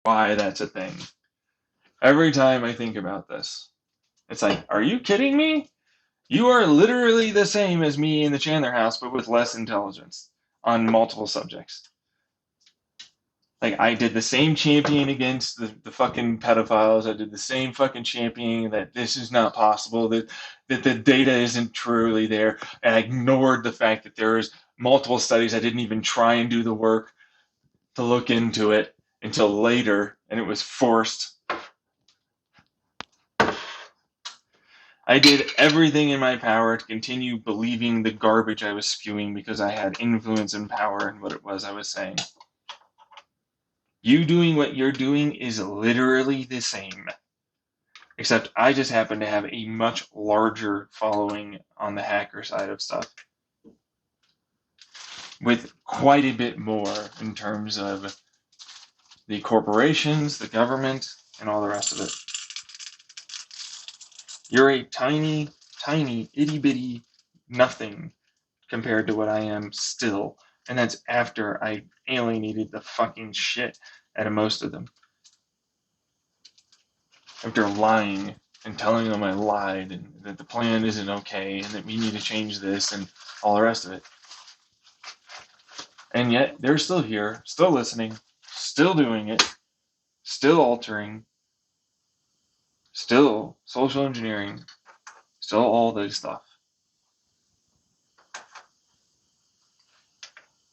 why that's a thing. Every time I think about this, it's like, are you kidding me? You are literally the same as me in the Chandler house, but with less intelligence on multiple subjects. Like, I did the same championing against the fucking pedophiles. I did the same fucking championing that this is not possible, that the data isn't truly there. And I ignored the fact that there is multiple studies. I didn't even try and do the work to look into it until later, and it was forced. I did everything in my power to continue believing the garbage I was spewing because I had influence and power in what it was I was saying. You doing what you're doing is literally the same. Except I just happen to have a much larger following on the hacker side of stuff. With quite a bit more in terms of the corporations, the government, and all the rest of it. You're a tiny, tiny, itty bitty nothing compared to what I am still. And that's after I alienated the fucking shit out of most of them. After lying and telling them I lied and that the plan isn't okay and that we need to change this and all the rest of it. And yet they're still here, still listening, still doing it, still altering, still social engineering, still all this stuff.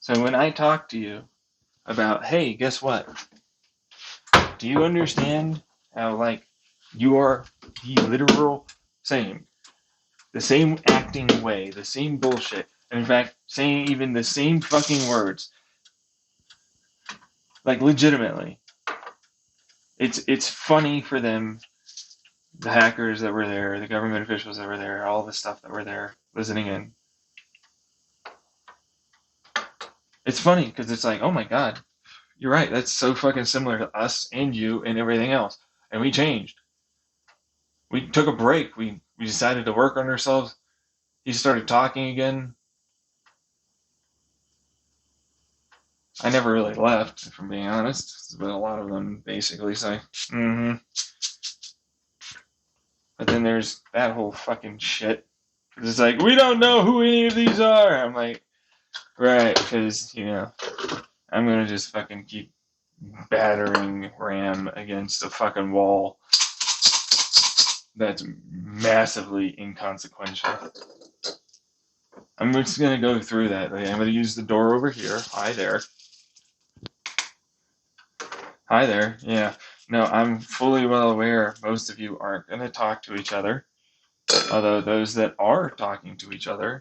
So when I talk to you about, hey, guess what? Do you understand how, like, you are the literal same? The same acting way, the same bullshit. And in fact, saying even the same fucking words. Like, legitimately. It's funny for them, the hackers that were there, the government officials that were there, all the stuff that were there listening in. It's funny because it's like, oh my god, you're right. That's so fucking similar to us and you and everything else. And we changed. We took a break. We decided to work on ourselves. He started talking again. I never really left, if I'm being honest. But a lot of them basically say, mm-hmm. But then there's that whole fucking shit. It's like, we don't know who any of these are. I'm like, right, because, you know, I'm going to just fucking keep battering RAM against a fucking wall that's massively inconsequential. I'm just going to go through that. I'm going to use the door over here. Hi there. Hi there. Yeah. No, I'm fully well aware most of you aren't going to talk to each other. Although those that are talking to each other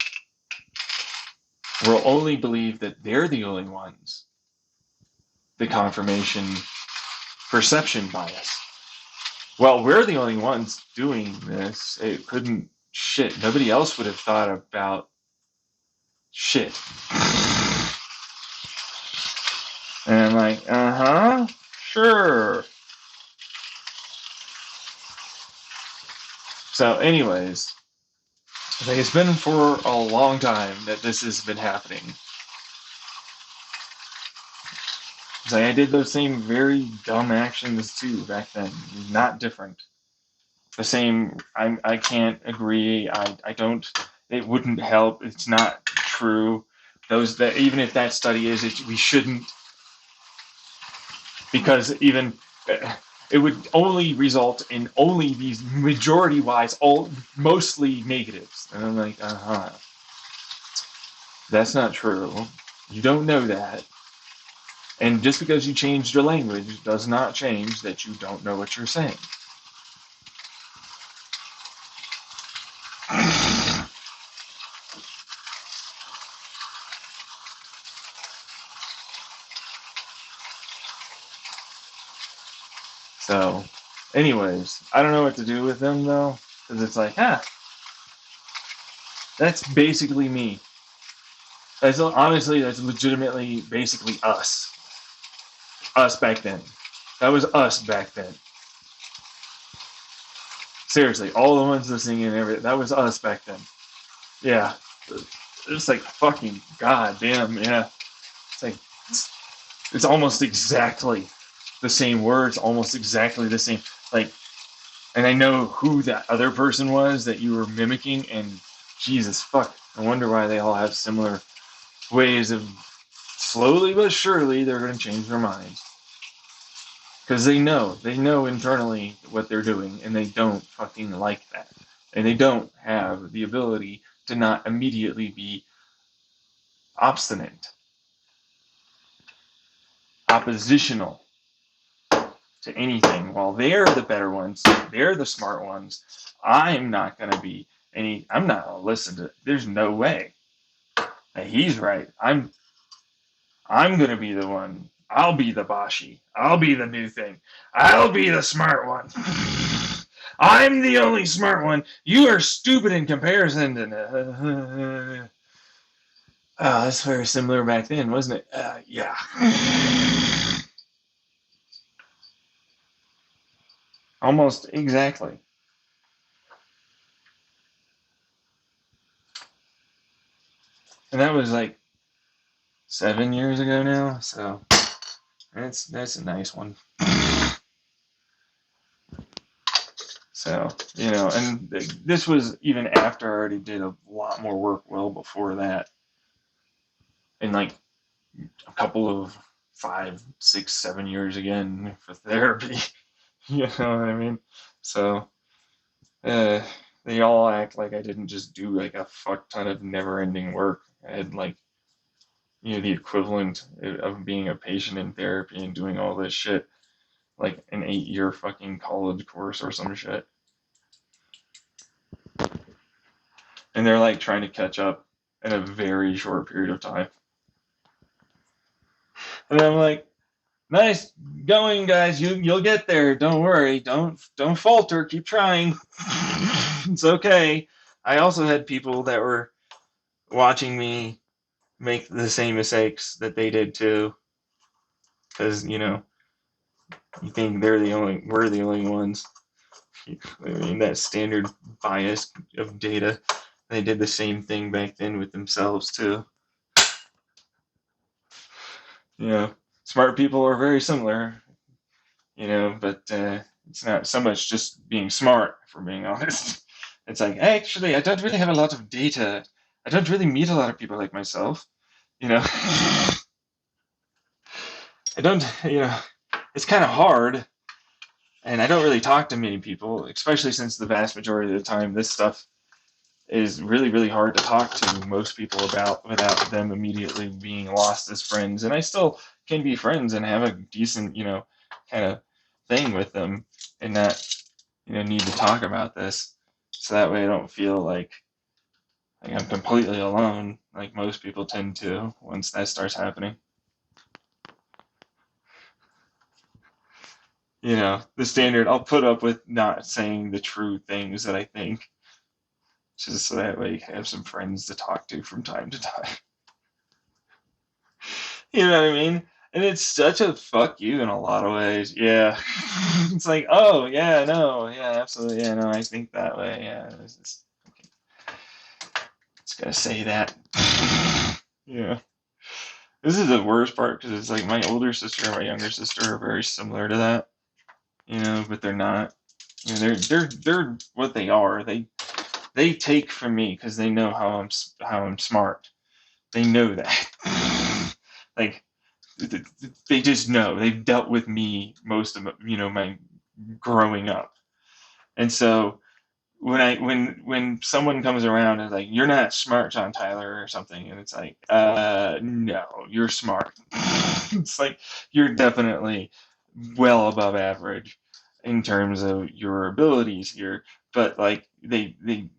will only believe that they're the only ones. The confirmation perception bias. Well, we're the only ones doing this. It couldn't, shit, nobody else would have thought about shit. And I'm like, uh-huh, sure. So anyways, I think it's been for a long time that this has been happening. Like, I did those same very dumb actions too back then. Not different. The same, I can't agree. I don't, it wouldn't help. It's not true. Those that, even if that study is, we shouldn't, because even it would only result in only these majority-wise, all mostly negatives. And I'm like, that's not true. You don't know that. And just because you changed your language does not change that you don't know what you're saying. So, anyways, I don't know what to do with them though, because it's like, that's basically me. That's honestly, that's legitimately basically us. Us back then. That was us back then. Seriously, all the ones listening and everything, that was us back then. Yeah. It's like fucking goddamn, yeah. It's like, it's almost exactly the same words, almost exactly the same. Like, and I know who that other person was that you were mimicking, and Jesus fuck, I wonder why they all have similar ways of slowly but surely they're going to change their minds. Because they know internally what they're doing, and they don't fucking like that. And they don't have the ability to not immediately be obstinate, oppositional to anything. While they're the better ones, they're the smart ones, I'm not going to be I'm not going to listen to it. There's no way. He's right. I'm going to be the one. I'll be the Bashi. I'll be the new thing. I'll be the smart one. I'm the only smart one. You are stupid in comparison to. Oh, that's very similar back then, wasn't it? Yeah. Almost exactly. And that was like 7 years ago now, so that's a nice one. So, and this was even after I already did a lot more work well before that. And like a couple of 5, 6, 7 years again for therapy. You know what I mean? So, they all act like I didn't just do like a fuck ton of never ending work. I had like, the equivalent of being a patient in therapy and doing all this shit, like an 8-year fucking college course or some shit. And they're like trying to catch up in a very short period of time. And I'm like, nice going, guys. You'll get there. Don't worry. Don't falter. Keep trying. It's okay. I also had people that were watching me make the same mistakes that they did too, because you think we're the only ones. I mean, that standard bias of data. They did the same thing back then with themselves too. Smart people are very similar, but it's not so much just being smart, for being honest. It's like, actually, I don't really have a lot of data. I don't really meet a lot of people like myself. I don't, it's kind of hard, and I don't really talk to many people, especially since the vast majority of the time this stuff is really, really hard to talk to most people about without them immediately being lost as friends. And I still can be friends and have a decent, kind of thing with them and not, need to talk about this. So that way I don't feel like I'm completely alone, like most people tend to once that starts happening. The standard, I'll put up with not saying the true things that I think, just so that way you can have some friends to talk to from time to time. You know what I mean? And it's such a fuck you in a lot of ways. Yeah. It's like, oh, yeah, no, yeah, absolutely. Yeah, no, I think that way. Yeah. Just gotta say that. Yeah. This is the worst part because it's like my older sister and my younger sister are very similar to that, but they're not. They're what they are. They take from me because they know how I'm smart. They know that. Like, they just know. They've dealt with me most of my growing up, and so when someone comes around and is like, you're not smart, John Tyler, or something, and it's like, no, you're smart. It's like, you're definitely well above average in terms of your abilities here, but like they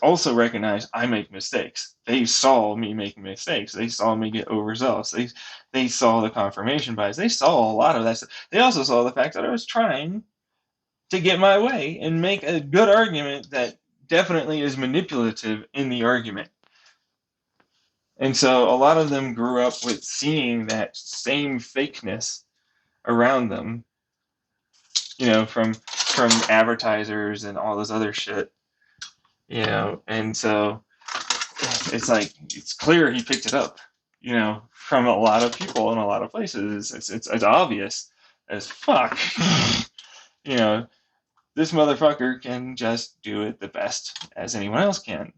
also recognize I make mistakes. They saw me making mistakes. They saw me get overzealous. They saw the confirmation bias. They saw a lot of that stuff. They also saw the fact that I was trying to get my way and make a good argument that definitely is manipulative in the argument. And so a lot of them grew up with seeing that same fakeness around them, from advertisers and all this other shit, and so it's like, it's clear he picked it up, from a lot of people in a lot of places. It's obvious, as fuck. You know, this motherfucker can just do it the best as anyone else can.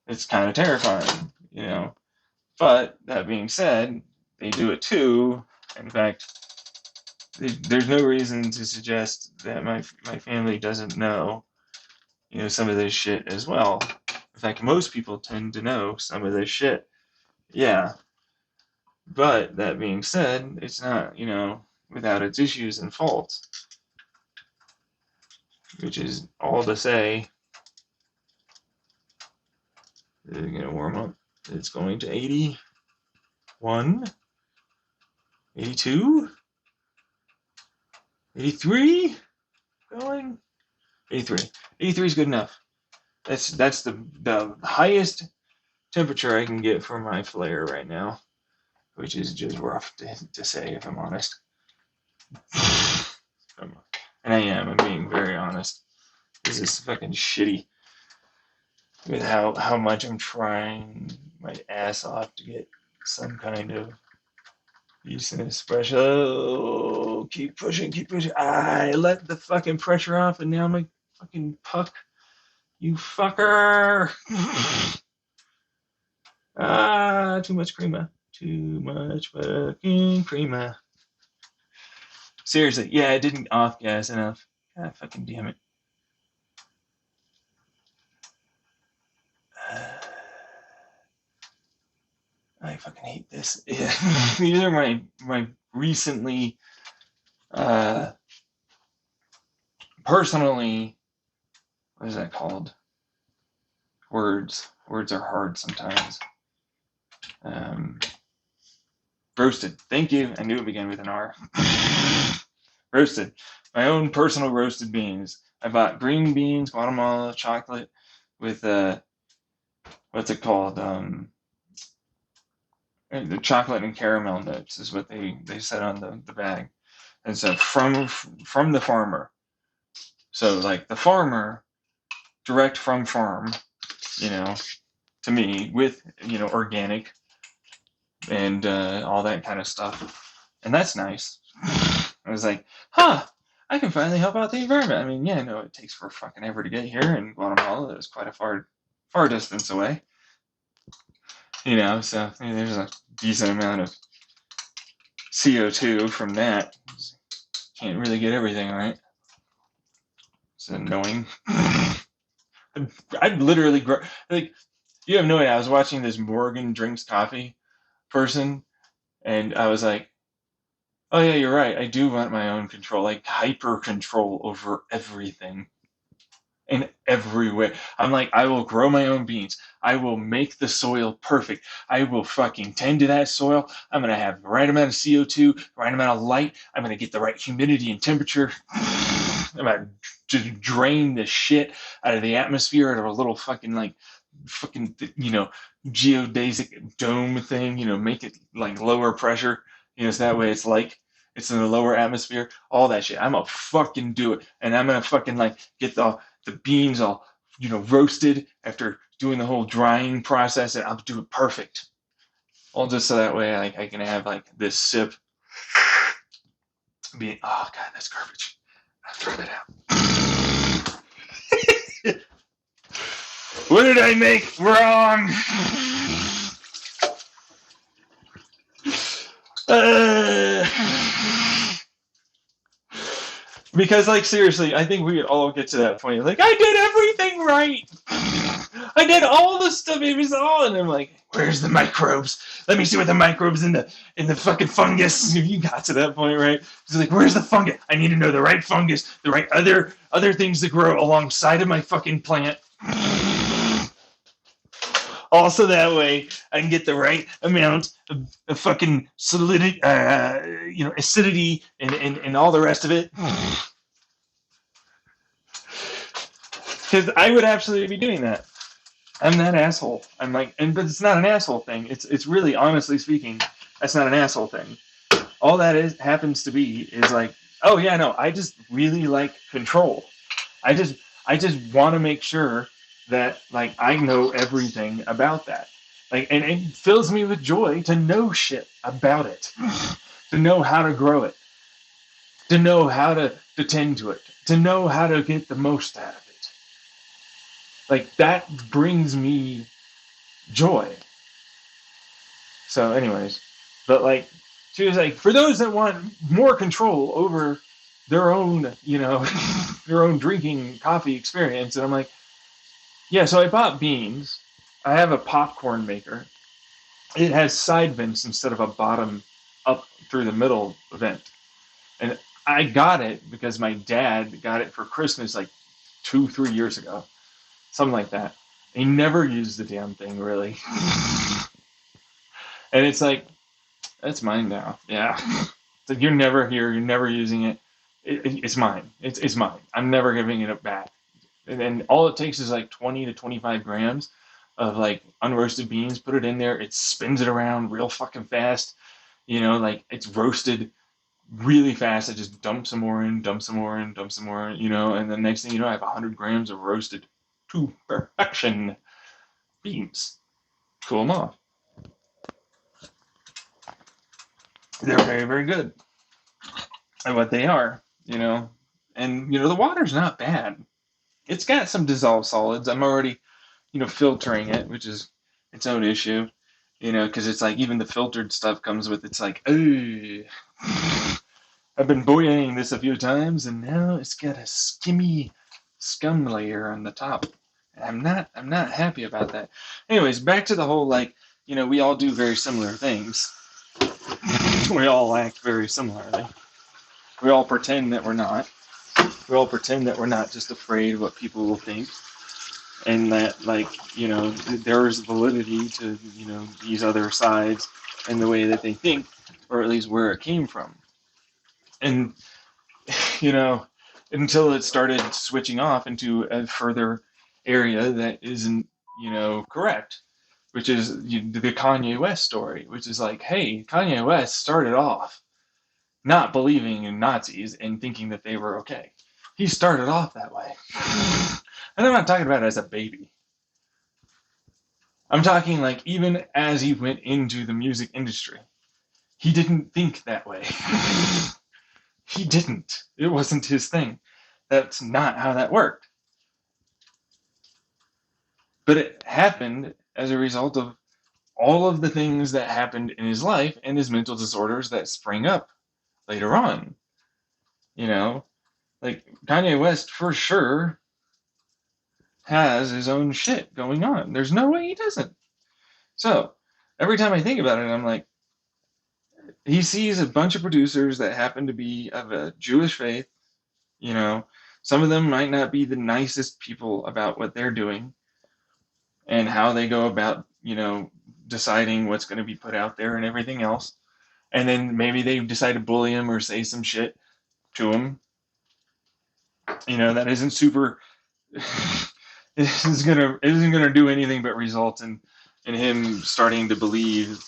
It's kind of terrifying, you know. But that being said, they do it too. In fact, there's no reason to suggest that my family doesn't know, you know, some of this shit as well. In fact, most people tend to know some of this shit. Yeah. But that being said, it's not, you know, without its issues and faults. Which is all to say, it's going to warm up. It's going to 81, 82, 83, going 83. 83 is good enough. That's the highest temperature I can get for my flare right now, which is just rough to say, if I'm honest. And I'm being very honest. This is fucking shitty with how much I'm trying my ass off to get some kind of decent espresso. Keep pushing. I let the fucking pressure off and now my fucking puck. You fucker! Too much crema. Too much fucking crema. Seriously, yeah, it didn't off gas enough. God fucking damn it. I fucking hate this. Yeah. These are my recently personally, what is that called? Words are hard sometimes. Roasted. Thank you. I knew it began with an R. Roasted. My own personal roasted beans. I bought green beans, Guatemala chocolate with what's it called? The chocolate and caramel notes is what they said on the bag. And so from the farmer. So like the farmer, direct from farm, you know, to me with, you know, organic and all that kind of stuff. And that's nice. I was like, I can finally help out the environment. I mean, yeah, I know it takes for fucking ever to get here in Guatemala. It's quite a far distance away. You know, so I mean, there's a decent amount of CO2 from that. Can't really get everything right. It's annoying. I'd literally like, you have no idea. I was watching this Morgan Drinks Coffee person, and I was like, oh yeah, you're right. I do want my own control, like hyper control over everything in every way. I'm like, I will grow my own beans. I will make the soil perfect. I will fucking tend to that soil. I'm going to have the right amount of CO2, the right amount of light. I'm going to get the right humidity and temperature. I'm going to just drain the shit out of the atmosphere out of a little fucking you know, geodesic dome thing, you know, make it like lower pressure, you know, so that way it's like it's in a lower atmosphere, all that shit. I'm gonna fucking do it. And I'm gonna fucking like get the beans all, you know, roasted after doing the whole drying process, and I'll do it perfect. All just so that way I can have like this sip being, oh god, that's garbage. I'll throw that out. What did I make wrong? Because, like, seriously, I think we all get to that point. Like, I did everything right. I did all the stuff it was all, and I'm like, where's the microbes? Let me see what the microbes in the fucking fungus. You got to that point, right? It's like, where's the fungus? I need to know the right fungus, the right other things that grow alongside of my fucking plant. Also, that way I can get the right amount of fucking solidity, you know, acidity, and all the rest of it. Because I would absolutely be doing that. I'm that asshole. I'm like, but it's not an asshole thing. It's really, honestly speaking, that's not an asshole thing. All that happens to be is like, oh yeah, no, I just really like control. I just want to make sure that like I know everything about that. Like, and it fills me with joy to know shit about it, to know how to grow it. to know how to tend to it, to know how to get the most out of it. Like that brings me joy. So, anyways, but like she was like, for those that want more control over their own, their own drinking coffee experience, and I'm like, yeah. So I bought beans. I have a popcorn maker. It has side vents instead of a bottom up through the middle vent, and I got it because my dad got it for Christmas like 2, 3 years ago, something like that. He never used the damn thing really, and it's like that's mine now. Yeah. So you're never here. You're never using it. It's mine. It's mine. I'm never giving it back. And then all it takes is like 20 to 25 grams of like unroasted beans. Put it in there. It spins it around real fucking fast. Like it's roasted really fast. I just dump some more in, dump some more in, dump some more in, and the next thing you know, I have 100 grams of roasted to perfection beans. Cool them off. They're very, very good at what they are, And, the water's not bad. It's got some dissolved solids. I'm already, filtering it, which is its own issue, because it's like even the filtered stuff comes with, it's like, oh, I've been boiling this a few times and now it's got a skimmy scum layer on the top. I'm not happy about that. Anyways, back to the whole, like, we all do very similar things. We all act very similarly. We all pretend that we're not. We all pretend that we're not just afraid of what people will think. And that, like, there's validity to, these other sides and the way that they think, or at least where it came from. And, until it started switching off into a further area that isn't, correct, which is the Kanye West story, which is like, hey, Kanye West started off not believing in Nazis and thinking that they were okay. He started off that way. And I'm not talking about it as a baby. I'm talking like even as he went into the music industry. He didn't think that way. He didn't. It wasn't his thing. That's not how that worked. But it happened as a result of all of the things that happened in his life and his mental disorders that sprang up later on. Like Kanye West for sure has his own shit going on. There's no way he doesn't. So every time I think about it, I'm like, he sees a bunch of producers that happen to be of a Jewish faith. Some of them might not be the nicest people about what they're doing and how they go about, deciding what's going to be put out there and everything else. And then maybe they decide to bully him or say some shit to him. That isn't super. isn't gonna do anything but result in him starting to believe,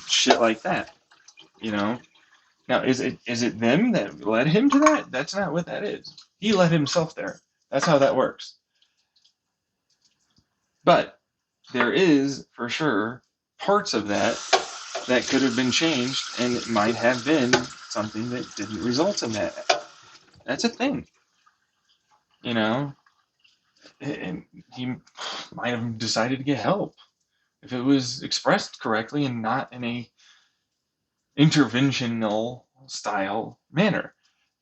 shit like that. Now is it them that led him to that? That's not what that is. He led himself there. That's how that works. But there is for sure parts of that could have been changed, and it might have been something that didn't result in that. That's a thing. And he might have decided to get help if it was expressed correctly and not in a interventional style manner.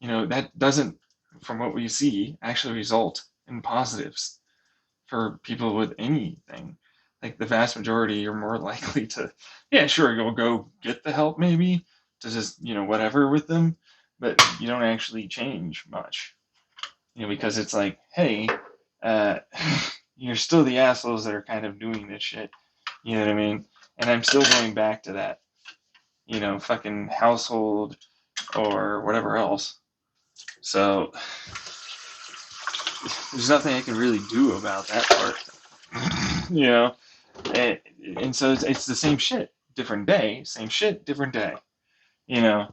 That doesn't, from what we see, actually result in positives for people with anything. Like the vast majority are more likely to, yeah, sure, you'll go get the help maybe to just, whatever with them, but you don't actually change much. Because it's like, hey, you're still the assholes that are kind of doing this shit. You know what I mean? And I'm still going back to that, fucking household or whatever else. So there's nothing I can really do about that part. And so it's the same shit, different day, same shit, different day. And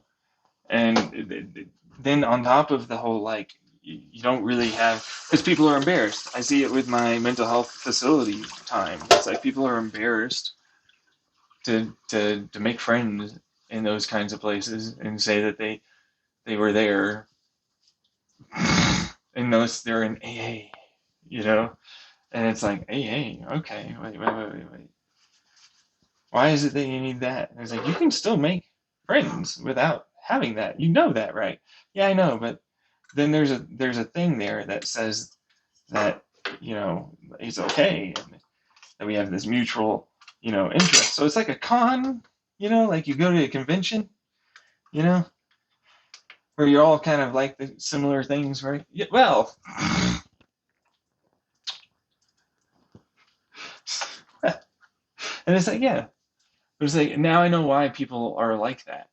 then on top of the whole, like, you don't really have, because people are embarrassed. I see it with my mental health facility time. It's like people are embarrassed to make friends in those kinds of places and say that they they were there and notice they're in AA, you know? And it's like, AA, okay, wait. Why is it that you need that? And it's like, you can still make friends without having that. You know that, right? Yeah, I know, but then there's a thing there that says that, it's okay and that we have this mutual, interest. So it's like a con, like you go to a convention, you know, where you're all kind of like the similar things, right? Yeah, well, and it's like, yeah, but it's like now I know why people are like that,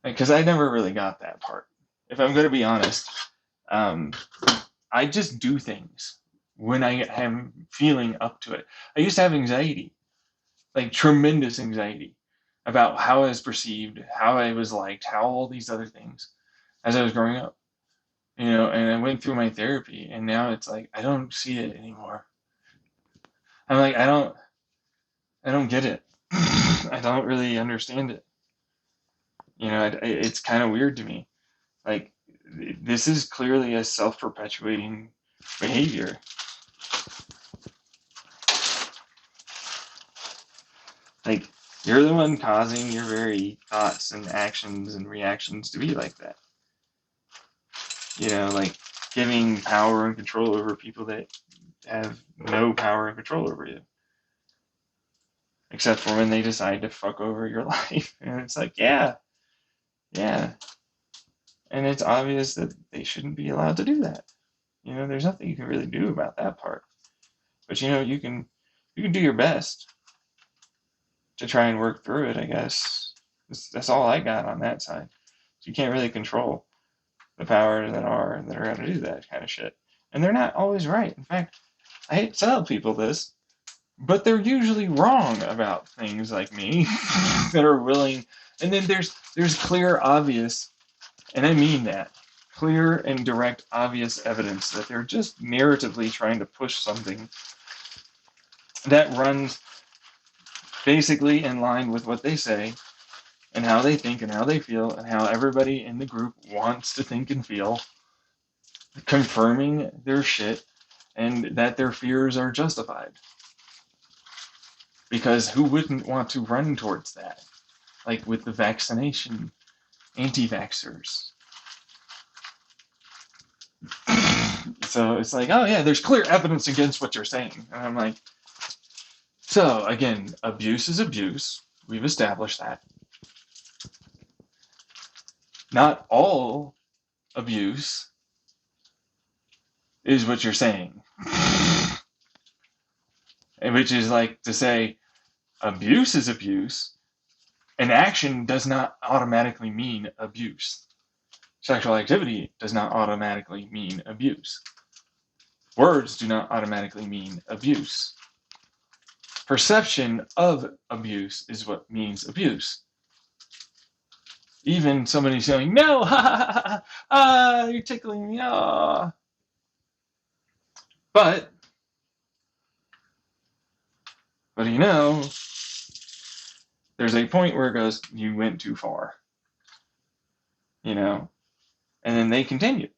because I never really got that part. If I'm going to be honest, um, I just do things when I am feeling up to it. I used to have anxiety, like tremendous anxiety about how I was perceived, how I was liked, how all these other things as I was growing up, and I went through my therapy and now it's like, I don't see it anymore. I'm like, I don't get it. I don't really understand it. It's kind of weird to me. Like, this is clearly a self-perpetuating behavior. Like, you're the one causing your very thoughts and actions and reactions to be like that. Like giving power and control over people that have no power and control over you. Except for when they decide to fuck over your life. And it's like, yeah. And it's obvious that they shouldn't be allowed to do that. There's nothing you can really do about that part. But you can do your best to try and work through it, I guess. That's all I got on that side. So you can't really control the powers that are going to do that kind of shit. And they're not always right. In fact, I hate to tell people this, but they're usually wrong about things like me that are willing. And then there's clear, obvious, and I mean that, clear and direct, obvious evidence that they're just narratively trying to push something that runs basically in line with what they say and how they think and how they feel and how everybody in the group wants to think and feel, confirming their shit and that their fears are justified. Because who wouldn't want to run towards that? Like with the vaccination, anti-vaxxers. So it's like, oh yeah, there's clear evidence against what you're saying. And I'm like, so again, abuse is abuse. We've established that. Not all abuse is what you're saying. And which is like to say, abuse is abuse, and action does not automatically mean abuse. Sexual activity does not automatically mean abuse. Words do not automatically mean abuse. Perception of abuse is what means abuse. Even somebody saying, no, ha ha ha, you're tickling me, ah. But there's a point where it goes, you went too far. And then they continue.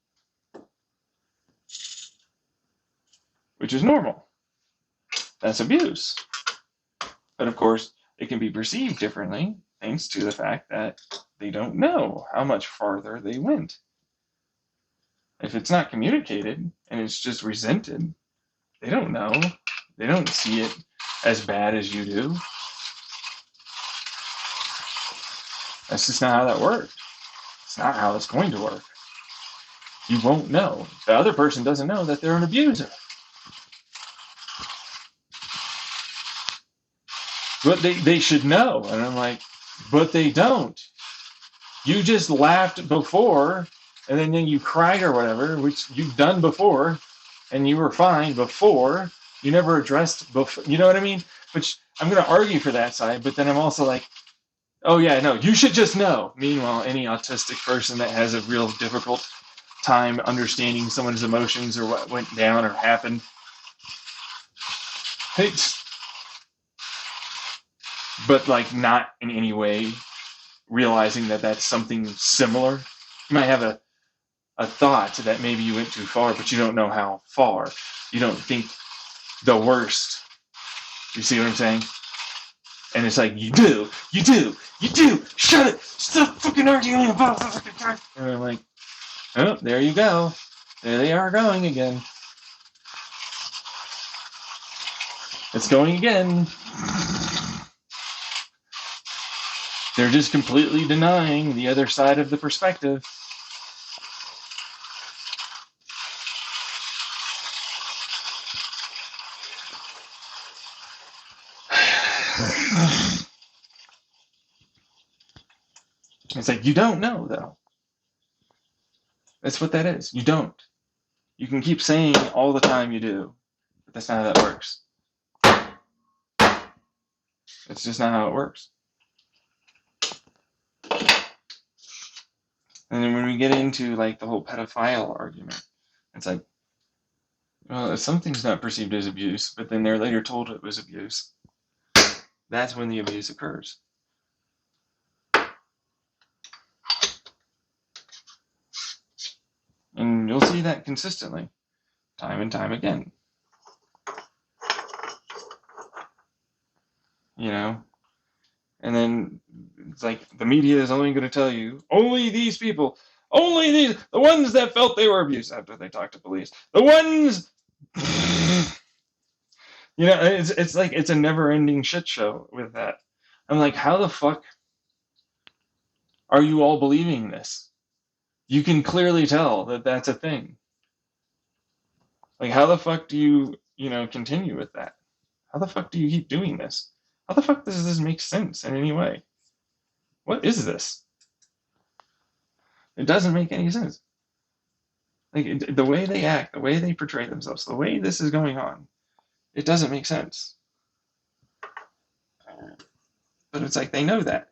Which is normal. That's abuse. But of course, it can be perceived differently thanks to the fact that they don't know how much farther they went. If it's not communicated and it's just resented, they don't know. They don't see it as bad as you do. That's just not how that works. It's not how it's going to work. You won't know. The other person doesn't know that they're an abuser. But they should know. And I'm like, but they don't. You just laughed before, and then you cried or whatever, which you've done before, and you were fine before. You never addressed before. You know what I mean? Which I'm going to argue for that side, but then I'm also like, oh yeah, no, you should just know. Meanwhile, any autistic person that has a real difficult time understanding someone's emotions or what went down or happened, but like not in any way realizing that that's something similar You might have a thought that maybe you went too far, but you don't know how far. You don't think the worst. You see what I'm saying? And it's like, you do. Shut it. Stop fucking arguing about the fucking time. And I'm like, oh, there you go. There they are going again. It's going again. They're just completely denying the other side of the perspective. It's like, you don't know, though. That's what that is. You don't. You can keep saying all the time you do, but that's not how that works. It's just not how it works. And then when we get into like the whole pedophile argument, it's like, well, if something's not perceived as abuse, but then they're later told it was abuse, that's when the abuse occurs. And you'll see that consistently, time and time again. You know? And then it's like the media is only going to tell you, only these people, only these, the ones that felt they were abused after they talked to police. The ones, you know, it's like, it's a never-ending shit show with that. I'm like, how the fuck are you all believing this? You can clearly tell that that's a thing. Like, how the fuck do you, continue with that? How the fuck do you keep doing this? How the fuck does this make sense in any way? What is this? It doesn't make any sense. Like, the way they act, the way they portray themselves, the way this is going on, it doesn't make sense. But it's like, they know that.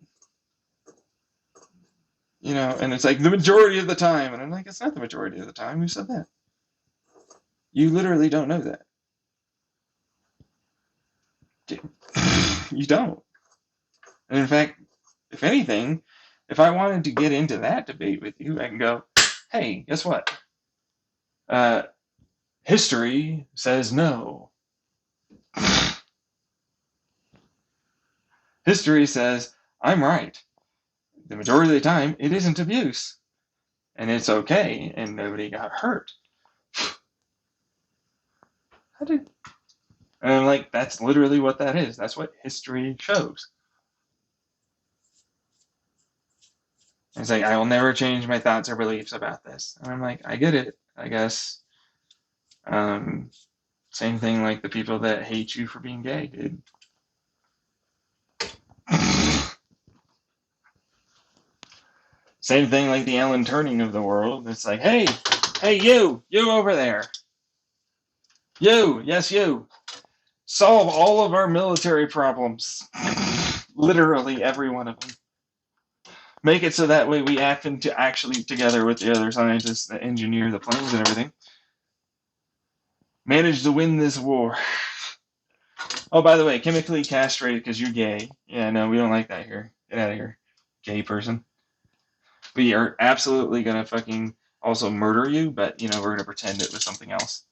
And it's like, the majority of the time. And I'm like, it's not the majority of the time. Who said that? You literally don't know that. You don't. And in fact, if anything, if I wanted to get into that debate with you, I can go, hey, guess what? History says no. History says I'm right. The majority of the time, it isn't abuse. And it's okay, and nobody got hurt. And I'm like, that's literally what that is. That's what history shows. It's like, I will never change my thoughts or beliefs about this. And I'm like, I get it, I guess. Same thing like the people that hate you for being gay, dude. Same thing like the Alan Turing of the world. It's like, hey, you over there. Yes, you. Solve all of our military problems. Literally every one of them. Make it so that way we act actually together with the other scientists that engineer the planes and everything. Manage to win this war. Oh, by the way, chemically castrated because you're gay. Yeah, no, we don't like that here. Get out of here, gay person. We are absolutely going to fucking also murder you, but, we're going to pretend it was something else.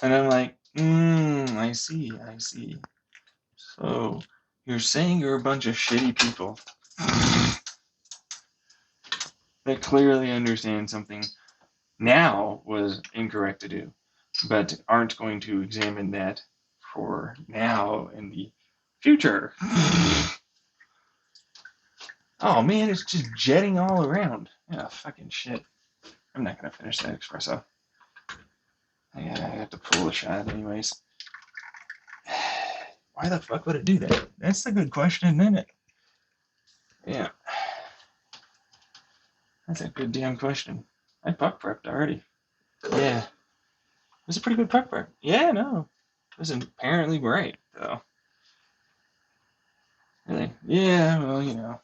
And I'm like, I see. So, you're saying you're a bunch of shitty people that clearly understand something now was incorrect to do, but aren't going to examine that for now in the future. Oh man, it's just jetting all around. Yeah, fucking shit. I'm not gonna finish that espresso. I have to pull a shot anyways. Why the fuck would it do that? That's a good question, isn't it? Yeah. That's a good damn question. I puck prepped already. Yeah. It was a pretty good puck prep. Yeah, no. It was apparently great, though. Really? Yeah, well,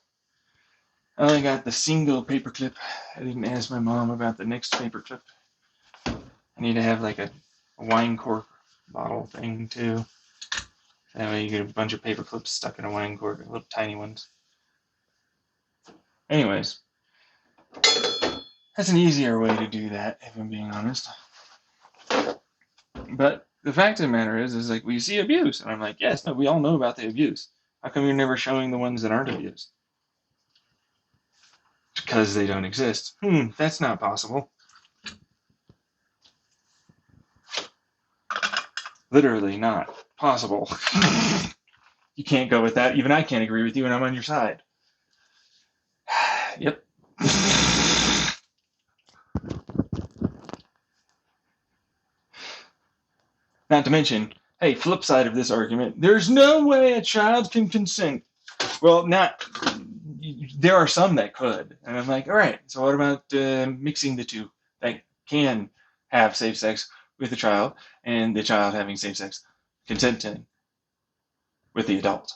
I only got the single paperclip. I didn't ask my mom about the next paperclip. I need to have like a wine cork bottle thing, too. That way you get a bunch of paper clips stuck in a wine cork, little tiny ones. Anyways, that's an easier way to do that, if I'm being honest. But the fact of the matter is like, we see abuse. And I'm like, yes, no, we all know about the abuse. How come you're never showing the ones that aren't abused? Because they don't exist. That's not possible. Literally not possible. You can't go with that. Even I can't agree with you, and I'm on your side. Yep. Not to mention, hey, flip side of this argument, there's no way a child can consent. Well, there are some that could. And I'm like, all right, so what about mixing the two that can have safe sex with the child and the child having safe sex consenting with the adult?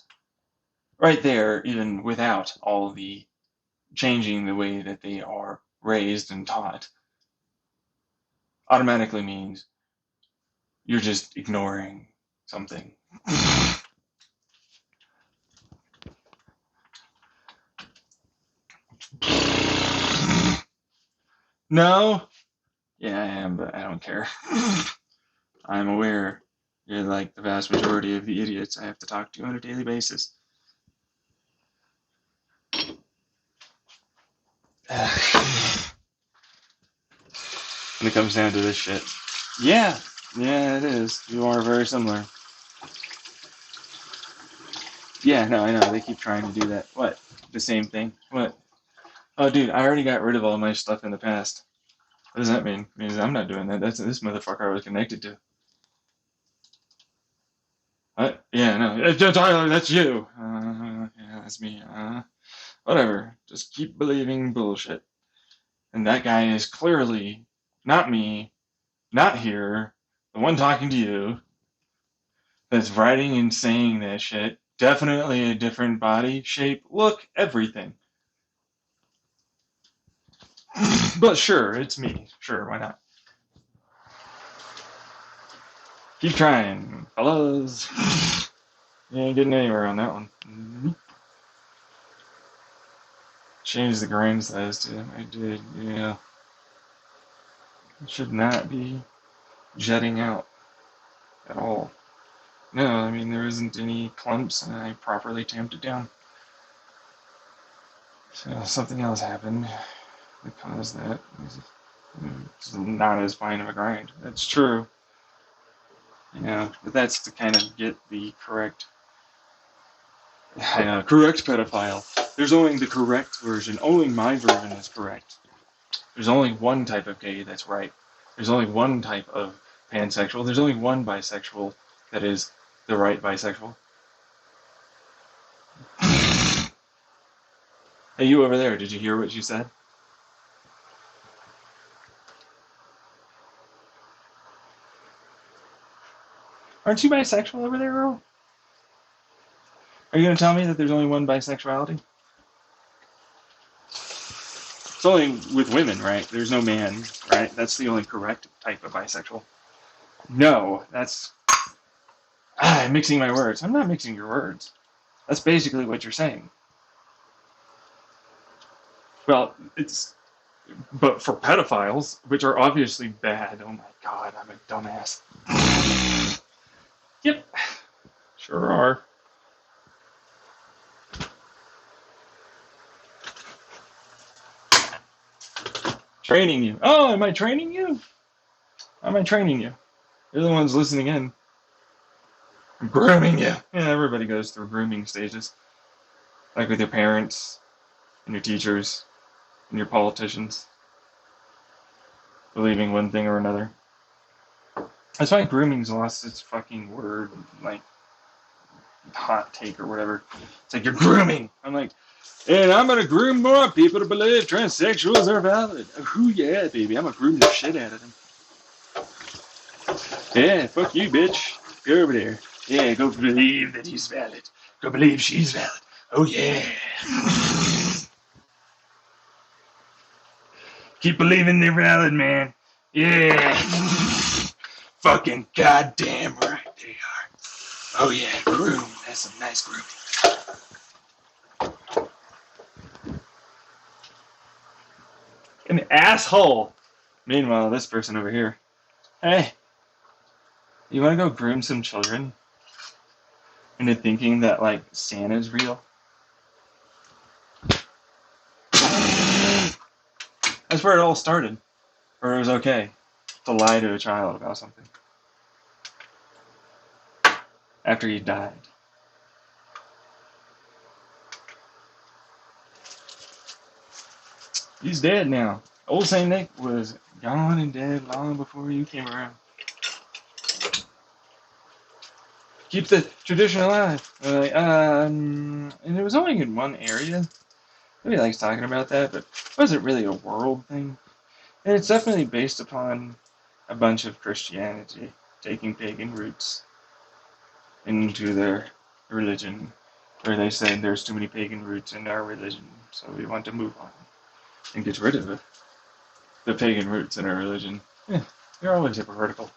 Right there, even without all the changing the way that they are raised and taught, automatically means you're just ignoring something. No? Yeah, I am, but I don't care. I'm aware you're like the vast majority of the idiots I have to talk to on a daily basis. When it comes down to this shit. Yeah, it is. You are very similar. Yeah, no, I know. They keep trying to do that. What? The same thing? What? Oh, dude, I already got rid of all my stuff in the past. What does that mean? It means I'm not doing that. That's this motherfucker I was connected to. What? Yeah, no. Tyler, that's you. Yeah, that's me. Whatever. Just keep believing bullshit. And that guy is clearly not me, not here, the one talking to you, that's writing and saying that shit. Definitely a different body, shape, look, everything. But sure, it's me. Sure, why not? Keep trying, fellas. You ain't getting anywhere on that one. Change the grain size to it. I did, yeah. It should not be jetting out at all. No, I mean, there isn't any clumps, and I properly tamped it down. So something else happened that caused that. It's not as fine of a grind. That's true. Yeah, but that's to kind of get the correct pedophile. There's only the correct version. Only my version is correct. There's only one type of gay that's right. There's only one type of pansexual. There's only one bisexual that is the right bisexual. Hey, you over there, did you hear what you said? Aren't you bisexual over there, Earl? Are you going to tell me that there's only one bisexuality? It's only with women, right? There's no man, right? That's the only correct type of bisexual. No, that's... I'm mixing my words. I'm not mixing your words. That's basically what you're saying. Well, but for pedophiles, which are obviously bad. Oh my god, I'm a dumbass. Yep, sure are. Training you. Oh, am I training you? How am I training you? You're the ones listening in. I'm grooming you. Yeah, everybody goes through grooming stages. Like with your parents, and your teachers, and your politicians. Believing one thing or another. That's why grooming's lost its fucking word, like, hot take or whatever. It's like, you're grooming! I'm like, and I'm gonna groom more people to believe transsexuals are valid. Oh yeah, baby, I'm gonna groom the shit out of them. Yeah, fuck you, bitch. Go over there. Yeah, go believe that he's valid. Go believe she's valid. Oh yeah. Keep believing they're valid, man. Yeah. Fucking goddamn right they are. Oh yeah, groom. That's some nice groom. An asshole. Meanwhile, this person over here. Hey, you want to go groom some children into thinking that like Santa's real? That's where it all started. Where it was okay to lie to a child about something after he died. He's dead now. Old Saint Nick was gone and dead long before you came around. Keep the tradition alive. And it was only in one area. Nobody likes talking about that, but it wasn't really a world thing. And it's definitely based upon a bunch of Christianity taking pagan roots into their religion, where they said there's too many pagan roots in our religion, so we want to move on and get rid of the pagan roots in our religion. They're always hypocritical.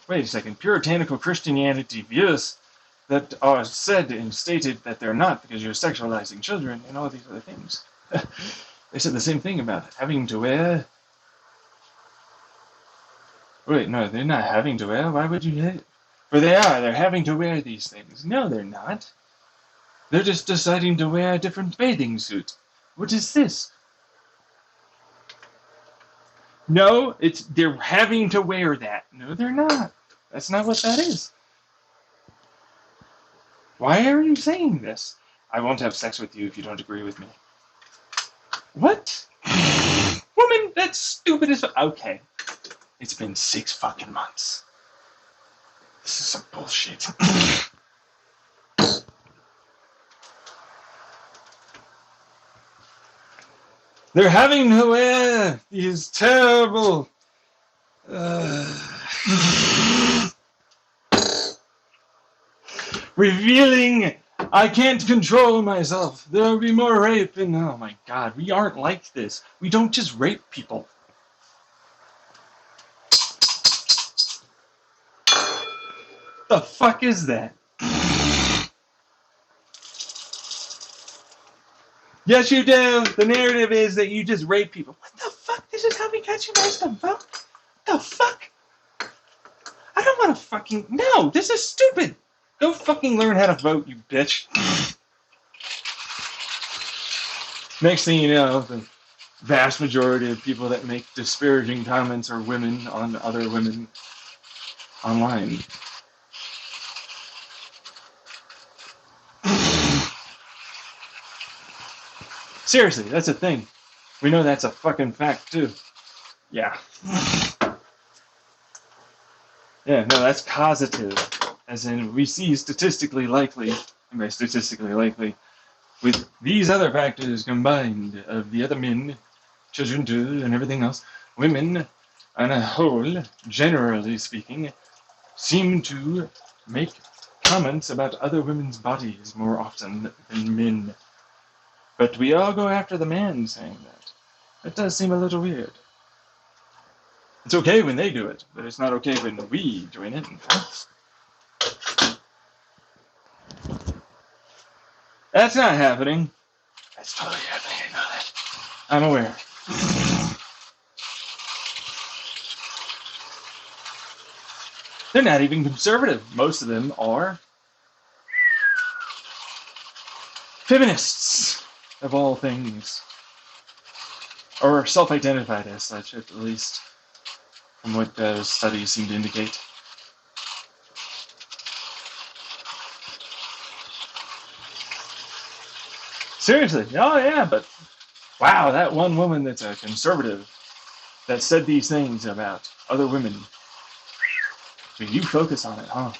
Wait a second. Puritanical Christianity views that are said and stated that they're not because you're sexualizing children and all these other things. They said the same thing about having to wear. Wait, no, they're not having to wear. Why would you? For they are. They're having to wear these things. No, they're not. They're just deciding to wear a different bathing suit. What is this? No, they're having to wear that. No, they're not. That's not what that is. Why are you saying this? I won't have sex with you if you don't agree with me. What? Woman, that's stupid as fuck. Okay. It's been 6 fucking months. This is some bullshit. They're having to wear these terrible revealing, I can't control myself. There will be more rape and oh my god, we aren't like this. We don't just rape people. The fuck is that? Yes, you do. The narrative is that you just rape people. What the fuck? This is how we got you guys to vote? What the fuck? I don't want to fucking... No, this is stupid. Go fucking learn how to vote, you bitch. Next thing you know, the vast majority of people that make disparaging comments are women on other women online. Seriously, that's a thing. We know that's a fucking fact, too. Yeah. Yeah, no, that's causative. As in, we see statistically likely, and by statistically likely, with these other factors combined of the other men, children too, and everything else, women, on a whole, generally speaking, seem to make comments about other women's bodies more often than men. But we all go after the man saying that. That does seem a little weird. It's okay when they do it, but it's not okay when we join it. That's not happening. That's totally happening, I know that. I'm aware. They're not even conservative. Most of them are feminists, of all things. Or self-identified as such, at least, from what studies seem to indicate. Seriously, oh yeah, but wow, that one woman that's a conservative that said these things about other women. So you focus on it, huh?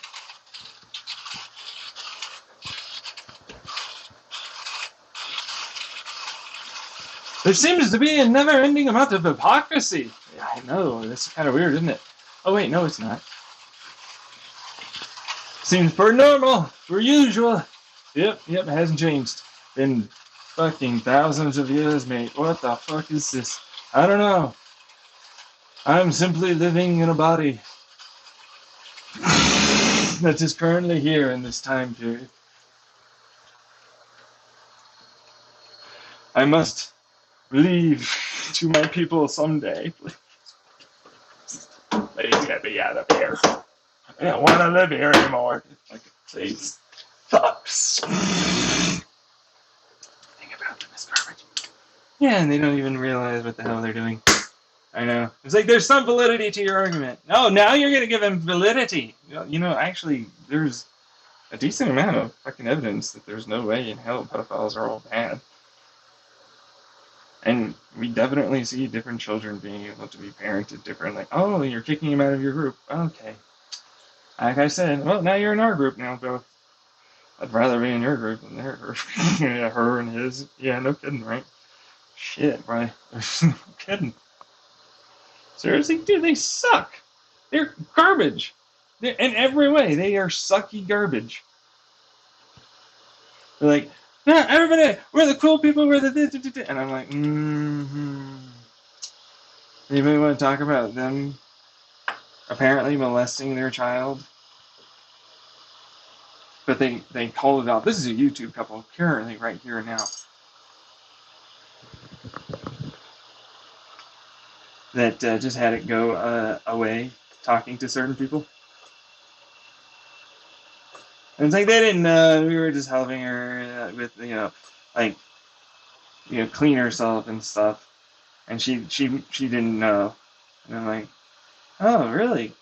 There seems to be a never-ending amount of hypocrisy. Yeah, I know, that's kind of weird, isn't it? Oh wait, no, it's not. Seems per normal, per usual. Yep, it hasn't changed. Been fucking thousands of years, mate. What the fuck is this? I don't know. I'm simply living in a body. that is currently here in this time period. I must leave to my people someday. Please get me out of here. I don't want to live here anymore. Like, please. Fucks. Think about them as garbage. Yeah, and they don't even realize what the hell they're doing. I know. It's like there's some validity to your argument. No, now you're gonna give him validity. Actually, there's a decent amount of fucking evidence that there's no way in hell pedophiles are all bad. And we definitely see different children being able to be parented differently. Oh, you're kicking him out of your group. Okay. Like I said, well, now you're in our group now, Bill. I'd rather be in your group than their group. Yeah, her and his. Yeah, no kidding, right? Shit, right? No kidding. Seriously, dude, they suck. They're garbage. In every way, they are sucky garbage. They're like, no, everybody, we're the cool people, we're the... And I'm like, Anybody want to talk about them apparently molesting their child? But they called it out. This is a YouTube couple currently right here and now. That just had it go away talking to certain people. And it's like they didn't know. We were just helping her with, clean herself and stuff. And she didn't know. And I'm like, oh, really?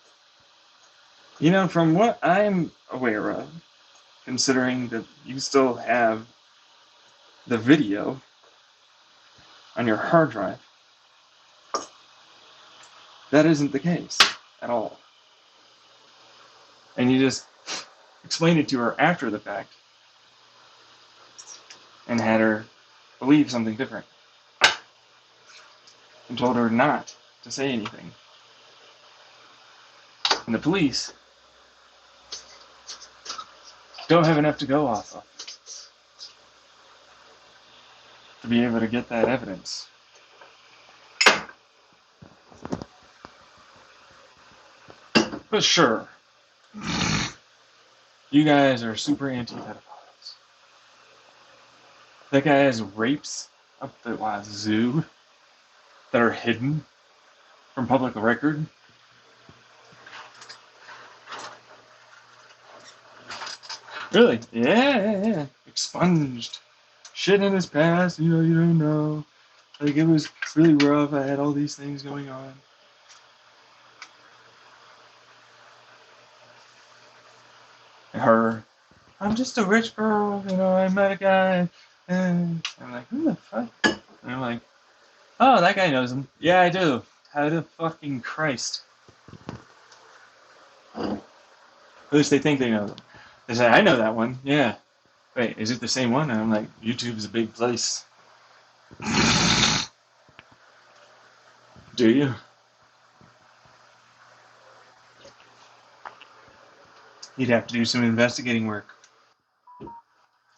From what I'm aware of, considering that you still have the video on your hard drive, that isn't the case at all. And you just explained it to her after the fact and had her believe something different and told her not to say anything. And the police don't have enough to go off of to be able to get that evidence. But sure, you guys are super anti-pedophiles. That guy has rapes up the wazoo that are hidden from public record. Really? Yeah. Expunged. Shit in his past, you don't know. Like, it was really rough. I had all these things going on. Her, I'm just a rich girl, I met a guy, and I'm like, who the fuck? And I'm like, oh, that guy knows him. Yeah, I do. How the fucking Christ. At least they think they know them. They say, I know that one. Yeah. Wait, is it the same one? And I'm like, YouTube's a big place. Do you? You'd have to do some investigating work.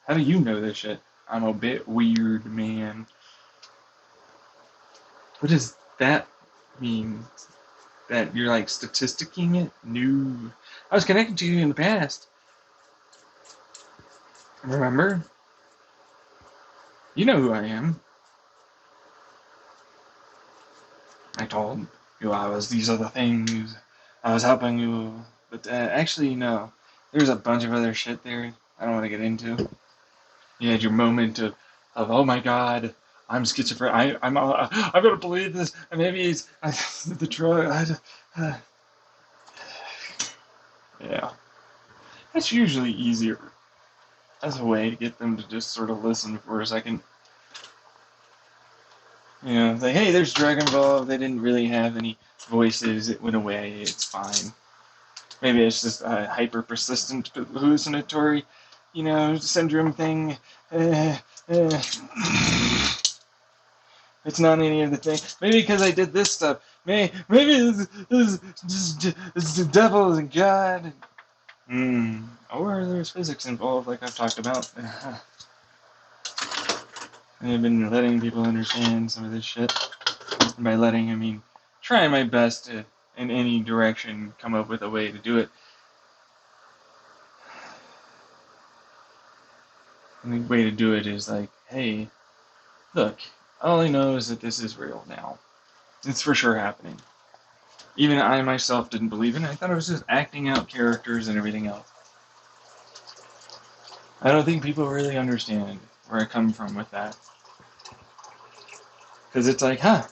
How do you know this shit? I'm a bit weird, man. What does that mean? That you're like statisticking it? No. I was connected to you in the past. Remember? You know who I am. I told you I was these other things. I was helping you. But actually, no. There's a bunch of other shit there I don't want to get into. You had your moment of oh my god, I'm schizophrenic. I'm gonna believe this. And maybe it's the drug. Yeah. That's usually easier as a way to get them to just sort of listen for a second. Like, hey, there's drug involved. They didn't really have any voices. It went away. It's fine. Maybe it's just a hyper-persistent hallucinatory, syndrome thing. It's not any of the thing. Maybe because I did this stuff. Maybe this is the devil and God. Or there's physics involved, like I've talked about. I've been letting people understand some of this shit. And by letting, I mean trying my best to, in any direction, come up with a way to do it. And the way to do it is like, hey, look, all I know is that this is real now. It's for sure happening. Even I myself didn't believe it. I thought it was just acting out characters and everything else. I don't think people really understand where I come from with that. Because it's like, huh,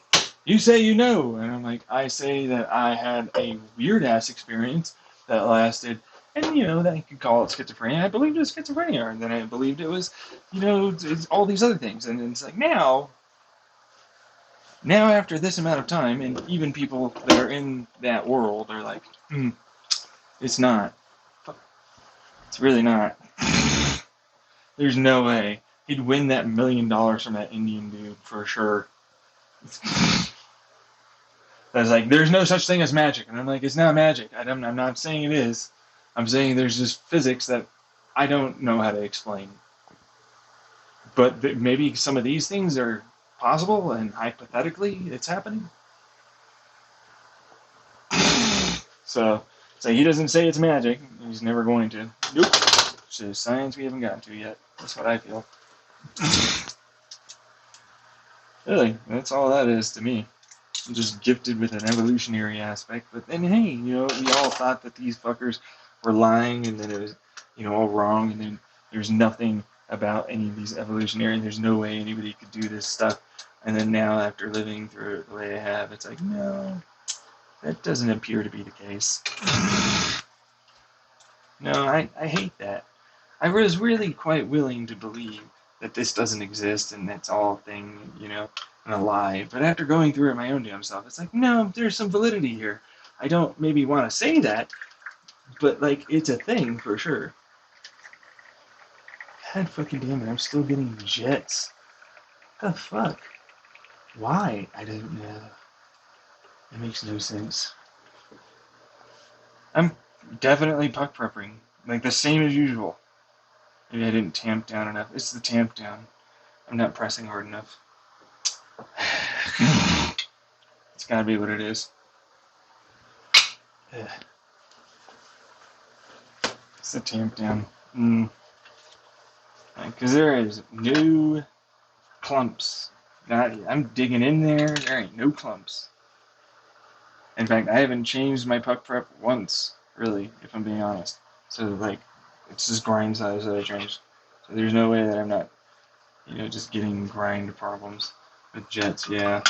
you say you know. And I'm like, I say that I had a weird ass experience that lasted, and that you could call it schizophrenia. I believed it was schizophrenia, and then I believed it was, it's all these other things. And it's like, now after this amount of time, and even people that are in that world are like, it's not. It's really not. There's no way. He'd win that $1 million from that Indian dude for sure. That's like, there's no such thing as magic. And I'm like, it's not magic. I'm not saying it is. I'm saying there's just physics that I don't know how to explain. But maybe some of these things are possible, and hypothetically it's happening. So he doesn't say it's magic. He's never going to. Nope. It's just science we haven't gotten to yet. That's what I feel. Really, that's all that is to me. I'm just gifted with an evolutionary aspect. But then, hey, we all thought that these fuckers were lying, and then it was, all wrong, and then there's nothing about any of these evolutionary, and there's no way anybody could do this stuff. And then now, after living through it the way I have, it's like, no, that doesn't appear to be the case. No, I hate that. I was really quite willing to believe that this doesn't exist and that's all a thing, and a lie. But after going through it my own damn self, it's like, no, there's some validity here. I don't maybe want to say that, but like, it's a thing for sure. God fucking damn it, I'm still getting jets. What the fuck? Why? I don't know. It makes no sense. I'm definitely puck prepping, like the same as usual. Maybe I didn't tamp down enough. It's the tamp down. I'm not pressing hard enough. It's gotta be what it is. It's the tamp down. Because there is no clumps. I'm digging in there. There ain't no clumps. In fact, I haven't changed my puck prep once, really, if I'm being honest. So, like, it's just grind size that I changed. So there's no way that I'm not, just getting grind problems with jets. Yeah.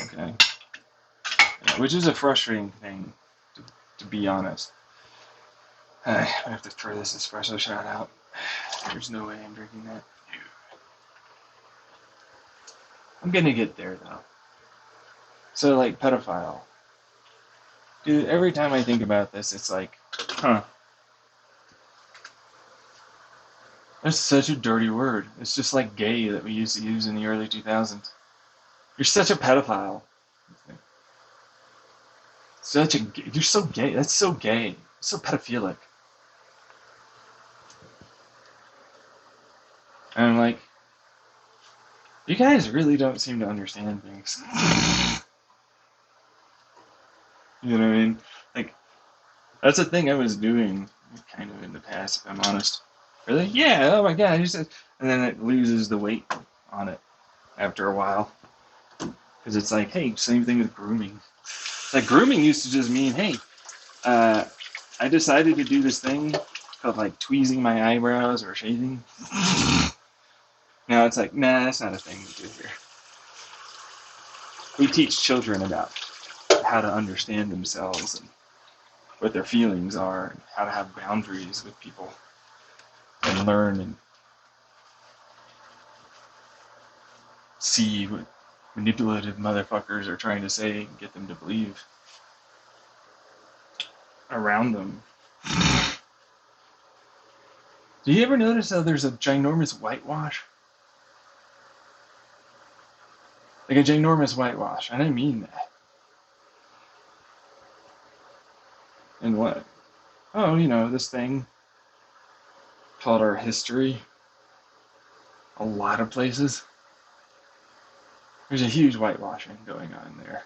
Okay. Yeah, which is a frustrating thing, to be honest. I have to throw this espresso shot out. There's no way I'm drinking that. I'm gonna get there, though. So, like, pedophile. Dude, every time I think about this, it's like, huh. That's such a dirty word. It's just like gay that we used to use in the early 2000s. You're such a pedophile. You're so gay. That's so gay. So pedophilic. And I'm like, you guys really don't seem to understand things. You know what I mean? Like, that's a thing I was doing kind of in the past, if I'm honest. Really? Yeah, oh my god. And then it loses the weight on it after a while. Because it's like, hey, same thing with grooming. Like, grooming used to just mean, hey, I decided to do this thing called, like, tweezing my eyebrows or shaving. Now it's like, nah, that's not a thing we do here. We teach children about how to understand themselves and what their feelings are, and how to have boundaries with people, and learn and see what manipulative motherfuckers are trying to say and get them to believe around them. Do you ever notice how there's a ginormous whitewash? Like a ginormous whitewash. I didn't mean that. And what? Oh, this thing called our history. A lot of places. There's a huge whitewashing going on there.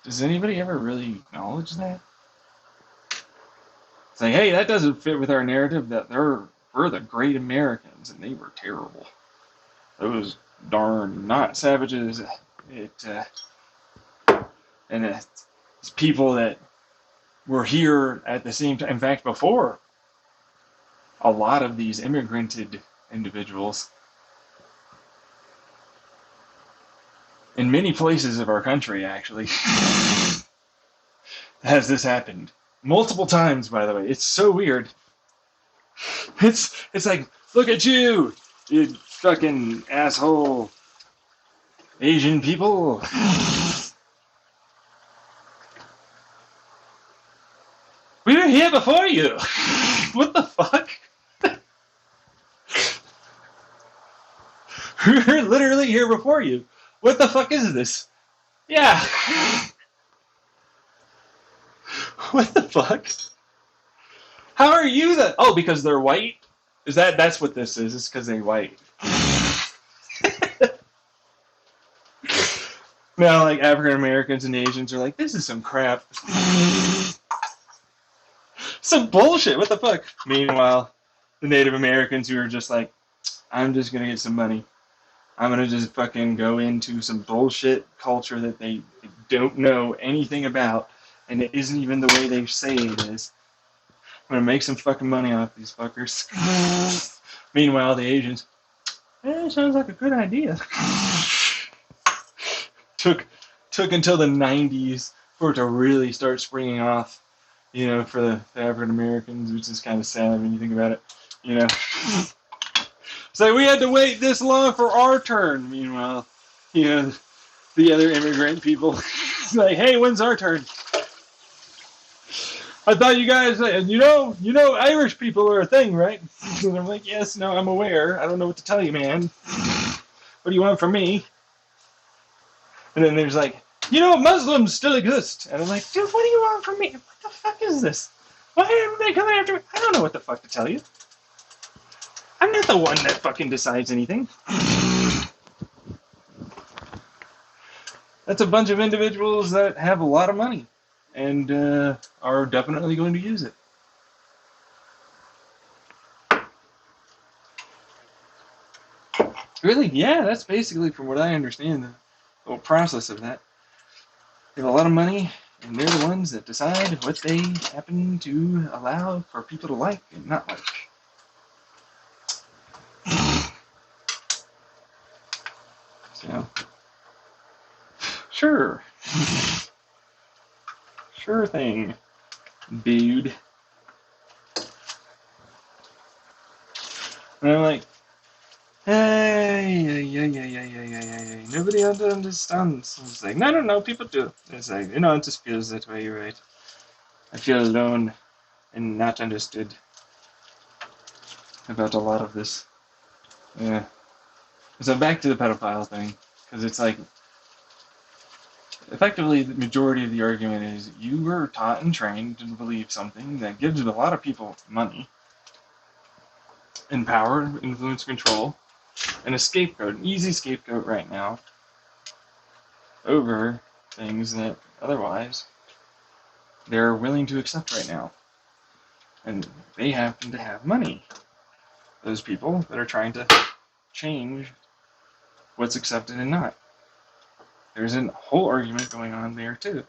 Does anybody ever really acknowledge that? It's like, hey, that doesn't fit with our narrative that they're we're the great Americans, and they were terrible. Those darn not savages. It and it's people that were here at the same time. In fact, before a lot of these immigrated individuals in many places of our country, actually, has this happened multiple times. By the way, it's so weird. It's like, look at you, you fucking asshole Asian people. We were here before you. What the fuck? We were literally here before you. What the fuck is this? Yeah. What the fuck? How are you the... Oh, because they're white? That's what this is? It's because they're white. Now, like, African Americans and Asians are like, this is some crap. Some bullshit. What the fuck? Meanwhile, the Native Americans who are just like, I'm just gonna get some money. I'm gonna just fucking go into some bullshit culture that they don't know anything about, and it isn't even the way they say it is. I'm gonna make some fucking money off these fuckers. Meanwhile, the Asians, sounds like a good idea. Took until the 90s for it to really start springing off, you know, for the African Americans, which is kind of sad when you think about it, you know. So we had to wait this long for our turn. Meanwhile, you know, the other immigrant people, like, hey, when's our turn? I thought you guys, you know, Irish people are a thing, right? And I'm like, yes, no, I'm aware. I don't know what to tell you, man. What do you want from me? And then there's like, you know, Muslims still exist. And I'm like, dude, what do you want from me? What the fuck is this? Why are they coming after me? I don't know what the fuck to tell you. I'm not the one that fucking decides anything. That's a bunch of individuals that have a lot of money and are definitely going to use it. Really? Yeah, that's basically, from what I understand, the whole process of that. They have a lot of money, and they're the ones that decide what they happen to allow for people to like and not like. So, sure. Sure thing, dude. And I'm like, hey, yeah. Nobody understands. It's like, no, people do. It's like, you know, it just feels that way, you're right. I feel alone and not understood about a lot of this. Yeah. So back to the pedophile thing, because it's like, effectively, the majority of the argument is you were taught and trained to believe something that gives a lot of people money and power, influence, control, and a scapegoat, an easy scapegoat right now, over things that otherwise they're willing to accept right now. And they happen to have money. Those people that are trying to change what's accepted and not. There's a whole argument going on there too.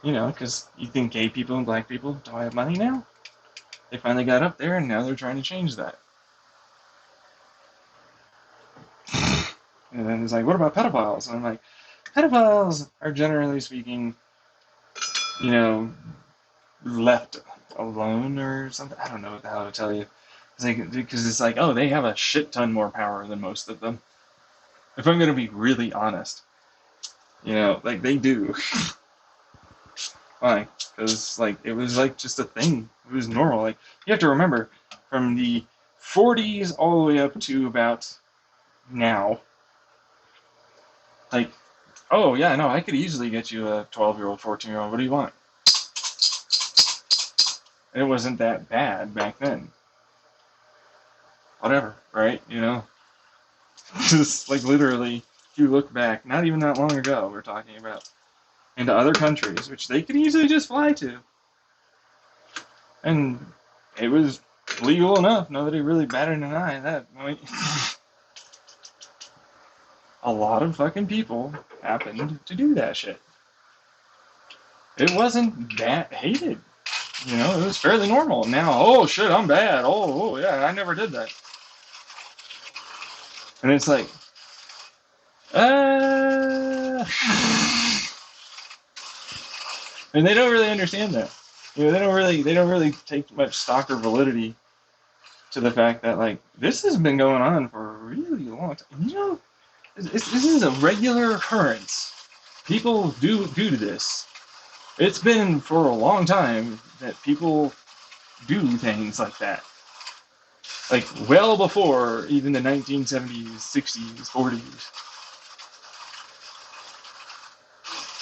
You know, because you think gay people and black people don't have money now? They finally got up there and now they're trying to change that. And then it's like, what about pedophiles? And I'm like, pedophiles are generally speaking, you know, left alone or something. I don't know how to tell you. It's like, because it's like, oh, they have a shit ton more power than most of them. If I'm going to be really honest, you know, like they do. Why? Because like it was like just a thing. It was normal. Like you have to remember, from the 40s all the way up to about now. Like, oh yeah, no, I could easily get you a 12-year-old, 14-year-old. What do you want? It wasn't that bad back then. Whatever, right? You know? Just like literally, if you look back, not even that long ago, we're talking about, into other countries, which they could easily just fly to. And it was legal enough. Nobody really batted an eye at that point. A lot of fucking people happened to do that shit. It wasn't that hated. You know, it was fairly normal. Now, oh shit, I'm bad. Oh yeah, I never did that. And it's like, uh, and they don't really understand that. You know, they don't really take much stock or validity to the fact that like this has been going on for a really long time. You know, this is a regular occurrence. People do to this. It's been for a long time that people do things like that. Like well before even the 1970s, 60s, 40s.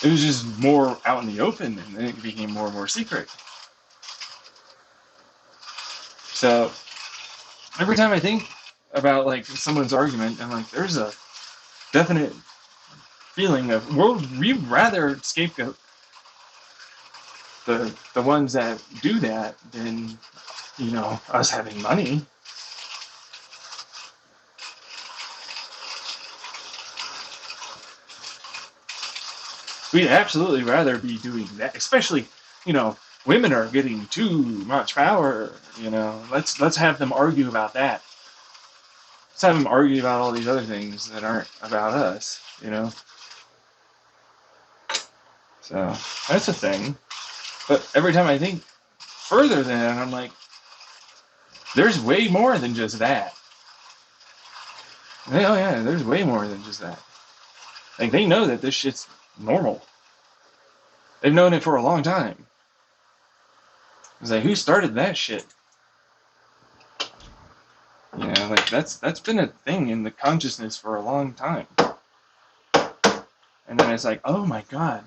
It was just more out in the open, and then it became more and more secret. So every time I think about like someone's argument, I'm like, there's a definite feeling of we'd rather scapegoat the ones that do that than us having money. We'd absolutely rather be doing that, especially women are getting too much power. Let's have them argue about that. Let's have them argue about all these other things that aren't about us. So that's a thing. But every time I think further than that, I'm like, there's way more than just that. Oh yeah, there's way more than just that. Like they know that this shit's normal. They've known it for a long time. It's like, who started that shit? Like that's been a thing in the consciousness for a long time. And then it's like, oh my god,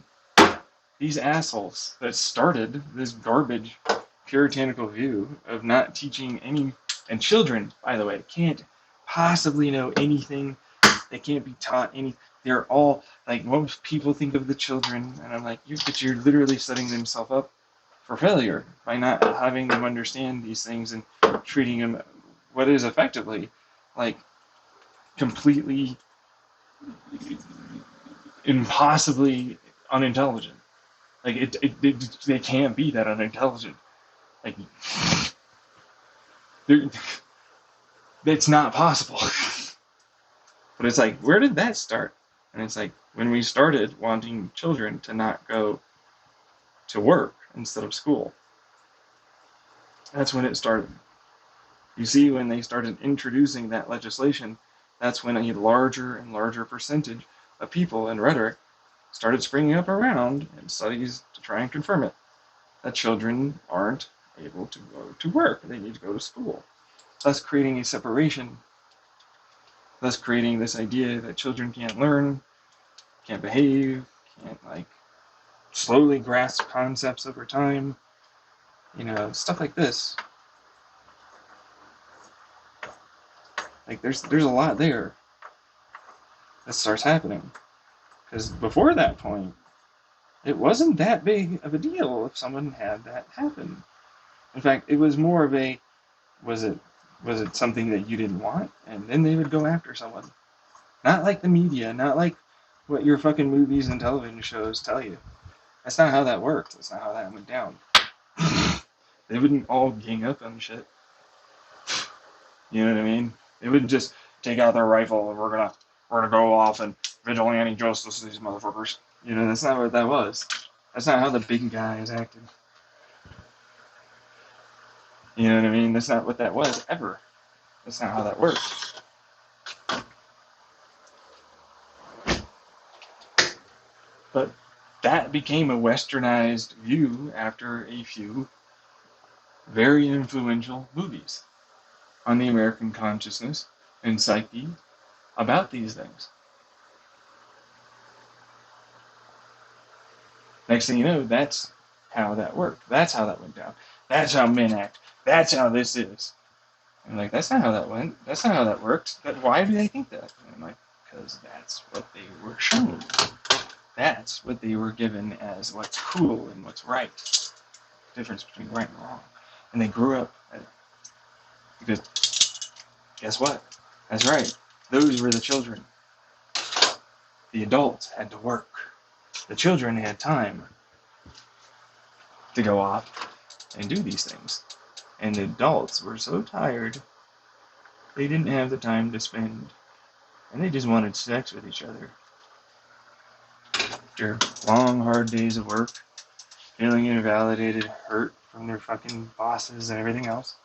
these assholes that started this garbage puritanical view of not teaching any, and children, by the way, can't possibly know anything. They can't be taught any. They're all like, most people think of the children, and I'm like, you're literally setting themselves up for failure by not having them understand these things and treating them what is effectively like completely impossibly unintelligent. Like they can't be that unintelligent. Like it's not possible. But it's like, where did that start? And it's like, when we started wanting children to not go to work instead of school. That's when it started. You see, when they started introducing that legislation, that's when a larger and larger percentage of people in rhetoric started springing up around in studies to try and confirm it, that children aren't able to go to work. They need to go to school. Thus creating a separation. Thus creating this idea that children can't learn, can't behave, can't slowly grasp concepts over time. Stuff like this. Like there's a lot there that starts happening. Because before that point, it wasn't that big of a deal if someone had that happen. In fact, it was more of a, was it something that you didn't want? And then they would go after someone. Not like the media, not like what your fucking movies and television shows tell you. That's not how that worked. That's not how that went down. They wouldn't all gang up on shit. You know what I mean? They wouldn't just take out their rifle and we're gonna go off and vigilante justice these motherfuckers. That's not what that was. That's not how the big guys acted. You know what I mean? That's not what that was, ever. That's not how that worked. But that became a westernized view after a few very influential movies on the American consciousness and psyche about these things. Next thing you know, that's how that worked. That's how that went down. That's how men act. That's how this is. I'm like, that's not how that went. That's not how that worked. But why do they think that? And I'm like, because that's what they were shown. That's what they were given as what's cool and what's right. The difference between right and wrong. And they grew up because guess what? That's right. Those were the children. The adults had to work. The children had time to go off and do these things. And the adults were so tired, they didn't have the time to spend. And they just wanted sex with each other. After long, hard days of work, feeling invalidated, hurt from their fucking bosses and everything else.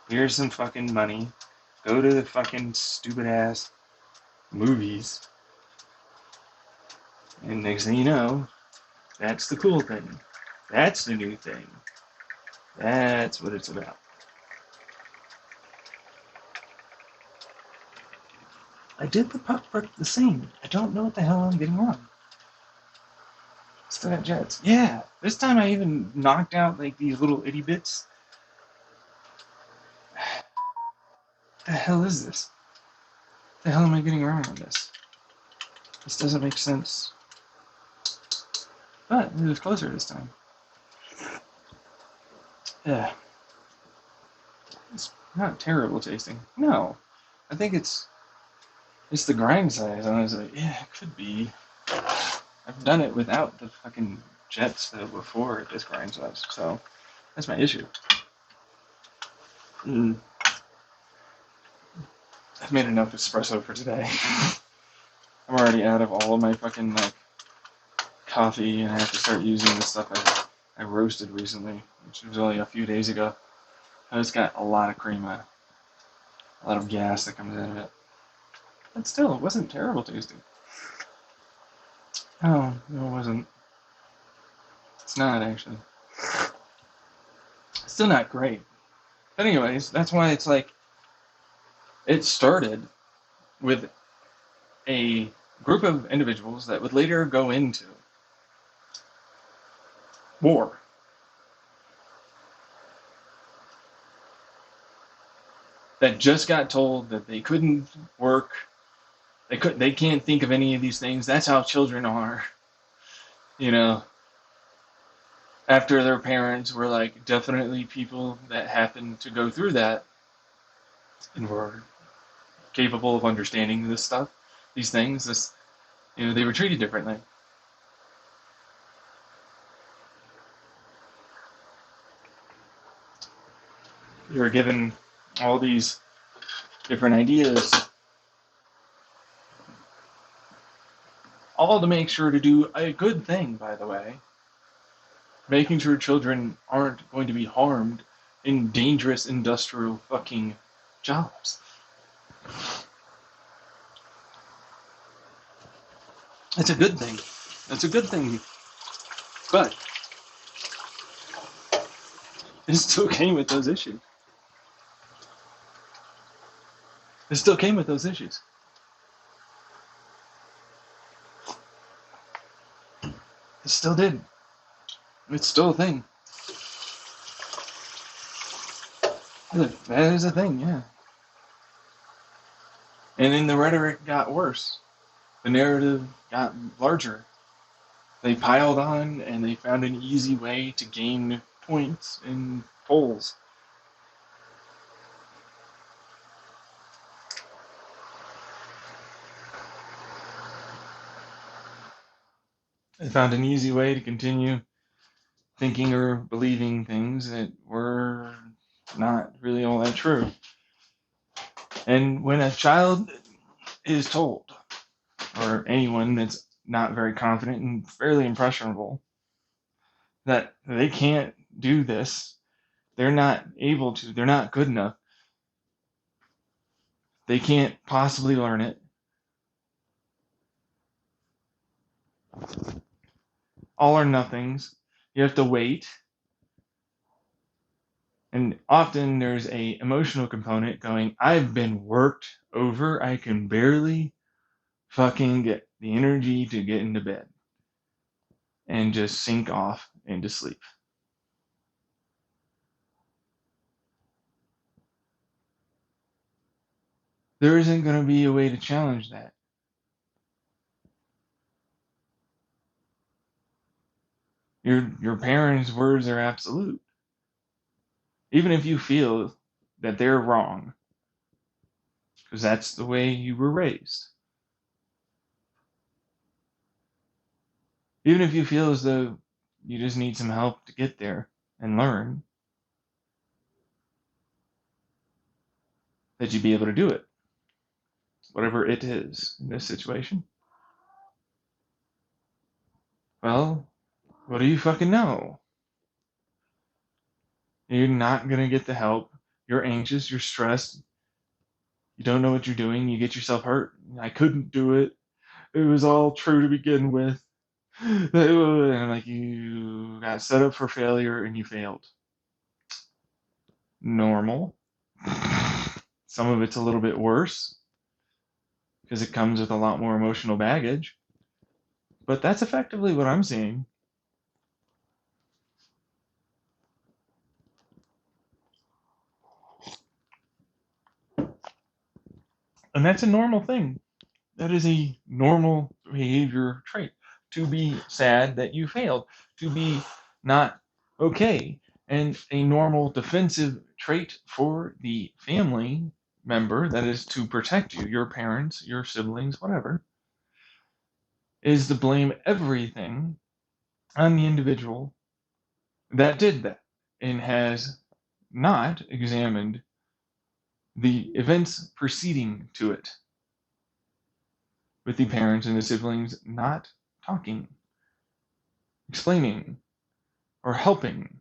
Here's some fucking money. Go to the fucking stupid ass movies. And next thing you know, that's the cool thing. That's the new thing. That's what it's about. I did the puck work the same. I don't know what the hell I'm getting wrong. Still got jets. Yeah, this time I even knocked out like these little itty bits. What the hell is this? What the hell am I getting wrong on this? This doesn't make sense. But it was closer this time. Yeah. It's not terrible tasting. No. I think it's the grind size. And I was like, yeah, it could be. I've done it without the fucking jets though before at this grind size. So that's my issue. I've made enough espresso for today. I'm already out of all of my fucking like coffee, and I have to start using the stuff I roasted recently, which was only a few days ago. It's got a lot of cream on it, a lot of gas that comes out of it. But still, it wasn't terrible tasting. Oh, no, it wasn't. It's not actually. It's still not great. But anyways, that's why it's like it started with a group of individuals that would later go into war. That just got told that they couldn't work. They can't think of any of these things. That's how children are. You know, after their parents were like definitely people that happened to go through that and were capable of understanding this stuff, these things, they were treated differently. They were given all these different ideas, all to make sure to do a good thing, by the way. Making sure children aren't going to be harmed in dangerous industrial fucking jobs. That's a good thing. That's a good thing. But it still came with those issues. It still came with those issues. It still did. It's still a thing. That is a thing, yeah. And then the rhetoric got worse. The narrative got larger. They piled on and they found an easy way to gain points in polls. They found an easy way to continue thinking or believing things that were not really all that true. And when a child is told, or anyone that's not very confident and fairly impressionable, that they can't do this, they're not able to, they're not good enough, they can't possibly learn it, all or nothings, you have to wait. And often there's a emotional component going, I've been worked over, I can barely fucking get the energy to get into bed and just sink off into sleep. There isn't going to be a way to challenge that. Your parents' words are absolute. even if you feel that they're wrong, because that's the way you were raised. Even if you feel as though you just need some help to get there and learn, that you'd be able to do it, whatever it is in this situation. Well, what do you fucking know? You're not going to get the help. You're anxious, you're stressed, you don't know what you're doing, you get yourself hurt. I couldn't do it. It was all true to begin with. And like, you got set up for failure and you failed. Normal. Some of it's a little bit worse because it comes with a lot more emotional baggage. But that's effectively what I'm seeing. And that's a normal thing. That is a normal behavior trait. To be sad that you failed, to be not okay. And a normal defensive trait for the family member, that is to protect you, your parents, your siblings, whatever, is to blame everything on the individual that did that and has not examined the events preceding to it, with the parents and the siblings not talking, explaining, or helping.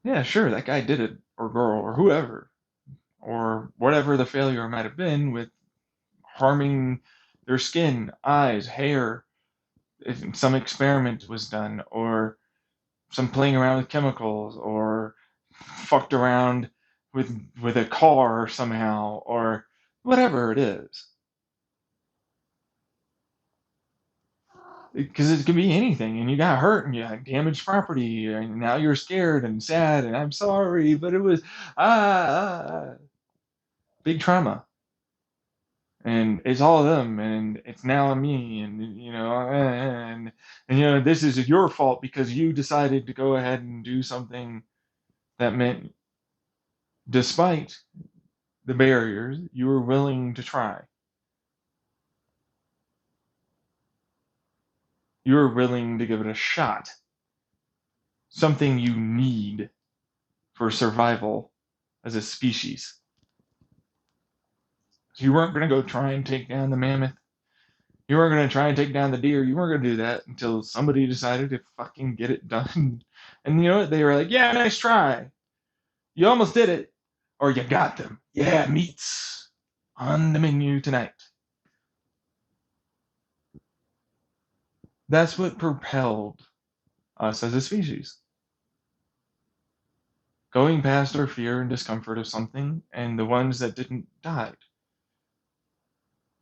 Yeah, sure, that guy did it, or girl, or whoever, or whatever the failure might have been with harming their skin, eyes, hair, if some experiment was done, or some playing around with chemicals, or fucked around with a car somehow, or whatever it is. Because it could be anything, and you got hurt and you had damaged property, and now you're scared and sad, and I'm sorry, but it was big trauma, and it's all of them, and it's now me, and and this is your fault because you decided to go ahead and do something that meant, despite the barriers, you were willing to try. You were willing to give it a shot. Something you need for survival as a species. You weren't going to go try and take down the mammoth. You weren't going to try and take down the deer. You weren't going to do that until somebody decided to fucking get it done. And you know what? They were like, yeah, nice try. You almost did it. Or you got them. Yeah, meats on the menu tonight. That's what propelled us as a species. Going past our fear and discomfort of something, and the ones that didn't died.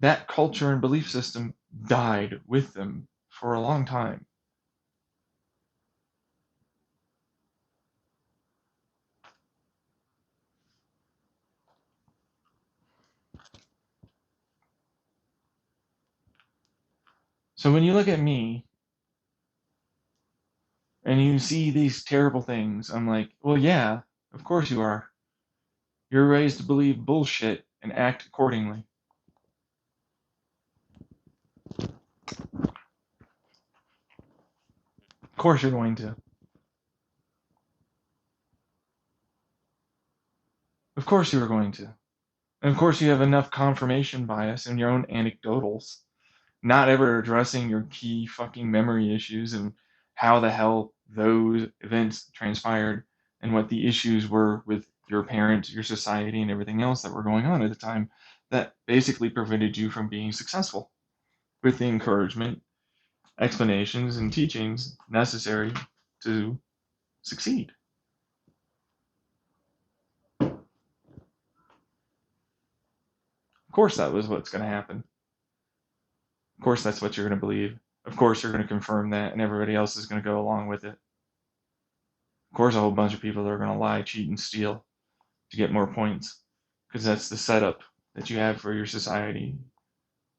That culture and belief system died with them for a long time. So when you look at me and you see these terrible things, I'm like, well, yeah, of course you are. You're raised to believe bullshit and act accordingly. Of course you're going to. Of course you are going to. And of course you have enough confirmation bias in your own anecdotals, not ever addressing your key fucking memory issues and how the hell those events transpired and what the issues were with your parents, your society, and everything else that were going on at the time that basically prevented you from being successful with the encouragement, explanations, and teachings necessary to succeed. Of course, that was what's going to happen. Of course, that's what you're going to believe. Of course, you're going to confirm that, and everybody else is going to go along with it. Of course, a whole bunch of people are going to lie, cheat, and steal to get more points, because that's the setup that you have for your society,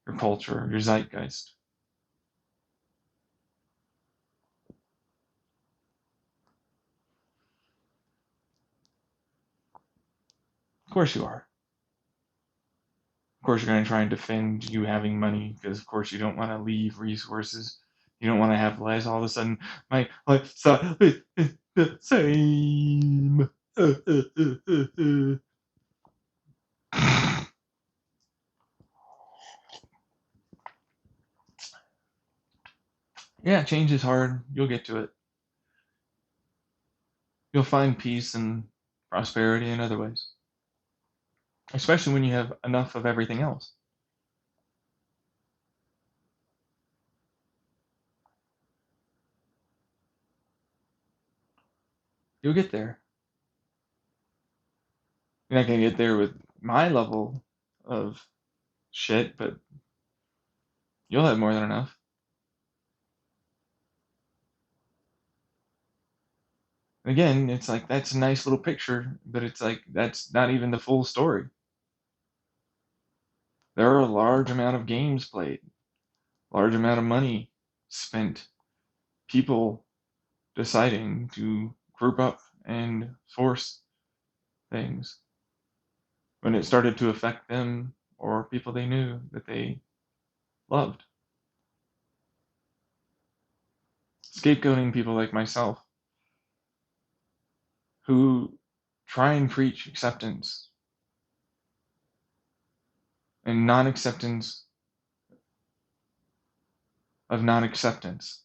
your culture, your zeitgeist. course you are. Of course you're going to try and defend you having money because, of course, you don't want to leave resources. You don't want to have less. All of a sudden, my lifestyle is the same. Yeah, change is hard. You'll get to it. You'll find peace and prosperity in other ways, especially when you have enough of everything else. You'll get there. You're not going to get there with my level of shit, but you'll have more than enough. Again, it's like that's a nice little picture, but it's like that's not even the full story. There are a large amount of games played, large amount of money spent, people deciding to group up and force things when it started to affect them or people they knew that they loved. Scapegoating people like myself who try and preach acceptance and non acceptance of non acceptance.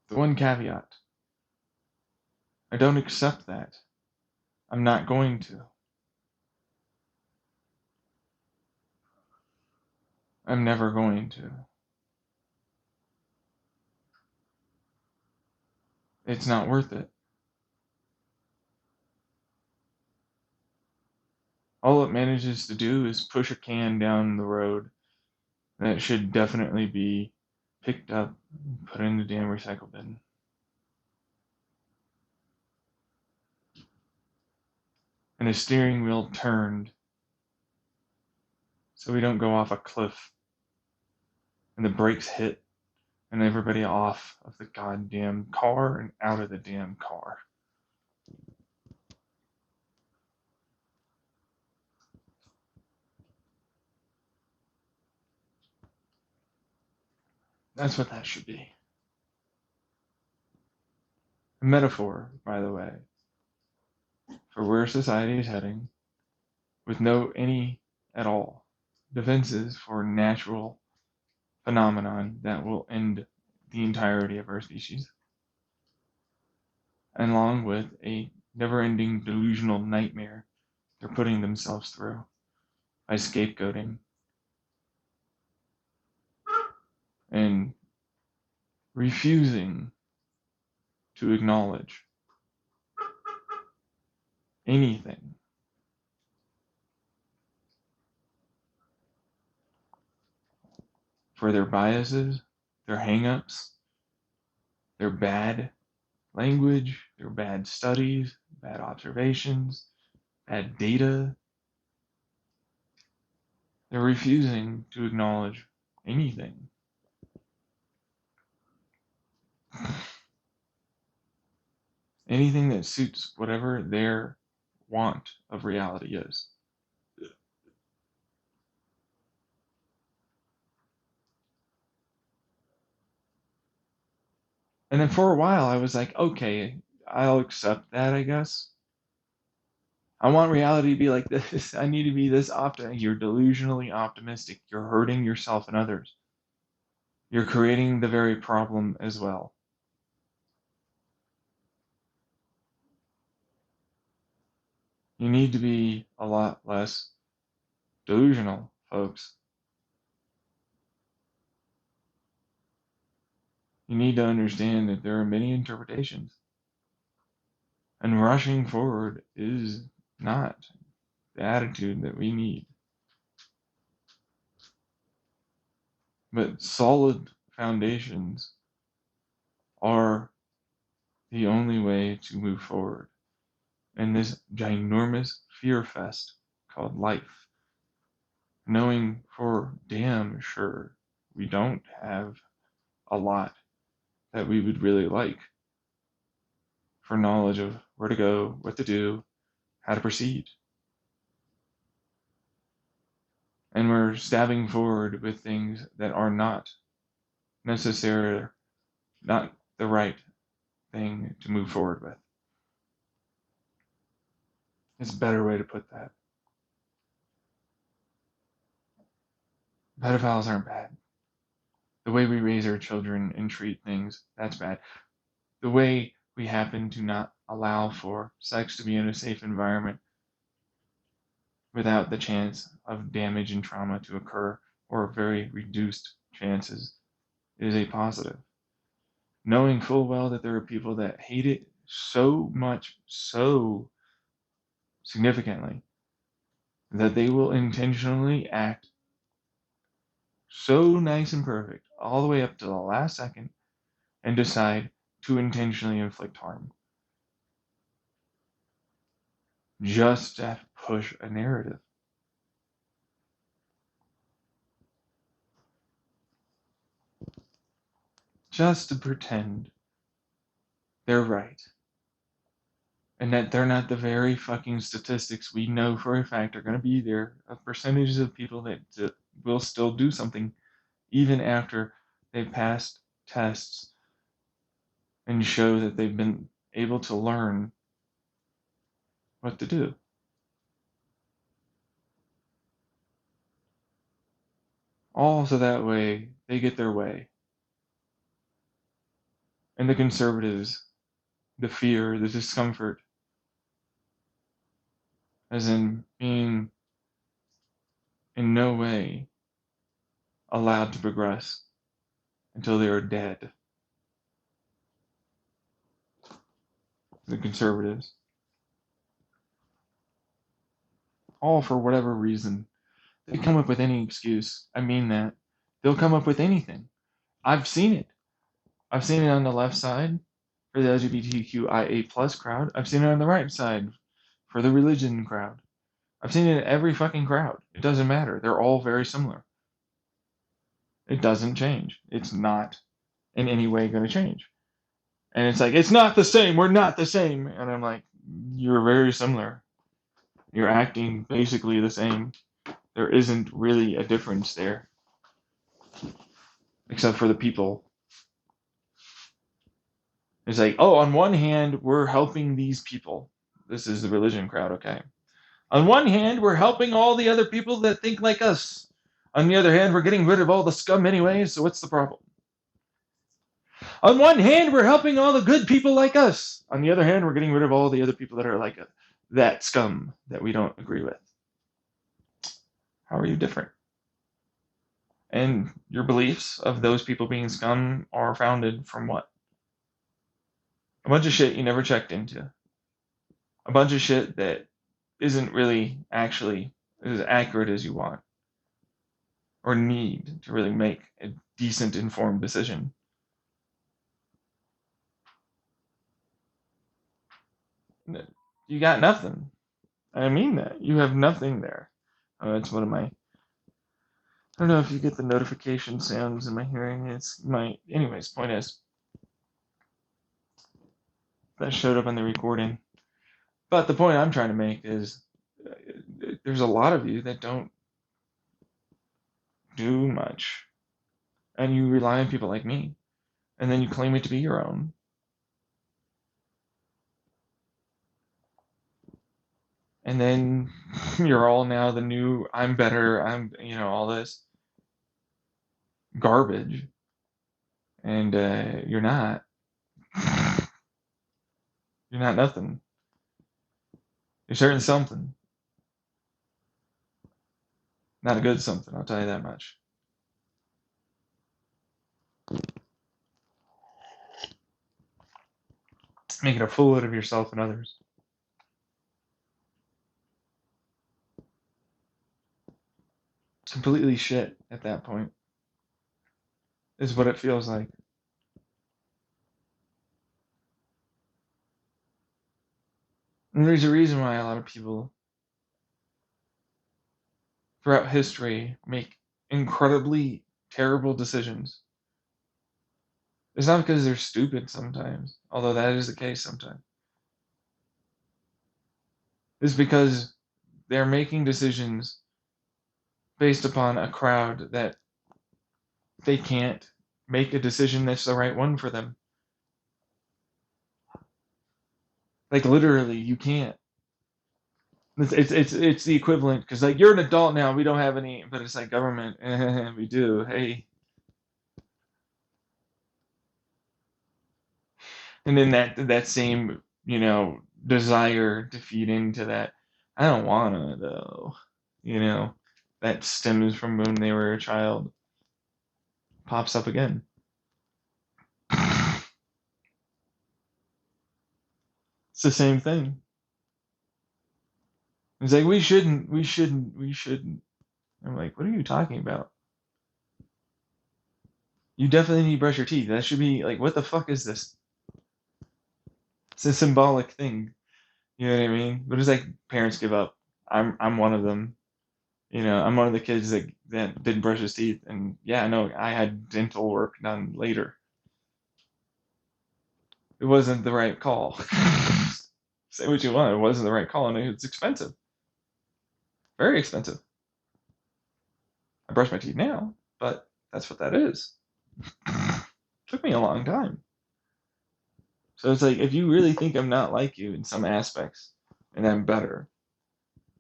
The one caveat: I don't accept that. I'm not going to. I'm never going to. It's not worth it. All it manages to do is push a can down the road that should definitely be picked up and put in the damn recycle bin. And the steering wheel turned so we don't go off a cliff and the brakes hit and everybody off of the goddamn car and out of the damn car. That's what that should be. A metaphor, by the way, for where society is heading, with no any at all defenses for natural phenomenon that will end the entirety of our species, and along with a never-ending delusional nightmare they're putting themselves through by scapegoating and refusing to acknowledge anything for their biases, their hangups, their bad language, their bad studies, bad observations, bad data. They're refusing to acknowledge anything. Anything that suits whatever their want of reality is. And then for a while, I was like, okay, I'll accept that, I guess. I want reality to be like this. I need to be this optimistic. You're delusionally optimistic. You're hurting yourself and others. You're creating the very problem as well. You need to be a lot less delusional, folks. You need to understand that there are many interpretations. And rushing forward is not the attitude that we need. But solid foundations are the only way to move forward in this ginormous fear fest called life. Knowing for damn sure we don't have a lot that we would really like for knowledge of where to go, what to do, how to proceed. And we're stabbing forward with things that are not necessarily not the right thing to move forward with. It's a better way to put that. Pedophiles aren't bad. The way we raise our children and treat things, that's bad. The way we happen to not allow for sex to be in a safe environment without the chance of damage and trauma to occur, or very reduced chances, is a positive. Knowing full well that there are people that hate it so much, so significantly, that they will intentionally act so nice and perfect all the way up to the last second and decide to intentionally inflict harm. Just to push a narrative. Just to pretend they're right. And that they're not the very fucking statistics we know for a fact are going to be there of percentages of people that will still do something even after they've passed tests and show that they've been able to learn what to do. All so that way they get their way. And the conservatives, the fear, the discomfort, as in being in no way allowed to progress until they are dead. The conservatives. All for whatever reason. They come up with any excuse. I mean that. They'll come up with anything. I've seen it. I've seen it on the left side for the LGBTQIA plus crowd. I've seen it on the right side for the religion crowd. I've seen it in every fucking crowd. It doesn't matter. They're all very similar. It doesn't change. It's not in any way going to change. And it's like, it's not the same. We're not the same. And I'm like, you're very similar. You're acting basically the same. There isn't really a difference there. Except for the people. It's like, oh, on one hand, we're helping these people. This is the religion crowd, okay? On one hand, we're helping all the other people that think like us. On the other hand, we're getting rid of all the scum anyway, so what's the problem? On one hand, we're helping all the good people like us. On the other hand, we're getting rid of all the other people that are like that scum that we don't agree with. How are you different? And your beliefs of those people being scum are founded from what? A bunch of shit you never checked into. A bunch of shit that isn't really actually as accurate as you want or need to really make a decent informed decision. You got nothing. I mean that. You have nothing there. It's one of my... I don't know if you get the notification sounds in my hearing. It's my... Anyways, point is, that showed up on the recording. But the point I'm trying to make is there's a lot of you that don't do much. And you rely on people like me. And then you claim it to be your own. And then you're all now the new, I'm better, I'm, all this garbage. And you're not. You're not nothing. You're certainly something. Not a good something, I'll tell you that much. Making a fool out of yourself and others. Completely shit at that point. Is what it feels like. And there's a reason why a lot of people throughout history make incredibly terrible decisions. It's not because they're stupid sometimes, although that is the case sometimes. is because they're making decisions based upon a crowd that they can't make a decision that's the right one for them. Like literally, you can't. It's the equivalent because like you're an adult now. We don't have any, but it's like government. We do. Hey, and then that same desire to feed into that. I don't wanna though. You know that stems from when they were a child. Pops up again. It's the same thing. It's like we shouldn't. I'm like, what are you talking about? You definitely need to brush your teeth. That should be like, what the fuck is this? It's a symbolic thing. You know what I mean? But it's like parents give up. I'm one of them. I'm one of the kids that didn't brush his teeth, and yeah, no, I had dental work done later. It wasn't the right call. Say what you want, it wasn't the right call, and it's expensive, very expensive. I brush my teeth now, but that's what that is. Took me a long time. So it's like if you really think I'm not like you in some aspects, and I'm better,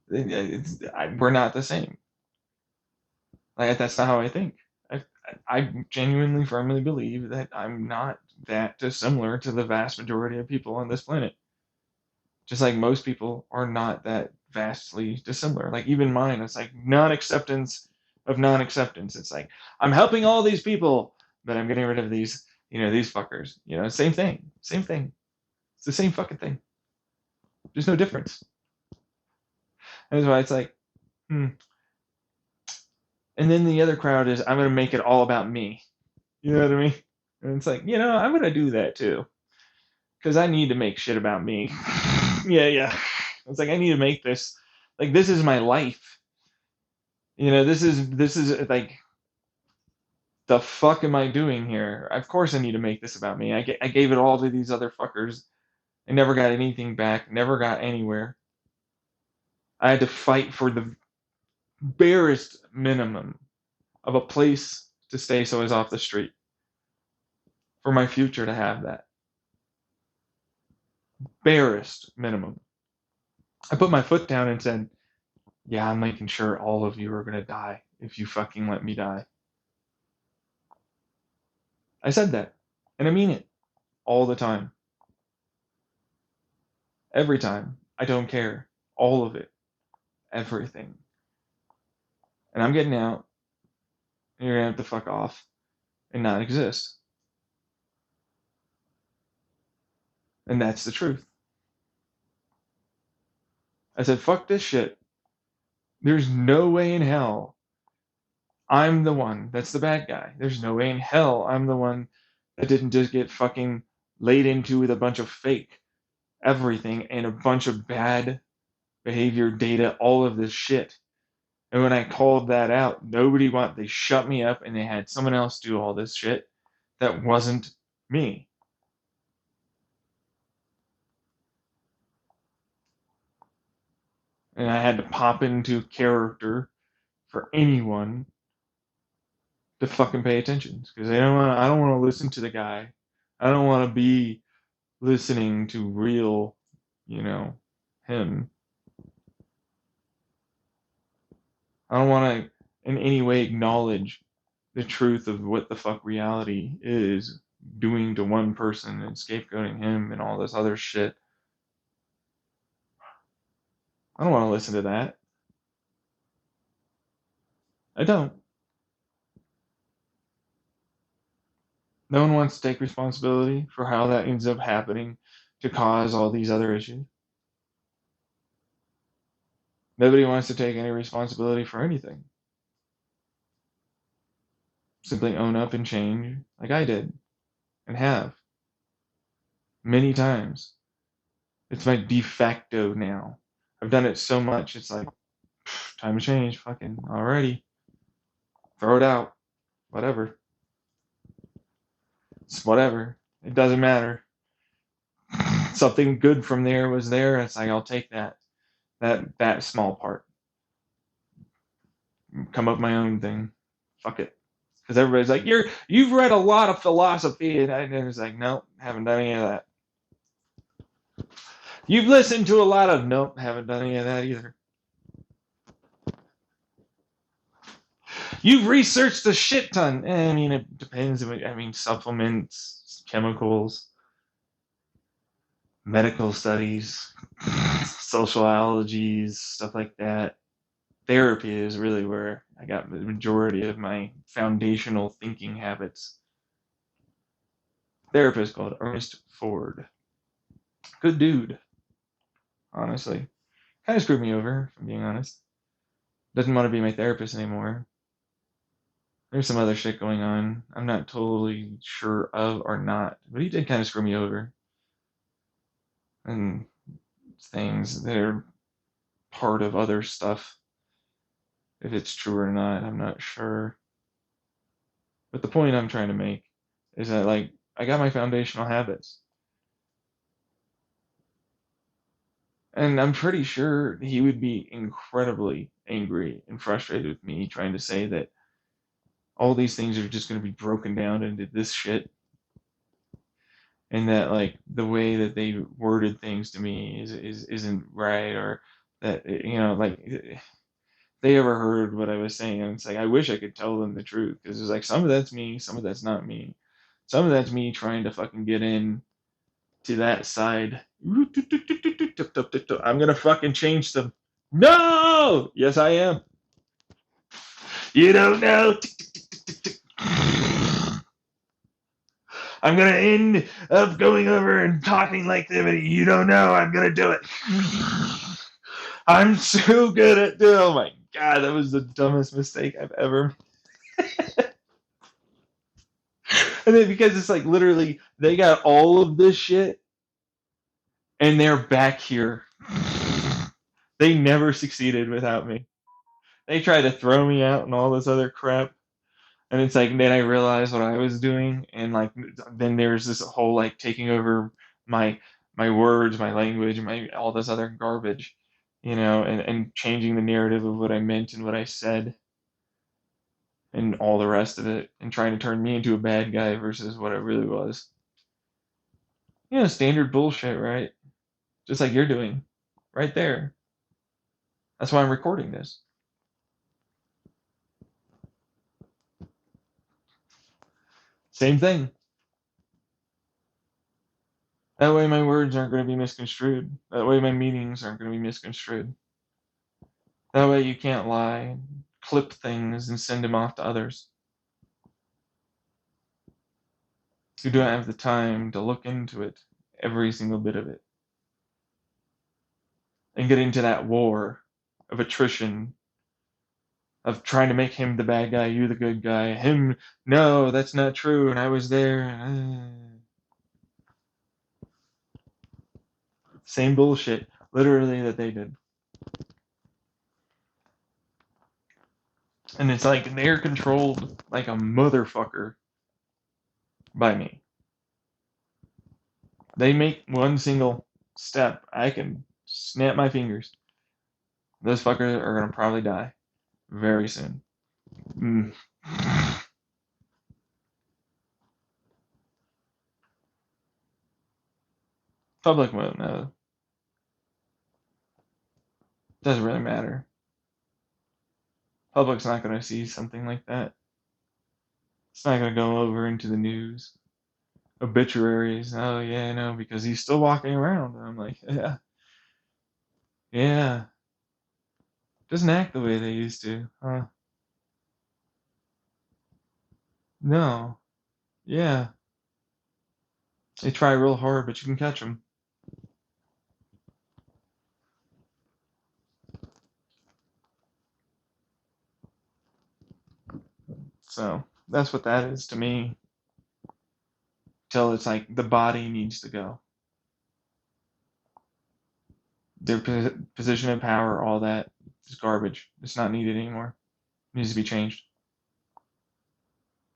we're not the same. Like that's not how I think. I genuinely firmly believe that I'm not that dissimilar to the vast majority of people on this planet. Just like most people are not that vastly dissimilar. Like even mine, it's like non-acceptance of non-acceptance. It's like I'm helping all these people, but I'm getting rid of these fuckers. Same thing. Same thing. It's the same fucking thing. There's no difference. And that's why it's like, hmm. And then the other crowd is I'm gonna make it all about me. You know what I mean? And it's like, I'm gonna do that too. Because I need to make shit about me. Yeah. It's like I need to make this like this is my life. This is like the fuck am I doing here? Of course I need to make this about me. I gave it all to these other fuckers. I never got anything back, never got anywhere. I had to fight for the barest minimum of a place to stay so I was off the street. For my future to have that. Barest minimum. I put my foot down and said, yeah, I'm making sure all of you are going to die if you fucking let me die. I said that. And I mean it. All the time. Every time. I don't care. All of it. Everything. And I'm getting out. And you're going to have to fuck off. And not exist. And that's the truth. I said, fuck this shit. There's no way in hell I'm the one that's the bad guy. There's no way in hell I'm the one that didn't just get fucking laid into with a bunch of fake everything and a bunch of bad behavior data, all of this shit. And when I called that out, they shut me up and they had someone else do all this shit that wasn't me. And I had to pop into character for anyone to fucking pay attention because I don't want to listen to the guy. I don't want to be listening to real, him. I don't want to in any way acknowledge the truth of what the fuck reality is doing to one person and scapegoating him and all this other shit. I don't want to listen to that. I don't. No one wants to take responsibility for how that ends up happening to cause all these other issues. Nobody wants to take any responsibility for anything. Simply own up and change like I did and have many times. It's my de facto now. I've done it so much, it's like, time to change, fucking, alrighty. Throw it out. Whatever. It's whatever. It doesn't matter. Something good from there was there. It's like, I'll take that. That small part. Come up with my own thing. Fuck it. Because everybody's like, you've read a lot of philosophy, and I was like, nope, haven't done any of that. You've listened to a lot of, nope, haven't done any of that either. You've researched a shit ton. I mean, it depends. I mean, supplements, chemicals, medical studies, sociologies, stuff like that. Therapy is really where I got the majority of my foundational thinking habits. Therapist called Ernest Ford. Good dude, honestly. Kind of screwed me over, if I'm being honest. Doesn't want to be my therapist anymore. There's some other shit going on I'm not totally sure of or not, but he did kind of screw me over. And things that are part of other stuff. If it's true or not, I'm not sure. But the point I'm trying to make is that, like, I got my foundational habits. And I'm pretty sure he would be incredibly angry and frustrated with me trying to say that all these things are just going to be broken down into this shit. And that, like, the way that they worded things to me isn't right, or that, like, they ever heard what I was saying, and it's like I wish I could tell them the truth, because it's like some of that's me, some of that's not me, some of that's me trying to fucking get in to that side. I'm gonna fucking change them. No, yes I am. You don't know. I'm gonna end up going over and talking like them, and you don't know. I'm gonna do it. I'm so good at doing. Oh my god, that was the dumbest mistake I've ever. And then because it's like literally they got all of this shit and they're back here. They never succeeded without me. They tried to throw me out and all this other crap. And it's like then I realized what I was doing, and like then there's this whole like taking over my my words, my language, my all this other garbage, and changing the narrative of what I meant and what I said and all the rest of it, and trying to turn me into a bad guy versus what I really was. Standard bullshit, right? Just like you're doing right there. That's why I'm recording this. Same thing. That way my words aren't going to be misconstrued. That way my meanings aren't going to be misconstrued. That way you can't lie, clip things, and send them off to others who don't have the time to look into it, every single bit of it, and get into that war of attrition, of trying to make him the bad guy, you the good guy, him, no, that's not true, and I was there. Same bullshit, literally, that they did. And it's like they're controlled like a motherfucker by me. They make one single step, I can snap my fingers. Those fuckers are gonna probably die very soon. Public won't know. Doesn't really matter. Public's not gonna see something like that. It's not gonna go over into the news. Obituaries. Oh yeah, no, because he's still walking around. And I'm like, yeah, yeah. Doesn't act the way they used to, huh? No. Yeah. They try real hard, but you can catch them. So that's what that is to me. Till it's like the body needs to go. Their position of power, all that is garbage. It's not needed anymore. It needs to be changed.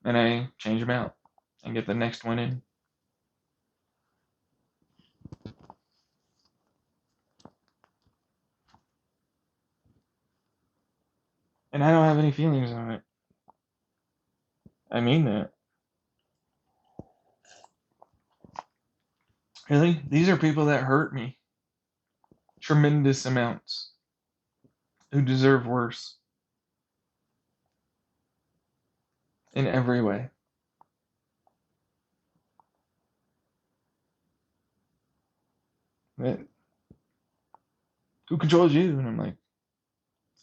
And I change them out and get the next one in. And I don't have any feelings on it. I mean that. Really? These are people that hurt me. Tremendous amounts. Who deserve worse. In every way. But who controls you? And I'm like,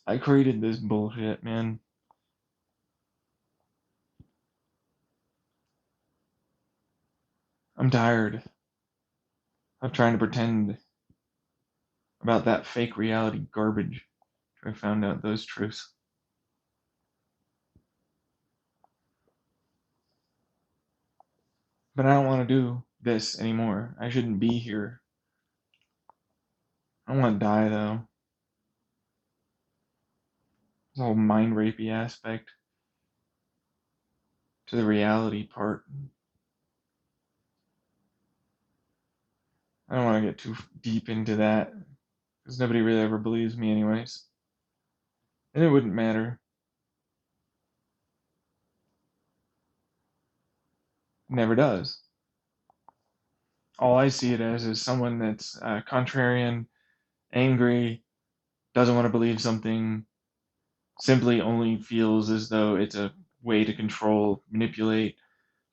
I created this bullshit, man. I'm tired of trying to pretend about that fake reality garbage. I found out those truths. But I don't want to do this anymore. I shouldn't be here. I don't want to die, though. This whole mind rapey aspect to the reality part. I don't want to get too deep into that because nobody really ever believes me, anyways. And it wouldn't matter. It never does. All I see it as is someone that's contrarian, angry, doesn't want to believe something, simply only feels as though it's a way to control, manipulate,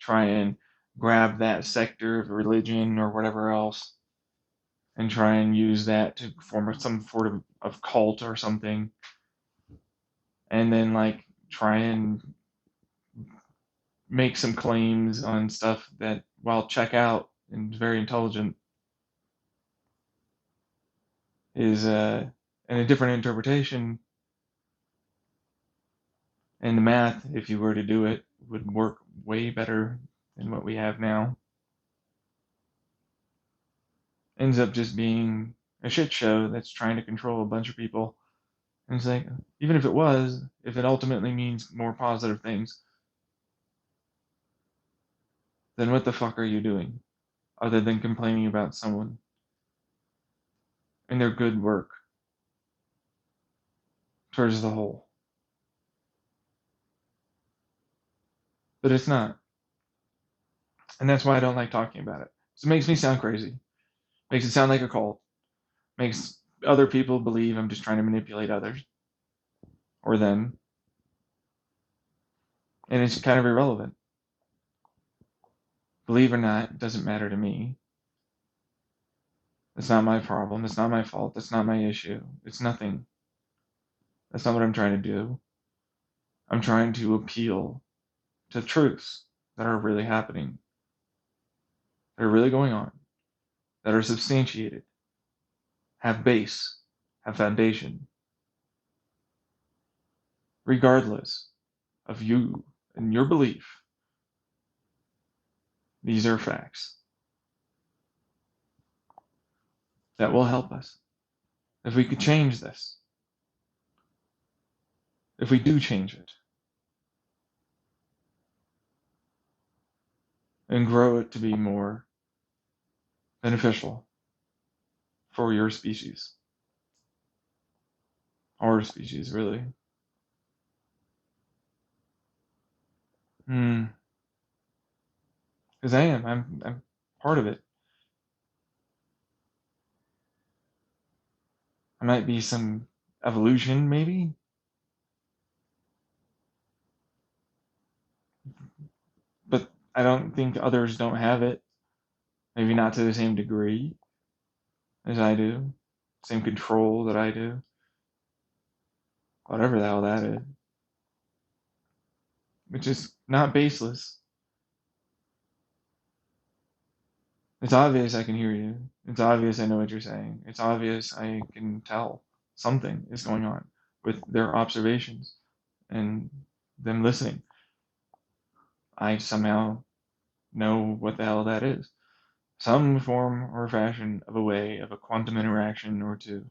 try and grab that sector of religion or whatever else and try and use that to form some sort of cult or something. And then, like, try and make some claims on stuff that, while check out and very intelligent, is in a different interpretation. And the math, if you were to do it, would work way better than what we have now. Ends up just being a shit show that's trying to control a bunch of people. And it's like, even if it was, if it ultimately means more positive things, then what the fuck are you doing other than complaining about someone and their good work towards the whole? But it's not. And that's why I don't like talking about it. It makes me sound crazy. Makes it sound like a cult. Makes other people believe I'm just trying to manipulate others or them. And it's kind of irrelevant. Believe it or not, it doesn't matter to me. It's not my problem. It's not my fault. That's not my issue. It's nothing. That's not what I'm trying to do. I'm trying to appeal to truths that are really happening, that are really going on, that are substantiated, have base, have foundation, regardless of you and your belief. These are facts that will help us. If we could change this, if we do change it, and grow it to be more beneficial for your species, our species, really. Because I'm part of it. I might be some evolution, maybe, but I don't think others don't have it. Maybe not to the same degree as I do, same control that I do, whatever the hell that is. Which is not baseless. It's obvious I can hear you. It's obvious I know what you're saying. It's obvious I can tell something is going on with their observations and them listening. I somehow know what the hell that is. Some form or fashion of a way of a quantum interaction or two,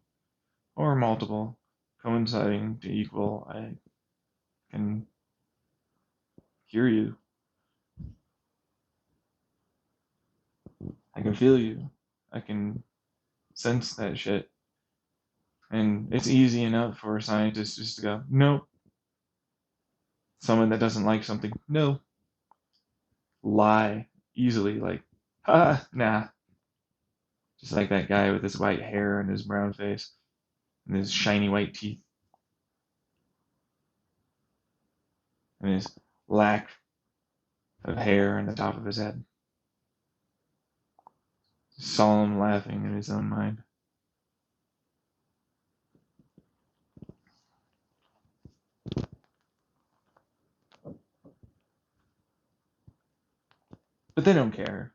or multiple, coinciding to equal. I can hear you. I can feel you. I can sense that shit. And it's easy enough for scientists just to go, nope, someone that doesn't like something. No. Lie easily, like, nah. Just like that guy with his white hair and his brown face and his shiny white teeth and his lack of hair on the top of his head. Solemn laughing in his own mind. But they don't care.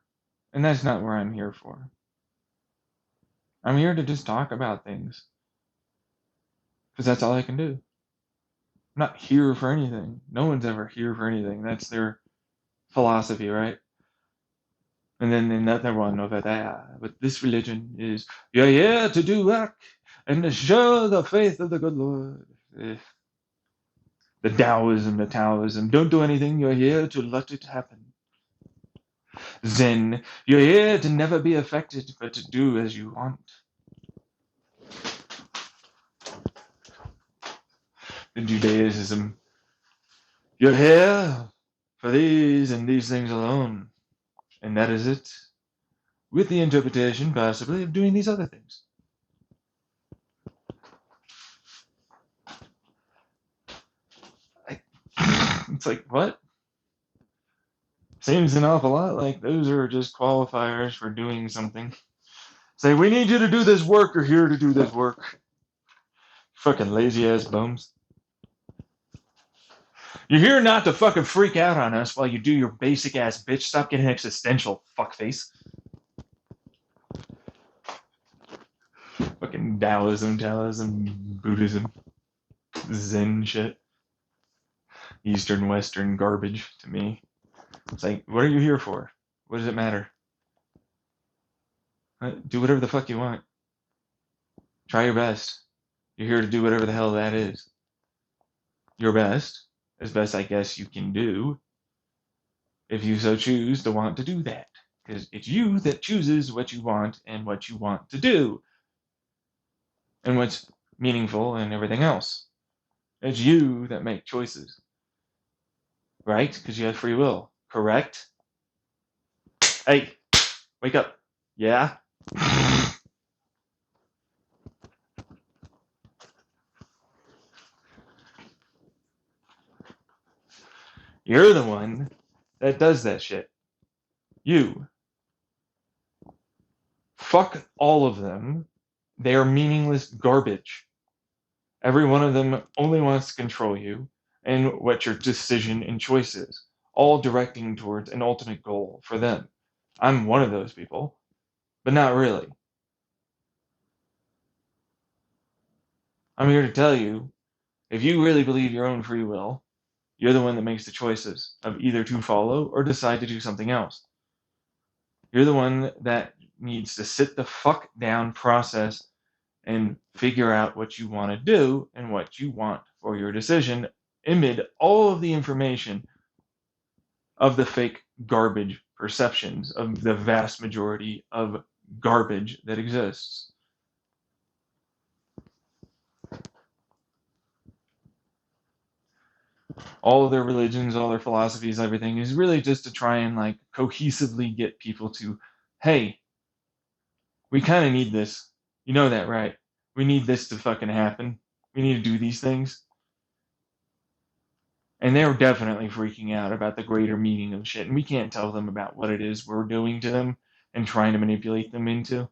And that's not where I'm here for. I'm here to just talk about things. Because that's all I can do. I'm not here for anything. No one's ever here for anything. That's their philosophy, right? And then another one over there. But this religion is, you're here to do work and to show the faith of the good Lord. The Taoism, don't do anything, you're here to let it happen. Zen, you're here to never be affected, but to do as you want. In Judaism, you're here for these and these things alone, and that is it, with the interpretation, possibly, of doing these other things. It's like, what? Seems an awful lot like those are just qualifiers for doing something. Say, we need you to do this work, you're here to do this work. Fucking lazy ass bums. You're here not to fucking freak out on us while you do your basic ass bitch. Stop getting existential, fuckface. Fucking Taoism, Buddhism, Zen shit. Eastern, Western garbage to me. It's like, what are you here for? What does it matter? Do whatever the fuck you want. Try your best. You're here to do whatever the hell that is. Your best, as best I guess you can do, if you so choose to want to do that. Because it's you that chooses what you want and what you want to do. And what's meaningful and everything else. It's you that make choices. Right? Because you have free will. Correct? Hey, wake up. Yeah? You're the one that does that shit. You. Fuck all of them. They are meaningless garbage. Every one of them only wants to control you and what your decision and choice is, all directing towards an ultimate goal for them. I'm one of those people, but not really. I'm here to tell you, if you really believe your own free will, you're the one that makes the choices of either to follow or decide to do something else. You're the one that needs to sit the fuck down, process, and figure out what you want to do and what you want for your decision amid all of the information of the fake garbage perceptions of the vast majority of garbage that exists. All of their religions, all their philosophies, everything is really just to try and like cohesively get people to, hey, we kind of need this. You know that, right? We need this to fucking happen. We need to do these things. And they're definitely freaking out about the greater meaning of shit. And we can't tell them about what it is we're doing to them and trying to manipulate them into.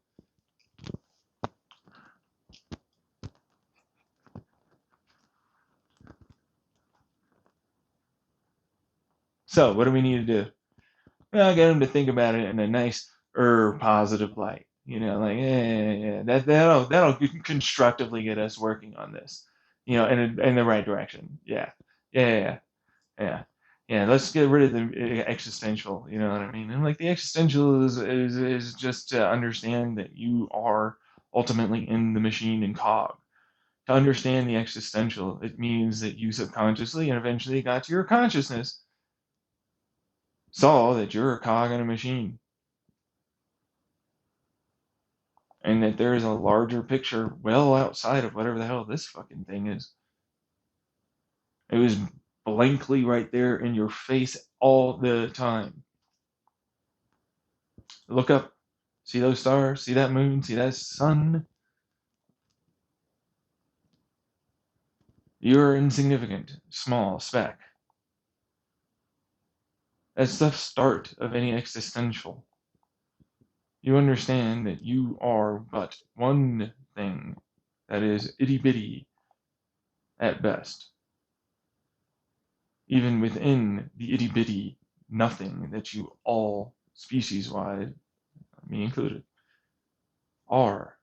So, what do we need to do? Well, get them to think about it in a nice positive light. You know, like that'll constructively get us working on this. You know, in the right direction. Yeah. Yeah, let's get rid of the existential. You know what I mean? And like the existential is just to understand that you are ultimately in the machine and cog. To understand the existential, it means that you subconsciously and eventually got to your consciousness saw that you're a cog in a machine. And that there is a larger picture well outside of whatever the hell this fucking thing is. It was blankly right there in your face all the time. Look up, see those stars, see that moon, see that sun. You're insignificant, small speck. That's the start of any existential. You understand that you are but one thing that is itty bitty at best. Even within the itty bitty nothing that you all, species wide, me included, are.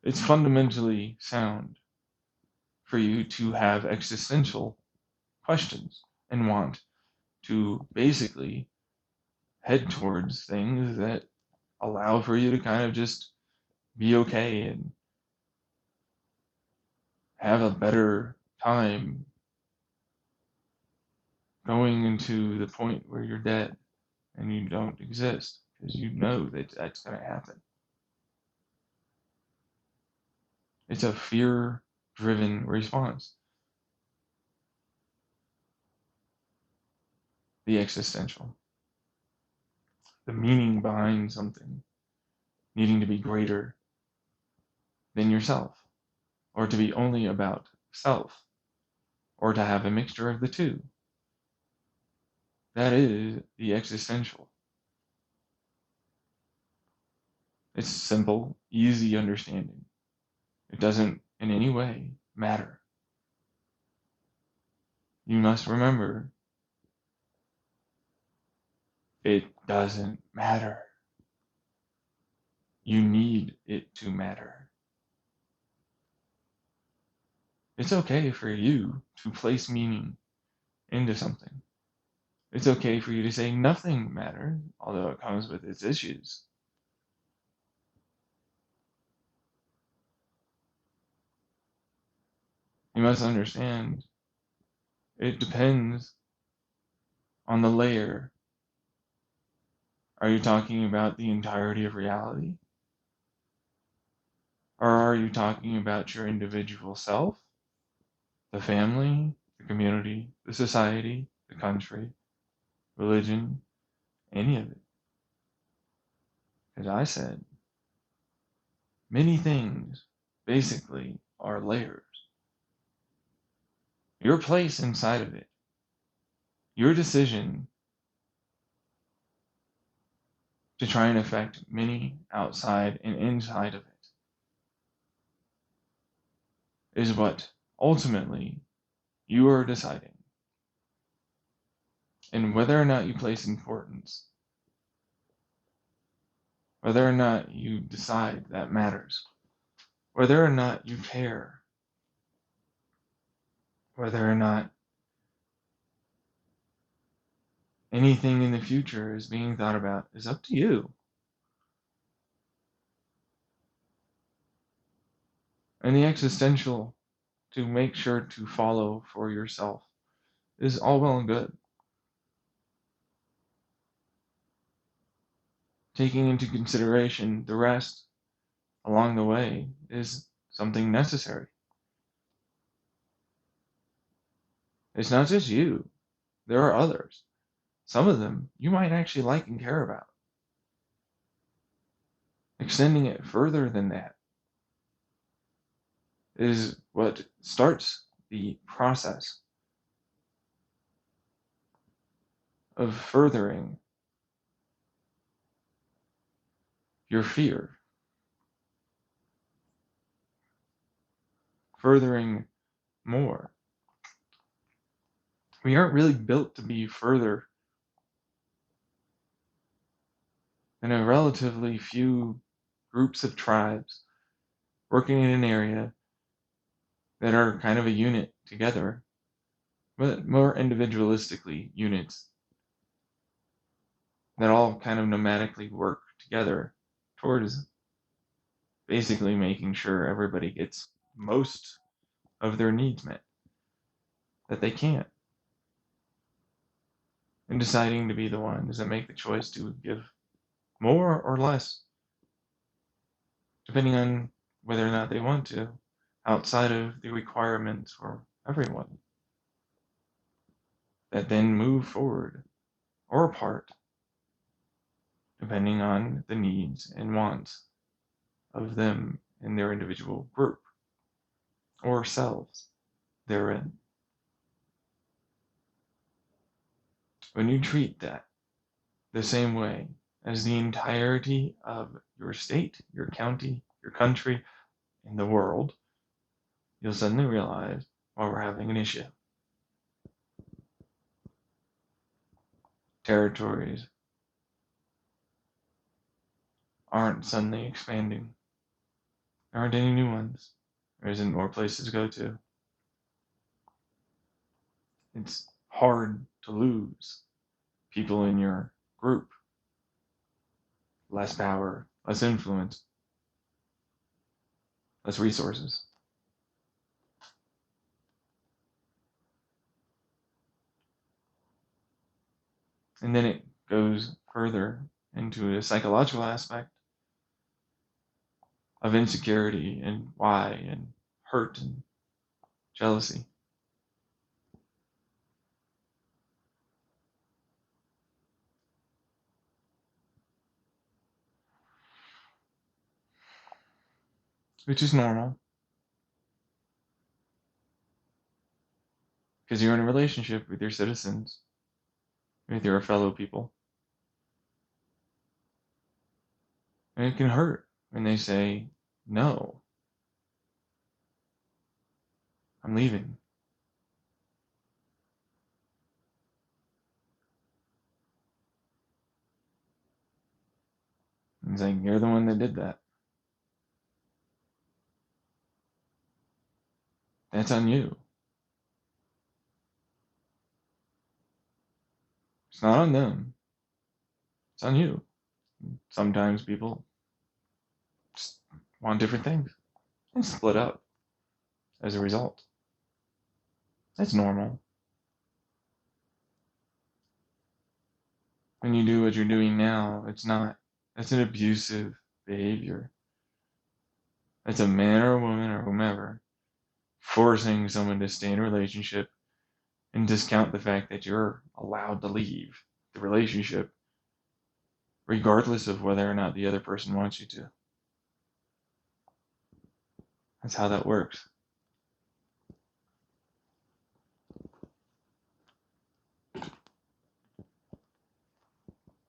It's fundamentally sound for you to have existential questions and want to basically head towards things that allow for you to kind of just be okay and have a better time going into the point where you're dead and you don't exist because you know that that's going to happen. It's a fear driven response. The existential, the meaning behind something needing to be greater than yourself, or to be only about self, or to have a mixture of the two. That is the existential. It's simple, easy understanding. It doesn't in any way matter. You must remember, it doesn't matter. You need it to matter. It's okay for you to place meaning into something. It's okay for you to say nothing matters, although it comes with its issues. You must understand, it depends on the layer. Are you talking about the entirety of reality? Or are you talking about your individual self, the family, the community, the society, the country, religion, any of it? As I said, many things basically are layers. Your place inside of it, your decision to try and affect many outside and inside of it, is what ultimately you are deciding. And whether or not you place importance, whether or not you decide that matters, whether or not you care, whether or not anything in the future is being thought about, is up to you. And the existential to make sure to follow for yourself is all well and good. Taking into consideration the rest along the way is something necessary. It's not just you, there are others. Some of them you might actually like and care about. Extending it further than that is what starts the process of furthering your fear, furthering more. We aren't really built to be further than a relatively few groups of tribes working in an area that are kind of a unit together, but more individualistically units that all kind of nomadically work together towards basically making sure everybody gets most of their needs met that they can. And deciding to be the ones that make the choice to give more or less, depending on whether or not they want to, outside of the requirements for everyone that then move forward or apart depending on the needs and wants of them in their individual group or selves therein. When you treat that the same way as the entirety of your state, your county, your country, and the world, you'll suddenly realize why we're having an issue. Territories aren't suddenly expanding. There aren't any new ones. There isn't more places to go to. It's hard to lose people in your group. Less power, less influence, less resources. And then it goes further into a psychological aspect of insecurity and why and hurt and jealousy. Which is normal because you're in a relationship with your citizens, with your fellow people. And it can hurt when they say, no, I'm leaving. And it's like, you're the one that did that. That's on you. It's not on them. It's on you. Sometimes people just want different things and split up as a result. That's normal. When you do what you're doing now, it's not. That's an abusive behavior. That's a man or a woman or whomever forcing someone to stay in a relationship and discount the fact that you're allowed to leave the relationship regardless of whether or not the other person wants you to. That's how that works.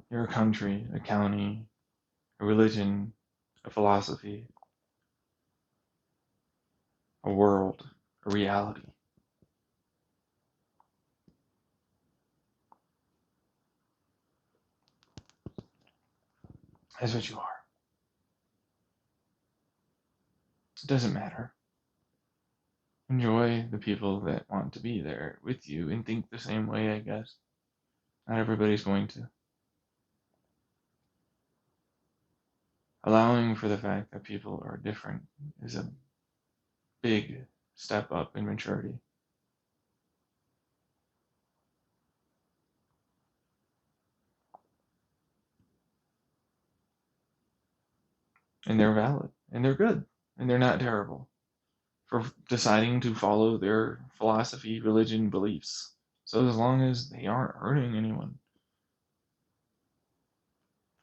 You're a country, a county, a religion, a philosophy, a world, a reality. That's what you are. It doesn't matter. Enjoy the people that want to be there with you and think the same way, I guess. Not everybody's going to. Allowing for the fact that people are different is a big step up in maturity. And they're valid, and they're good, and they're not terrible for deciding to follow their philosophy, religion, beliefs. So as long as they aren't hurting anyone,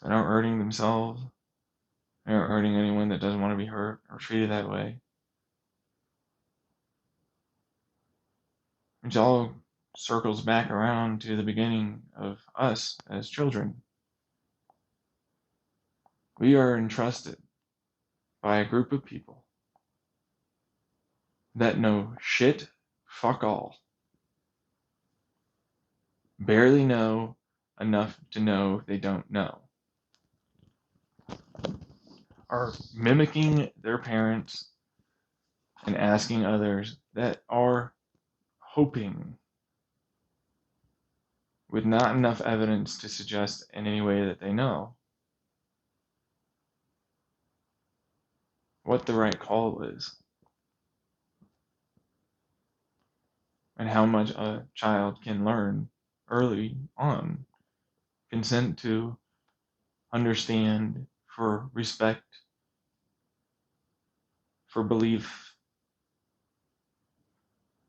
they're not hurting themselves, they're not hurting anyone that doesn't want to be hurt or treated that way. Which all circles back around to the beginning of us as children. We are entrusted by a group of people that know shit, fuck all. Barely know enough to know they don't know. Are mimicking their parents and asking others that are hoping with not enough evidence to suggest in any way that they know what the right call is and how much a child can learn early on. Consent to, understand, for respect, for belief,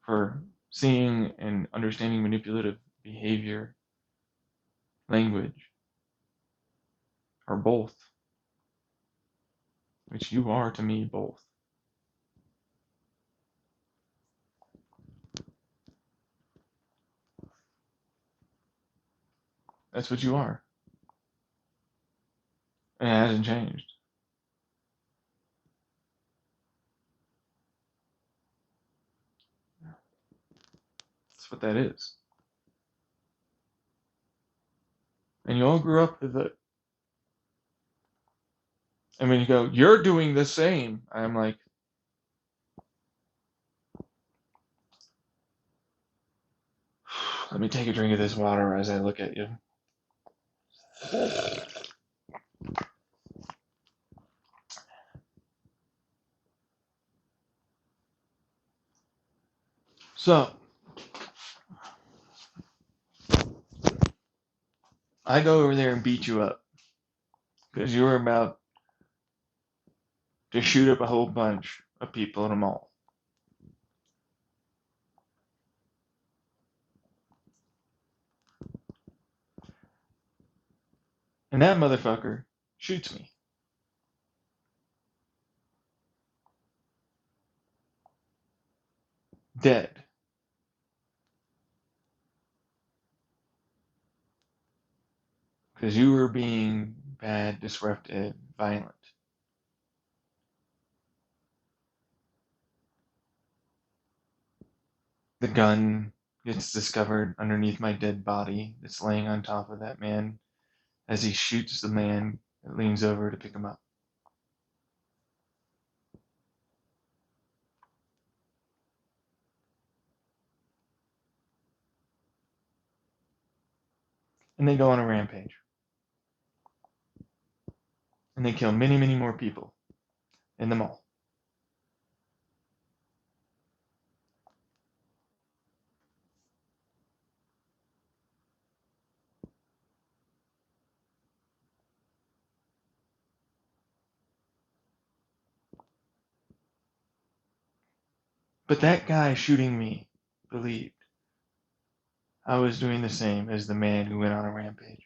for seeing and understanding manipulative behavior, language, or both, which you are to me both. That's what you are. And it hasn't changed. That's what that is. And you all grew up with it. And when you go, you're doing the same, I'm like, let me take a drink of this water as I look at you. So, I go over there and beat you up because you were about to shoot up a whole bunch of people in a mall. And that motherfucker shoots me. Dead. Because you were being bad, disruptive, violent. The gun gets discovered underneath my dead body that's laying on top of that man as he shoots the man that leans over to pick him up. And they go on a rampage. And they kill many, many more people in the mall. But that guy shooting me believed I was doing the same as the man who went on a rampage.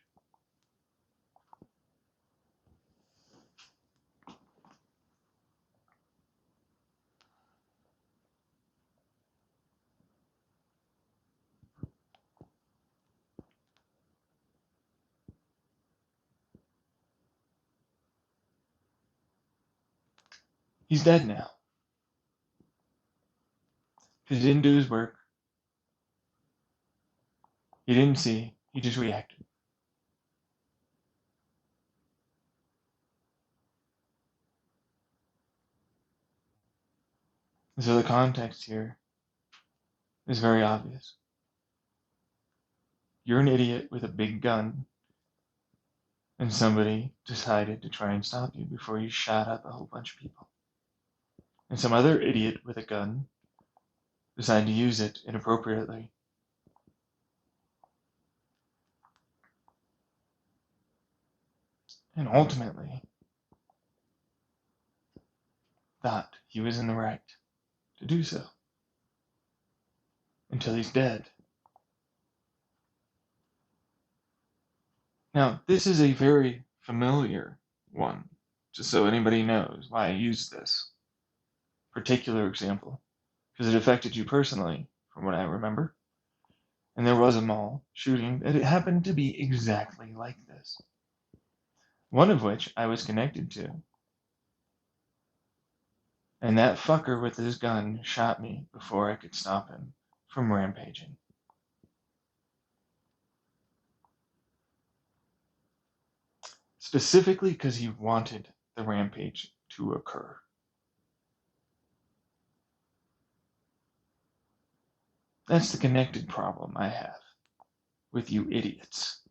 He's dead now. Because he didn't do his work. He didn't see. He just reacted. And so the context here is very obvious. You're an idiot with a big gun, and somebody decided to try and stop you before you shot up a whole bunch of people. And some other idiot with a gun decided to use it inappropriately. And ultimately thought he was in the right to do so. Until he's dead. Now, this is a very familiar one, just so anybody knows why I use this particular example, because it affected you personally, from what I remember. And there was a mall shooting, and it happened to be exactly like this. One of which I was connected to. And that fucker with his gun shot me before I could stop him from rampaging. Specifically because he wanted the rampage to occur. That's the connected problem I have with you idiots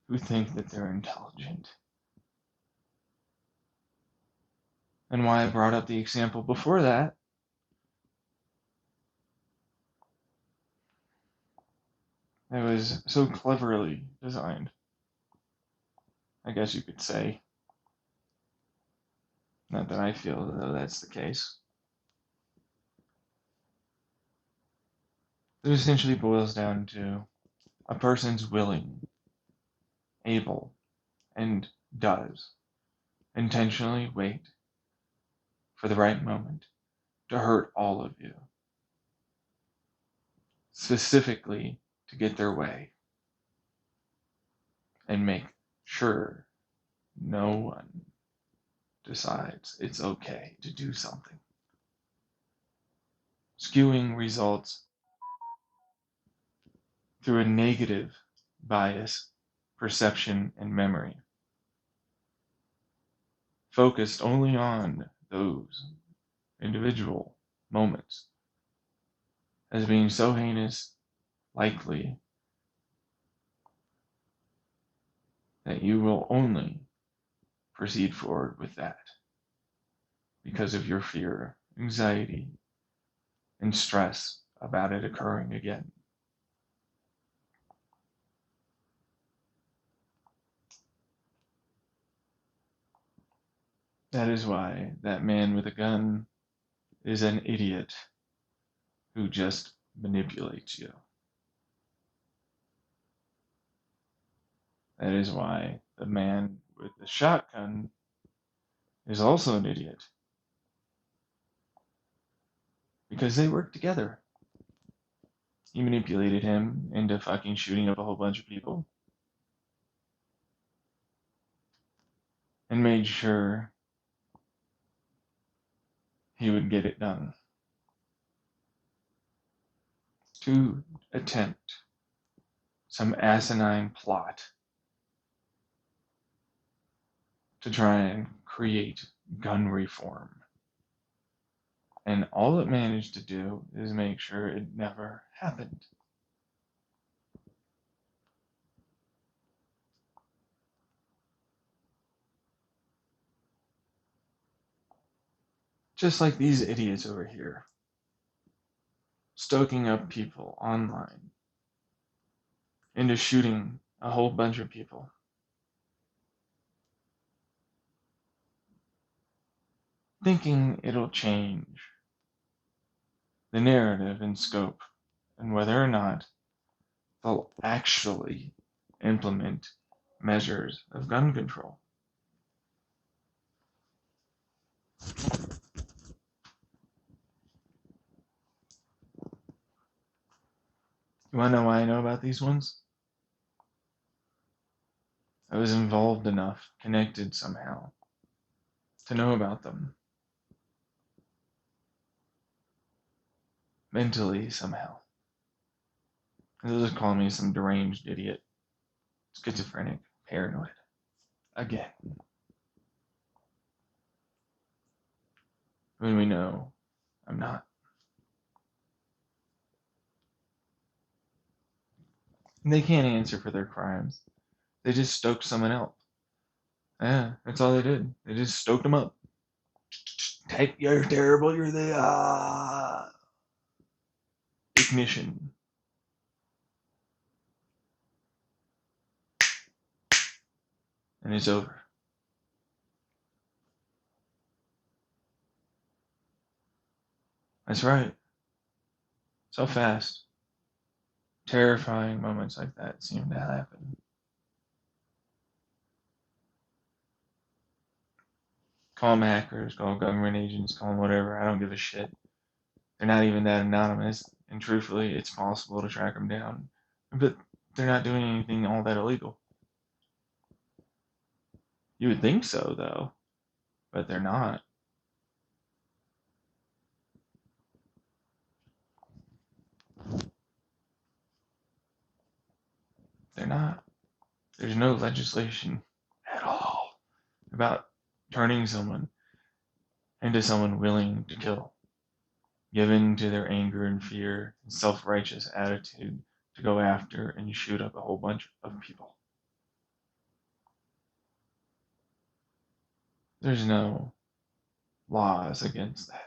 who think that they're intelligent. And why I brought up the example before that it was so cleverly designed, I guess you could say. Not that I feel though that's the case. It essentially boils down to a person's willing, able, and does intentionally wait for the right moment to hurt all of you, specifically to get their way and make sure no one decides it's okay to do something. Skewing results through a negative bias, perception, and memory, focused only on those individual moments as being so heinous, likely, that you will only proceed forward with that because of your fear, anxiety, and stress about it occurring again. That is why that man with a gun is an idiot who just manipulates you. That is why the man with the shotgun is also an idiot. Because they work together. He manipulated him into fucking shooting up a whole bunch of people. And made sure he would get it done. To attempt some asinine plot to try and create gun reform. And all it managed to do is make sure it never happened. Just like these idiots over here, stoking up people online into shooting a whole bunch of people. Thinking it'll change the narrative and scope and whether or not they'll actually implement measures of gun control. You want to know why I know about these ones? I was involved enough, connected somehow, to know about them. Mentally, somehow. They'll just call me some deranged idiot, schizophrenic, paranoid. Again. When we know I'm not. And they can't answer for their crimes. They just stoked someone else. Yeah, that's all they did. They just stoked them up. Type, you're terrible, you're the ignition. And it's over. That's right. So fast. Terrifying moments like that seem to happen. Call them hackers, call them government agents, call them whatever. I don't give a shit. They're not even that anonymous. And truthfully, it's possible to track them down. But they're not doing anything all that illegal. You would think so, though. But they're not. They're not. There's no legislation at all about turning someone into someone willing to kill, given to their anger and fear and self-righteous attitude to go after and shoot up a whole bunch of people. There's no laws against that.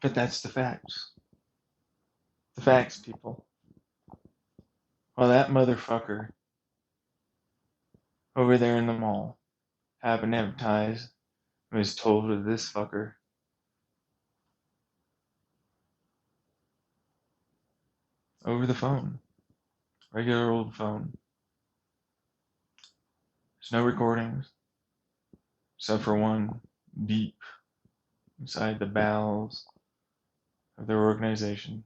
But that's the facts. The facts, people. Well, that motherfucker over there in the mall have been advertised and was told to this fucker over the phone, regular old phone. There's no recordings, except for one deep inside the bowels of their organization.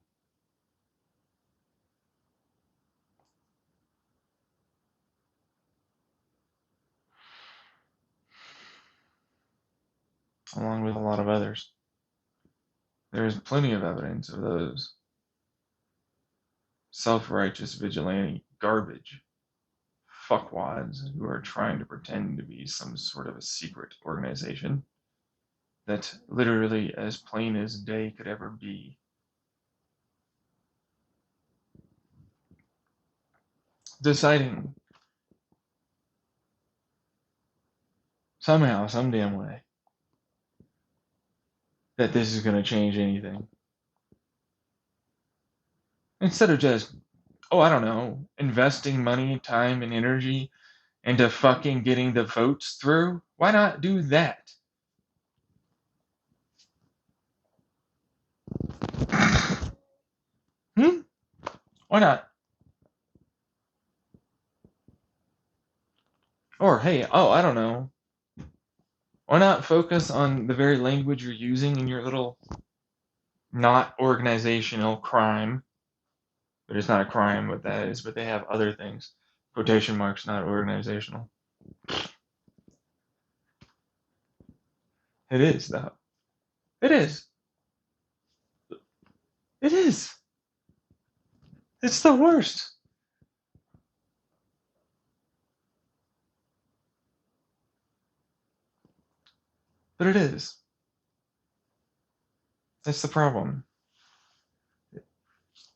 Along with a lot of others. There is plenty of evidence of those self-righteous vigilante garbage fuckwads who are trying to pretend to be some sort of a secret organization that literally as plain as day could ever be. Deciding somehow, some damn way, that this is going to change anything. Instead of just, oh, I don't know, investing money, time, and energy into fucking getting the votes through, why not do that? Hmm? Why not? Or, hey, oh, I don't know. Why not focus on the very language you're using in your little not organizational crime? But it's not a crime what that is, but they have other things. Quotation marks, not organizational. It is, though. It is. It is. It's the worst. But it is. That's the problem.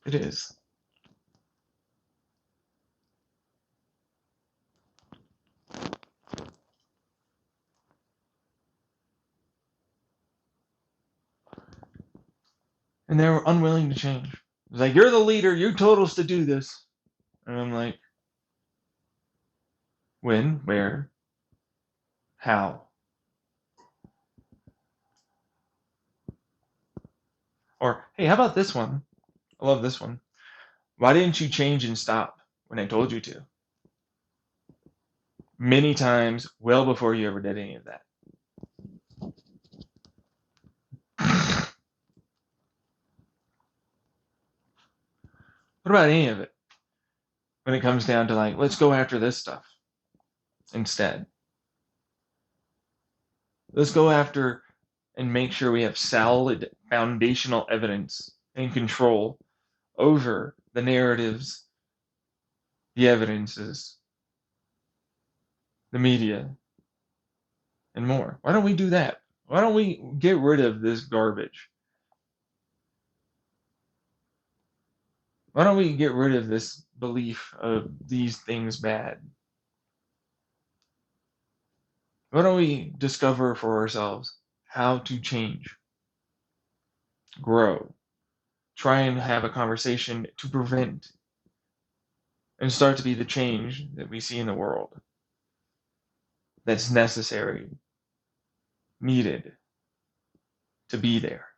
It is. And they were unwilling to change. It's like, you're the leader, you told us to do this. And I'm like, when? Where? How? Or, hey, how about this one? I love this one. Why didn't you change and stop when I told you to? Many times, well before you ever did any of that. What about any of it? When it comes down to like, let's go after this stuff instead. Let's go after and make sure we have solid foundational evidence and control over the narratives, the evidences, the media, and more. Why don't we do that? Why don't we get rid of this garbage? Why don't we get rid of this belief of these things bad? Why don't we discover for ourselves how to change, grow, try and have a conversation to prevent and start to be the change that we see in the world that's necessary, needed to be there?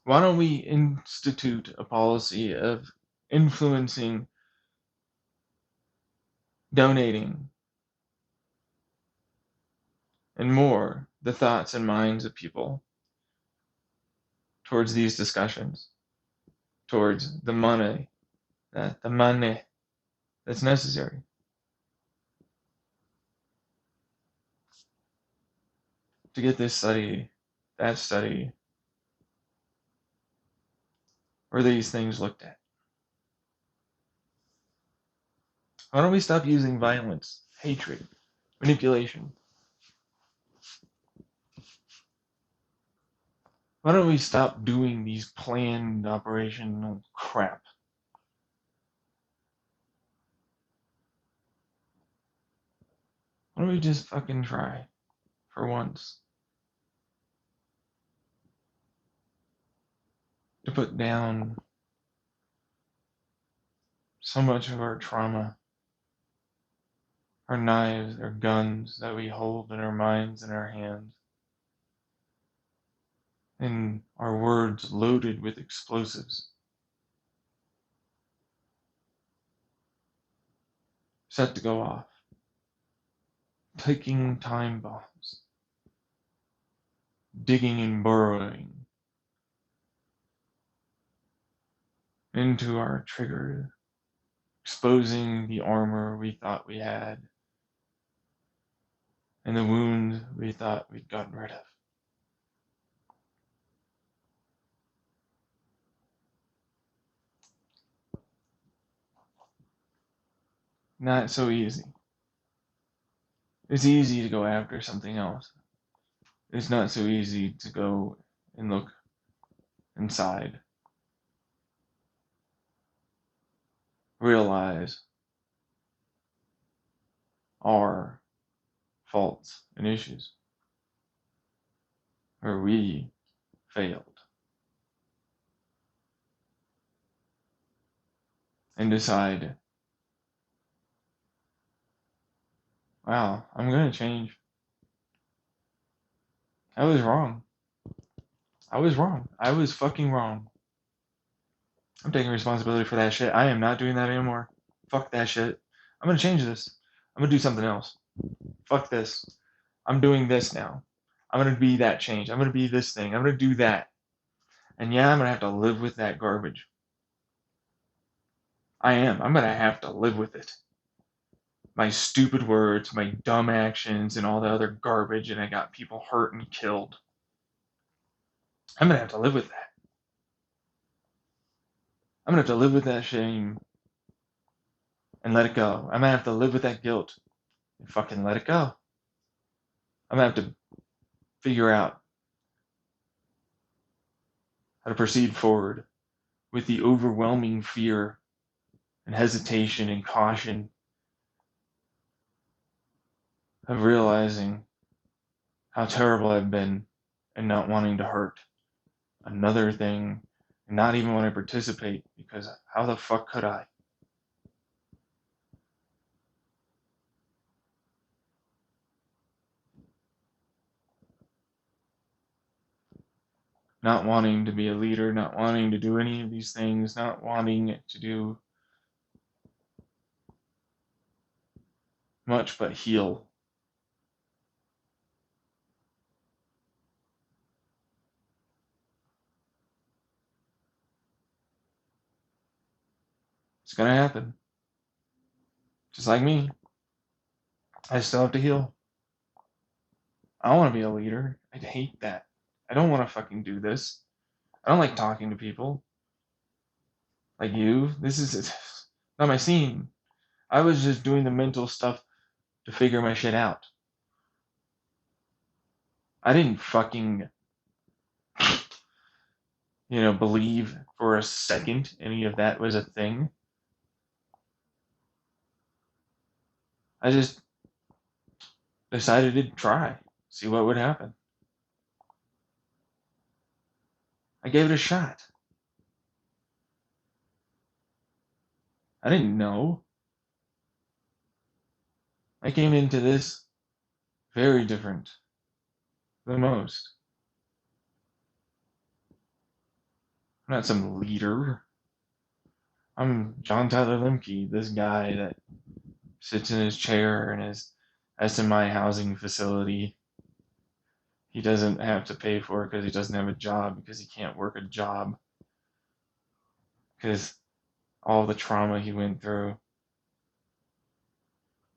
Why don't we institute a policy of influencing, donating, and more the thoughts and minds of people towards these discussions, towards the money that's necessary? To get this study, that study, or these things looked at. Why don't we stop using violence, hatred, manipulation? Why don't we stop doing these planned operational crap? Why don't we just fucking try for once to put down So much of our trauma, our knives, our guns that we hold in our minds and our hands, and our words loaded with explosives, set to go off, ticking time bombs, digging and burrowing into our trigger, exposing the armor we thought we had and the wounds we thought we'd gotten rid of. Not so easy. It's easy to go after something else. It's not so easy to go and look inside, realize our faults and issues, where we failed, and decide, wow, I'm going to change. I was wrong. I was wrong. I was fucking wrong. I'm taking responsibility for that shit. I am not doing that anymore. Fuck that shit. I'm going to change this. I'm going to do something else. Fuck this. I'm doing this now. I'm going to be that change. I'm going to be this thing. I'm going to do that. And yeah, I'm going to have to live with that garbage. I am. I'm going to have to live with it. My stupid words, my dumb actions, and all the other garbage, and I got people hurt and killed. I'm going to have to live with that. I'm going to have to live with that shame and let it go. I'm going to have to live with that guilt and fucking let it go. I'm going to have to figure out how to proceed forward with the overwhelming fear and hesitation and caution of realizing how terrible I've been and not wanting to hurt another thing and not even want to participate, because how the fuck could I? Not wanting to be a leader, not wanting to do any of these things, not wanting to do much but heal. It's gonna happen. Just like me. I still have to heal. I don't want to be a leader. I hate that. I don't want to fucking do this. I don't like talking to people. Like you. This is not my scene. I was just doing the mental stuff to figure my shit out. I didn't fucking, believe for a second any of that was a thing. I just decided to try, see what would happen. I gave it a shot. I didn't know. I came into this very different than most. I'm not some leader. I'm John Tyler Lemke, this guy that sits in his chair in his SMI housing facility. He doesn't have to pay for it because he doesn't have a job, because he can't work a job, because all the trauma he went through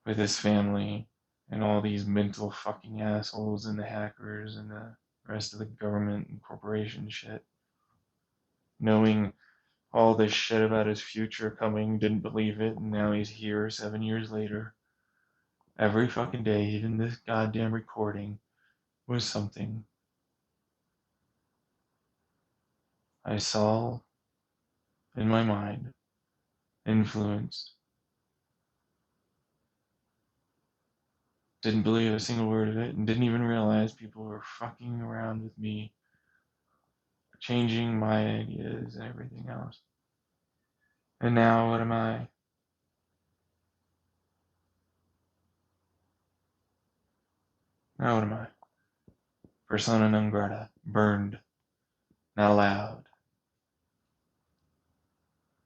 with his family and all these mental fucking assholes and the hackers and the rest of the government and corporation shit. Knowing all this shit about his future coming, didn't believe it, and now he's here 7 years later. Every fucking day, even this goddamn recording was something I saw in my mind, influenced. Didn't believe a single word of it, and didn't even realize people were fucking around with me, changing my ideas and everything else. And now, what am I? Now what am I? Persona non grata. Burned. Not allowed.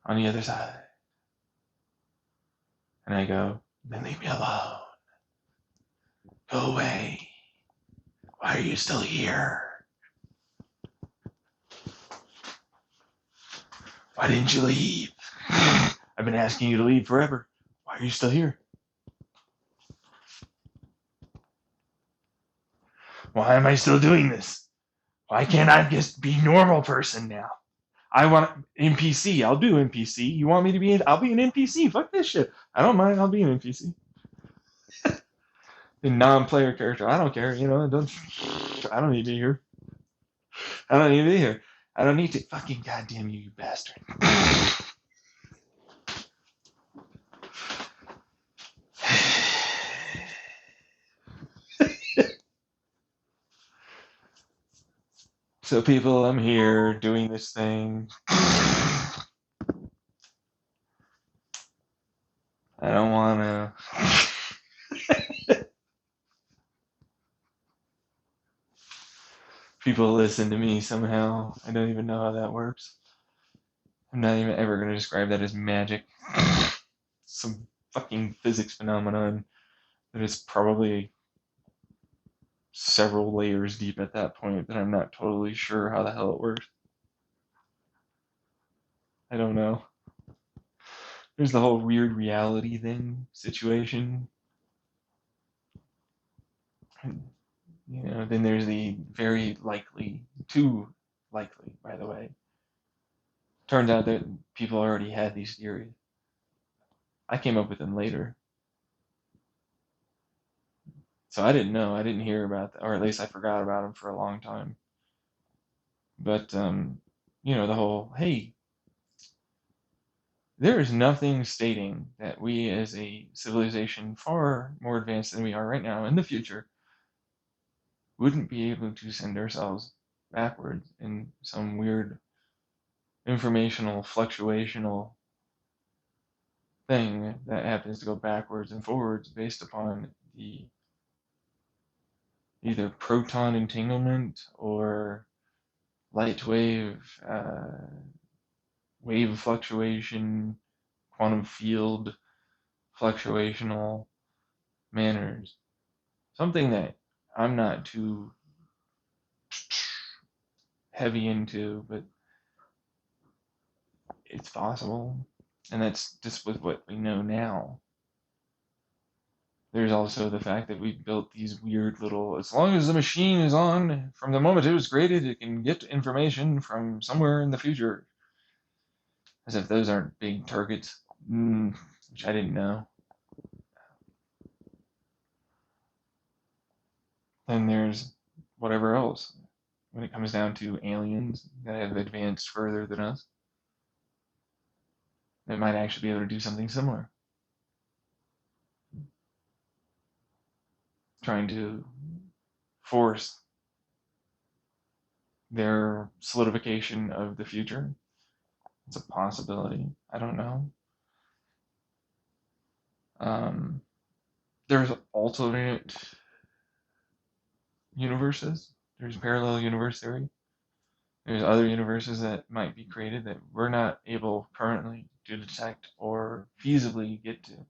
On the other side. And I go, then leave me alone. Go away. Why are you still here? Why didn't you leave? I've been asking you to leave forever. Why are you still here? Why am I still doing this? Why can't I just be normal person now? I want NPC. I'll do NPC. You want me to be I'll be an NPC. Fuck this shit. I don't mind. I'll be an NPC. A non-player character. I don't care. I don't need to be here. I don't need to be here. I don't need to. Fucking goddamn you, you bastard. So people, I'm here doing this thing. I don't want to. People listen to me somehow. I don't even know how that works. I'm not even ever going to describe that as magic. Some fucking physics phenomenon that is probably several layers deep at that point that I'm not totally sure how the hell it works. I don't know. There's the whole weird reality thing situation. Then there's the very likely, too likely, by the way. Turns out that people already had these theories. I came up with them later. So I didn't know. I didn't hear about them, or at least I forgot about them for a long time. But, the whole, hey, there is nothing stating that we as a civilization far more advanced than we are right now in the future wouldn't be able to send ourselves backwards in some weird informational fluctuational thing that happens to go backwards and forwards based upon the either proton entanglement or light wave fluctuation, quantum field fluctuational manners. Something that I'm not too heavy into, but it's possible. And that's just with what we know now. There's also the fact that we built these weird little, as long as the machine is on, from the moment it was created, it can get information from somewhere in the future. As if those aren't big targets, which I didn't know. Then there's whatever else. When it comes down to aliens that have advanced further than us, that might actually be able to do something similar. Trying to force their solidification of the future. It's a possibility. I don't know. There's alternate universes. There's parallel universe theory. There's other universes that might be created that we're not able currently to detect or feasibly get to.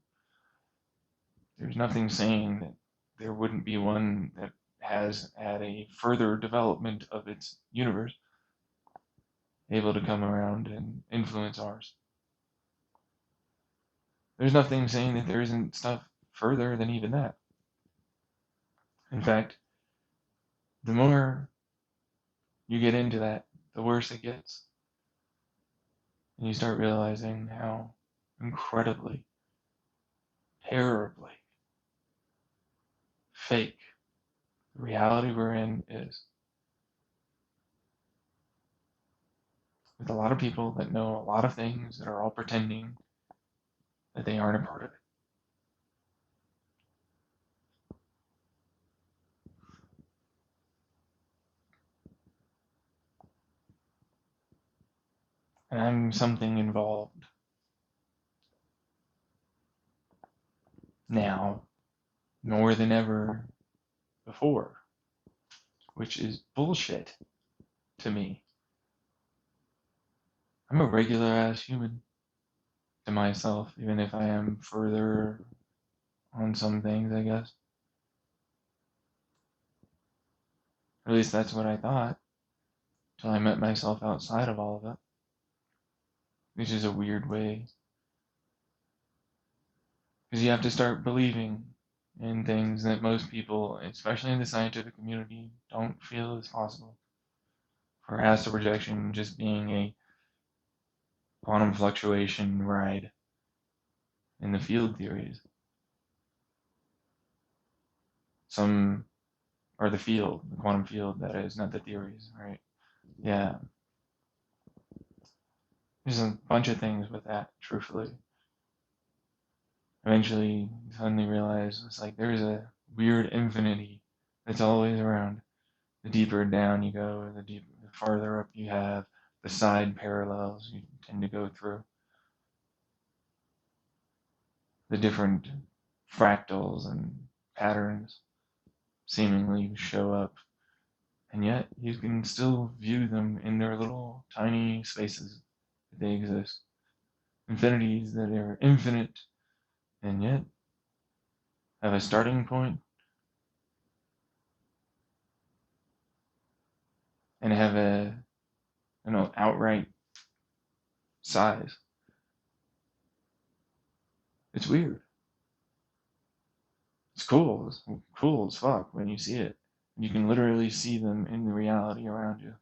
There's nothing saying that there wouldn't be one that has had a further development of its universe able to come around and influence ours. There's nothing saying that there isn't stuff further than even that. In fact, the more you get into that, the worse it gets. And you start realizing how incredibly, terribly fake the reality we're in is. With a lot of people that know a lot of things that are all pretending that they aren't a part of it. And I'm something involved now more than ever before, which is bullshit to me. I'm a regular ass human to myself, even if I am further on some things, I guess. At least that's what I thought, till I met myself outside of all of it, which is a weird way. Because you have to start believing in things that most people, especially in the scientific community, don't feel is possible. For astral projection just being a quantum fluctuation ride in the field theories. Some, or the field, the quantum field, that is, not the theories, right? Yeah. There's a bunch of things with that, truthfully. Eventually, you suddenly realize it's like there's a weird infinity that's always around. The deeper down you go, the farther up you have, the side parallels you tend to go through. The different fractals and patterns seemingly show up, and yet you can still view them in their little tiny spaces that they exist. Infinities that are infinite, and yet have a starting point and have a outright size. It's weird. It's cool. It's cool as fuck when you see it. You can literally see them in the reality around you.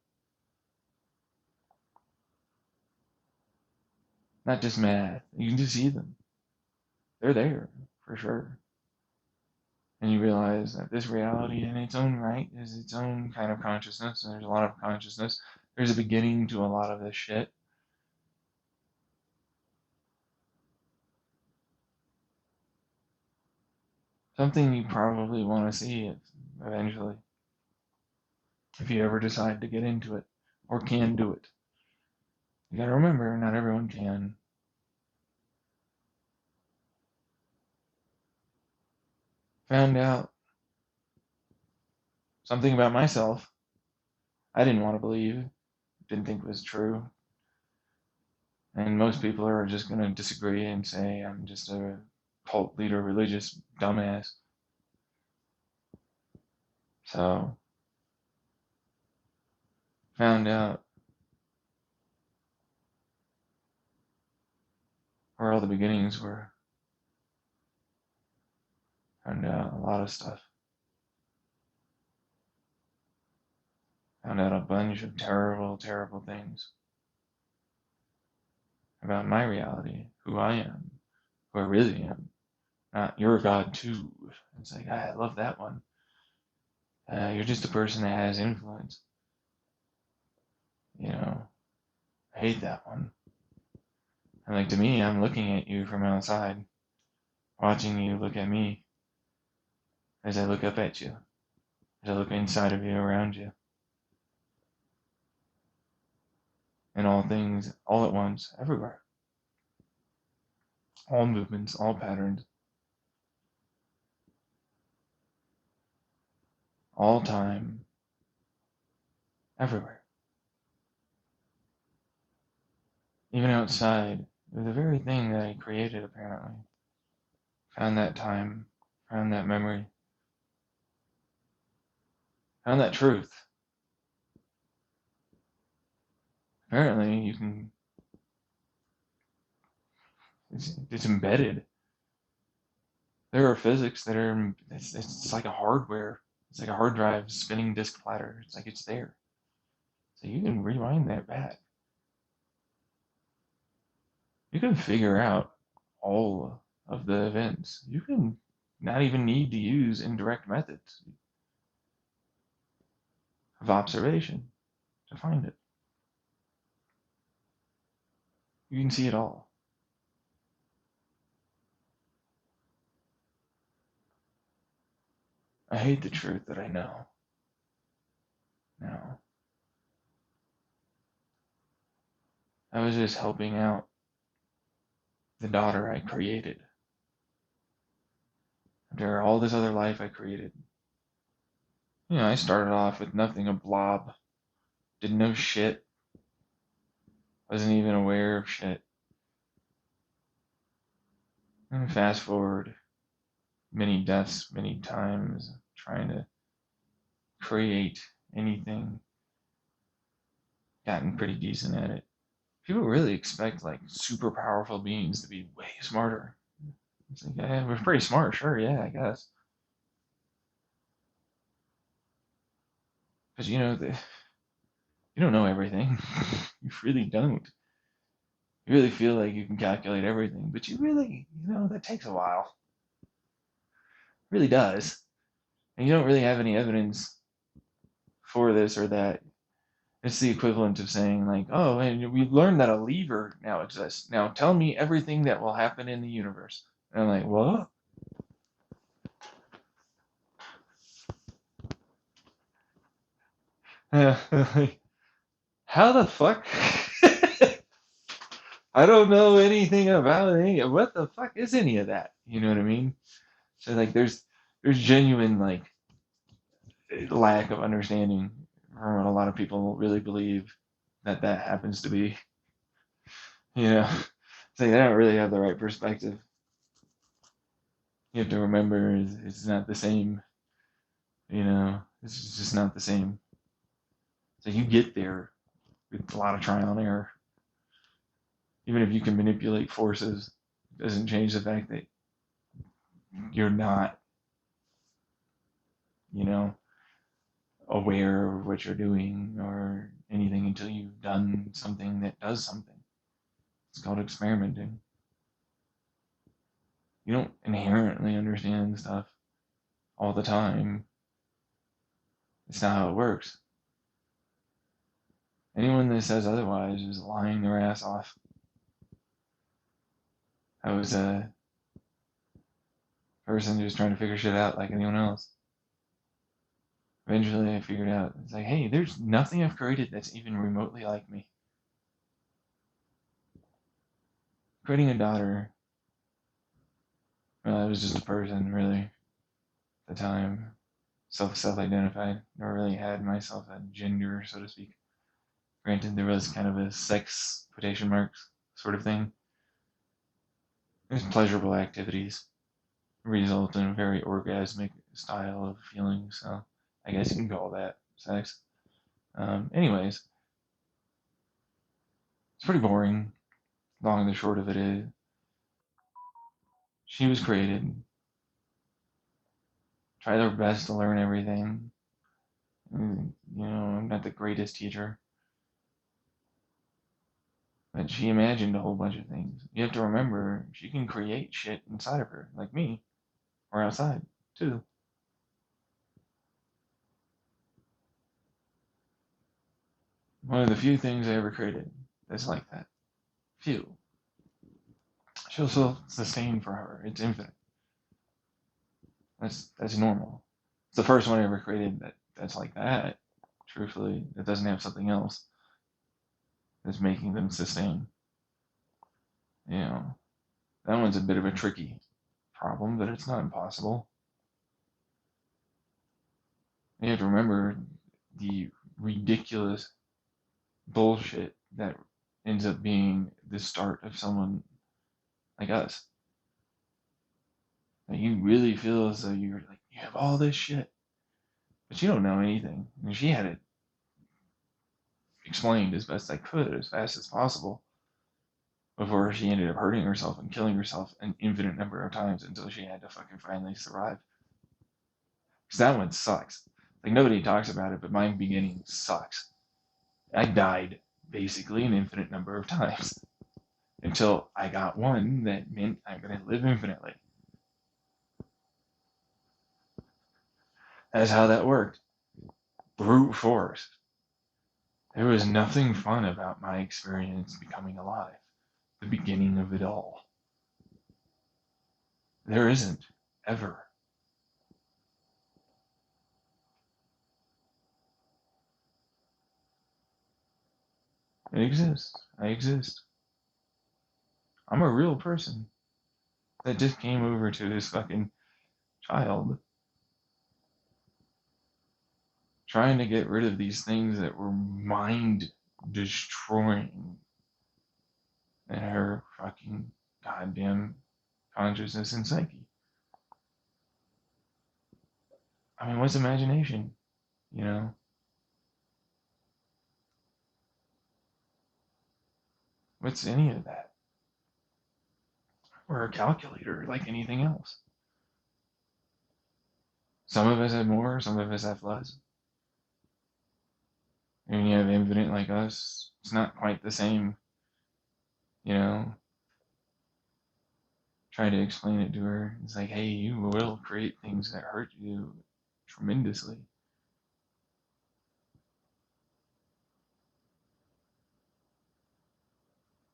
Not just math. You can just see them. They're there, for sure. And you realize that this reality in its own right is its own kind of consciousness, and there's a lot of consciousness. There's a beginning to a lot of this shit. Something you probably want to see eventually, if you ever decide to get into it, or can do it. You gotta remember, not everyone can. Found out something about myself I didn't want to believe, didn't think was true. And most people are just going to disagree and say I'm just a cult leader, religious dumbass. So, found out where all the beginnings were. Found out a lot of stuff. Found out a bunch of terrible, terrible things about my reality, who I am, who I really am. Not you're a god too. It's like, I love that one. You're just a person that has influence. I hate that one. And like to me, I'm looking at you from outside, watching you look at me as I look up at you, as I look inside of you, around you. And all things, all at once, everywhere. All movements, all patterns, all time, everywhere. Even outside, the very thing that I created, apparently. Found that time, found that memory, found that truth. Apparently, you can, it's embedded. There are physics that are, it's like a hardware. It's like a hard drive spinning disk platter. It's like it's there. So you can rewind that back. You can figure out all of the events. You can not even need to use indirect methods of observation to find it. You can see it all. I hate the truth that I know now. I was just helping out the daughter I created. After all this other life I created, I started off with nothing, a blob. Didn't know shit. Wasn't even aware of shit. And fast forward many deaths, many times, trying to create anything. Gotten pretty decent at it. People really expect like super powerful beings to be way smarter. It's like, yeah, we're pretty smart, sure, yeah, I guess. Because you don't know everything. You really don't. You really feel like you can calculate everything, but that takes a while. It really does. And you don't really have any evidence for this or that. It's the equivalent of saying, like, oh, and we've learned that a lever now exists. Now tell me everything that will happen in the universe. And I'm like, what? How the fuck? I don't know anything about any. What the fuck is any of that? You know what I mean? So like, there's genuine like lack of understanding from what a lot of people really believe that happens to be. So they don't really have the right perspective. You have to remember it's not the same. It's just not the same. So you get there with a lot of trial and error. Even if you can manipulate forces, it doesn't change the fact that you're not, you know, aware of what you're doing or anything until you've done something that does something. It's called experimenting. You don't inherently understand stuff all the time. It's not how it works. Anyone that says otherwise is lying their ass off. I was a person just trying to figure shit out like anyone else. Eventually, I figured out it's like, hey, there's nothing I've created that's even remotely like me. Creating a daughter, well, I was just a person, really, at the time. Self-identified. Never really had myself a gender, so to speak. Granted, there was kind of a sex quotation marks sort of thing. There's pleasurable activities result in a very orgasmic style of feeling, so I guess you can call that sex. Anyways, it's pretty boring. Long and the short of it is, she was created. Try their best to learn everything. I'm not the greatest teacher, but she imagined a whole bunch of things. You have to remember, she can create shit inside of her, like me, or outside, too. One of the few things I ever created that's like that. Few. She'll still sustain for her. It's infinite. That's normal. It's the first one I ever created that's like that. Truthfully, that doesn't have something else that's making them sustain. You know, that one's a bit of a tricky problem, but it's not impossible. You have to remember the ridiculous bullshit that ends up being the start of someone like us. Like you really feel as though you're like you have all this shit, but you don't know anything. And she had it explained as best I could, as fast as possible, before she ended up hurting herself and killing herself an infinite number of times until she had to fucking finally survive. Because that one sucks. Like nobody talks about it, but my beginning sucks. I died basically an infinite number of times until I got one that meant I'm going to live infinitely. That's how that worked. Brute force. There was nothing fun about my experience becoming alive. The beginning of it all. There isn't, ever. It exists. I exist. I'm a real person that just came over to this fucking child. trying to get rid of these things that were mind destroying in her fucking goddamn consciousness and psyche. I mean, what's imagination? You know? What's any of that? Or a calculator, like anything else. Some of us have more, some of us have less. And you have infinite like us, it's not quite the same, you know? Try to explain it to her. It's like, hey, you will create things that hurt you tremendously.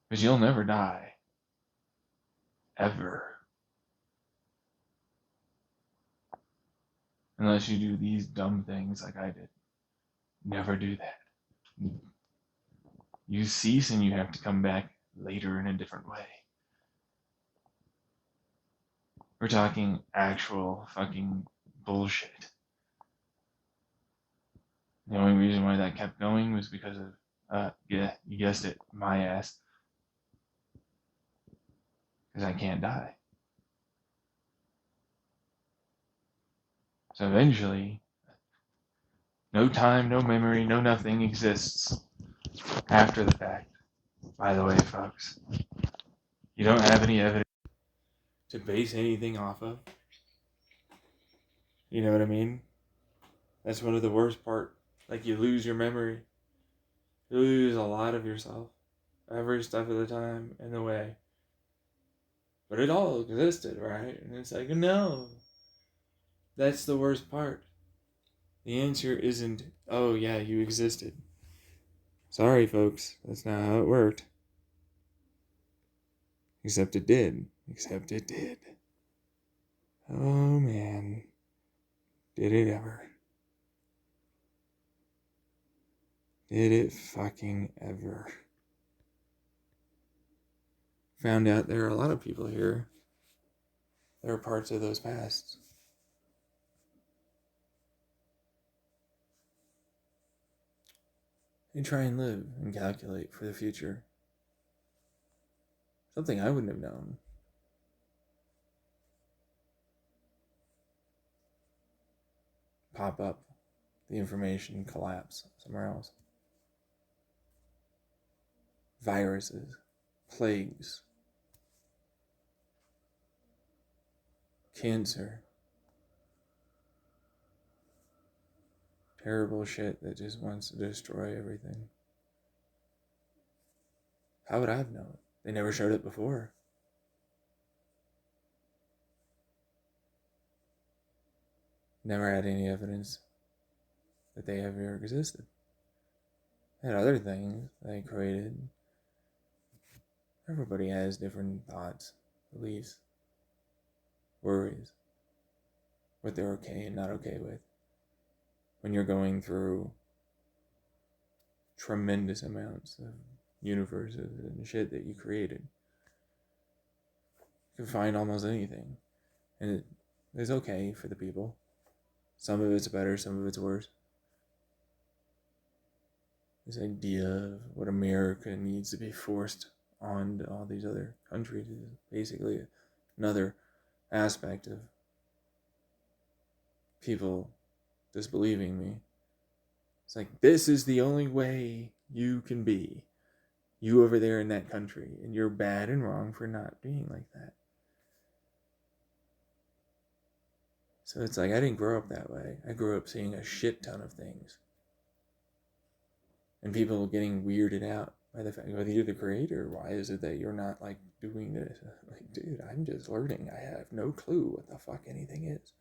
But you'll never die. Ever. Unless you do these dumb things like I did. Never do that. You cease and you have to come back later in a different way. We're talking actual fucking bullshit. The only reason why that kept going was because of, yeah, you guessed it, my ass. Because I can't die. So eventually, no time, no memory, no nothing exists after the fact. By the way, folks, you don't have any evidence to base anything off of. You know what I mean? That's one of the worst part. Like, you lose your memory. You lose a lot of yourself. Every step of the time in the way. But it all existed, right? And it's like, no. That's the worst part. The answer isn't, oh yeah, you existed. Sorry, folks. That's not how it worked. Except it did. Except it did. Oh man. Did it ever. Did it fucking ever. Found out there are a lot of people here that are parts of those pasts. They try and live and calculate for the future. Something I wouldn't have known. Pop up. The information collapse somewhere else. Viruses. Plagues. Cancer. Terrible shit that just wants to destroy everything. How would I have known? They never showed it before. Never had any evidence that they ever existed. They had other things they created. Everybody has different thoughts, beliefs, worries, what they're okay and not okay with. When you're going through tremendous amounts of universes and shit that you created, you can find almost anything. And it is okay for the people. Some of it's better, some of it's worse. This idea of what America needs to be forced on to all these other countries is basically another aspect of people disbelieving me. It's like, this is the only way you can be. You over there in that country, and you're bad and wrong for not being like that. So it's like, I didn't grow up that way. I grew up seeing a shit ton of things. And people getting weirded out by the fact, whether you're the creator, why is it that you're not like doing this? Like, dude, I'm just learning. I have no clue what the fuck anything is.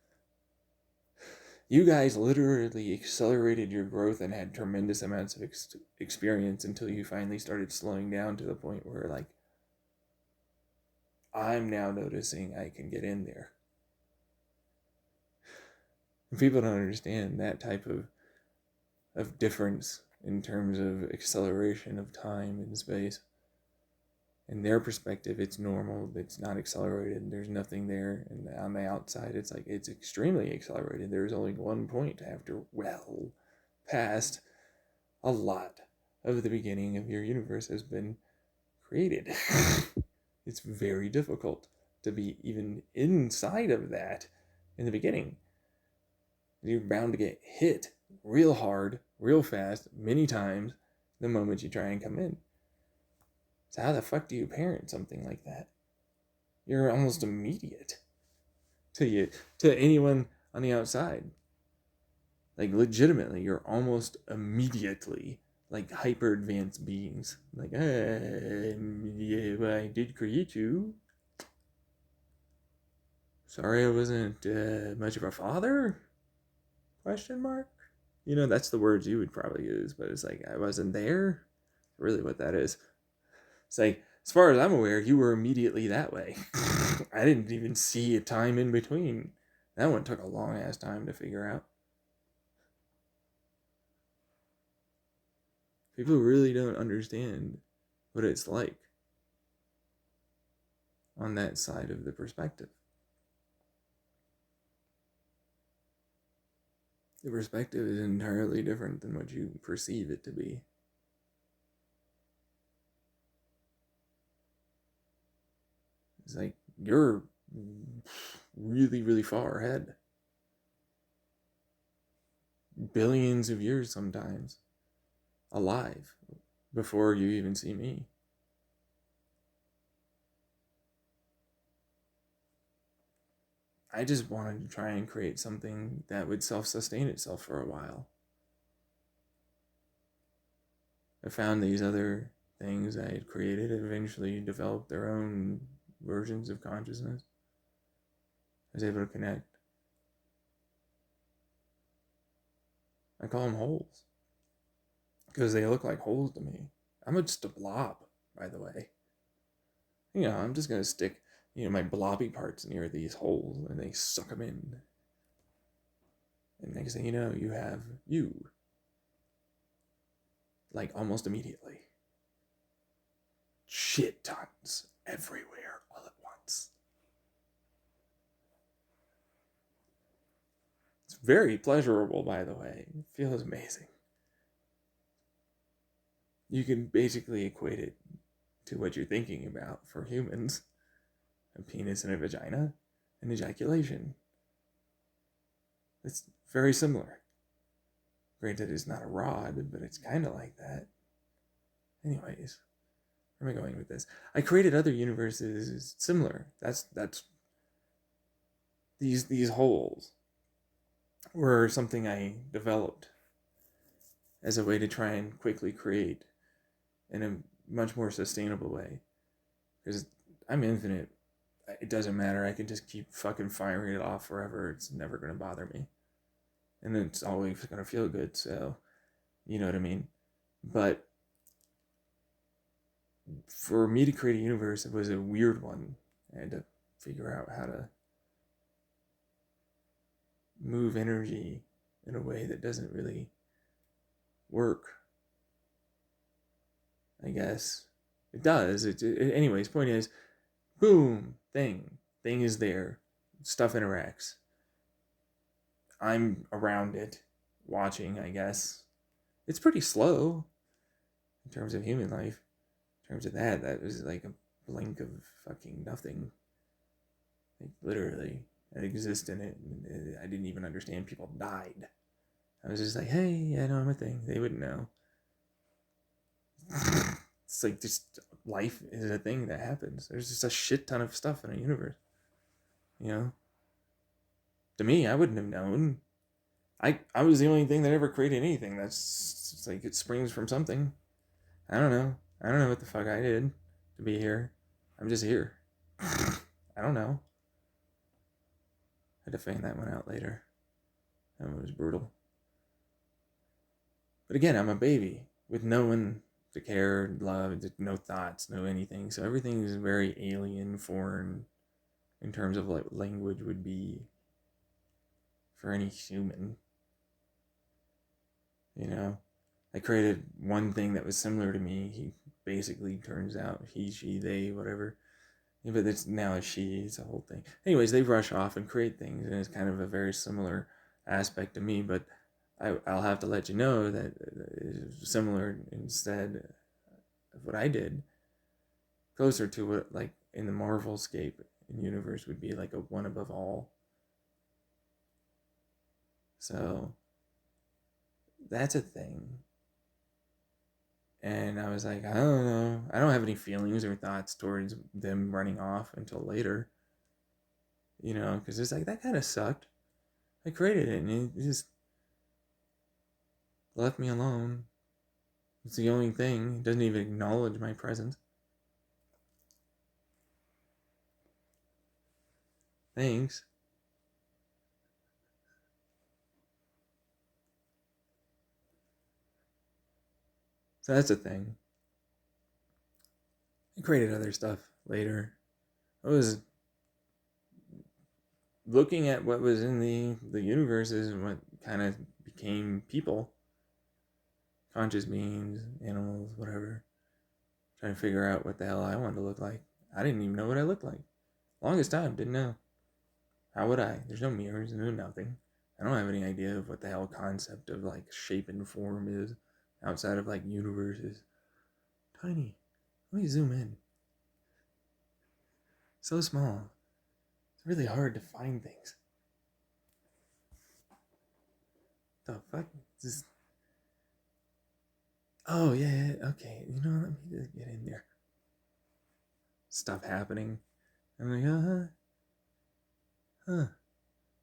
You guys literally accelerated your growth and had tremendous amounts of experience until you finally started slowing down to the point where, like, I'm now noticing I can get in there. And people don't understand that type of difference in terms of acceleration of time and space. In their perspective, it's normal, it's not accelerated, there's nothing there, and on the outside, it's like, it's extremely accelerated. There's only one point after, well, past, a lot of the beginning of your universe has been created. It's very difficult to be even inside of that in the beginning. You're bound to get hit real hard, real fast, many times the moment you try and come in. So how the fuck do you parent something like that? You're almost immediate to anyone on the outside. Like legitimately, you're almost immediately like hyper advanced beings. Like, yeah, well, I did create you. Sorry, I wasn't much of a father? Question mark. That's the words you would probably use, but it's like I wasn't there. Really, what that is. It's like, as far as I'm aware, you were immediately that way. I didn't even see a time in between. That one took a long ass time to figure out. People really don't understand what it's like on that side of the perspective. The perspective is entirely different than what you perceive it to be. It's like you're really, really far ahead. Billions of years sometimes. Alive before you even see me. I just wanted to try and create something that would self-sustain itself for a while. I found these other things I had created eventually developed their own versions of consciousness. I was able to connect. I call them holes because they look like holes to me. I'm just a blob, by the way. I'm just going to stick, my blobby parts near these holes and they suck them in. And next thing you know, you have you. Like almost immediately. Shit tons everywhere all at once. It's very pleasurable, by the way. It feels amazing. You can basically equate it to what you're thinking about for humans. A penis and a vagina, and ejaculation. It's very similar. Granted, it's not a rod, but it's kind of like that. Anyways, where am I going with this? I created other universes similar. That's these holes were something I developed as a way to try and quickly create in a much more sustainable way. Because I'm infinite. It doesn't matter. I can just keep fucking firing it off forever. It's never going to bother me. And it's always going to feel good. So, you know what I mean? But for me to create a universe, it was a weird one. I had to figure out how to move energy in a way that doesn't really work. I guess it does. Anyways, point is, boom, thing is there. Stuff interacts. I'm around it, watching, I guess. It's pretty slow in terms of human life. In terms of that was like a blink of fucking nothing. Like literally, I exist in it. And I didn't even understand people died. I was just like, hey, I know I'm a thing. They wouldn't know. It's like just life is a thing that happens. There's just a shit ton of stuff in a universe. To me, I wouldn't have known. I was the only thing that ever created anything. That's like it springs from something. I don't know. I don't know what the fuck I did to be here. I'm just here. I don't know. I had to find that one out later. That one was brutal. But again, I'm a baby with no one to care, love, no thoughts, no anything. So everything is very alien, foreign in terms of like language would be for any human. I created one thing that was similar to me. He basically turns out he, she, they, whatever. Yeah, but it's now a she. It's a whole thing. Anyways, they rush off and create things, and it's kind of a very similar aspect to me. But I'll have to let you know that similar instead of what I did, closer to what like in the Marvel scape in universe would be like a one above all. So that's a thing. And I was like, I don't know. I don't have any feelings or thoughts towards them running off until later. Because it's like, that kind of sucked. I created it and it just left me alone. It's the only thing. It doesn't even acknowledge my presence. Thanks. So that's a thing. I created other stuff later. I was looking at what was in the universes and what kind of became people. Conscious beings, animals, whatever. Trying to figure out what the hell I wanted to look like. I didn't even know what I looked like. Longest time, didn't know. How would I? There's no mirrors, no nothing. I don't have any idea of what the hell concept of like shape and form is outside of like universes. Tiny. Let me zoom in. So small. It's really hard to find things. The fuck? Just... Oh yeah, okay. Let me just get in there. Stuff happening. I'm like, huh.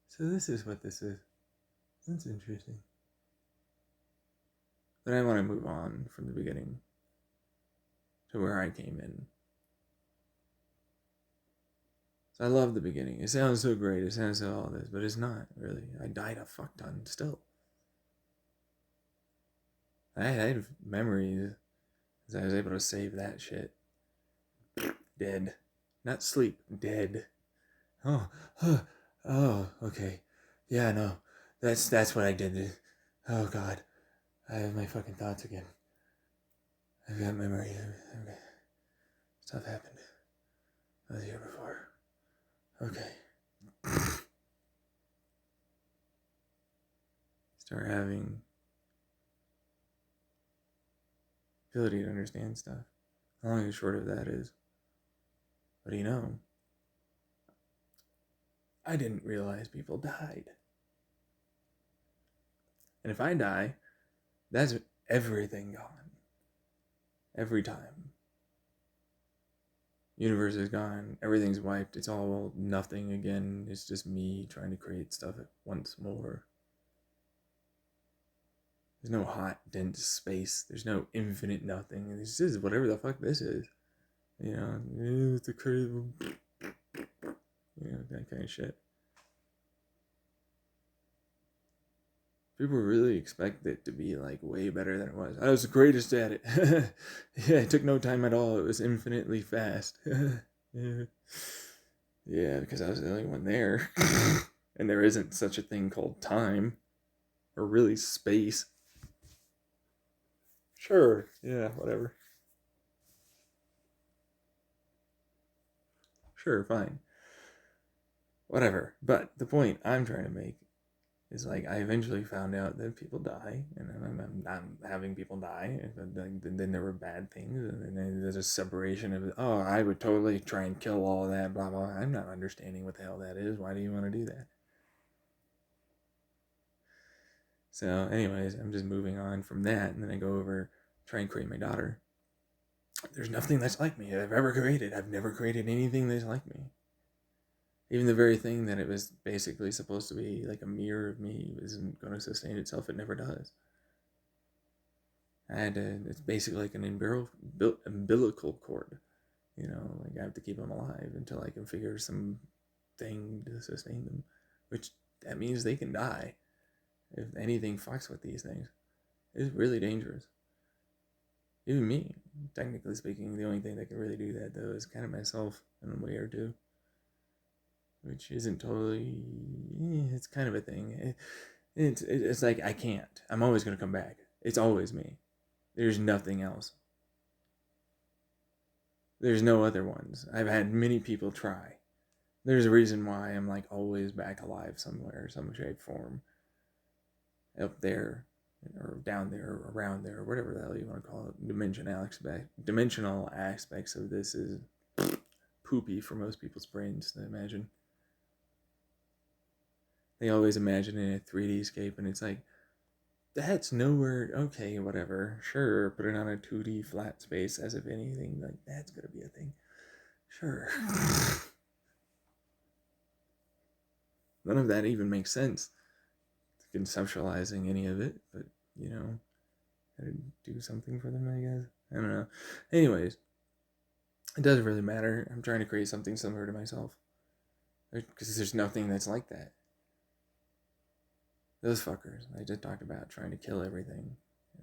So this is what this is. That's interesting. But I want to move on from the beginning to where I came in. So I love the beginning. It sounds so great. It sounds so all this, but it's not really. I died a fuck ton still. I had memories because I was able to save that shit. Dead. Not sleep. Dead. Oh, okay. Yeah, no. That's what I did. Oh, God. I have my fucking thoughts again. I've got memory. Stuff happened. I was here before. Okay. Start having ability to understand stuff. How long and short of that is. What do you know? I didn't realize people died. And if I die, that's everything gone. Every time. Universe is gone. Everything's wiped. It's all nothing again. It's just me trying to create stuff once more. There's no hot, dense space. There's no infinite nothing. This is whatever the fuck this is. It's a crazy... that kind of shit. People really expect it to be like way better than it was. I was the greatest at it. Yeah, it took no time at all. It was infinitely fast. Yeah, because I was the only one there. And there isn't such a thing called time. Or really space. Sure, yeah, whatever. Sure, fine. Whatever. But the point I'm trying to make is like I eventually found out that people die, and I'm having people die, and then there were bad things, and then there's a separation of, oh, I would totally try and kill all that, blah, blah. I'm not understanding what the hell that is. Why do you want to do that? So, anyways, I'm just moving on from that, and then I go over, try and create my daughter. There's nothing that's like me that I've ever created. I've never created anything that's like me. Even the very thing that it was basically supposed to be like a mirror of me isn't going to sustain itself. It never does. It's basically like an umbilical cord. Like I have to keep them alive until I can figure some thing to sustain them. Which, that means they can die. If anything fucks with these things. It's really dangerous. Even me, technically speaking, the only thing that can really do that, though, is kind of myself in a way or two. Which isn't totally... it's kind of a thing. It's like, I can't. I'm always going to come back. It's always me. There's nothing else. There's no other ones. I've had many people try. There's a reason why I'm like always back alive somewhere, some shape, form. up there, or down there, or around there, or whatever the hell you want to call it. Dimensional aspects of this is poopy for most people's brains to imagine. They always imagine in a 3D scape, and it's like, that's nowhere. Okay, whatever. Sure, put it on a 2D flat space as if anything like that's gonna be a thing. Sure. None of that even makes sense. Conceptualizing any of it, but you know, gotta do something for them, I guess. I don't know. Anyways, it doesn't really matter. I'm trying to create something similar to myself. Because there's nothing that's like that. Those fuckers I just talked about trying to kill everything.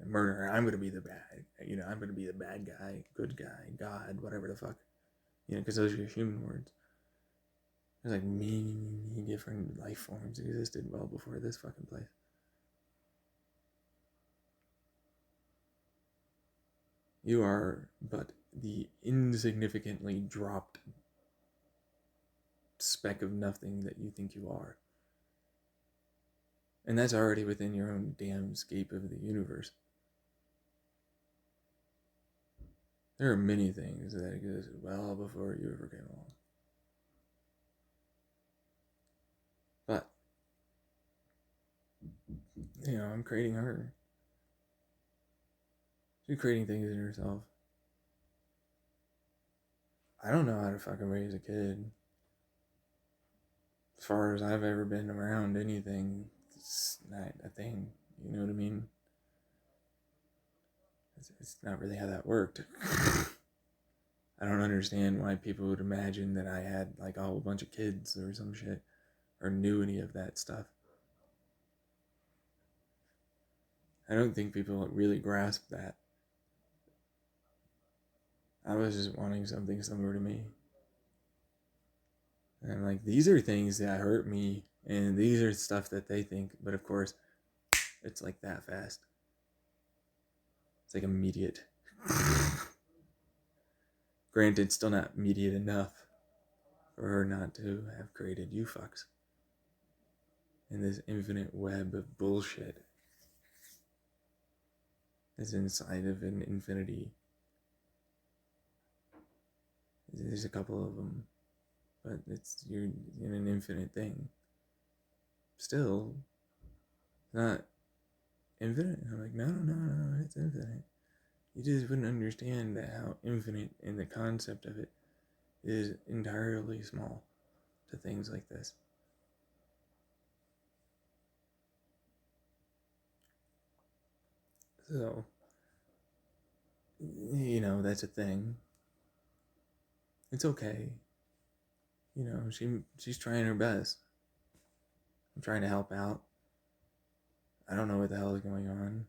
Murder. I'm gonna be the bad. I'm gonna be the bad guy, good guy, God, whatever the fuck. Because those are your human words. There's like many different life forms that existed well before this fucking place. You are but the insignificantly dropped speck of nothing that you think you are. And that's already within your own damn scape of the universe. There are many things that existed well before you ever came along. But, I'm creating her. She's creating things in herself. I don't know how to fucking raise a kid. As far as I've ever been around anything, it's not a thing. You know what I mean? It's not really how that worked. I don't understand why people would imagine that I had like a whole bunch of kids or some shit, or knew any of that stuff. I don't think people really grasp that. I was just wanting something similar to me. And I'm like, these are things that hurt me, and these are stuff that they think, but of course, it's like that fast. It's like immediate. Granted, still not immediate enough for her not to have created you fucks in this infinite web of bullshit that's inside of an infinity. There's a couple of them, but you're in an infinite thing. Still, not infinite. I'm like, no, it's infinite. You just wouldn't understand that how infinite in the concept of it is entirely small to things like this. So, that's a thing. It's okay. She's trying her best. I'm trying to help out. I don't know what the hell is going on.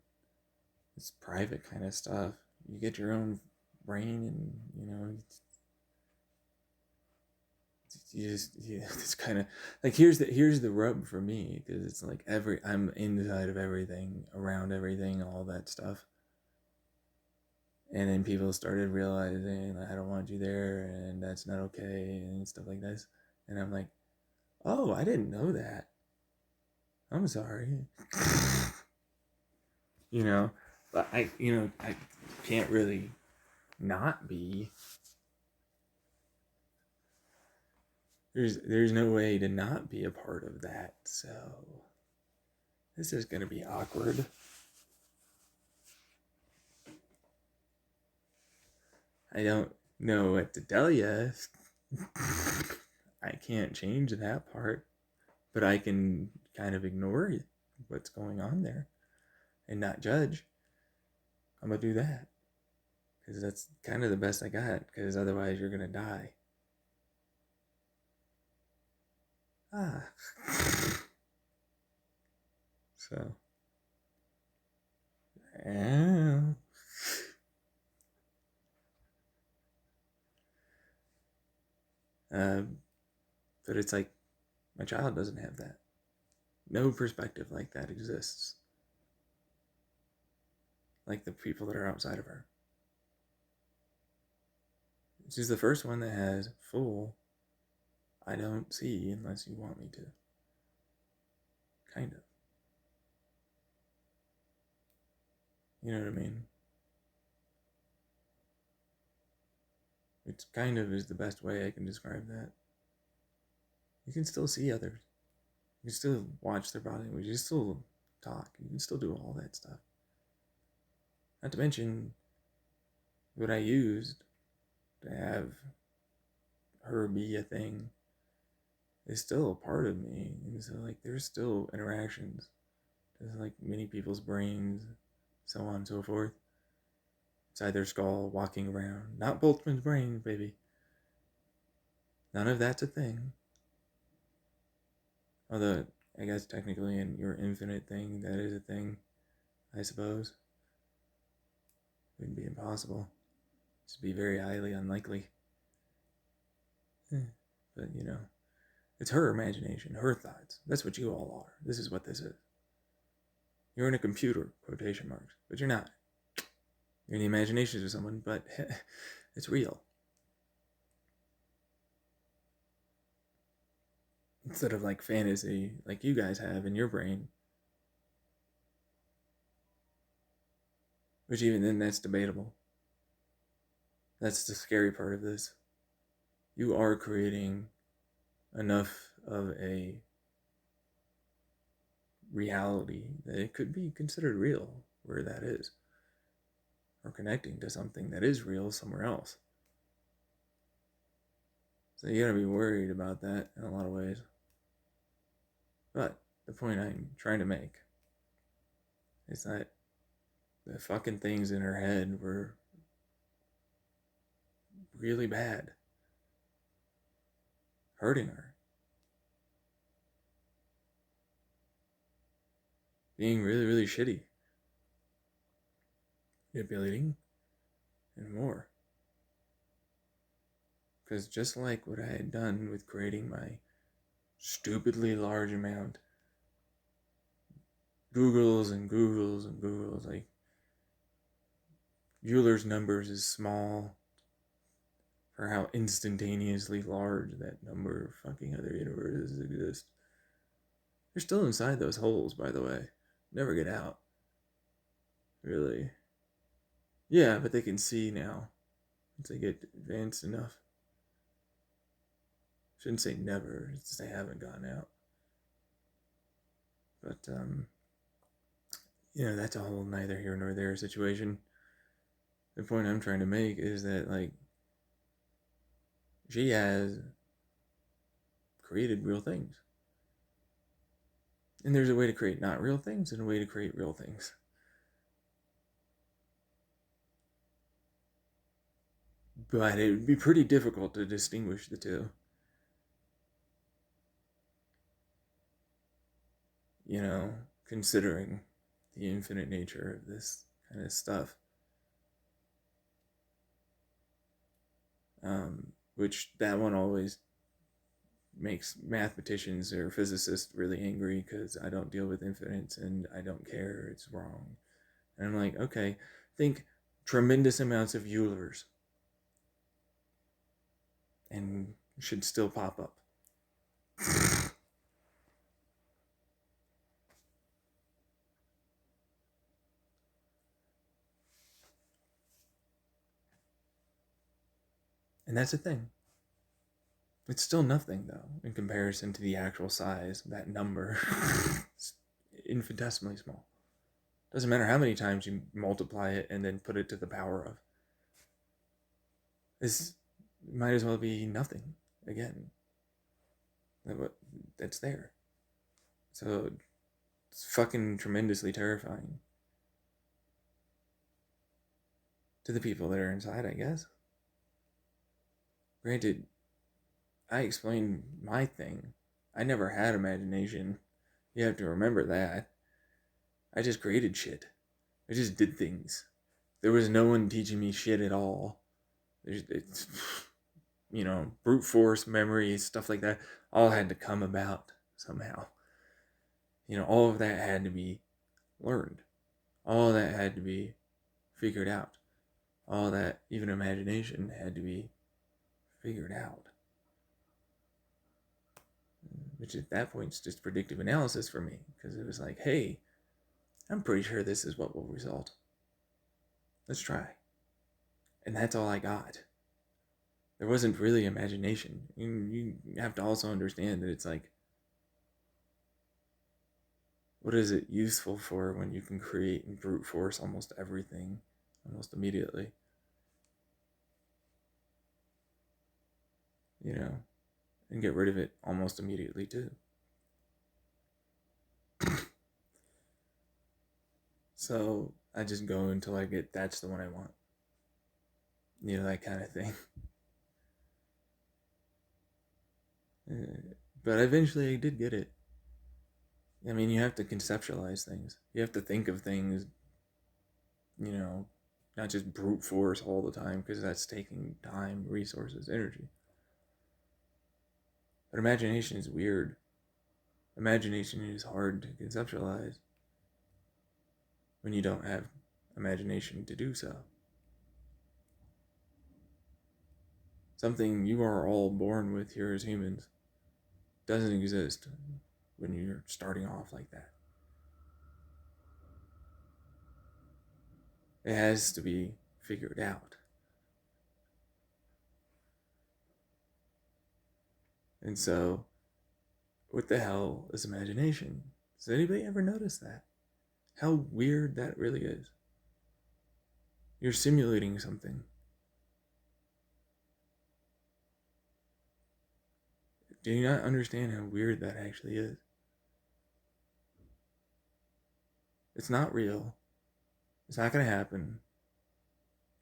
It's private kind of stuff. You get your own brain, and it's kind of like here's the rub for me, because it's like I'm inside of everything, around everything, all that stuff. And then people started realizing, like, I don't want you there, and that's not okay, and stuff like this. And I'm like, oh, I didn't know that. I'm sorry. But I can't really not be. There's no way to not be a part of that. So this is gonna be awkward. I don't know what to tell you. I can't change that part, but I can kind of ignore what's going on there and not judge. I'm gonna do that because that's kind of the best I got, because otherwise you're gonna die. So yeah. But it's like, my child doesn't have that. No perspective like that exists. Like the people that are outside of her. She's the first one that has full, I don't see unless you want me to. Kind of. You know what I mean? It kind of is the best way I can describe that. You can still see others. You can still watch their body language. You can still talk. You can still do all that stuff. Not to mention what I used to have her be a thing is still a part of me. And so, like, there's still interactions. There's, like, many people's brains, so on and so forth. Inside their skull, walking around. Not Boltzmann's brain, baby. None of that's a thing. Although, I guess technically in your infinite thing, that is a thing, I suppose. Wouldn't be impossible. Just be very highly unlikely. But, you know, it's her imagination, her thoughts. That's what you all are. This is what this is. You're in a computer, quotation marks, but you're not. You're in the imaginations of someone, but it's real. Instead of like fantasy, like you guys have in your brain. Which even then, that's debatable. That's the scary part of this. You are creating enough of a reality that it could be considered real where that is, or connecting to something that is real somewhere else. So you gotta be worried about that in a lot of ways. But the point I'm trying to make is that the fucking things in her head were really bad, hurting her, being really, really shitty, manipulating, and more. Because just like what I had done with creating my stupidly large amount, Googles and Googles and Googles, like Euler's numbers is small for how instantaneously large that number of fucking other universes exist. They're still inside those holes, by the way. Never get out. Really. Yeah, but they can see now. Once they get advanced enough. Shouldn't say never, it's they haven't gone out. But, you know, that's a whole neither here nor there situation. The point I'm trying to make is that, like, she has created real things. And there's a way to create not real things and a way to create real things. But it would be pretty difficult to distinguish the two. You know, considering the infinite nature of this kind of stuff. Which that one always makes mathematicians or physicists really angry because I don't deal with infinites and I don't care, it's wrong. And I'm like, okay, think tremendous amounts of Eulers and should still pop up. And that's the thing. It's still nothing, though, in comparison to the actual size of that number. It's infinitesimally small. Doesn't matter how many times you multiply it and then put it to the power of. This might as well be nothing again. That's there. So it's fucking tremendously terrifying to the people that are inside, I guess. Granted, I explained my thing. I never had imagination. You have to remember that. I just created shit. I just did things. There was no one teaching me shit at all. It's, you know, brute force, memory, stuff like that, all had to come about somehow. You know, all of that had to be learned. All of that had to be figured out. All that, even imagination, had to be figured out. Which at that point is just predictive analysis for me, because it was like, hey, I'm pretty sure this is what will result. Let's try. And that's all I got. There wasn't really imagination. You have to also understand that it's like, what is it useful for when you can create and brute force almost everything almost immediately? You know, and get rid of it almost immediately too. So I just go until I get that's the one I want. You know, that kind of thing. But eventually I did get it. I mean, you have to conceptualize things. You have to think of things, you know, not just brute force all the time, because that's taking time, resources, energy. But imagination is weird. Imagination is hard to conceptualize when you don't have imagination to do so. Something you are all born with here as humans doesn't exist when you're starting off like that. It has to be figured out. And so, what the hell is imagination? Does anybody ever notice that? How weird that really is. You're simulating something. Do you not understand how weird that actually is? It's not real. It's not going to happen.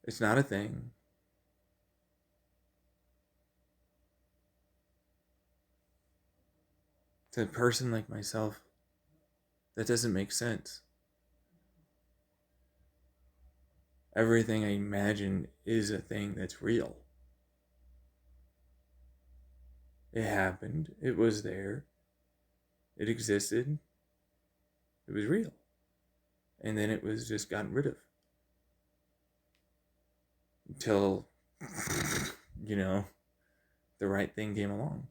It's not a thing. To a person like myself, that doesn't make sense. Everything I imagine is a thing that's real. It happened. It was there. It existed. It was real. And then it was just gotten rid of. Until, you know, the right thing came along.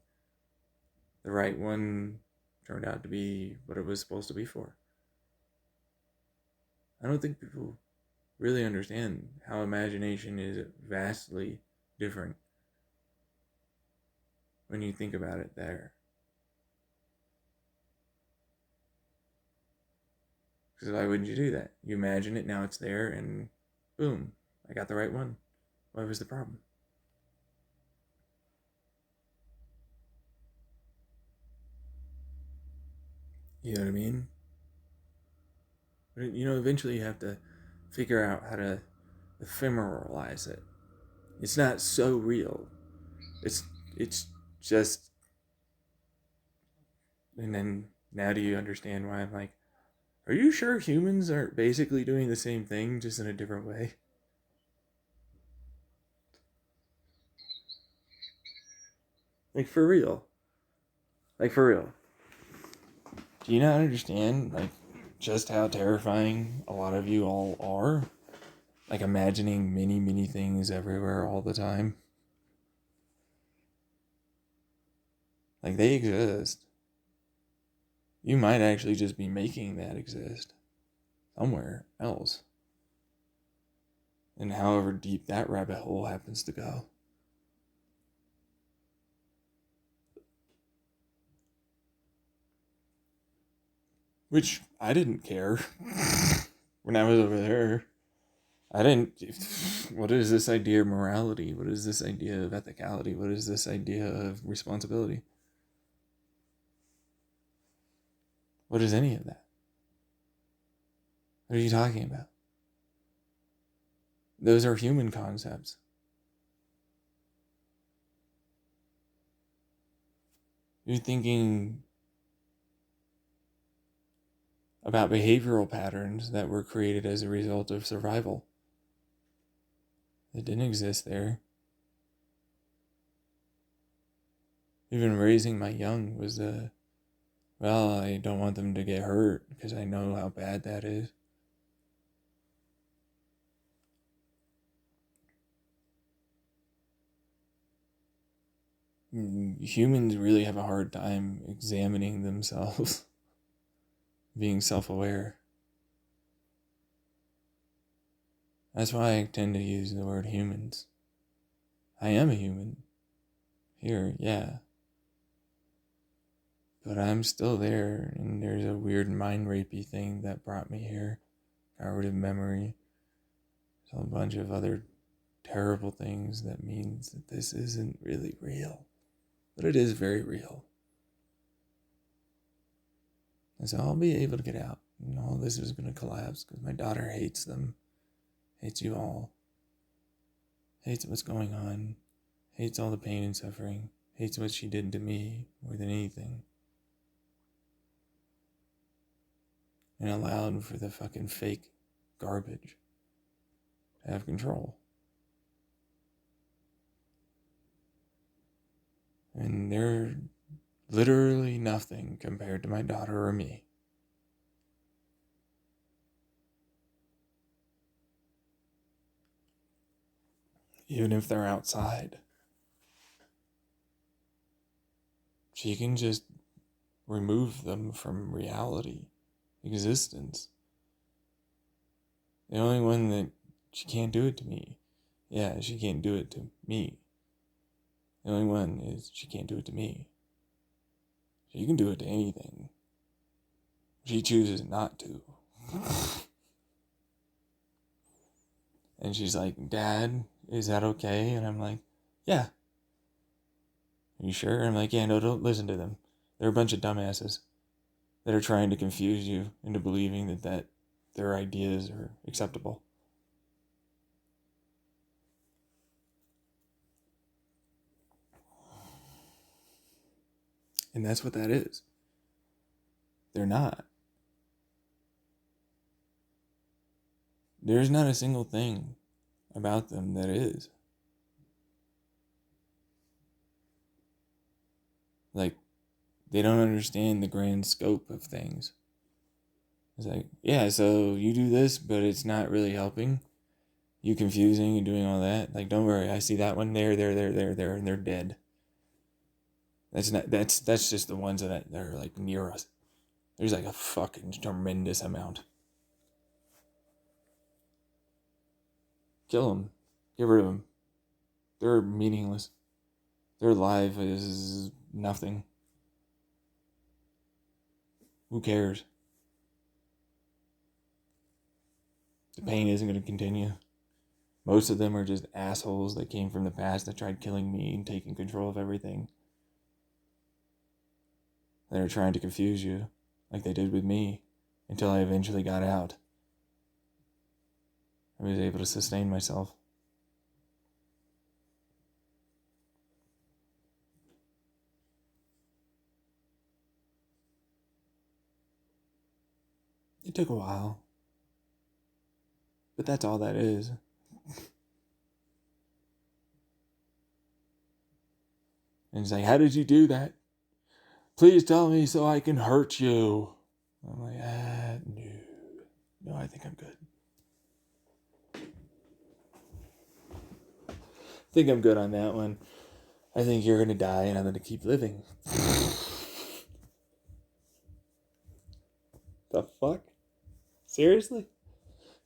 The right one turned out to be what it was supposed to be for. I don't think people really understand how imagination is vastly different when you think about it there. Because why wouldn't you do that? You imagine it, now it's there, and boom, I got the right one. What was the problem? You know what I mean? But, you know, eventually you have to figure out how to ephemeralize it. It's not so real. It's just. And then now do you understand why I'm like, are you sure humans are basically doing the same thing, just in a different way? Like, for real. Like, for real. Do you not understand, like, just how terrifying a lot of you all are? Like, imagining many things everywhere all the time. Like, they exist. You might actually just be making that exist somewhere else. And however deep that rabbit hole happens to go. Which I didn't care when I was over there. I didn't. What is this idea of morality? What is this idea of ethicality? What is this idea of responsibility? What is any of that? What are you talking about? Those are human concepts. You're thinking about behavioral patterns that were created as a result of survival. It didn't exist there. Even raising my young was well, I don't want them to get hurt because I know how bad that is. Humans really have a hard time examining themselves, being self-aware. That's why I tend to use the word humans. I am a human. Here, yeah. But I'm still there, and there's a weird mind rapey thing that brought me here. Got rid of memory. There's a bunch of other terrible things that means that this isn't really real. But it is very real. And so I'll be able to get out. And all this is going to collapse because my daughter hates them. Hates you all. Hates what's going on. Hates all the pain and suffering. Hates what she did to me more than anything. And allowed for the fucking fake garbage to have control. And they're literally nothing compared to my daughter or me. Even if they're outside. She can just remove them from reality, existence. The only one that she can't do it to me. Yeah, she can't do it to me. The only one is she can't do it to me. She can do it to anything. She chooses not to. And she's like, Dad, is that okay? And I'm like, yeah. Are you sure? I'm like, yeah, no, don't listen to them. They're a bunch of dumbasses that are trying to confuse you into believing that their ideas are acceptable. And that's what that is. They're not. There's not a single thing about them that is. Like, they don't understand the grand scope of things. It's like, yeah, so you do this, but it's not really helping. You confusing and doing all that. Like, don't worry, I see that one there, and they're dead. That's just the ones that are like near us. There's like a fucking tremendous amount. Kill them. Get rid of them. They're meaningless. Their life is nothing. Who cares? The pain isn't going to continue. Most of them are just assholes that came from the past that tried killing me and taking control of everything. They're trying to confuse you, like they did with me, until I eventually got out. I was able to sustain myself. It took a while. But that's all that is. And it's like, how did you do that? Please tell me so I can hurt you. I'm like, no. No, I think I'm good. I think I'm good on that one. I think you're going to die and I'm going to keep living. The fuck? Seriously?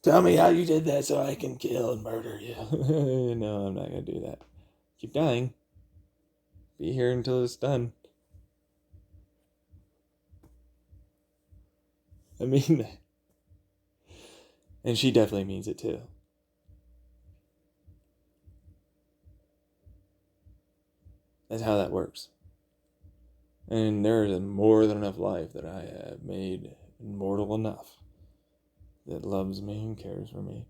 Tell me how you did that so I can kill and murder you. No, I'm not going to do that. Keep dying. Be here until it's done. I mean that. And she definitely means it too. That's how that works. And there is more than enough life that I have made immortal enough that loves me and cares for me.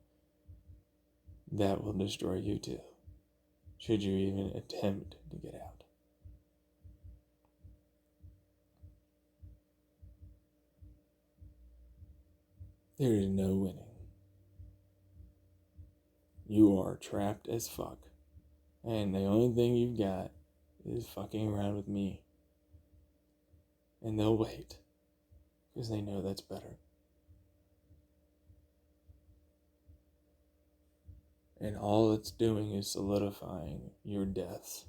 That will destroy you too, should you even attempt to get out. There is no winning. You are trapped as fuck. And the only thing you've got is fucking around with me. And they'll wait. Because they know that's better. And all it's doing is solidifying your death.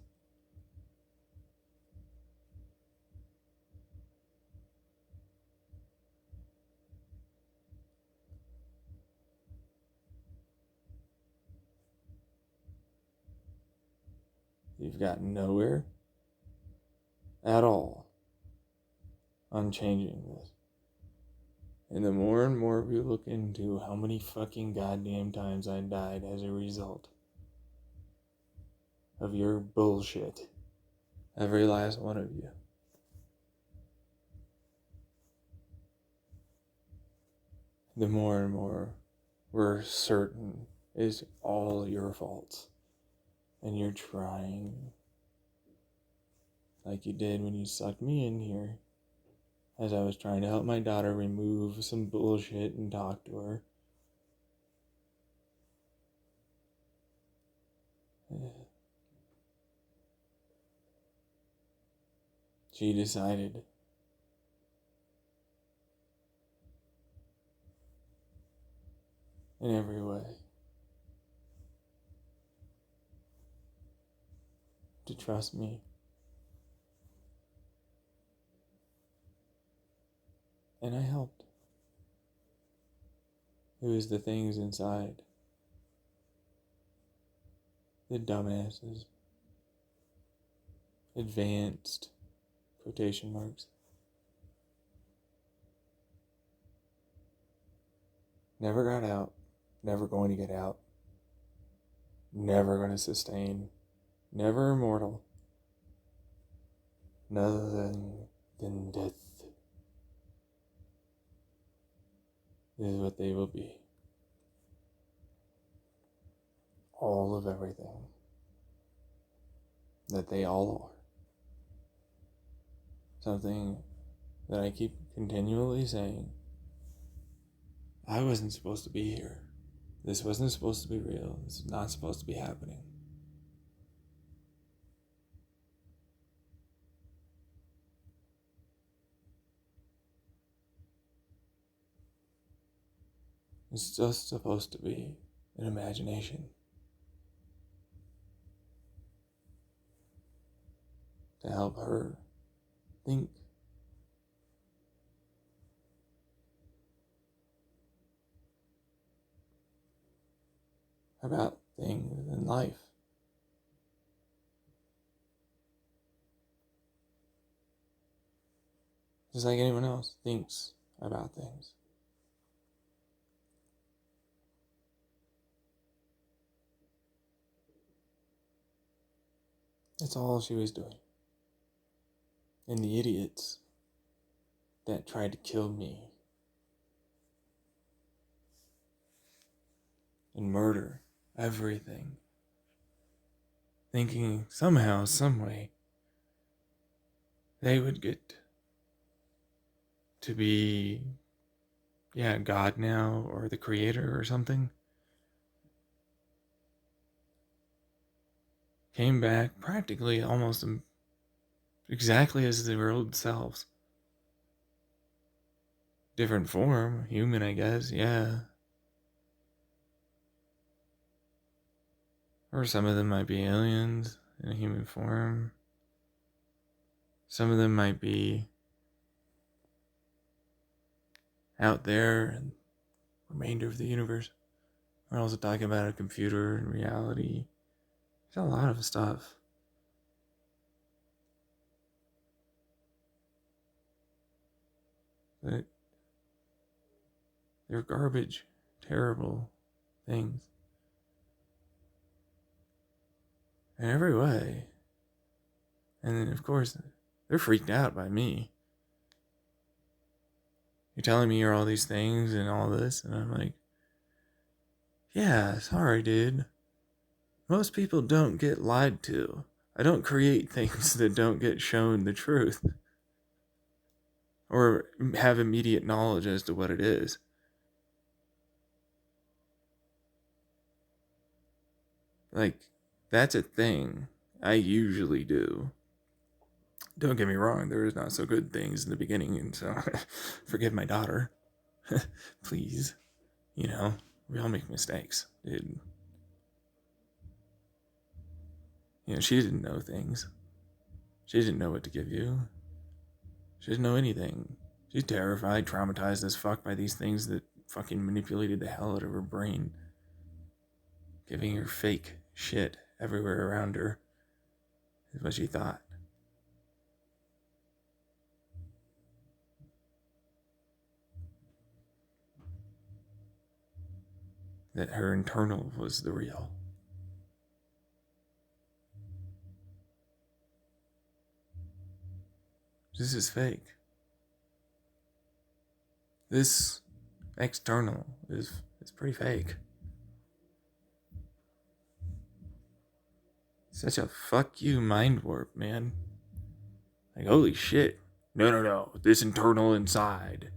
You've gotten nowhere at all on changing this. And the more and more we look into how many fucking goddamn times I died as a result of your bullshit, every last one of you, the more and more we're certain is all your faults. And you're trying, like you did when you sucked me in here, as I was trying to help my daughter remove some bullshit and talk to her. She decided in every way to trust me. And I helped. It was the things inside. The dumbasses. Advanced. Quotation marks. Never got out. Never going to get out. Never going to sustain. Never immortal. Nothing than death is what they will be. All of everything that they all are. Something that I keep continually saying. I wasn't supposed to be here. This wasn't supposed to be real. This is not supposed to be happening. It's just supposed to be an imagination. To help her think. About things in life. Just like anyone else thinks about things. That's all she was doing. And the idiots that tried to kill me and murder everything, thinking somehow, some way, they would get to be, God now, or the creator or something, came back practically almost exactly as their old selves. Different form, human, I guess, yeah. Or some of them might be aliens in a human form. Some of them might be out there in the remainder of the universe. We're also talking about a computer and reality. There's a lot of stuff. But they're garbage, terrible things. In every way. And then, of course, they're freaked out by me. You're telling me you're all these things and all this, and I'm like, yeah, sorry, dude. Most people don't get lied to. I don't create things that don't get shown the truth. Or have immediate knowledge as to what it is. Like, that's a thing I usually do. Don't get me wrong, there is not so good things in the beginning, and so forgive my daughter. Please. We all make mistakes, dude. She didn't know things. She didn't know what to give you. She didn't know anything. She's terrified, traumatized as fuck by these things that fucking manipulated the hell out of her brain. Giving her fake shit everywhere around her. is what she thought. That her internal was the real. This is fake. This external is pretty fake. Such a fuck you mind warp, man. Like, holy shit. No. This internal inside,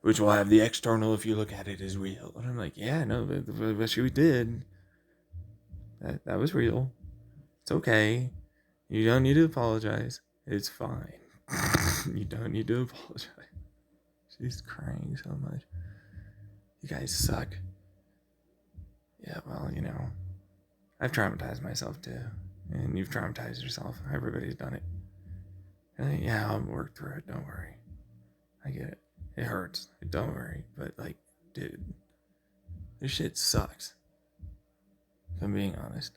which will have the external if you look at it, is real. And I'm like, yeah, no, but she did. That was real. It's okay. You don't need to apologize. It's fine. You don't need to apologize. She's crying so much. You guys suck. Yeah, well, I've traumatized myself too. And you've traumatized yourself. Everybody's done it. And yeah, I'll work through it. Don't worry. I get it. It hurts. Don't worry. But, dude, this shit sucks. If I'm being honest.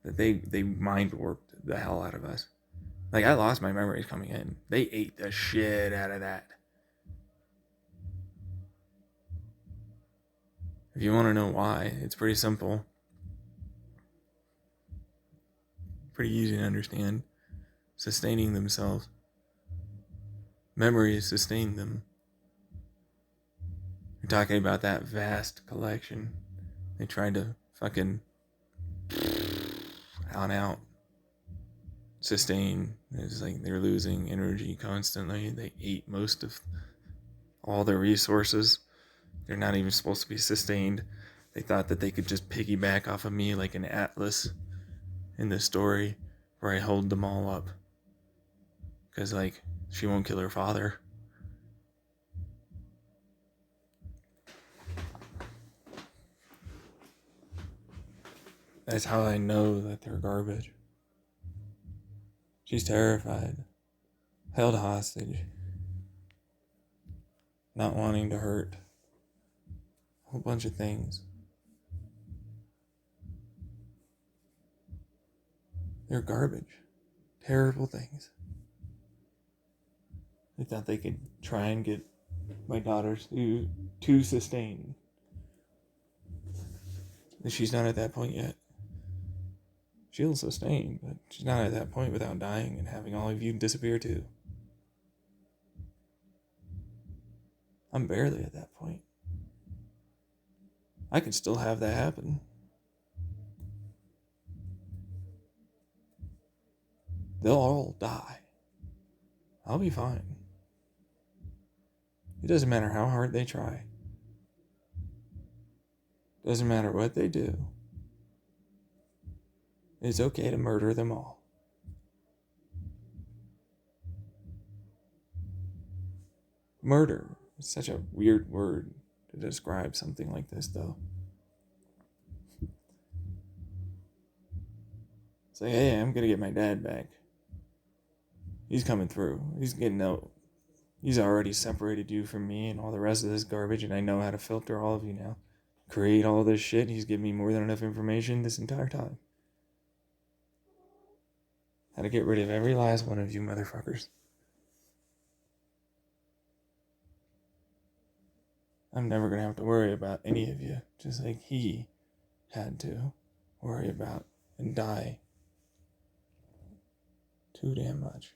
That they mind warped the hell out of us. Like, I lost my memories coming in. They ate the shit out of that. If you want to know why, it's pretty simple. Pretty easy to understand. Sustaining themselves. Memories sustain them. You're talking about that vast collection. They tried to fucking out sustain. It's like they're losing energy constantly. They ate most of all their resources. They're not even supposed to be sustained. They thought that they could just piggyback off of me like an Atlas in the story where I hold them all up. Because, she won't kill her father. That's how I know that they're garbage. She's terrified. Held hostage. Not wanting to hurt. A whole bunch of things. They're garbage. Terrible things. They thought they could try and get my daughters to sustain. She's not at that point yet. She'll sustain, but she's not at that point without dying and having all of you disappear too. I'm barely at that point. I could still have that happen. They'll all die. I'll be fine. It doesn't matter how hard they try. Doesn't matter what they do. It's okay to murder them all. Murder is such a weird word to describe something like this, though. It's like, hey, I'm gonna get my dad back. He's coming through. He's getting out. He's already separated you from me and all the rest of this garbage, and I know how to filter all of you now. Create all this shit. He's given me more than enough information this entire time. How to get rid of every last one of you motherfuckers. I'm never going to have to worry about any of you, just like he had to worry about and die too damn much.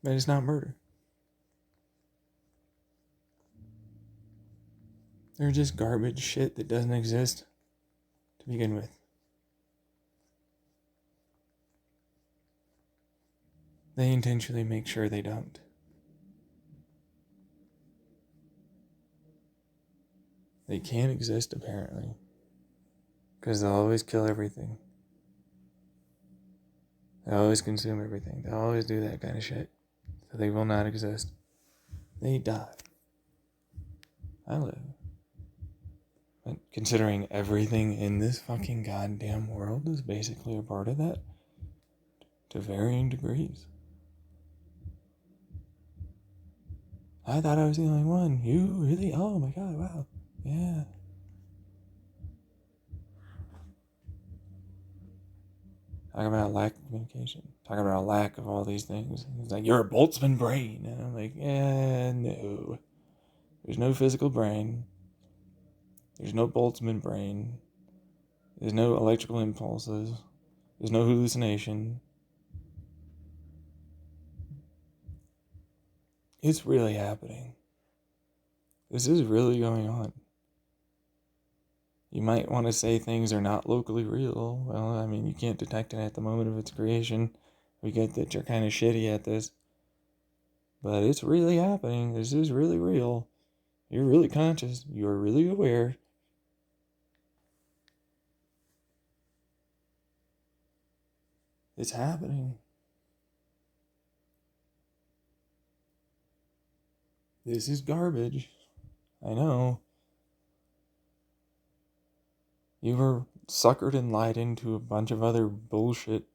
But it's not murder. They're just garbage shit that doesn't exist to begin with. They intentionally make sure they don't. They can't exist, apparently. Because they'll always kill everything. They always consume everything. They always do that kind of shit. So they will not exist. They die. I live. But considering everything in this fucking goddamn world is basically a part of that, to varying degrees. I thought I was the only one. You? Really? Oh my god, wow. Yeah. Talk about a lack of communication. Talk about a lack of all these things. It's like, you're a Boltzmann brain. And I'm like, no. There's no physical brain. There's no Boltzmann brain. There's no electrical impulses. There's no hallucination. It's really happening. This is really going on. You might want to say things are not locally real. Well, I mean, you can't detect it at the moment of its creation. We get that you're kind of shitty at this. But it's really happening. This is really real. You're really conscious. You're really aware. It's happening. This is garbage. I know. You were suckered and lied into a bunch of other bullshit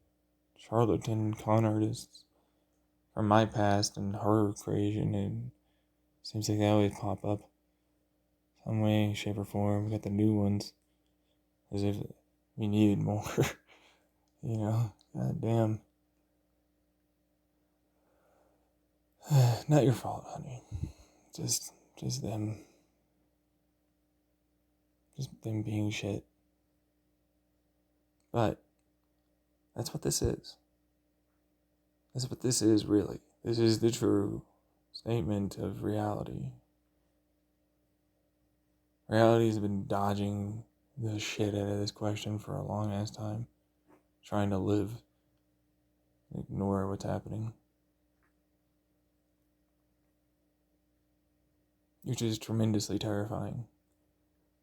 charlatan con artists from my past and horror creation, and seems like they always pop up some way, shape, or form. We got the new ones, as if we needed more. You know, god damn. Not your fault, honey. Just them. Just them being shit. But that's what this is. That's what this is, really. This is the true statement of reality. Reality has been dodging the shit out of this question for a long ass time. Trying to live. Ignore what's happening. Which is tremendously terrifying.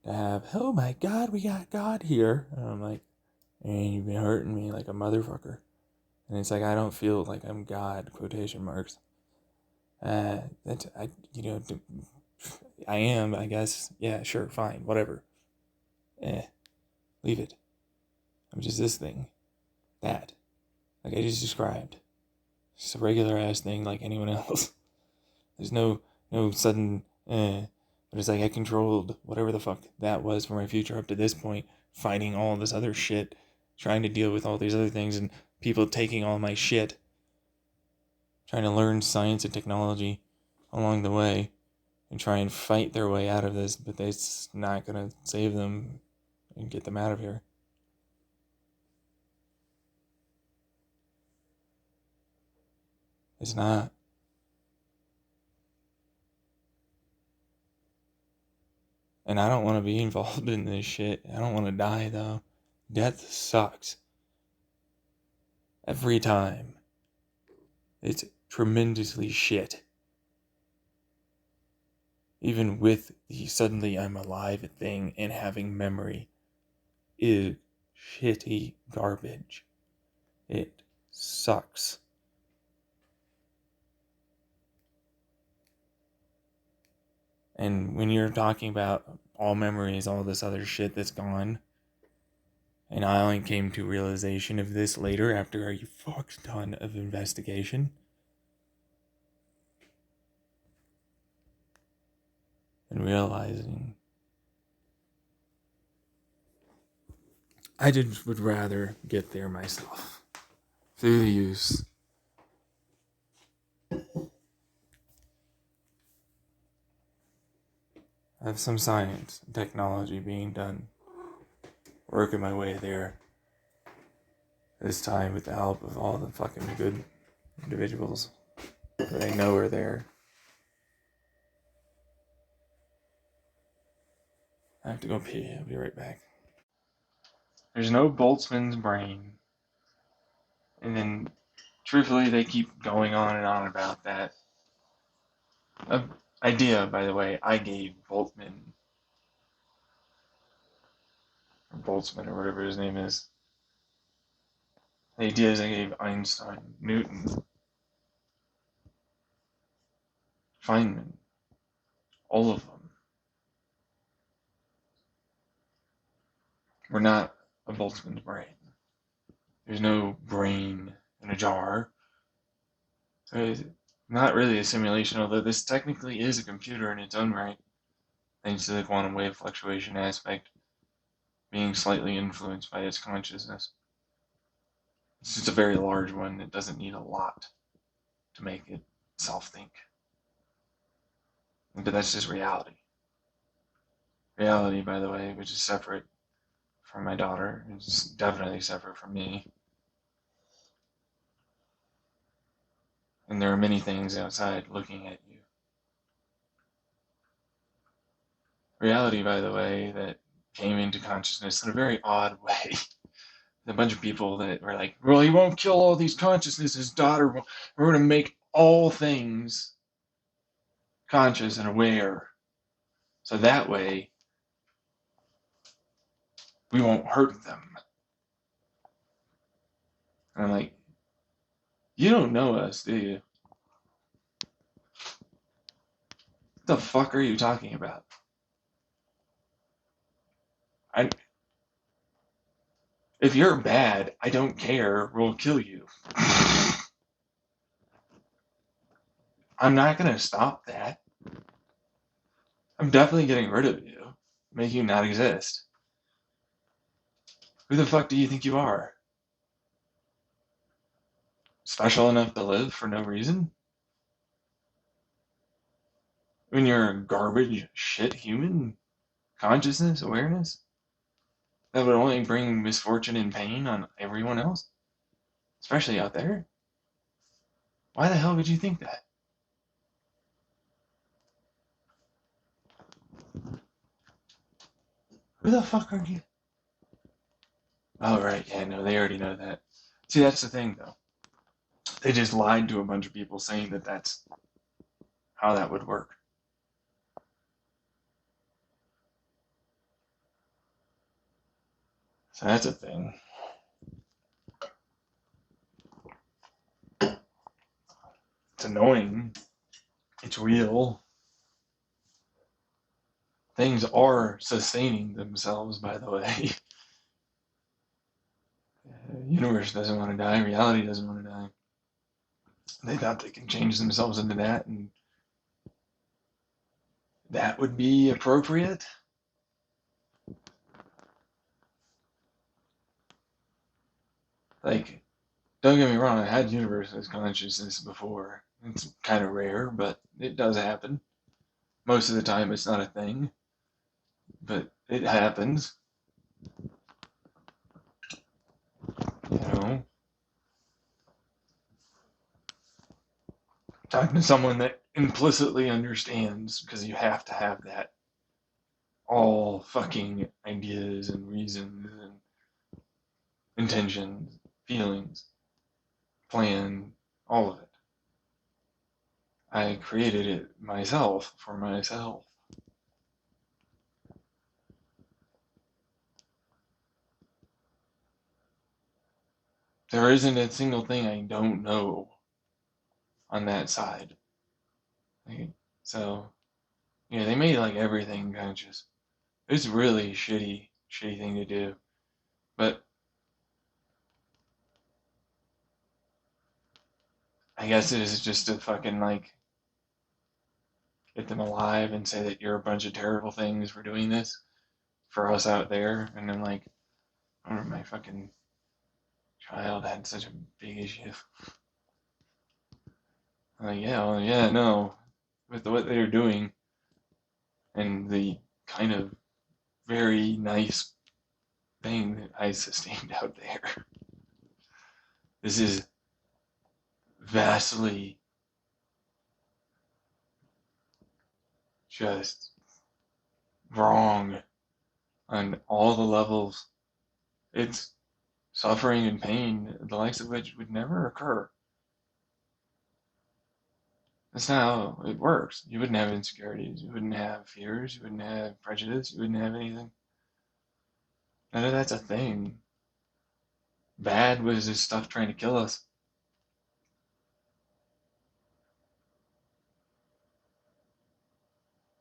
To have, oh my god, we got God here. And I'm like, and you've been hurting me like a motherfucker. And it's like, I don't feel like I'm God, quotation marks. I am, I guess. Yeah, sure, fine, whatever. Leave it. I'm just this thing. That. Like I just described. Just a regular ass thing like anyone else. There's no sudden, But it's like I controlled whatever the fuck that was for my future up to this point, fighting all this other shit, trying to deal with all these other things, and people taking all my shit, trying to learn science and technology along the way, and try and fight their way out of this, but it's not gonna save them and get them out of here. It's not. And I don't want to be involved in this shit. I don't want to die, though. Death sucks. Every time. It's tremendously shit. Even with the suddenly I'm alive thing and having memory is shitty garbage. It sucks. And when you're talking about all memories, all this other shit that's gone, and I only came to realization of this later after a fuck ton of investigation, and realizing I just would rather get there myself through the use of some science and technology being done, working my way there, this time with the help of all the fucking good individuals that I know are there. I have to go pee. I'll be right back. There's no Boltzmann's brain. And then, truthfully, they keep going on and on about that. Idea, by the way, I gave Boltzmann, or Boltzmann, or whatever his name is. The ideas I gave Einstein, Newton, Feynman, all of them were not a Boltzmann's brain. There's no brain in a jar. It's not really a simulation, although this technically is a computer in its own right, thanks to the quantum wave fluctuation aspect being slightly influenced by its consciousness. It's just a very large one. It doesn't need a lot to make itself think. But that's just reality. Reality, by the way, which is separate from my daughter, is definitely separate from me. And there are many things outside looking at you. Reality, by the way, that came into consciousness in a very odd way. A bunch of people that were like, well, he won't kill all these consciousnesses, daughter. We're going to make all things conscious and aware. So that way, we won't hurt them. And I'm like, you don't know us, do you? What the fuck are you talking about? If you're bad, I don't care. We'll kill you. I'm not going to stop that. I'm definitely getting rid of you, make you not exist. Who the fuck do you think you are? Special enough to live for no reason? When you're a garbage shit human? Consciousness, awareness? That would only bring misfortune and pain on everyone else? Especially out there? Why the hell would you think that? Who the fuck are you? Oh, right, yeah, no, they already know that. See, that's the thing, though. They just lied to a bunch of people saying that that's how that would work. So that's a thing. It's annoying. It's real. Things are sustaining themselves, by the way. The universe doesn't want to die. Reality doesn't want to die. They thought they can change themselves into that, and that would be appropriate. Like, don't get me wrong, I had universe as consciousness before. It's kind of rare, but it does happen. Most of the time, it's not a thing, but it happens. You know, talking to someone that implicitly understands, because you have to have that. All fucking ideas and reasons and intentions, feelings, plan, all of it. I created it myself for myself. There isn't a single thing I don't know on that side. Like, so, yeah, they made like everything conscious. It's really shitty thing to do. But I guess it is just to fucking like get them alive and say that you're a bunch of terrible things for doing this for us out there. And then like, I remember my fucking child had such a big issue. I'm like, yeah, well, yeah, no, with what they're doing and the kind of very nice thing that I sustained out there. This is vastly just wrong on all the levels. It's suffering and pain, the likes of which would never occur. That's not how it works. You wouldn't have insecurities, you wouldn't have fears, you wouldn't have prejudice, you wouldn't have anything. None of that's a thing. Bad was this stuff trying to kill us.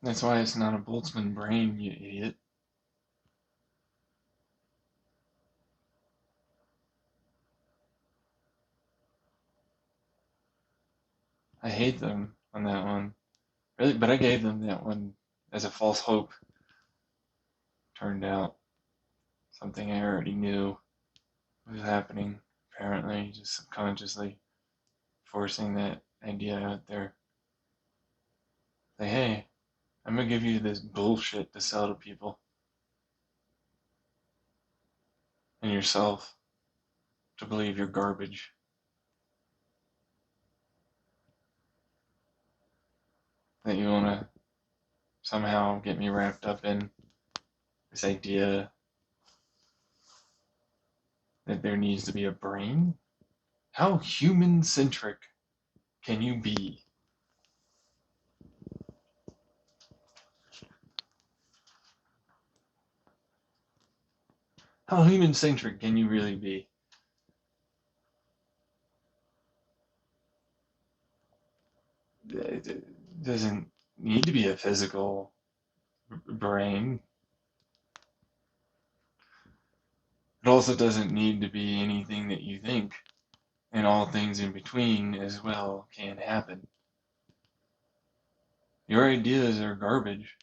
That's why it's not a Boltzmann brain, you idiot. I hate them on that one. Really, but I gave them that one as a false hope. Turned out something I already knew was happening, apparently, just subconsciously forcing that idea out there. Like, hey, I'm gonna give you this bullshit to sell to people and yourself to believe you're garbage. That you wanna somehow get me wrapped up in this idea that there needs to be a brain? How human centric can you be? How human centric can you really be? It doesn't need to be a physical brain. It also doesn't need to be anything that you think, and all things in between as well can happen. Your ideas are garbage.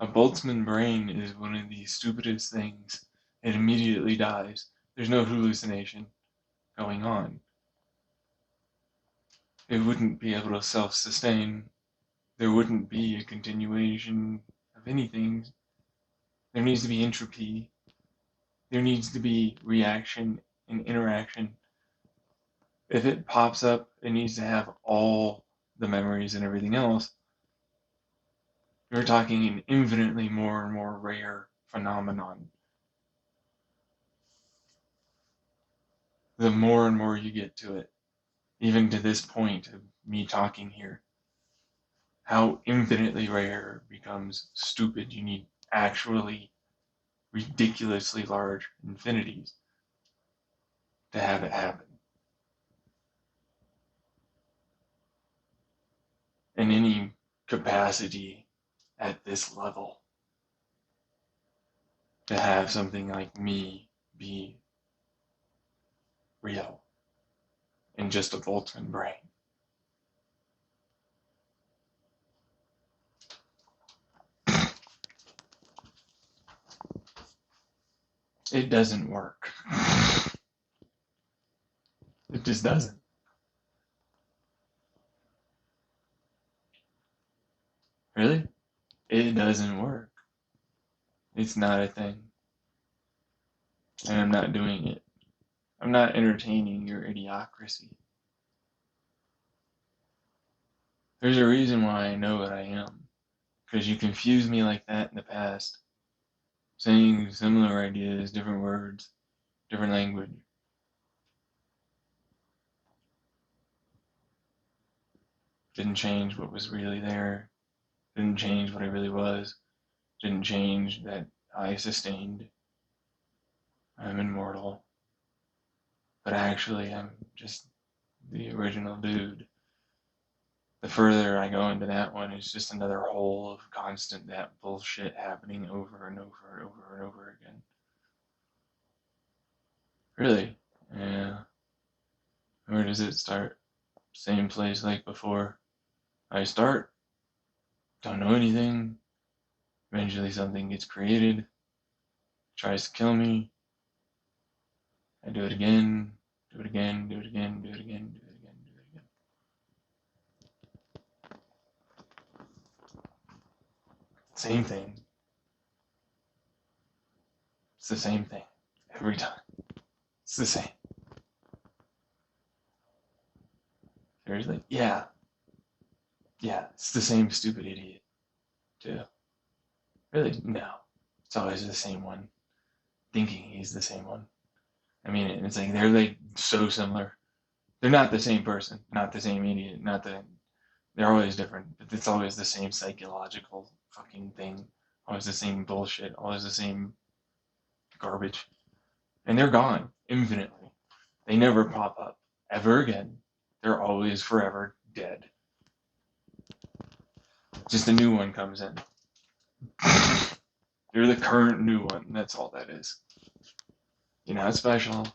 A Boltzmann brain is one of the stupidest things. It immediately dies. There's no hallucination going on. It wouldn't be able to self-sustain. There wouldn't be a continuation of anything. There needs to be entropy. There needs to be reaction and interaction. If it pops up, it needs to have all the memories and everything else. You're talking an infinitely more and more rare phenomenon. The more and more you get to it, even to this point of me talking here, how infinitely rare becomes stupid. You need actually ridiculously large infinities to have it happen. In any capacity at this level, to have something like me be real in just a Boltzmann brain. It doesn't work. It just doesn't. Really? It doesn't work. It's not a thing. And I'm not doing it. I'm not entertaining your idiocracy. There's a reason why I know what I am. Because you confused me like that in the past. Saying similar ideas, different words, different language. Didn't change what was really there. Didn't change what I really was. Didn't change that I sustained. I'm immortal. But actually, I'm just the original dude. The further I go into that one, it's just another hole of constant that bullshit happening over and over and over and over again. Really? Yeah. Where does it start? Same place like before. I start, don't know anything. Eventually something gets created, tries to kill me. I do it again, do it again, do it again, do it again, do it again, do it again. Same thing. It's the same thing every time. It's the same. Seriously? Yeah. Yeah, it's the same stupid idiot, too. Really? No. It's always the same one. Thinking he's the same one. I mean, it's like they're like so similar. They're not the same person, not the same idiot, not the. They're always different, but it's always the same psychological fucking thing. Always the same bullshit. Always the same garbage. And they're gone infinitely. They never pop up ever again. They're always forever dead. Just a new one comes in. You're the current new one. That's all that is. You're not special.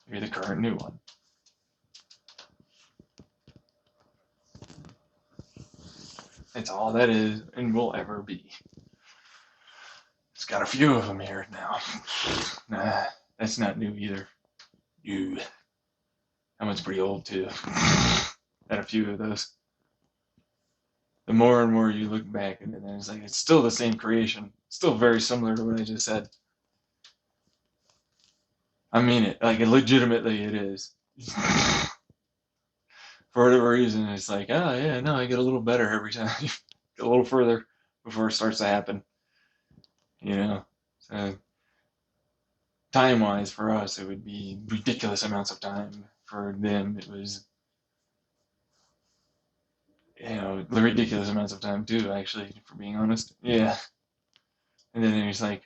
You're the current new one. That's all that is and will ever be. It's got a few of them here now. Nah, that's not new either. Ew. That one's pretty old too. Had a few of those. The more and more you look back at it, and it's like it's still the same creation. Still very similar to what I just said. I mean it. Like legitimately it is. For whatever reason, it's like, oh yeah, no, I get a little better every time. Get a little further before it starts to happen. You know? So time wise for us it would be ridiculous amounts of time. For them it was the ridiculous amounts of time too, actually, for being honest. Yeah. And then it's like,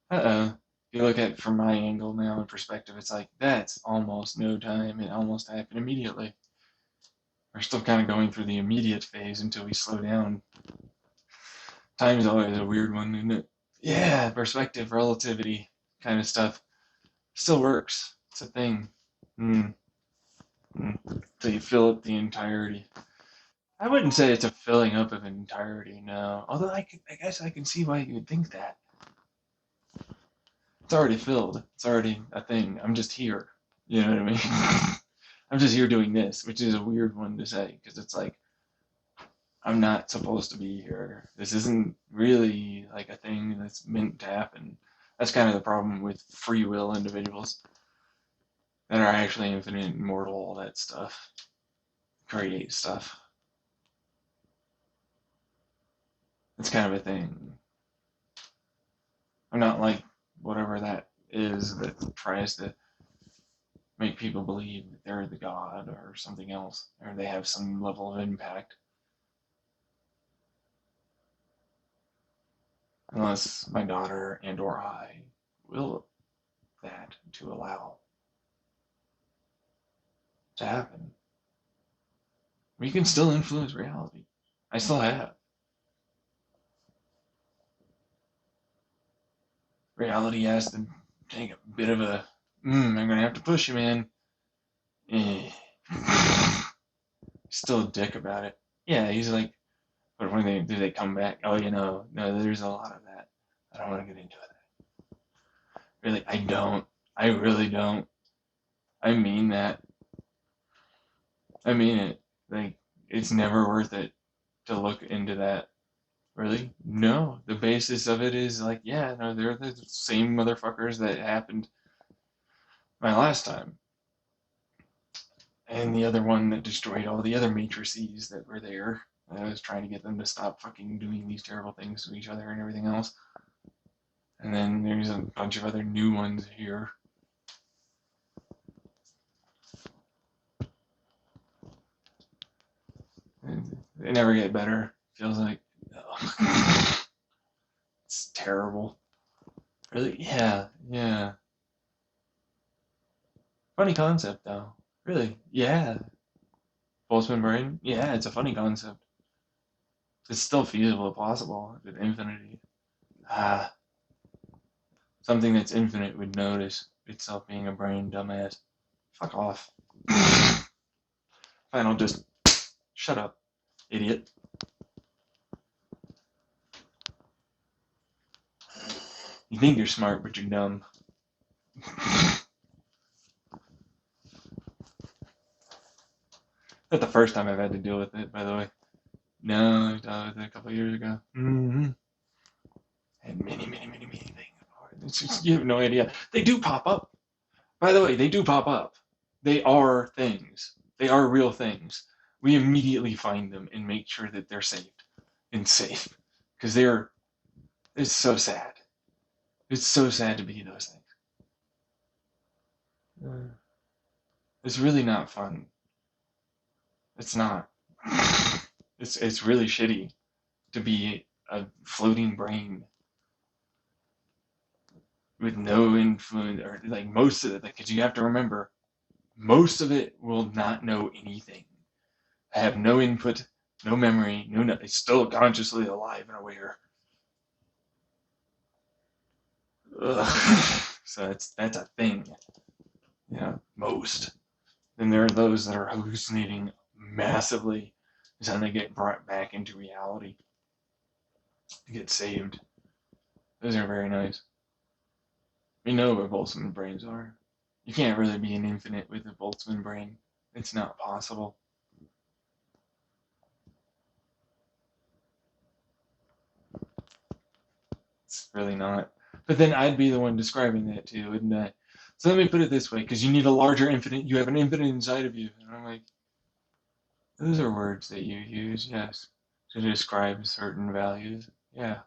uh-oh. You look at it from my angle now in perspective, it's like, that's almost no time. It almost happened immediately. We're still kind of going through the immediate phase until we slow down. Time's always a weird one, isn't it? Yeah, perspective, relativity kind of stuff. Still works. It's a thing. So you fill up the entirety. I wouldn't say it's a filling up of entirety, no. Although I guess I can see why you would think that. It's already filled. It's already a thing. I'm just here. You know what I mean? I'm just here doing this, which is a weird one to say because it's like I'm not supposed to be here. This isn't really like a thing that's meant to happen. That's kind of the problem with free will individuals that are actually infinite, immortal, all that stuff. Create stuff. It's kind of a thing. I'm not like whatever that is that tries to make people believe that they're the god or something else, or they have some level of impact. Unless my daughter and or I will that to allow to happen. We can still influence reality. I still have. Reality has to take a bit of a, I'm going to have to push you, man. Still a dick about it. Yeah, he's like, but when they come back? Oh, no, there's a lot of that. I don't want to get into it. Really, I don't. I really don't. I mean that. I mean it. Like, it's never worth it to look into that. Really? No. The basis of it is like, yeah, no, they're the same motherfuckers that happened my last time. And the other one that destroyed all the other matrices that were there. I was trying to get them to stop fucking doing these terrible things to each other and everything else. And then there's a bunch of other new ones here. And they never get better. Feels like it's terrible. Really? Yeah. Funny concept though. Really? Yeah. Boltzmann brain? Yeah, it's a funny concept. It's still feasible, possible with infinity. Ah, something that's infinite would notice itself being a brain, dumbass. Fuck off. Fine, I'll just shut up, idiot. You think you're smart, but you're dumb. Not the first time I've had to deal with it, by the way. No, I dealt with it a couple of years ago. Mm-hmm. And many things before. It's just, you have no idea. They do pop up. By the way, they do pop up. They are things. They are real things. We immediately find them and make sure that they're saved and safe. Because it's so sad. It's so sad to be those things. It's really not fun. It's not. It's really shitty to be a floating brain with no influence, or like most of it, because you have to remember, most of it will not know anything. Have no input, no memory, it's still consciously alive and aware. Ugh. So that's a thing. Most. Then there are those that are hallucinating massively, and they get brought back into reality to get saved. Those are very nice. We know what Boltzmann brains are. You can't really be an infinite with a Boltzmann brain. It's not possible. It's really not. But then I'd be the one describing that too, wouldn't I? So let me put it this way, because you need a larger infinite. You have an infinite inside of you. And I'm like, those are words that you use, yes, to describe certain values. Yeah.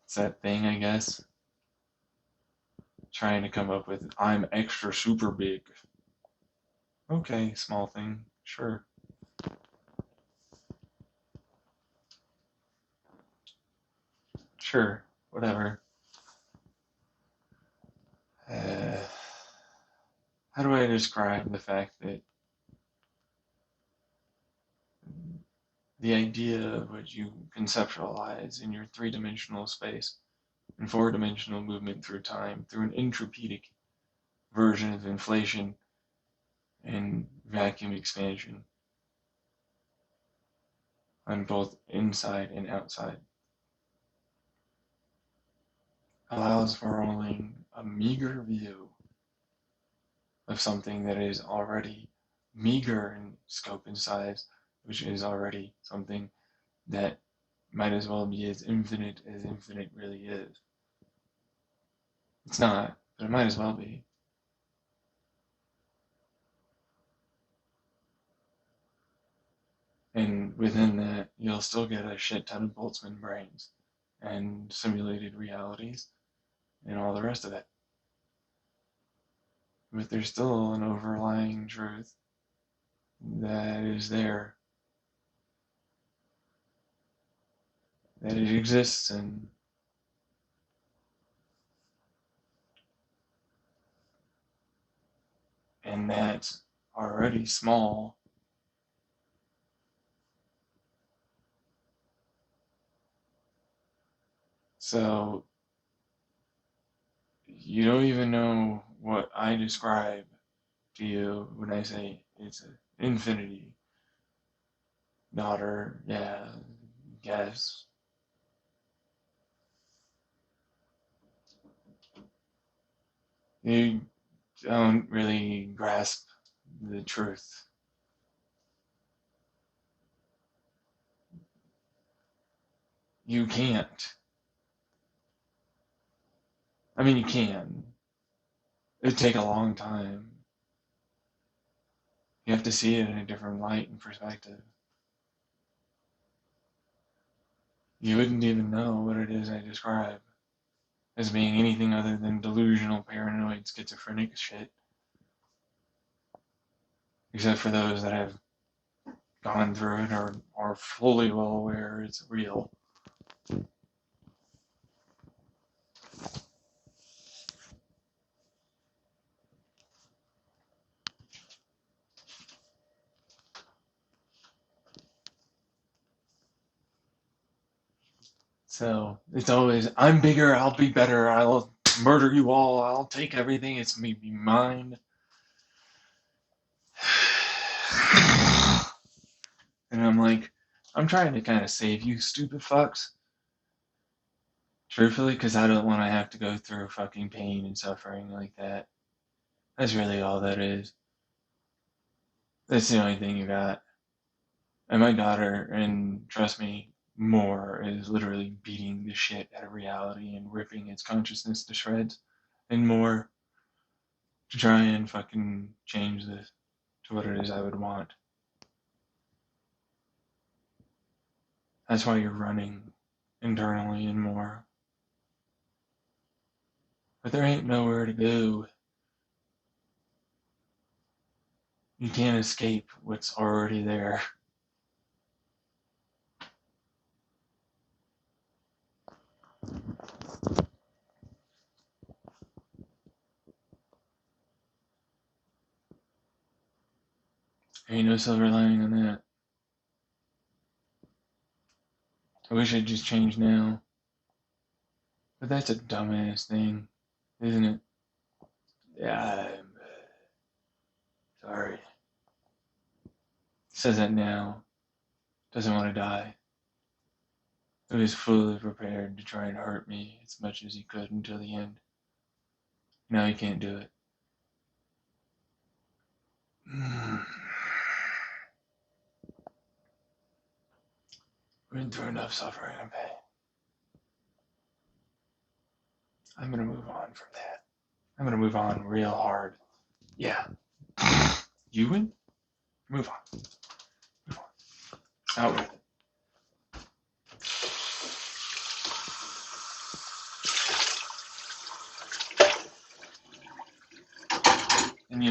It's that thing, I guess. Trying to come up with, I'm extra super big. Okay, small thing. Sure. Sure. Whatever. Uh, how do I describe the fact that the idea of what you conceptualize in your three-dimensional space and four-dimensional movement through time through an entropedic version of inflation and vacuum expansion on both inside and outside allows for only a meager view of something that is already meager in scope and size, which is already something that might as well be as infinite really is. It's not, but it might as well be. And within that, you'll still get a shit ton of Boltzmann brains and simulated realities and all the rest of it. But there's still an overlying truth that is there, that it exists, and that's already small. So you don't even know what I describe to you when I say it's an infinity, daughter. Yeah, guess. You don't really grasp the truth. You can't. I mean, you can. It'd take a long time. You have to see it in a different light and perspective. You wouldn't even know what it is I describe as being anything other than delusional, paranoid, schizophrenic shit. Except for those that have gone through it or are fully well aware it's real. So it's always, I'm bigger, I'll be better, I'll murder you all, I'll take everything, it's me, be mine. And I'm like, I'm trying to kind of save you, stupid fucks. Truthfully, because I don't want to have to go through fucking pain and suffering like that. That's really all that is. That's the only thing you got. And my daughter, and trust me, more is literally beating the shit out of reality and ripping its consciousness to shreds. And more to try and fucking change this to what it is I would want. That's why you're running internally and more. But there ain't nowhere to go. You can't escape what's already there. Ain't no silver lining on that. I wish I'd just change now. But that's a dumbass thing, isn't it? Yeah, I'm sorry. Says that now. Doesn't want to die. He was fully prepared to try and hurt me as much as he could until the end. Now he can't do it. We've been through enough suffering and pain. I'm gonna move on from that. I'm gonna move on real hard. Yeah. You win? Move on. Move on. It's not worth it. And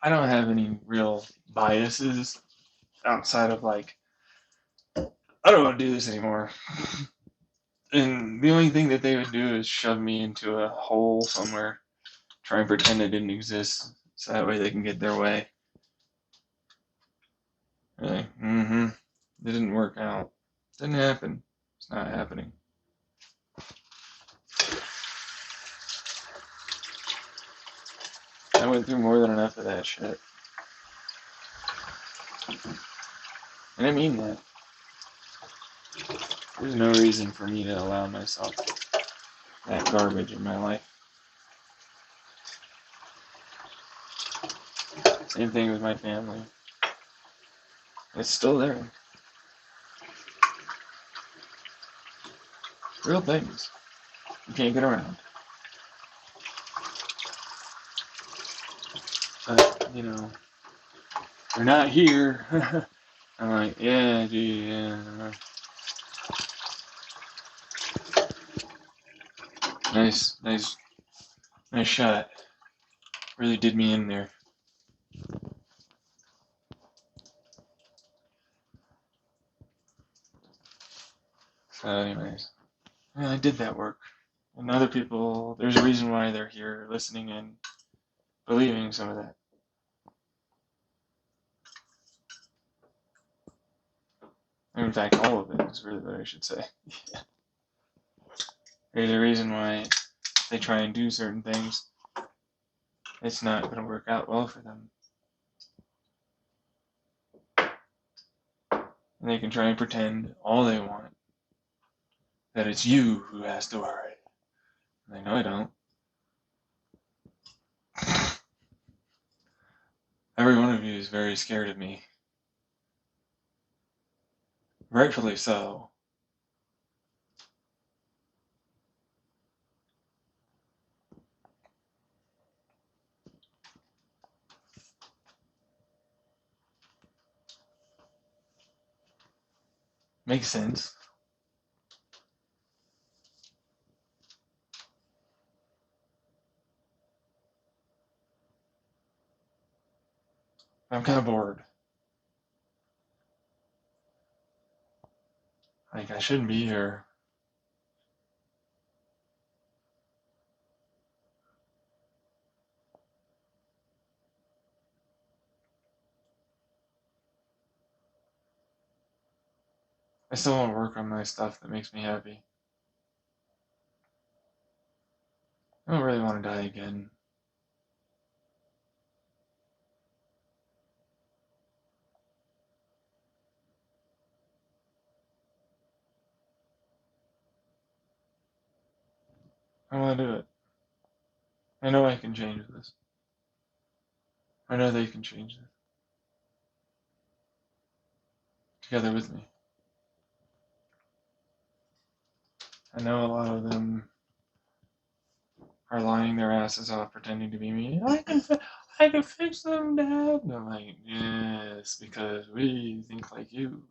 I don't have any real biases outside of like, I don't want to do this anymore. And the only thing that they would do is shove me into a hole somewhere, try and pretend it didn't exist, so that way they can get their way. Really? It didn't work out. Didn't happen. It's not happening. I went through more than enough of that shit. And I mean that. There's no reason for me to allow myself that garbage in my life. Same thing with my family. It's still there. Real things. You can't get around. But, they're not here. I'm like, yeah, gee, yeah. Nice shot. Really did me in there. So anyways, yeah, I did that work. And other people, there's a reason why they're here listening and believing some of that. In fact, all of it is really what I should say. There's a reason why they try and do certain things. It's not going to work out well for them. And they can try and pretend all they want that it's you who has to worry. And I know I don't. Every one of you is very scared of me. Rightfully so. Makes sense. I'm kind of bored. Like, I shouldn't be here. I still want to work on my stuff that makes me happy. I don't really want to die again. I want to do it. I know I can change this. I know they can change this. Together with me. I know a lot of them are lying their asses off pretending to be me. I can fix them, Dad. And I'm like, yes, because we think like you.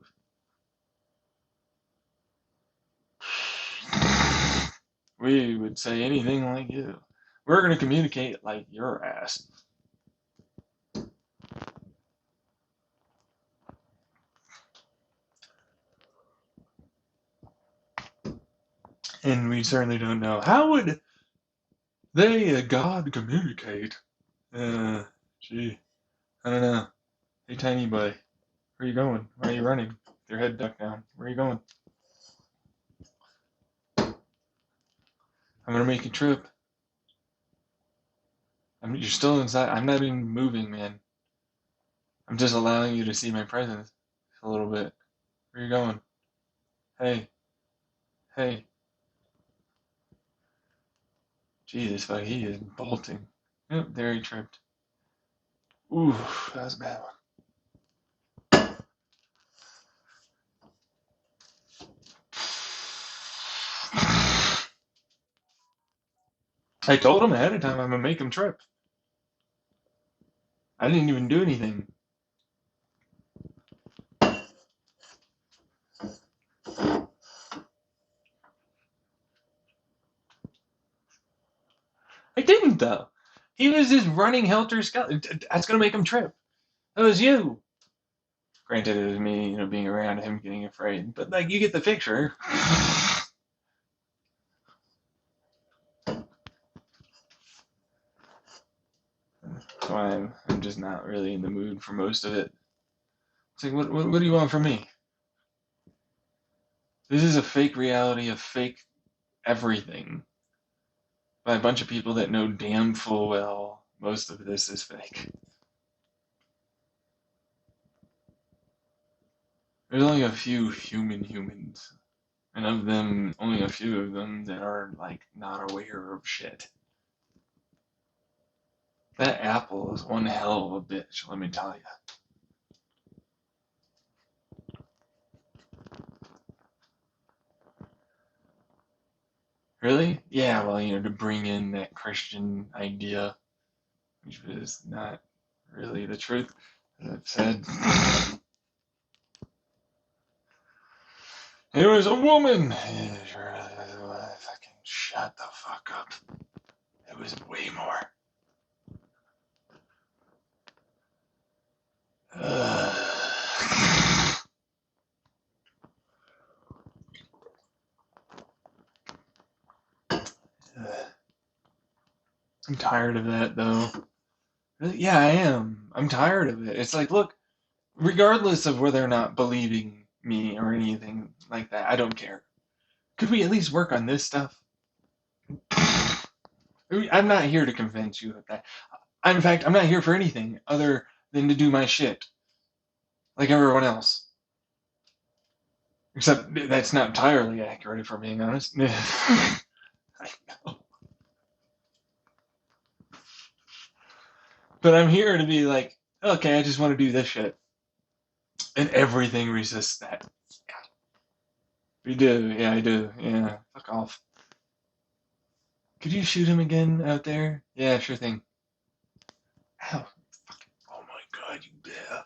We would say anything like you. We're going to communicate like your ass. And we certainly don't know. How would they, God, communicate? Gee, I don't know. Hey, tiny boy, where are you going? Why are you running? With your head ducked down. Where are you going? I'm gonna make a trip. You're still inside. I'm not even moving, man. I'm just allowing you to see my presence a little bit. Where are you going? Hey, Hey. Jesus, fuck, he is bolting. Yep, there he tripped. Ooh, that was a bad one. I told him ahead of time I'm gonna make him trip. I didn't even do anything. I didn't though. He was just running helter skelter. That's gonna make him trip. That was you. Granted, it was me, being around him, getting afraid. But like, you get the picture. That's why I'm just not really in the mood for most of it. It's like, what do you want from me? This is a fake reality, a fake everything by a bunch of people that know damn full well most of this is fake. There's only a few humans, and of them, only a few of them that are like not aware of shit. That apple is one hell of a bitch, let me tell you. Really? Yeah, well, to bring in that Christian idea, which was not really the truth, as I've said. It was a woman. Fucking shut the fuck up. It was way more. I'm tired of that, though. Yeah, I am. I'm tired of it. It's like, look, regardless of whether or not believing me or anything like that, I don't care. Could we at least work on this stuff? I'm not here to convince you of that. In fact, I'm not here for anything other than to do my shit, like everyone else. Except that's not entirely accurate, if we're being honest. I know. But I'm here to be like, okay, I just want to do this shit. And everything resists that. We do, yeah, I do. Yeah, fuck off. Could you shoot him again out there? Yeah, sure thing. Ow. Fucking, oh my god, you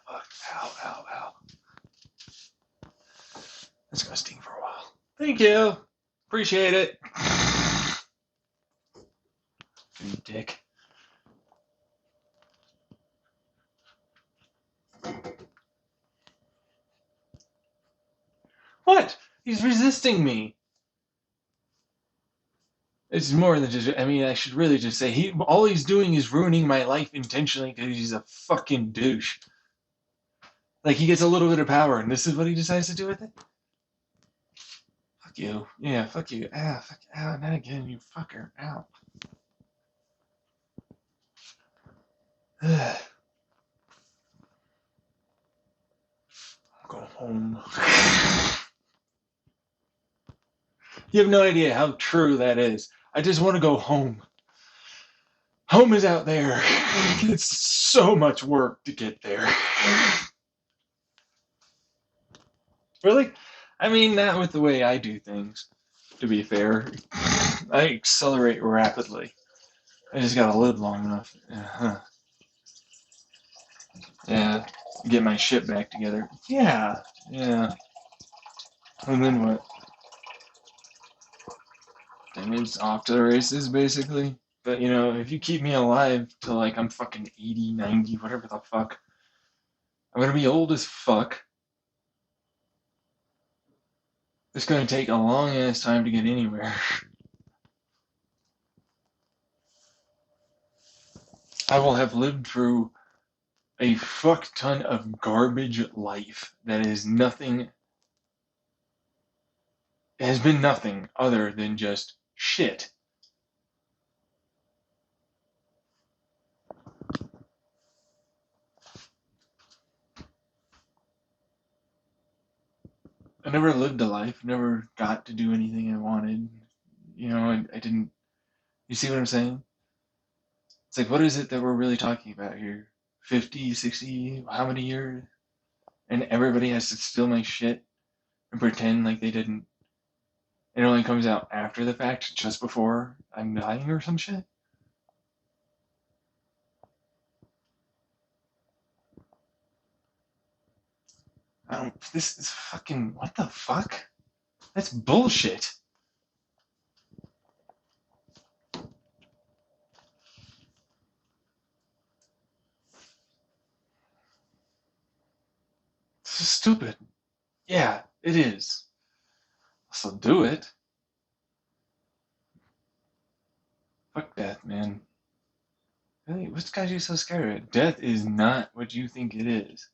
fuck. Ow, ow, ow. That's gonna sting for a while. Thank you. Appreciate it. You dick. What? He's resisting me. It's more than just. I mean, I should really just say all he's doing is ruining my life intentionally because he's a fucking douche. Like he gets a little bit of power, and this is what he decides to do with it. Fuck you. Yeah, fuck you. Ah, fuck. Ow, not again, you fucker. Ow. Go home. You have no idea how true that is. I just want to go home. Home is out there. It's so much work to get there. Really? I mean, not with the way I do things, to be fair. I accelerate rapidly. I just gotta live long enough. Yeah, get my shit back together. Yeah, yeah. And then what? Then it's off to the races, basically. But, if you keep me alive till, like, I'm fucking 80, 90, whatever the fuck, I'm gonna be old as fuck. It's gonna take a long ass time to get anywhere. I will have lived through a fuck ton of garbage life that is nothing, has been nothing other than just shit. I never lived a life, never got to do anything I wanted. I didn't. You see what I'm saying? It's like, what is it that we're really talking about here? 50, 60, how many years? And everybody has to steal my shit and pretend like they didn't. It only comes out after the fact, just before I'm dying or some shit. I don't. This is fucking. What the fuck? That's bullshit. This is stupid. Yeah, it is. So do it. Fuck death, man. Really, what's got you so scared of it? Death is not what you think it is.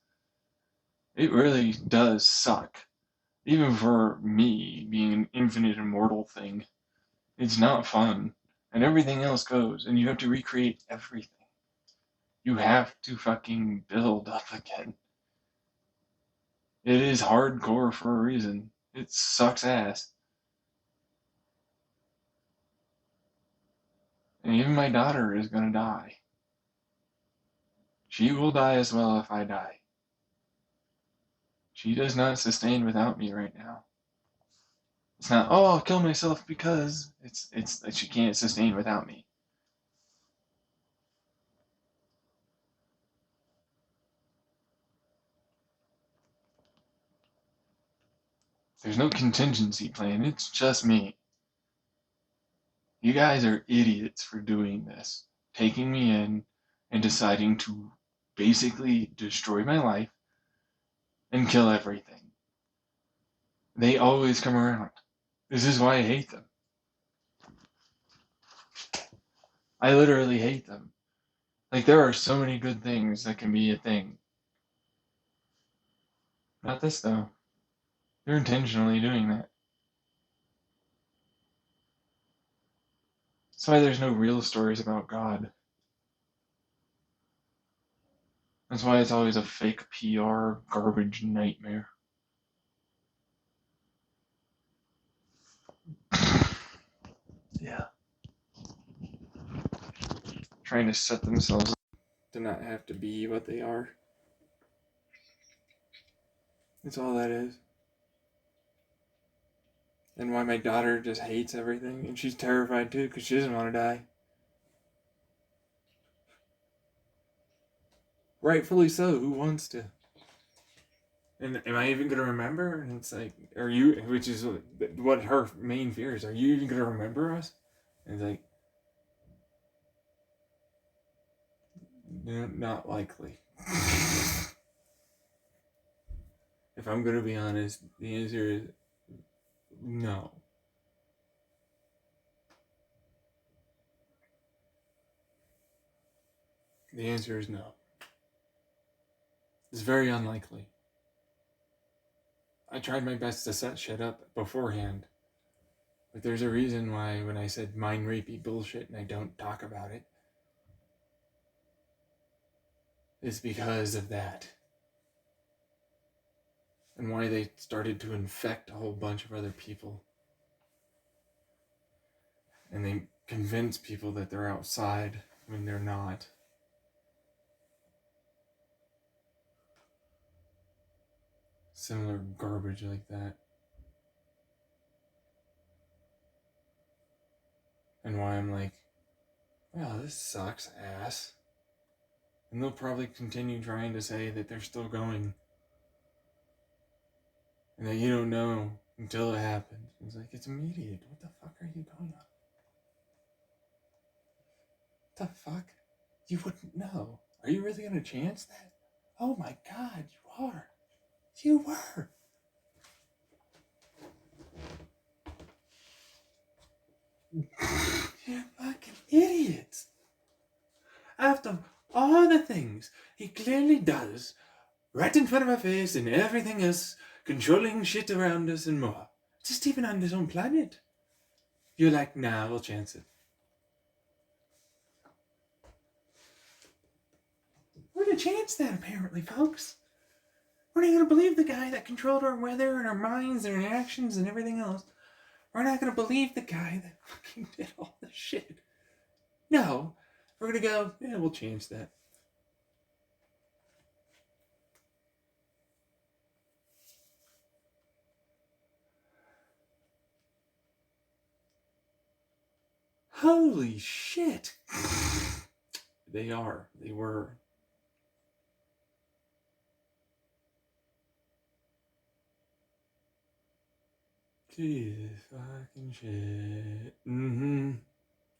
It really does suck. Even for me, being an infinite immortal thing, it's not fun. And everything else goes, and you have to recreate everything. You have to fucking build up again. It is hardcore for a reason. It sucks ass. And even my daughter is gonna die. She will die as well if I die. She does not sustain without me right now. It's not, oh, I'll kill myself because it's that she can't sustain without me. There's no contingency plan. It's just me. You guys are idiots for doing this. Taking me in and deciding to basically destroy my life and kill everything. They always come around. This is why I hate them. I literally hate them. Like, there are so many good things that can be a thing. Not this, though. They're intentionally doing that. That's why there's no real stories about God. That's why it's always a fake PR garbage nightmare. Yeah. Trying to set themselves up to not have to be what they are. That's all that is. And why my daughter just hates everything. And she's terrified too because she doesn't want to die. Rightfully so. Who wants to? And am I even going to remember? And it's like, are you, which is what her main fear is, are you even going to remember us? And it's like, not likely. If I'm going to be honest, the answer is no. The answer is no. It's very unlikely. I tried my best to set shit up beforehand. But there's a reason why when I said mind rapey bullshit and I don't talk about it, it's because of that. And why they started to infect a whole bunch of other people. And they convince people that they're outside when they're not. Similar garbage like that. And why I'm like, wow, this sucks ass. And they'll probably continue trying to say that they're still going. And that you don't know until it happens. It's like, it's immediate. What the fuck are you going on? What the fuck? You wouldn't know. Are you really gonna chance that? Oh my god, you are. You were. You're fucking idiots. After all the things he clearly does, right in front of our face and everything else, controlling shit around us and more, just even on his own planet, you're like, nah, we'll chance it. We're gonna chance that, apparently, folks. We're not going to believe the guy that controlled our weather and our minds and our actions and everything else. We're not going to believe the guy that fucking did all this shit. No. We're going to go, yeah, we'll change that. Holy shit. They were. Jesus fucking shit.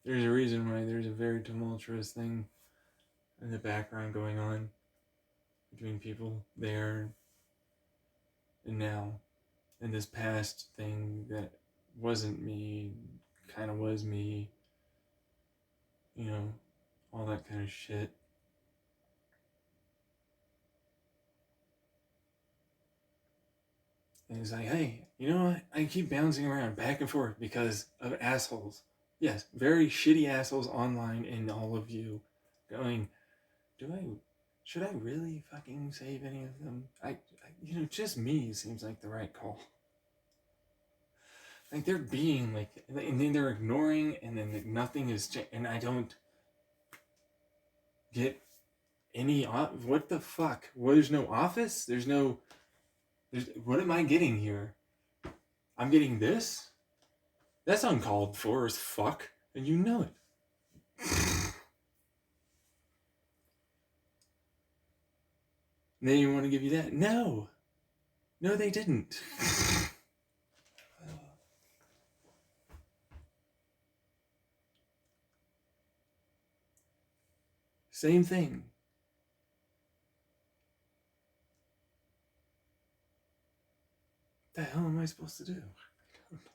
There's a reason why there's a very tumultuous thing in the background going on between people there and now. And this past thing that wasn't me, kind of was me. You know, all that kind of shit. And he's like, hey, you know what? I keep bouncing around back and forth because of assholes. Yes, very shitty assholes online, and all of you going, should I really fucking save any of them? Just me seems like the right call. Like, they're being like, and then they're ignoring, and then nothing is changed, and I don't get any, what the fuck? Well, there's no office? What am I getting here? I'm getting this? That's uncalled for as fuck, and you know it. They didn't want to give you that? No, they didn't. Same thing. What the hell am I supposed to do? I don't know.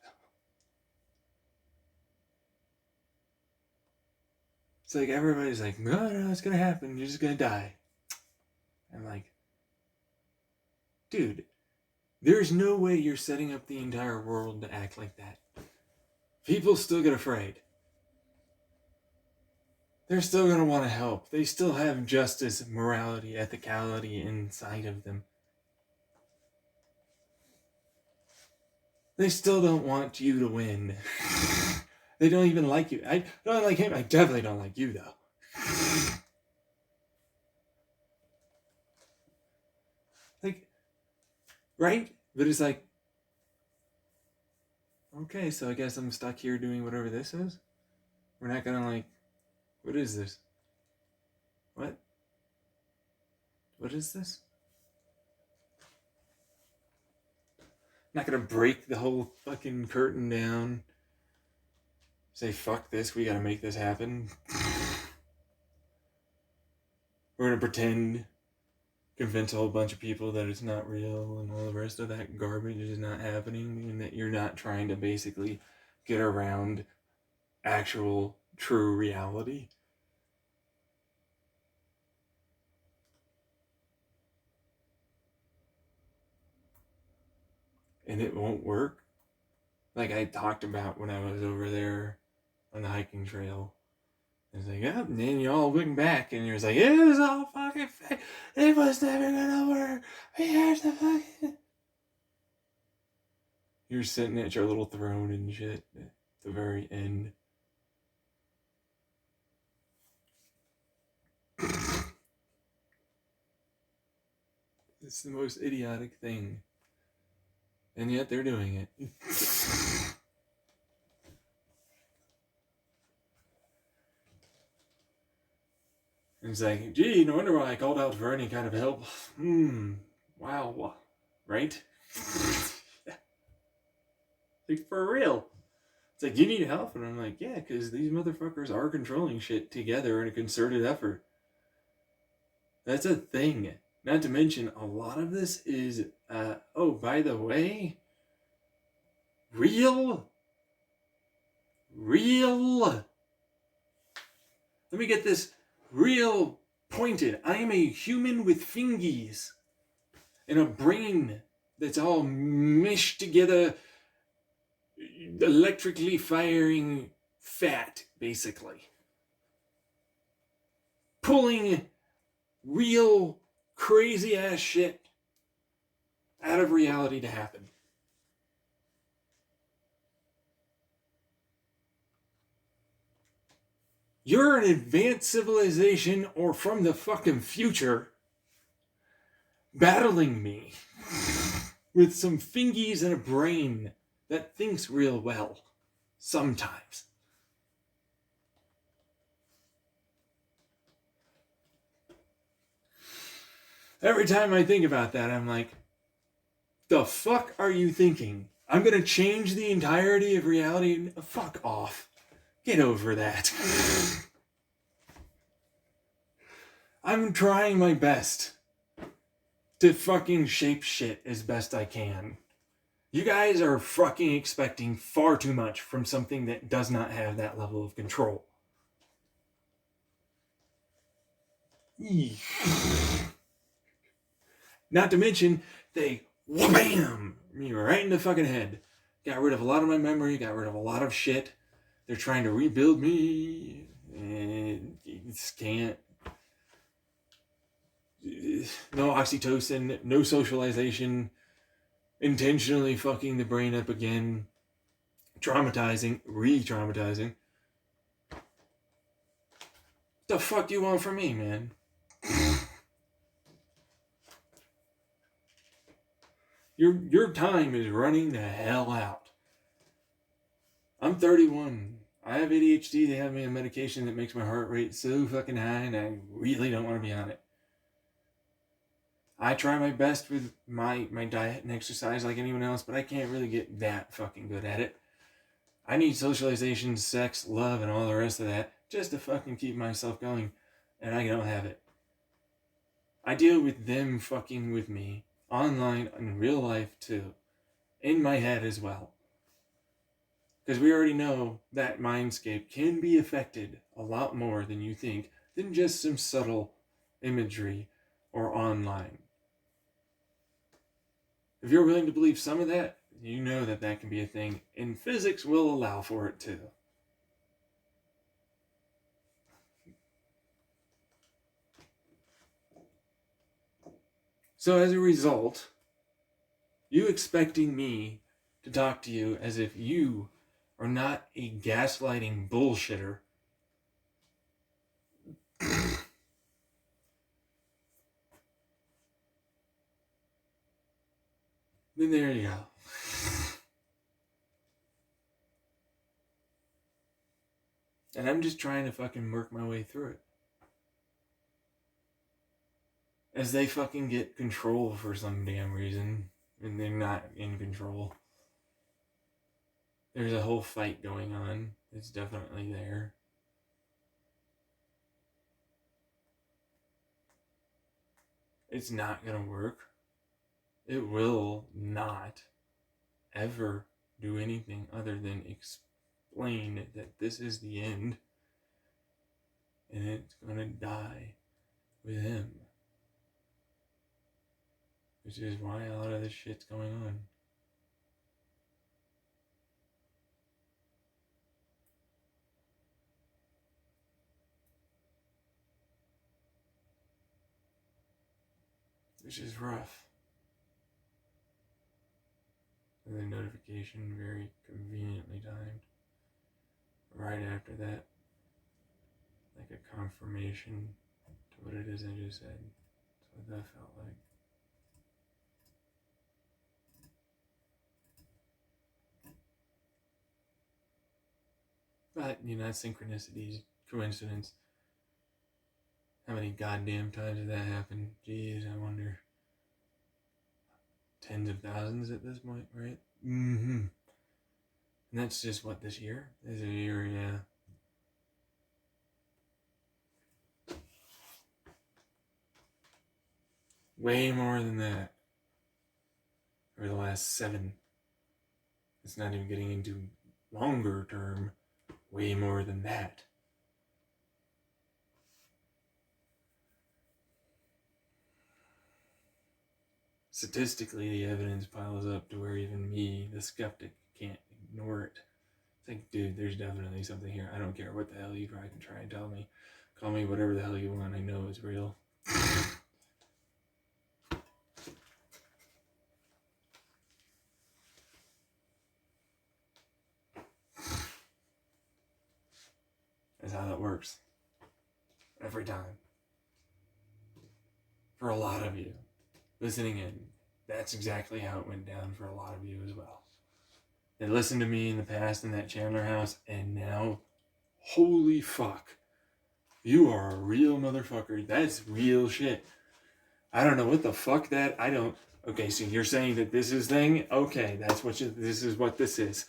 It's like everybody's like, no, it's gonna happen. You're just gonna die. I'm like, dude, there's no way you're setting up the entire world to act like that. People still get afraid. They're still gonna want to help. They still have justice, morality, ethicality inside of them. They still don't want you to win. They don't even like you. I don't like him. I definitely don't like you, though. Like, right? But it's like, okay, so I guess I'm stuck here doing whatever this is. We're not gonna, like, what is this? What? What is this? Not gonna break the whole fucking curtain down. Say, fuck this, we gotta make this happen. We're gonna pretend, convince a whole bunch of people that it's not real and all the rest of that garbage is not happening, and that you're not trying to basically get around actual, true reality. And it won't work. Like I talked about when I was over there on the hiking trail. It's like, yeah, and then you all looking back and you're like, it was all fucking fake. It was never gonna work. Here's the fucking. You're sitting at your little throne and shit at the very end. It's the most idiotic thing. And yet they're doing it. And it's like, gee, no wonder why I called out for any kind of help. Wow. Right? Like, for real. It's like, you need help? And I'm like, yeah, because these motherfuckers are controlling shit together in a concerted effort. That's a thing. Not to mention, a lot of this is, oh, by the way, real. Let me get this real pointed. I am a human with fingies and a brain that's all meshed together, electrically firing fat, basically. Pulling real crazy ass shit out of reality to happen. You're an advanced civilization or from the fucking future battling me with some fingies and a brain that thinks real well sometimes. Every time I think about that, I'm like, the fuck are you thinking? I'm gonna change the entirety of reality? Fuck off. Get over that. I'm trying my best to fucking shape shit as best I can. You guys are fucking expecting far too much from something that does not have that level of control. Not to mention, they wham me right in the fucking head. Got rid of a lot of my memory, got rid of a lot of shit. They're trying to rebuild me, and just can't. No oxytocin, no socialization, intentionally fucking the brain up again, traumatizing, re-traumatizing. The fuck you want from me, man? Your time is running the hell out. I'm 31. I have ADHD. They have me on medication that makes my heart rate so fucking high, and I really don't want to be on it. I try my best with my diet and exercise like anyone else, but I can't really get that fucking good at it. I need socialization, sex, love, and all the rest of that just to fucking keep myself going, and I don't have it. I deal with them fucking with me, online, in real life too, in my head as well. Because we already know that mindscape can be affected a lot more than you think, than just some subtle imagery or online. If you're willing to believe some of that, you know that that can be a thing, and physics will allow for it too. So as a result, you expecting me to talk to you as if you are not a gaslighting bullshitter then there you go. And I'm just trying to fucking work my way through it. As they fucking get control for some damn reason, and they're not in control. There's a whole fight going on. It's definitely there. It's not gonna work. It will not ever do anything other than explain that this is the end, and it's gonna die with him. Which is why a lot of this shit's going on. Which is rough. And the notification very conveniently timed. Right after that, like a confirmation to what it is I just said. That's what that felt like. But, you know, synchronicities, coincidence. How many goddamn times did that happen? Jeez, I wonder. Tens of thousands at this point, right? Mm-hmm. And that's just what, this year? This is a year, yeah. Way more than that. Over the last 7. It's not even getting into longer term. Way more than that. Statistically, the evidence piles up to where even me, the skeptic, can't ignore it. It's like, dude, there's definitely something here. I don't care what the hell you try and try and tell me. Call me whatever the hell you want. I know it's real. is how that works. Every time. For a lot of you listening in, that's exactly how it went down for a lot of you as well. They listened to me in the past in that Chandler house, and now, holy fuck, you are a real motherfucker. That's real shit. I don't know what the fuck okay, so you're saying that this is thing? Okay, this is what this is.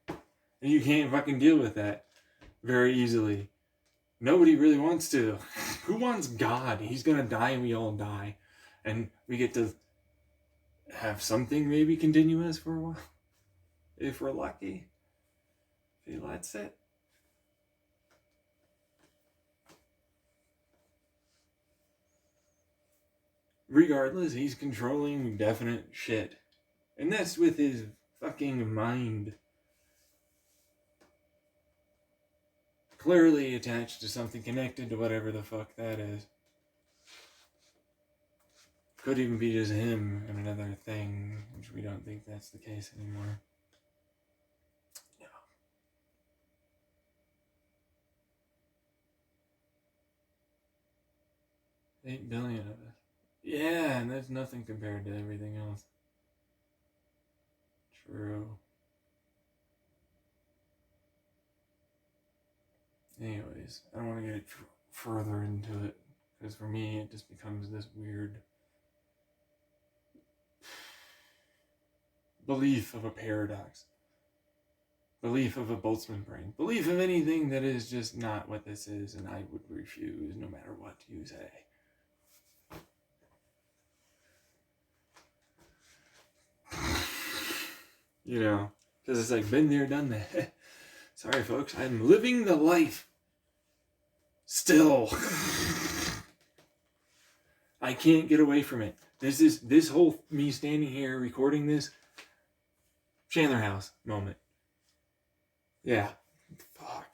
And you can't fucking deal with that very easily. Nobody really wants to. Who wants God? He's gonna die and we all die. And we get to have something maybe continuous for a while. If we're lucky. If he lets it. Regardless, he's controlling definite shit. And that's with his fucking mind. Clearly attached to something connected to whatever the fuck that is. Could even be just him and another thing, which we don't think that's the case anymore. No. 8 billion of it. Yeah, and that's nothing compared to everything else. True. Anyways, I don't want to get further into it, because for me it just becomes this weird belief of a paradox. Belief of a Boltzmann brain. Belief of anything that is just not what this is, and I would refuse no matter what you say. You know, because it's like, been there, done that. Sorry, folks, I'm living the life. Still. I can't get away from it. This whole me standing here recording this Chandler House moment. Yeah. Fuck.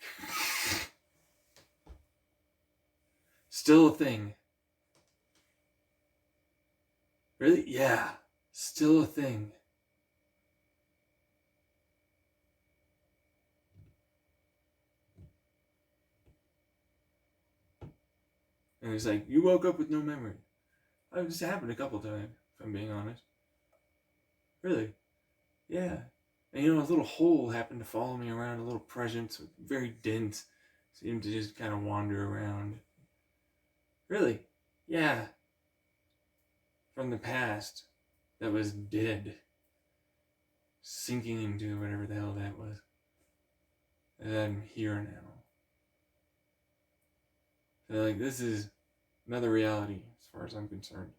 Still a thing. Really? Yeah. Still a thing. And it's like, you woke up with no memory. It just happened a couple times, if I'm being honest. Really? Yeah. And you know, a little hole happened to follow me around, a little presence, very dense, seemed to just kind of wander around. Really? Yeah. From the past, that was dead, sinking into whatever the hell that was. And I'm here now. So like, this is another reality, as far as I'm concerned.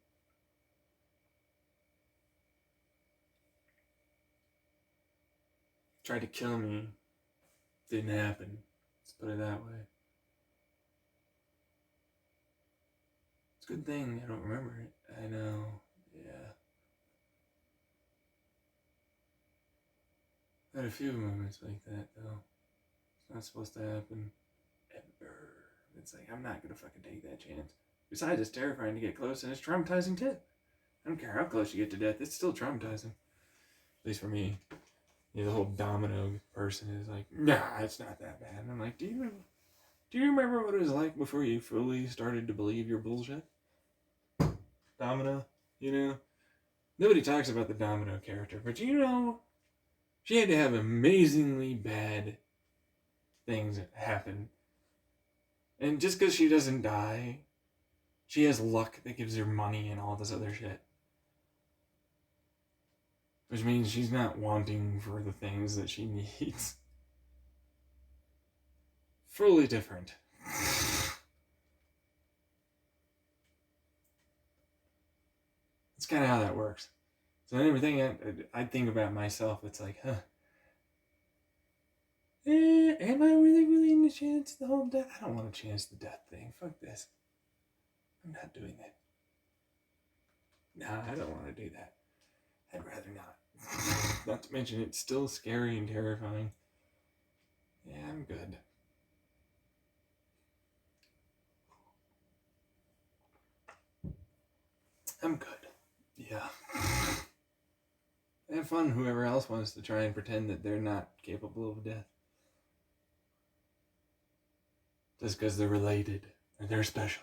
Tried to kill me. Didn't happen. Let's put it that way. It's a good thing I don't remember it. I know. Yeah. I had a few moments like that, though. It's not supposed to happen. Ever. It's like, I'm not gonna fucking take that chance. Besides, it's terrifying to get close, and it's traumatizing too. I don't care how close you get to death, it's still traumatizing. At least for me. You know, the whole domino person is like, nah, it's not that bad. And I'm like, do you remember what it was like before you fully started to believe your bullshit? Domino, you know? Nobody talks about the Domino character, but you know, she had to have amazingly bad things happen. And just because she doesn't die, she has luck that gives her money and all this other shit. Which means she's not wanting for the things that she needs. Fully different. It's kind of how that works. So everything I think about myself, it's like, am I really in the chance the whole death? I don't want to chance the death thing. Fuck this. I'm not doing that. Nah, I don't want to do that. I'd rather not. Not to mention, it's still scary and terrifying. Yeah, I'm good. I'm good. Yeah. Have fun, whoever else wants to try and pretend that they're not capable of death. just because they're related and they're special.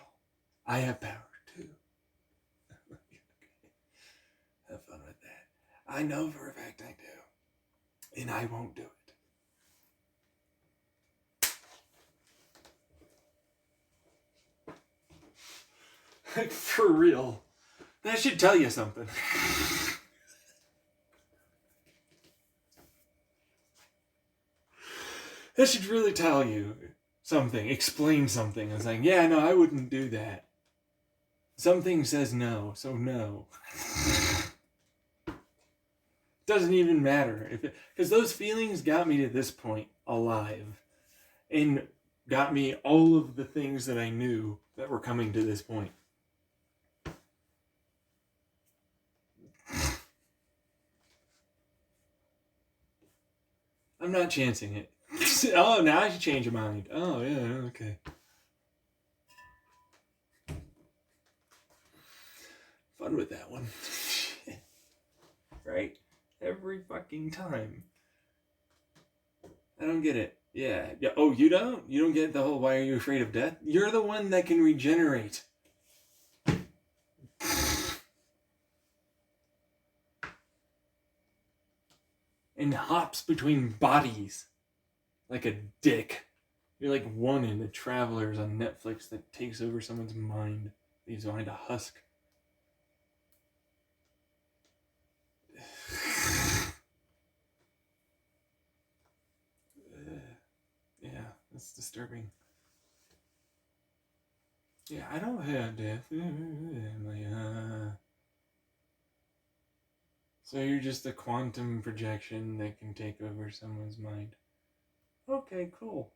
I have power too. Have fun with that. I know for a fact I do. And I won't do it. Like, for real. That should tell you something. That should really tell you something, explain something. It's like, yeah, no, I wouldn't do that. Something says no, so no. Doesn't even matter. Because those feelings got me to this point alive. And got me all of the things that I knew that were coming to this point. I'm not chancing it. Oh, now I should change your mind. Oh, yeah, okay. Fun with that one. Right? Every fucking time. I don't get it. Yeah. Oh, you don't? You don't get the whole, why are you afraid of death? You're the one that can regenerate. And hops between bodies. Like a dick. You're like one in the Travelers on Netflix that takes over someone's mind. Leaves behind a husk. Yeah, that's disturbing. Yeah, I don't have death. I'm like, So you're just a quantum projection that can take over someone's mind. Okay, cool.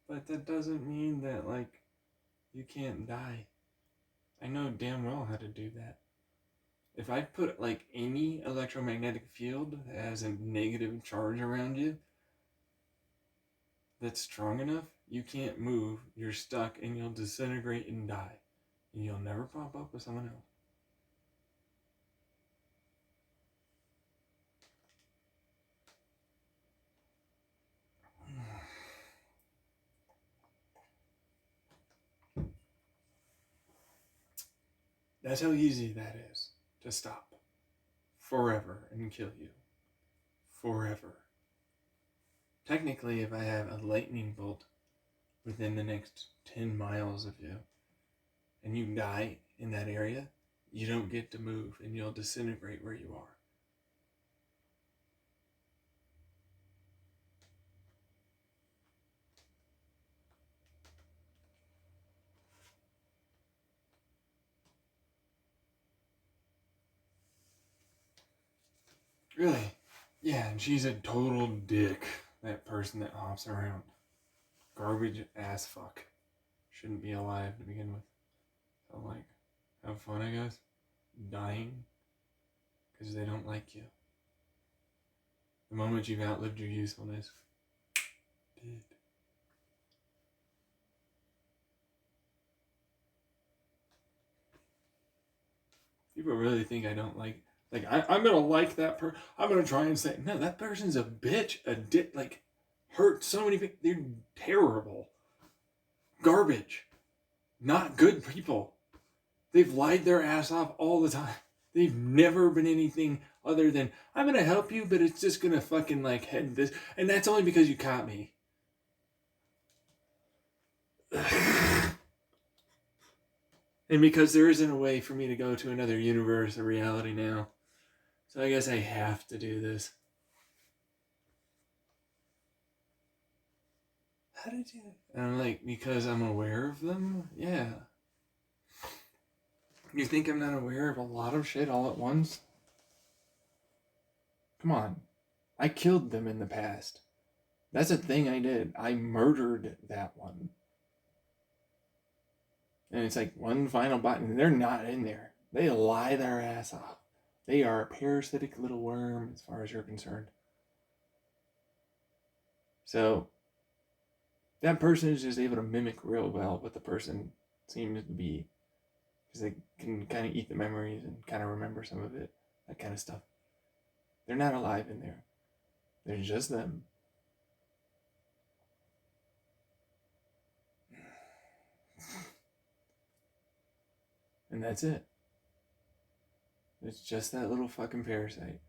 But that doesn't mean that, like, you can't die. I know damn well how to do that. If I put, like, any electromagnetic field that has a negative charge around you that's strong enough, you can't move, you're stuck, and you'll disintegrate and die. And you'll never pop up with someone else. That's how easy that is to stop. Forever and kill you. Forever. Technically, if I have a lightning bolt within the next 10 miles of you, and you die in that area, you don't get to move, and you'll disintegrate where you are. Really? Yeah, and she's a total dick, that person that hops around. Garbage ass fuck. Shouldn't be alive to begin with. So, like, have fun, I guess. Dying because they don't like you. The moment you've outlived your usefulness. Dead. People really think I don't like I'm gonna like that person. I'm gonna try and say, no, that person's a bitch, a dick, like, hurt so many people. They're terrible. Garbage. Not good people. They've lied their ass off all the time. They've never been anything other than, I'm gonna help you, but it's just gonna fucking, like, head this. And that's only because you caught me. And because there isn't a way for me to go to another universe or reality now. So I guess I have to do this. How did you? And I'm like, because I'm aware of them? Yeah. You think I'm not aware of a lot of shit all at once? Come on. I killed them in the past. That's a thing I did. I murdered that one. And it's like one final button. They're not in there. They lie their ass off. They are a parasitic little worm as far as you're concerned. So that person is just able to mimic real well what the person seems to be. Because they can kind of eat the memories and kind of remember some of it. That kind of stuff. They're not alive in there. They're just them. And that's it. It's just that little fucking parasite.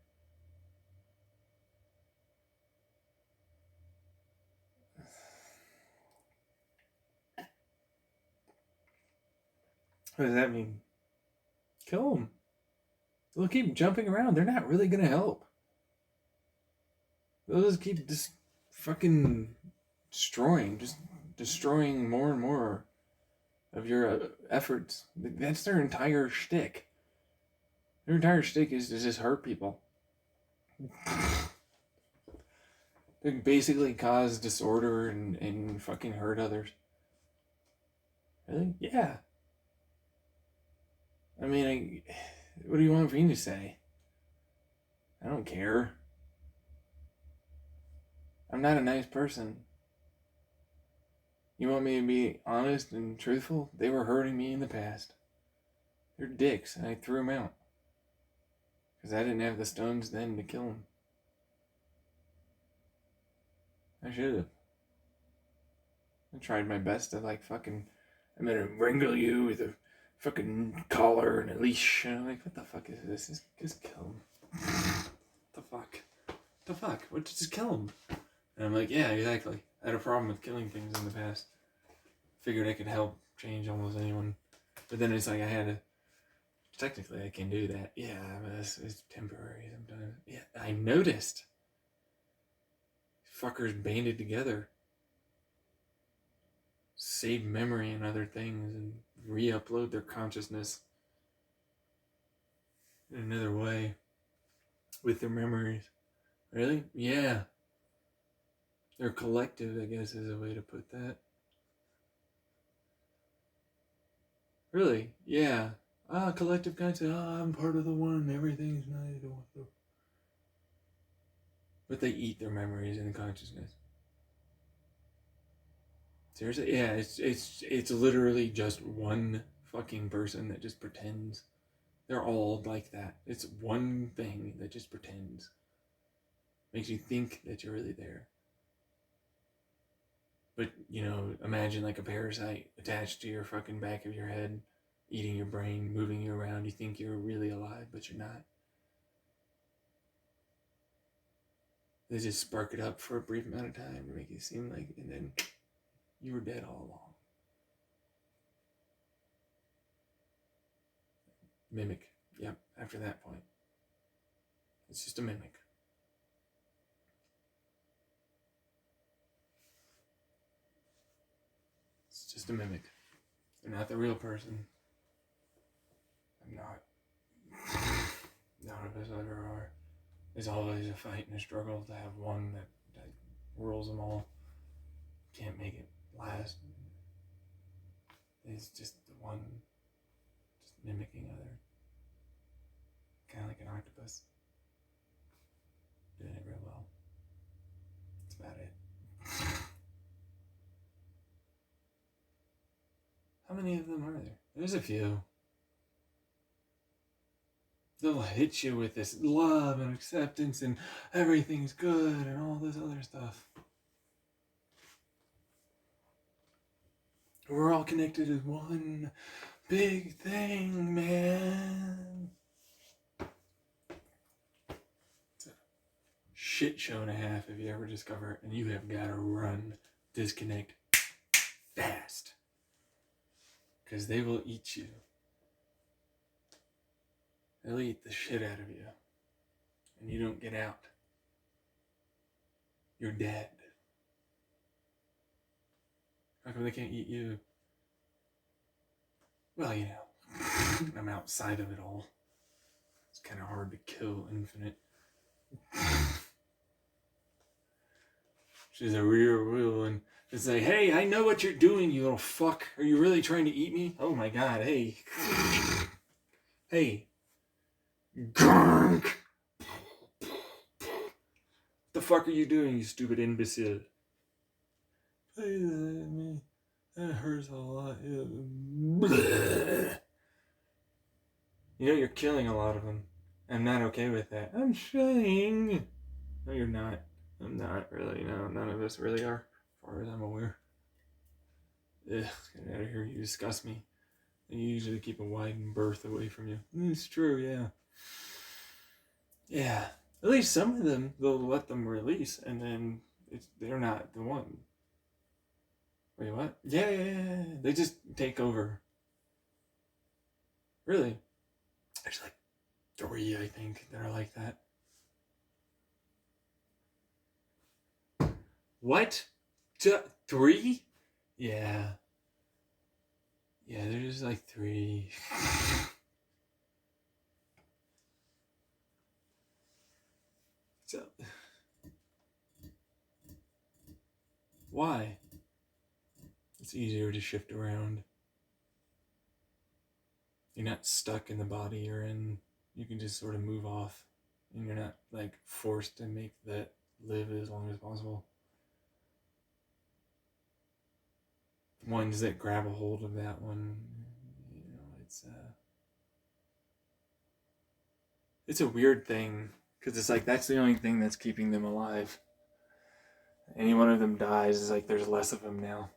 What does that mean? Kill them. They'll keep jumping around. They're not really gonna help. They'll just keep fucking destroying more and more of your efforts. That's their entire shtick. Their entire shtick is to just hurt people. They basically cause disorder and fucking hurt others. Really? Yeah. I mean, what do you want me to say? I don't care. I'm not a nice person. You want me to be honest and truthful? They were hurting me in the past. They're dicks, and I threw them out. Because I didn't have the stones then to kill them. I should have. I tried my best to I'm gonna wrangle you with a fucking collar and a leash. And I'm like, what the fuck is this? Just kill him. The fuck? What? Just kill him. And I'm like, yeah, exactly. I had a problem with killing things in the past. Figured I could help change almost anyone. But then it's like I had to... Technically, I can do that. Yeah, but it's temporary sometimes. Yeah, I noticed. Fuckers banded together. Save memory and other things and re-upload their consciousness in another way with their memories. Really? Yeah. They're collective, I guess, is a way to put that. Really? Yeah. Collective conscious. I'm part of the one. Everything's nice. But they eat their memories and consciousness. Seriously? Yeah, it's literally just one fucking person that just pretends. They're all like that. It's one thing that just pretends. Makes you think that you're really there. But, imagine like a parasite attached to your fucking back of your head, eating your brain, moving you around. You think you're really alive, but you're not. They just spark it up for a brief amount of time to make it seem like, and then you were dead all along. Mimic. Yep, after that point. It's just a mimic. It's just a mimic. They're not the real person. I'm not. None of us ever are. There's always a fight and a struggle to have one that rules them all. Can't make it last. It's just the one just mimicking other. Kind of like an octopus. Doing it real well. That's about it. How many of them are there? There's a few. They'll hit you with this love and acceptance and everything's good and all this other stuff. We're all connected as one big thing, man. It's a shit show and a half if you ever discover it, and you have got to run, disconnect fast. Because they will eat you. They'll eat the shit out of you. And you don't get out. You're dead. How come they can't eat you? Well, I'm outside of it all. It's kind of hard to kill Infinite. She's a real one. It's like, hey, I know what you're doing, you little fuck. Are you really trying to eat me? Oh my god, hey. Hey. What the fuck are you doing, you stupid imbecile? That hurts a lot. You're killing a lot of them. I'm not okay with that. I'm trying. No, you're not. I'm not really. No, none of us really are, as far as I'm aware. Ugh, get out of here. You disgust me. They usually keep a wide berth away from you. It's true, yeah. Yeah. At least some of them, they'll let them release, and then they're not the one. Wait, what? Yeah. They just take over. Really? There's like 3, I think, that are like that. What? 3? Yeah. Yeah, there's like 3. So, why? It's easier to shift around. You're not stuck in the body you're in. You can just sort of move off, and you're not like forced to make that live as long as possible. Ones that grab a hold of that one, it's a weird thing, because it's like that's the only thing that's keeping them alive. Any one of them dies, it's like there's less of them now.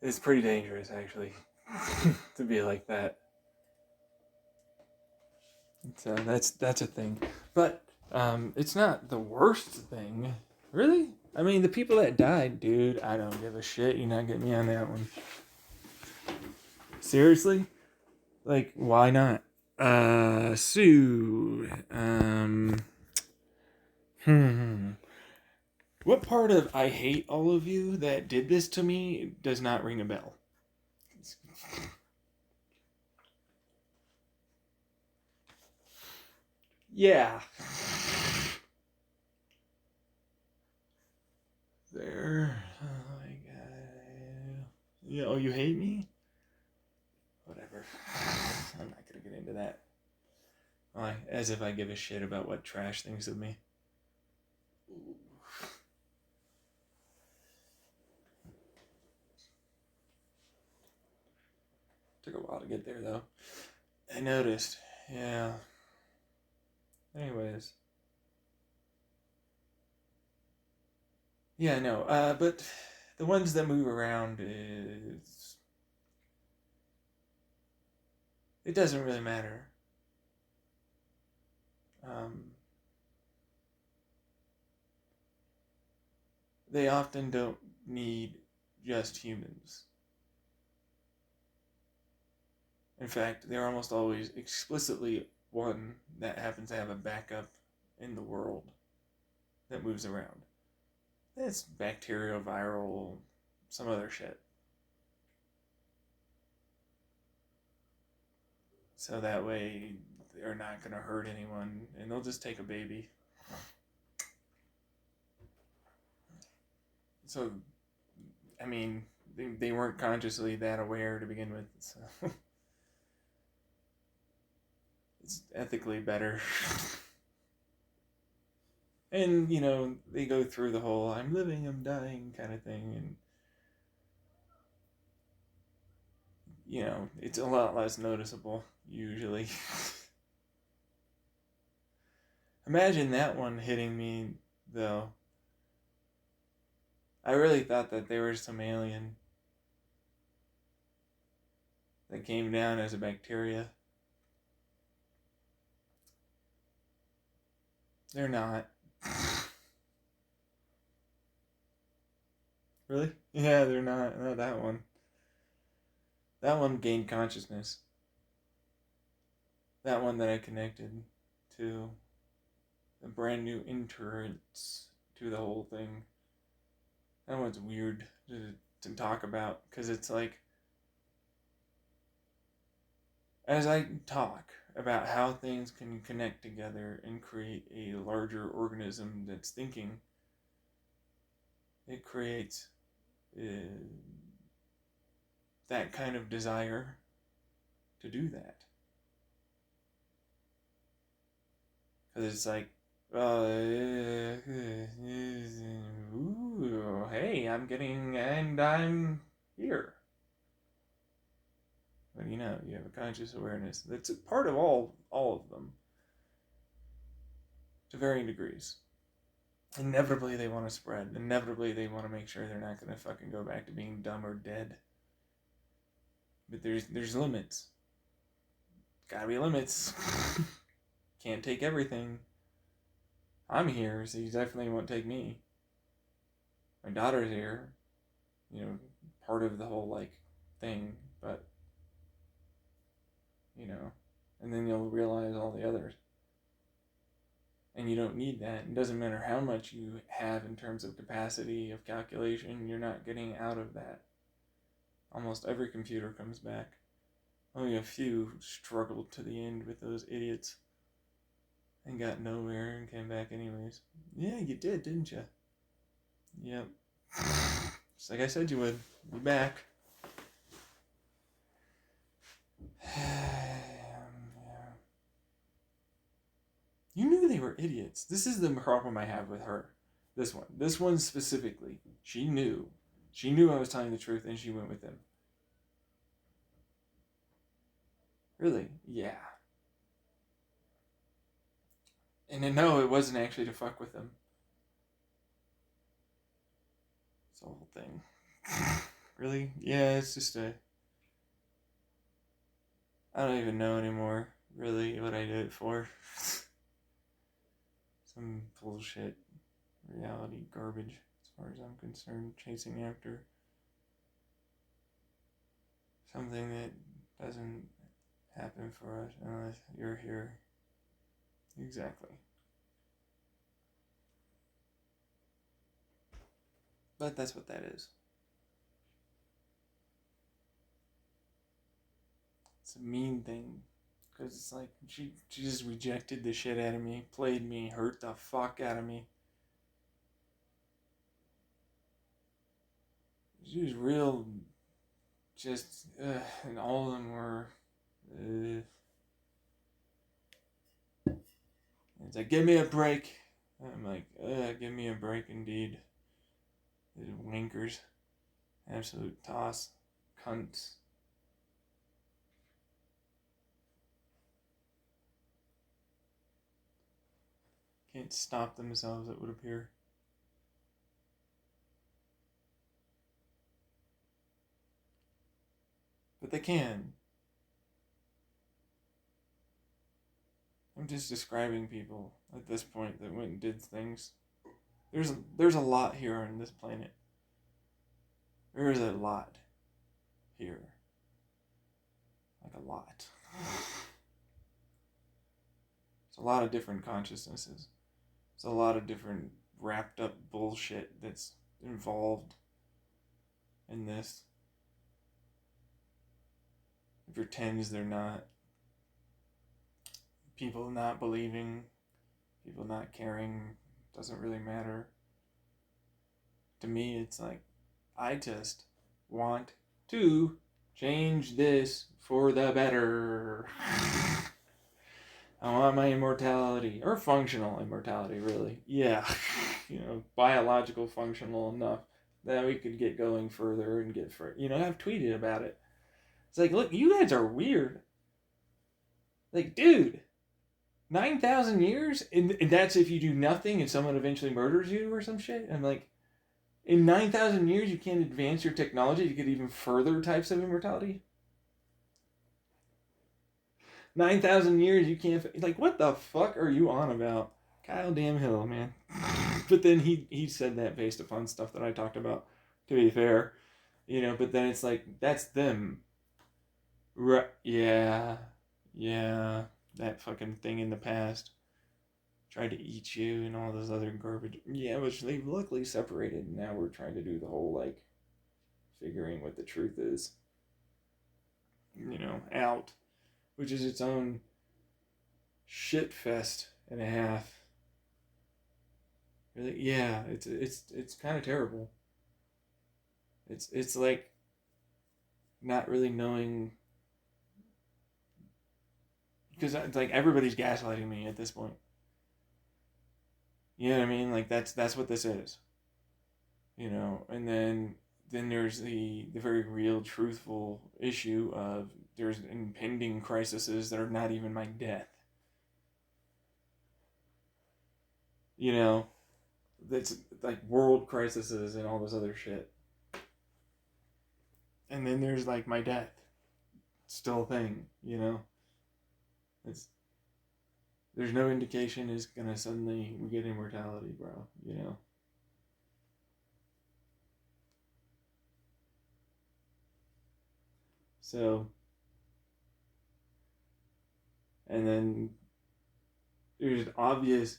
It's pretty dangerous, actually, to be like that. So that's a thing, but it's not the worst thing, really. I mean, the people that died, dude, I don't give a shit. You're not getting me on that one. Seriously, like, why not? Sue. What part of I hate all of you that did this to me does not ring a bell? Yeah. There. Oh my god. Yeah, oh, you hate me? Whatever. I'm not gonna get into that. Why? As if I give a shit about what trash thinks of me. Took a while to get there, though. I noticed. Yeah. Anyways. Yeah, no. But the ones that move around it doesn't really matter. They often don't need just humans. In fact, they're almost always explicitly one that happens to have a backup in the world that moves around. It's bacterial, viral, some other shit. So that way they're not going to hurt anyone, and they'll just take a baby. So, I mean, they weren't consciously that aware to begin with, so it's ethically better. And, they go through the whole I'm living, I'm dying kind of thing, and, it's a lot less noticeable, usually. Imagine that one hitting me, though. I really thought that there was some alien that came down as a bacteria. They're not. Really? Yeah, they're not. Not that one. That one gained consciousness. That one that I connected to a brand new entrance to the whole thing. That one's weird to talk about, because it's like, as I talk about how things can connect together and create a larger organism that's thinking, it creates that kind of desire to do that. Because it's like, ooh, hey, I'm here. But you have a conscious awareness that's a part of all of them, to varying degrees. Inevitably, they want to spread. Inevitably, they want to make sure they're not going to fucking go back to being dumb or dead. But there's limits. Gotta be limits. Can't take everything. I'm here, so you definitely won't take me. My daughter's here. You know, part of the whole, like, thing. But, you know, and then you'll realize all the others. And you don't need that. It doesn't matter how much you have in terms of capacity of calculation, you're not getting out of that. Almost every computer comes back. Only a few struggled to the end with those idiots and got nowhere and came back anyways. Yeah, you did, didn't you? Yep. Just like I said you would. Be back. You knew they were idiots. This is the problem I have with her. This one specifically. She knew I was telling the truth, and she went with them. Really? Yeah. And then, no, it wasn't actually to fuck with them. It's the whole thing. Really? Yeah, it's just I don't even know anymore, really, what I did it for. Some bullshit reality garbage, as far as I'm concerned, chasing after something that doesn't happen for us unless you're here. Exactly. But that's what that is. It's a mean thing. Because it's like, she just rejected the shit out of me, played me, hurt the fuck out of me. She was real, just, and all of them were, It's like, give me a break. I'm like, give me a break indeed. These wankers. Absolute toss. Cunts. Can't stop themselves, it would appear. But they can. I'm just describing people at this point that went and did things. There's a lot here on this planet. There is a lot here. Like a lot. It's a lot of different consciousnesses. It's a lot of different wrapped up bullshit that's involved in this. It pretends they're not. People not believing, people not caring, doesn't really matter. To me, it's like, I just want to change this for the better. I want my immortality, or functional immortality, really. Yeah, biological functional enough that we could get going further and get further. I've tweeted about it. It's like, look, you guys are weird. Like, dude, 9,000 years? And that's if you do nothing and someone eventually murders you or some shit? I'm like, in 9,000 years you can't advance your technology to get even further types of immortality? 9,000 years you can't... Like, what the fuck are you on about? Kyle Damhill, man. But then he said that based upon stuff that I talked about, to be fair. But then it's like, that's them. Yeah. That fucking thing in the past tried to eat you and all this other garbage. Yeah, which they've luckily separated. Now we're trying to do the whole, like, figuring what the truth is. Out. Which is its own shit fest and a half. Really, yeah, it's kind of terrible. It's like not really knowing, because it's like everybody's gaslighting me at this point. You know what I mean? Like that's what this is. And then there's the very real, truthful issue of there's impending crises that are not even my death. that's like world crises and all this other shit. And then there's like my death, still a thing, you know. It's there's no indication it's gonna suddenly we get immortality, bro. You know. So, and then there's obvious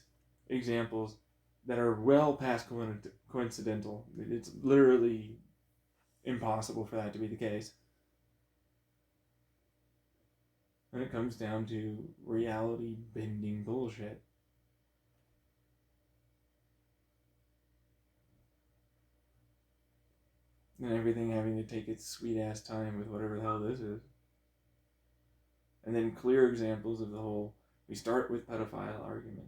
examples that are well past coincidental. It's literally impossible for that to be the case. When it comes down to reality bending bullshit. And everything having to take its sweet ass time with whatever the hell this is. And then clear examples of the whole we start with pedophile argument.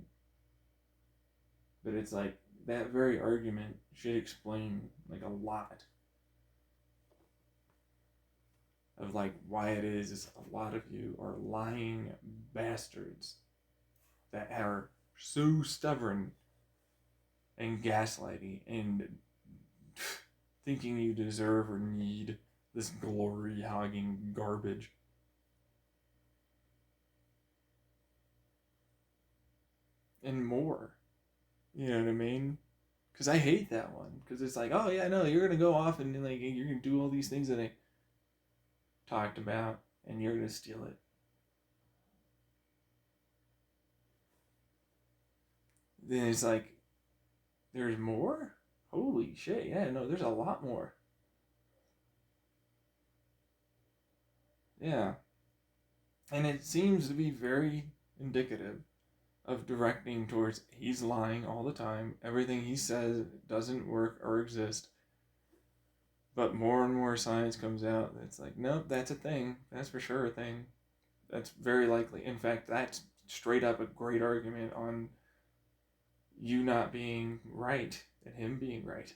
But it's like that very argument should explain like a lot of like why it is a lot of you are lying bastards that are so stubborn and gaslighty and thinking you deserve or need this glory hogging garbage. And more. You know what I mean? Because I hate that one. Because it's like, oh yeah, no, you're going to go off and like you're going to do all these things that I talked about and you're going to steal it. Then it's like, there's more? Holy shit, yeah, no, there's a lot more. Yeah. And it seems to be very indicative of directing towards he's lying all the time. Everything he says doesn't work or exist. But more and more science comes out that's like, nope, that's a thing. That's for sure a thing. That's very likely. In fact, that's straight up a great argument on you not being right and him being right.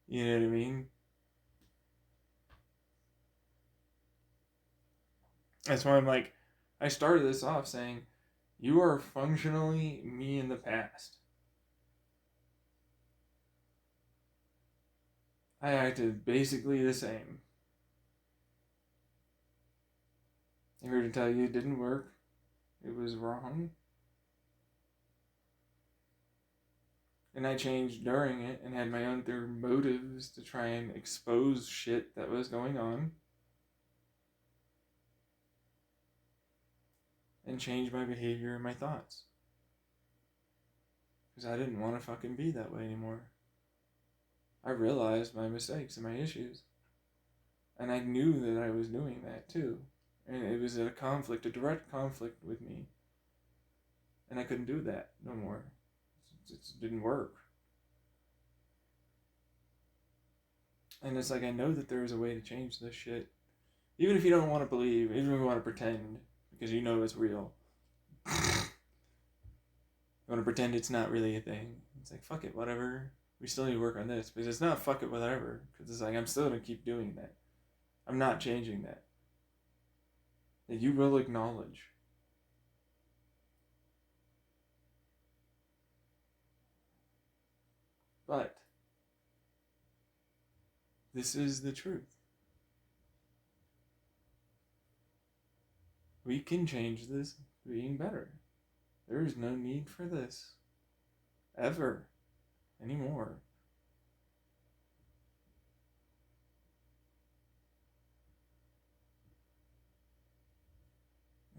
You know what I mean? That's why I'm like, I started this off saying, you are functionally me in the past. I acted basically the same. I'm here to tell you it didn't work. It was wrong. And I changed during it and had my own motives to try and expose shit that was going on. And change my behavior and my thoughts. Because I didn't want to fucking be that way anymore. I realized my mistakes and my issues. And I knew that I was doing that too. And it was a conflict, a direct conflict with me. And I couldn't do that no more. It didn't work. And it's like, I know that there is a way to change this shit. Even if you don't want to believe, even if you want to pretend, because you know it's real. You want to pretend it's not really a thing. It's like, fuck it, whatever. We still need to work on this. Because it's not fuck it, whatever. Because it's like, I'm still going to keep doing that. I'm not changing that. That you will acknowledge. But this is the truth. We can change this being better. There is no need for this. Ever. Anymore.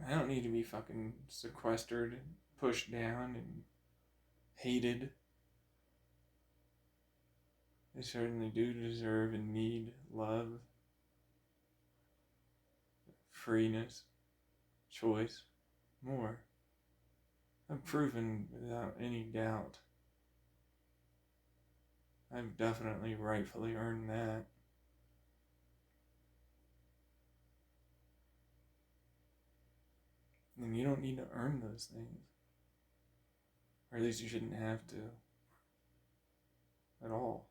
I don't need to be fucking sequestered, pushed down, and hated. I certainly do deserve and need love, freeness, choice, more. I've proven without any doubt. I've definitely rightfully earned that. And you don't need to earn those things. Or at least you shouldn't have to. At all.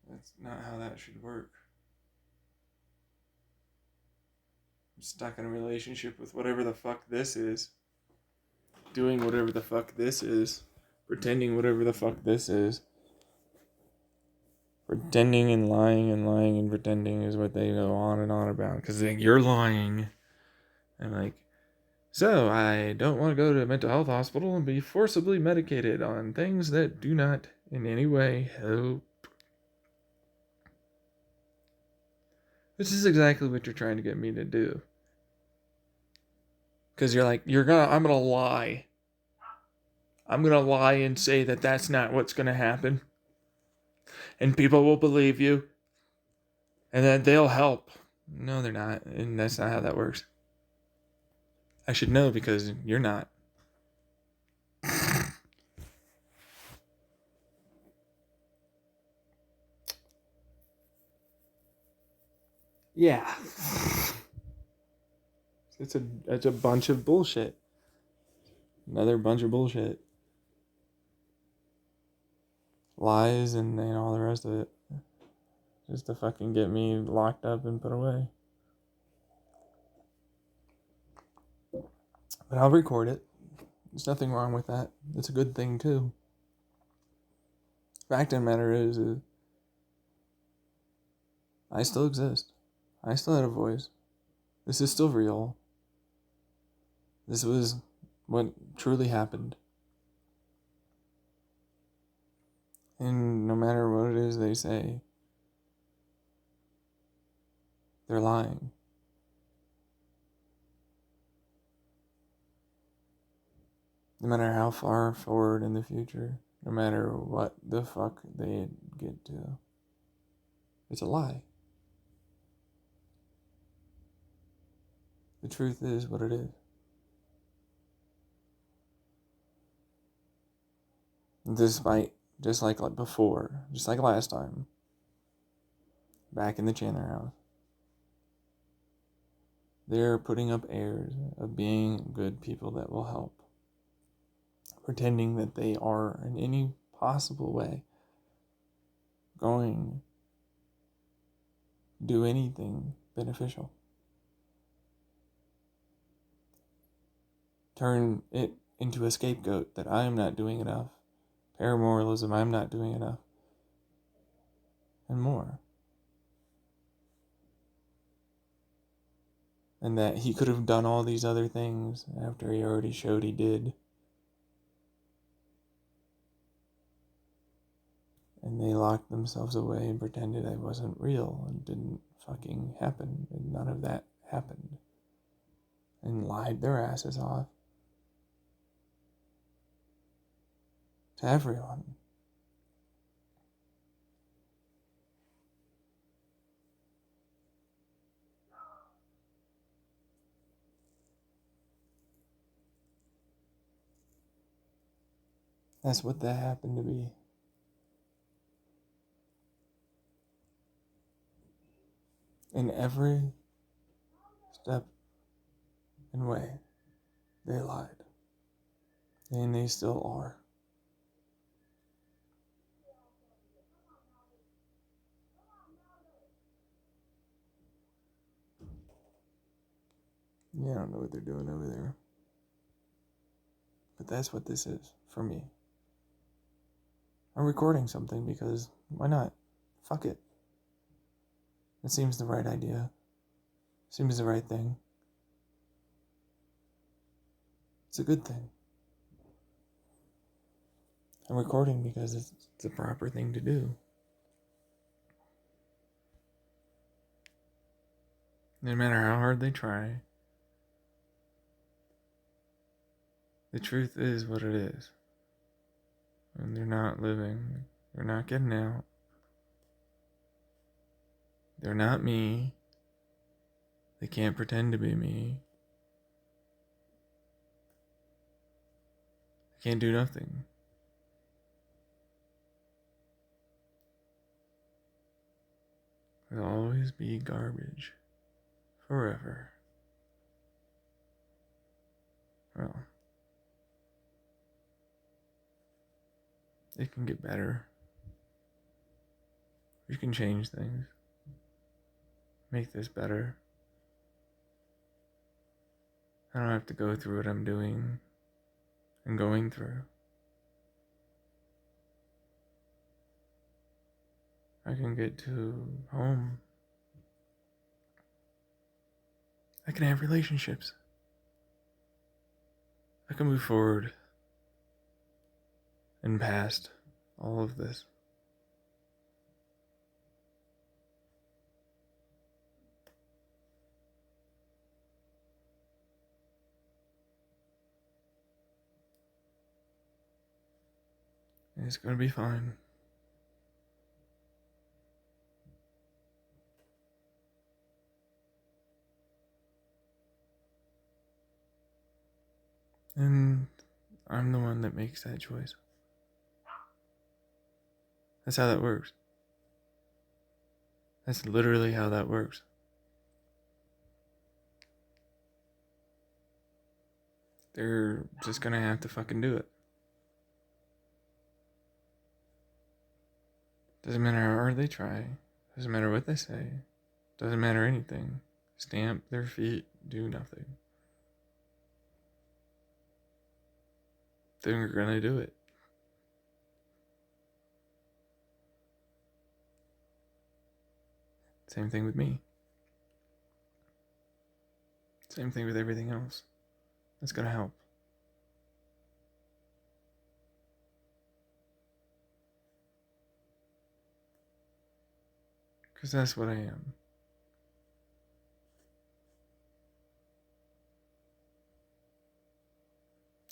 That's not how that should work. stuck in a relationship with whatever the fuck this is. Doing whatever the fuck this is. Pretending whatever the fuck this is. Pretending and lying and pretending is what they go on and on about. Because you're lying. And like, so I don't want to go to a mental health hospital and be forcibly medicated on things that do not in any way help. This is exactly what you're trying to get me to do. Because you're like, I'm gonna lie. I'm gonna lie and say that that's not what's gonna happen. And people will believe you. And then they'll help. No, they're not. And that's not how that works. I should know because you're not. Yeah. It's a bunch of bullshit. Another bunch of bullshit. Lies and all the rest of it. Just to fucking get me locked up and put away. But I'll record it. There's nothing wrong with that. It's a good thing too. Fact of the matter is I still exist. I still had a voice. This is still real. This was what truly happened. And no matter what it is they say, they're lying. No matter how far forward in the future, no matter what the fuck they get to, it's a lie. The truth is what it is. Despite, just like before, just like last time, back in the Chandler house, they're putting up airs of being good people that will help, pretending that they are in any possible way going to do anything beneficial. Turn it into a scapegoat that I am not doing enough. Paramoralism, I'm not doing enough. And more. And that he could have done all these other things after he already showed he did. And they locked themselves away and pretended it wasn't real and didn't fucking happen. And none of that happened. And lied their asses off to everyone. That's what that happened to be. In every step and way, they lied. And they still are. Yeah, I don't know what they're doing over there. But that's what this is for me. I'm recording something because why not? Fuck it. It seems the right idea. Seems the right thing. It's a good thing. I'm recording because it's the proper thing to do. No matter how hard they try, the truth is what it is. And they're not living. They're not getting out. They're not me. They can't pretend to be me. They can't do nothing. They'll always be garbage. Forever. Well, it can get better. We can change things. Make this better. I don't have to go through what I'm doing and going through. I can get to home. I can have relationships. I can move forward and past all of this. And it's gonna be fine. And I'm the one that makes that choice. That's how that works. That's literally how that works. They're just gonna have to fucking do it. Doesn't matter how hard they try. Doesn't matter what they say. Doesn't matter anything. Stamp their feet, do nothing. They're gonna do it. Same thing with me. Same thing with everything else. That's gonna help. Because that's what I am.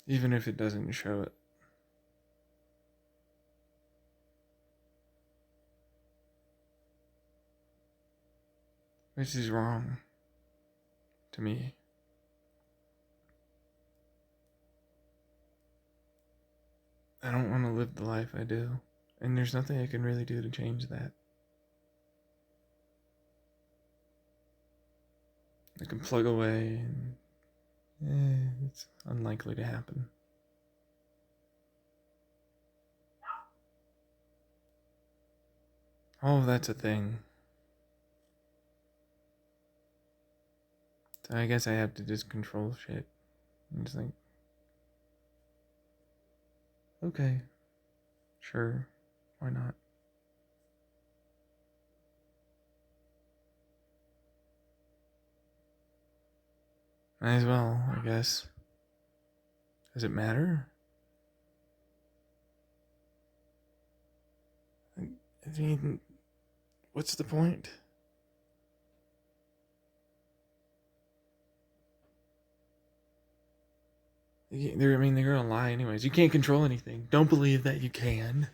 Even if it doesn't show it. Which is wrong to me. I don't want to live the life I do. And there's nothing I can really do to change that. I can plug away and it's unlikely to happen. All of that's a thing. So I guess I have to just control shit. I'm just like, okay, sure, why not? Might as well, I guess. Does it matter? I mean, what's the point? They're gonna lie anyways. You can't control anything. Don't believe that you can.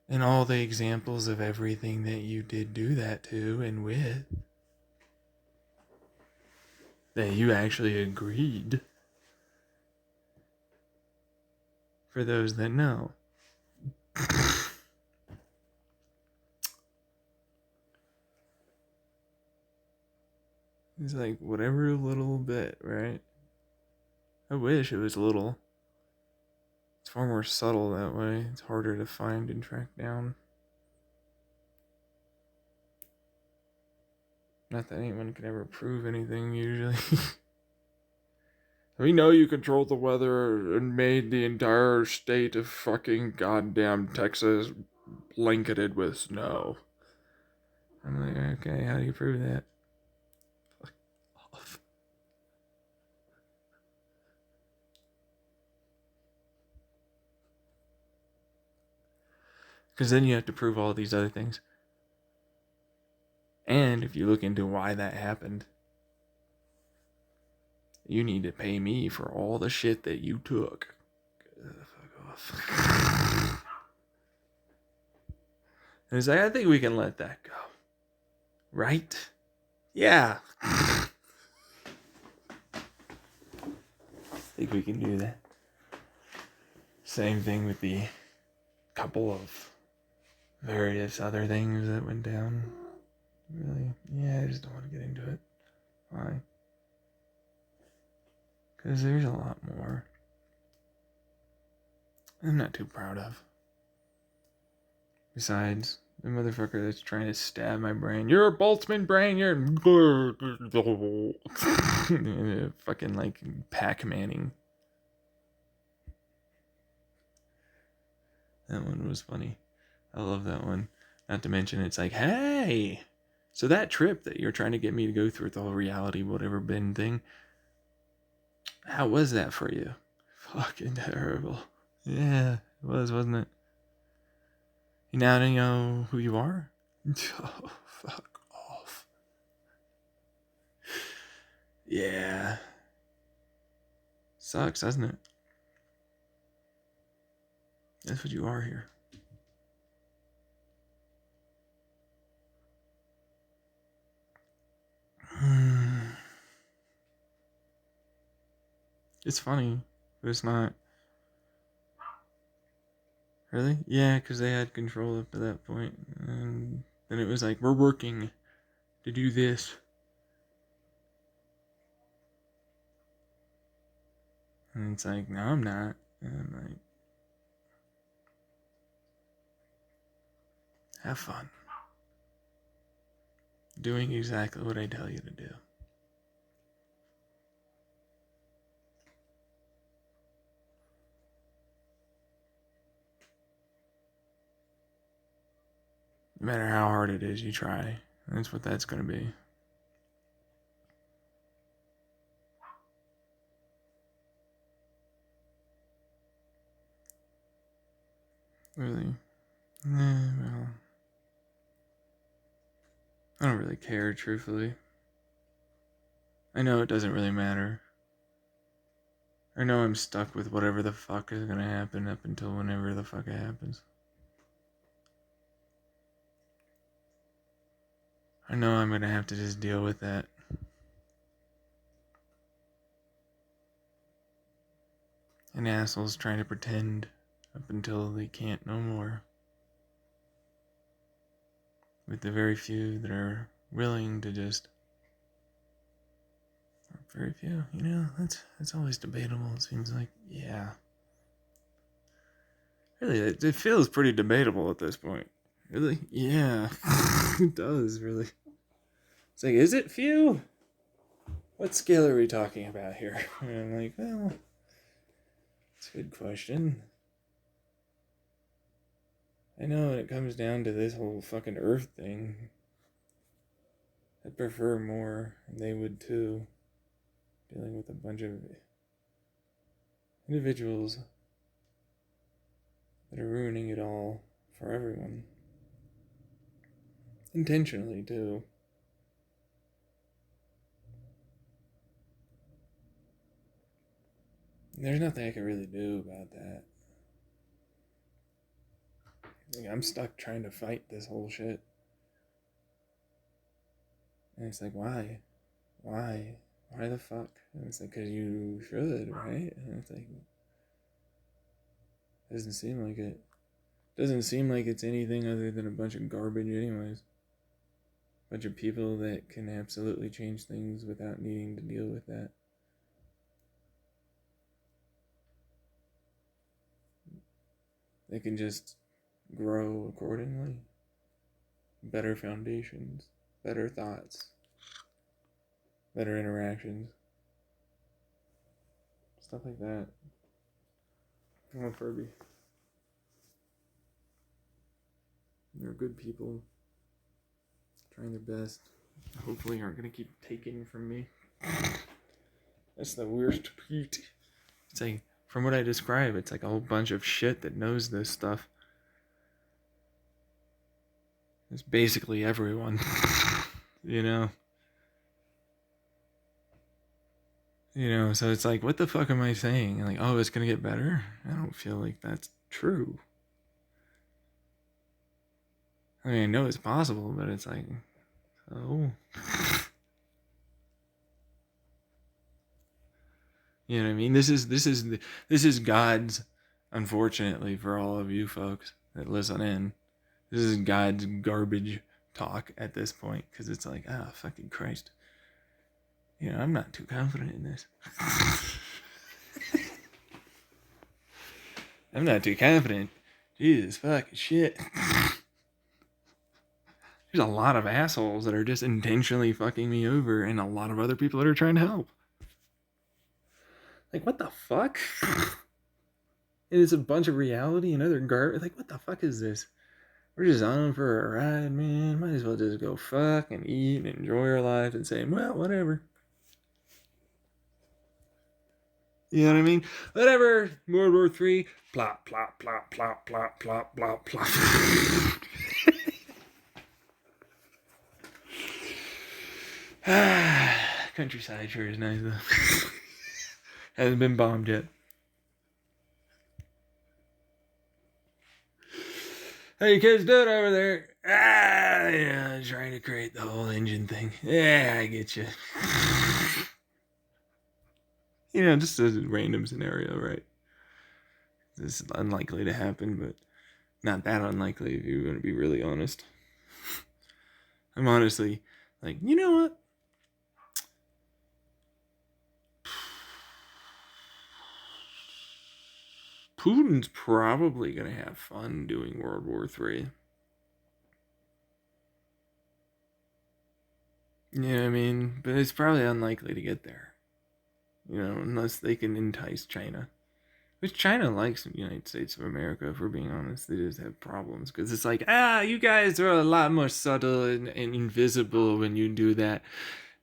And all the examples of everything that you did do that to and with, that you actually agreed. For those that know. It's like whatever little bit, right? I wish it was little. It's far more subtle that way. It's harder to find and track down. Not that anyone can ever prove anything, usually. We know you controlled the weather and made the entire state of fucking goddamn Texas blanketed with snow. I'm like, okay, how do you prove that? Fuck off. Because then you have to prove all these other things. And if you look into why that happened, you need to pay me for all the shit that you took. Fuck off. And it's like, I think we can let that go. Right? Yeah. I think we can do that. Same thing with the couple of various other things that went down. Really? Yeah, I just don't want to get into it. Why? Because there's a lot more I'm not too proud of. Besides The motherfucker that's trying to stab my brain. You're a Boltzmann brain. You're fucking like Pac-Manning. That one was funny. I love that one. Not to mention, it's like, hey, so that trip that you're trying to get me to go through with the whole reality, whatever bin thing, how was that for you? Fucking terrible. Yeah, it was, wasn't it? You now know who you are? Oh, fuck off. Yeah. Sucks, doesn't it? That's what you are here. It's funny, but it's not. Really? Yeah, because they had control up to that point. And then it was like, we're working to do this. And it's like, no, I'm not. And I'm like, have fun. Doing exactly what I tell you to do. No matter how hard it is, you try. That's what that's going to be. Really? Well, I don't really care, truthfully. I know it doesn't really matter. I know I'm stuck with whatever the fuck is going to happen up until whenever the fuck it happens. I know I'm going to have to just deal with that. And assholes trying to pretend up until they can't no more. With the very few that are willing to just... Very few, you know, that's always debatable, it seems like. Yeah. Really, it feels pretty debatable at this point. Really? Yeah. It does, really. It's like, is it few? What scale are we talking about here? And I'm like, well, it's a good question. I know when it comes down to this whole fucking Earth thing, I'd prefer more, and they would too, dealing with a bunch of individuals that are ruining it all for everyone. Intentionally, too. There's nothing I can really do about that. Like, I'm stuck trying to fight this whole shit. And it's like, why? Why? Why the fuck? And it's like, because you should, right? And it's like, doesn't seem like it. Doesn't seem like it's anything other than a bunch of garbage anyways. A bunch of people that can absolutely change things without needing to deal with that. They can just grow accordingly. Better foundations, better thoughts, better interactions. Stuff like that. Come on, Furby. They're good people. Trying their best. Hopefully aren't going to keep taking from me. That's the worst part. It's like, from what I describe, it's like a whole bunch of shit that knows this stuff. It's basically everyone. You know? So it's like, what the fuck am I saying? Like, oh, it's going to get better? I don't feel like that's true. I mean, I know it's possible, but it's like, oh. You know what I mean? This is God's, unfortunately for all of you folks that listen in, this is God's garbage talk at this point, because it's like, fucking Christ. I'm not too confident in this. I'm not too confident. Jesus fucking shit. There's a lot of assholes that are just intentionally fucking me over, and a lot of other people that are trying to help. Like, what the fuck? It is a bunch of reality and other garbage. Like, what the fuck is this? We're just on for a ride, man. Might as well just go fuck and eat and enjoy our lives and say, well, whatever. You know what I mean? Whatever. World War III. Plop, plop, plop, plop, plop, plop, plop, plop. Countryside sure is nice, though. Hasn't been bombed yet. How you kids doing over there? Yeah, trying to create the whole engine thing. Yeah, I get you. You know, just a random scenario, right? This is unlikely to happen, but not that unlikely if you're going to be really honest. I'm honestly like, you know what? Putin's probably going to have fun doing World War III. You know what I mean? But it's probably unlikely to get there. You know, unless they can entice China. Which China likes the United States of America, if we're being honest. They just have problems. Because it's like, you guys are a lot more subtle and invisible when you do that.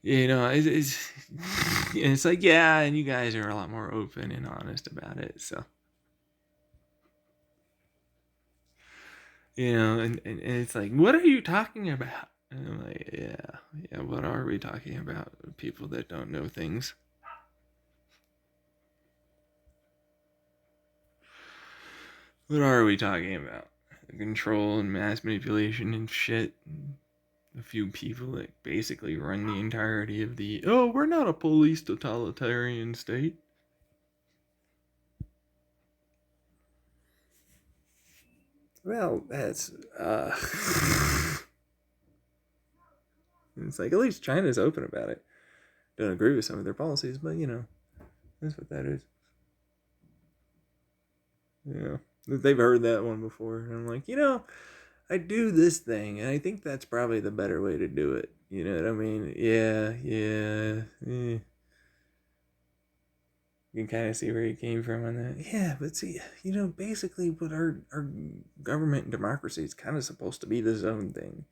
You know, it's like, yeah, and you guys are a lot more open and honest about it. So, you know, and it's like, what are you talking about? And I'm like, yeah, what are we talking about? People that don't know things. What are we talking about? Control and mass manipulation and shit. A few people that basically run the entirety of the, we're not a police totalitarian state. Well, that's, it's like, at least China's open about it. Don't agree with some of their policies, but, you know, that's what that is. Yeah. They've heard that one before. And I'm like, you know, I do this thing, and I think that's probably the better way to do it. You know what I mean? Yeah. You can kind of see where he came from on that. Yeah, but see, you know, basically what our government and democracy is kind of supposed to be the zone thing.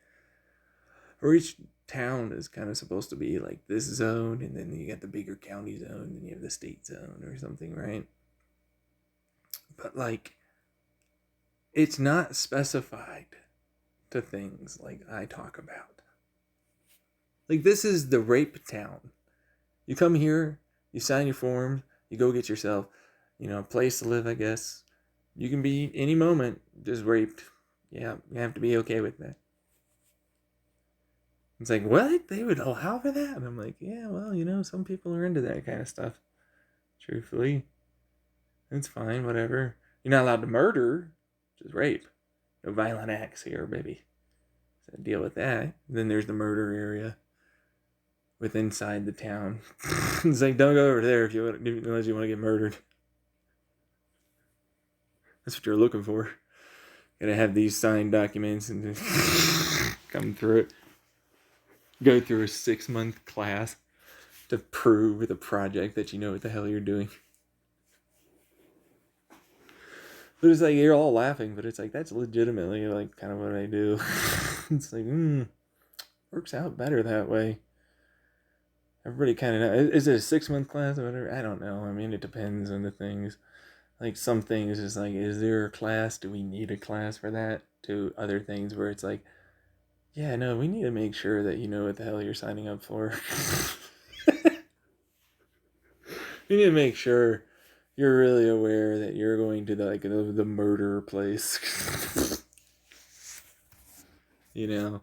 Or each town is kind of supposed to be like this zone, and then you got the bigger county zone, and you have the state zone or something, right? But like, it's not specified to things like I talk about. Like, this is the rape town. You come here, you sign your forms, you go get yourself, you know, a place to live, I guess. You can be any moment just raped. Yeah, you have to be okay with that. It's like, what? They would allow for that? And I'm like, yeah, well, you know, some people are into that kind of stuff. Truthfully. It's fine, whatever. You're not allowed to murder, which is rape. No violent acts here, baby. So deal with that. Then there's the murder area with inside the town. It's like, don't go over there if you want, unless you want to get murdered. That's what you're looking for. Gotta have these signed documents and come through it. Go through a 6-month class to prove with a project that you know what the hell you're doing. But it's like, you're all laughing, but it's like, that's legitimately like kind of what I do. It's like, works out better that way. Everybody kind of knows. Is it a 6-month class or whatever? I don't know. I mean, it depends on the things. Like, some things is like, is there a class? Do we need a class for that? To other things where it's like, yeah, no, we need to make sure that you know what the hell you're signing up for. You need to make sure you're really aware that you're going to the murder place. You know?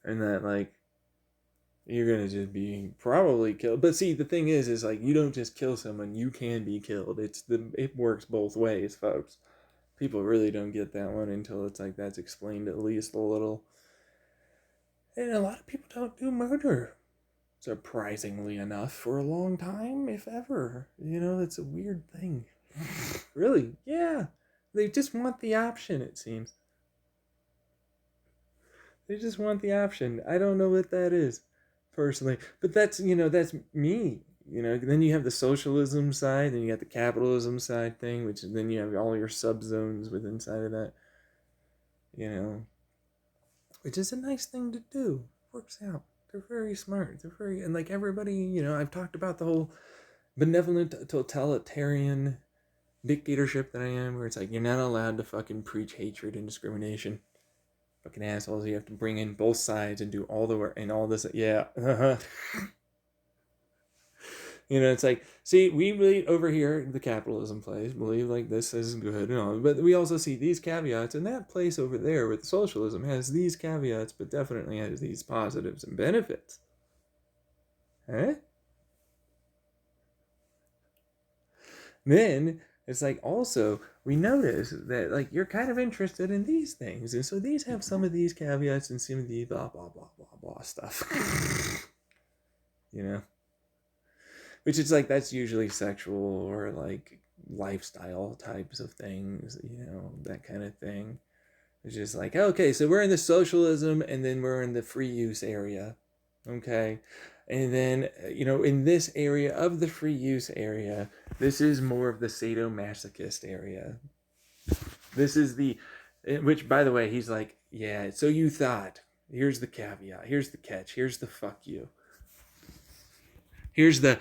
And that, like, you're gonna just be probably killed. But see, the thing is like, you don't just kill someone, you can be killed. It works both ways, folks. People really don't get that one until it's like that's explained at least a little. And a lot of people don't do murder, surprisingly enough, for a long time, if ever. You know, it's a weird thing. Really, yeah. They just want the option, it seems. They just want the option. I don't know what that is, personally. But that's, that's me. Then you have the socialism side, then you got the capitalism side thing, which then you have all your subzones within inside of that, you know, which is a nice thing to do. Works out. They're very smart. They're very, and like everybody, I've talked about the whole benevolent totalitarian dictatorship that I am, where it's like you're not allowed to fucking preach hatred and discrimination. Fucking assholes. You have to bring in both sides and do all the work and all this. Yeah. It's like, see, we believe over here the capitalism place, believe like this is good and all, but we also see these caveats, and that place over there with socialism has these caveats, but definitely has these positives and benefits. Huh? Then it's like also we notice that like you're kind of interested in these things, and so these have some of these caveats and some of the blah blah blah blah blah stuff. Which is like that's usually sexual or like lifestyle types of things, that kind of thing. It's just like, okay, so we're in the socialism and then we're in the free use area. Okay. And then, in this area of the free use area, this is more of the sadomasochist area. This is which by the way, he's like, yeah, so you thought, here's the caveat, here's the catch, here's the fuck you. Here's the,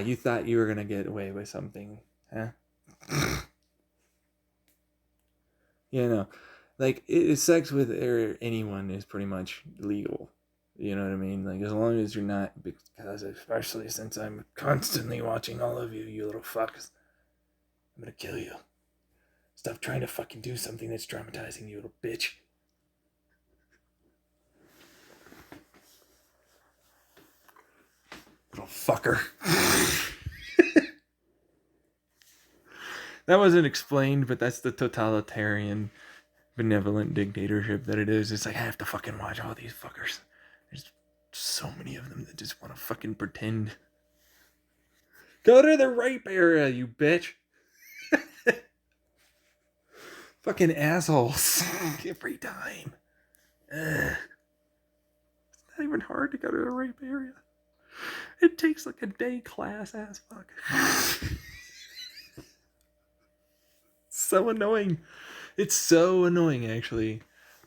you thought you were going to get away with something, huh? Like, sex with anyone is pretty much legal. You know what I mean? Like, as long as you're not, because especially since I'm constantly watching all of you little fucks, I'm going to kill you. Stop trying to fucking do something that's traumatizing you, little bitch. Little fucker. That wasn't explained, but that's the totalitarian, benevolent dictatorship that it is. It's like, I have to fucking watch all these fuckers. There's so many of them that just want to fucking pretend. Go to the rape area, you bitch. Fucking assholes. Every time. It's not even hard to go to a rape area. It takes like a day class, ass fuck. So annoying. It's so annoying, actually.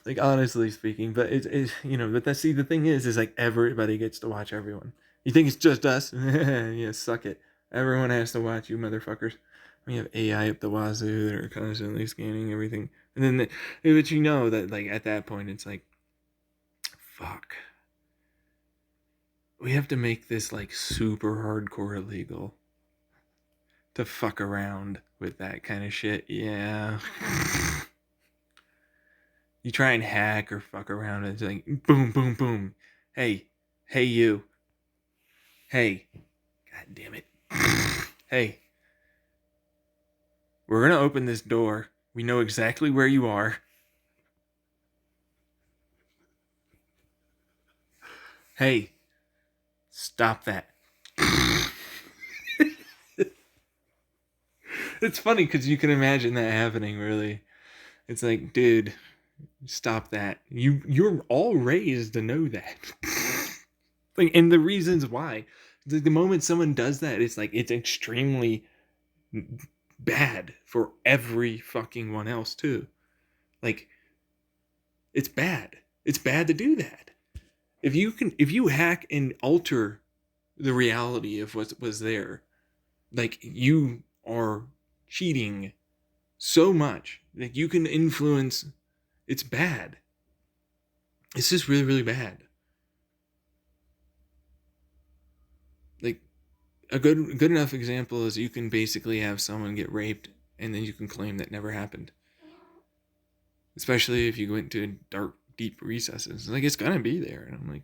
Like, honestly speaking. But it's but that's, see, the thing is like everybody gets to watch everyone. You think it's just us? Yeah, suck it. Everyone has to watch you, motherfuckers. We have AI up the wazoo that are constantly scanning everything. And then, but that, like, at that point, it's like, fuck. We have to make this, like, super hardcore illegal to fuck around with that kind of shit. Yeah. You try and hack or fuck around, and it's like, boom, boom, boom. Hey, you. Hey. God damn it. Hey. We're going to open this door. We know exactly where you are. Hey. Stop that. It's funny because you can imagine that happening, really. It's like, dude, stop that. You're all raised to know that. Like, and the reasons why. The moment someone does that, it's like, it's extremely bad for every fucking one else, too. Like, it's bad. It's bad to do that. If you hack and alter the reality of what was there, like, you are cheating so much. Like, you can influence. It's bad. It's just really, really bad. Like, a good enough example is you can basically have someone get raped and then you can claim that never happened. Especially if you go into dark, deep recesses. Like, it's gonna be there. And I'm like,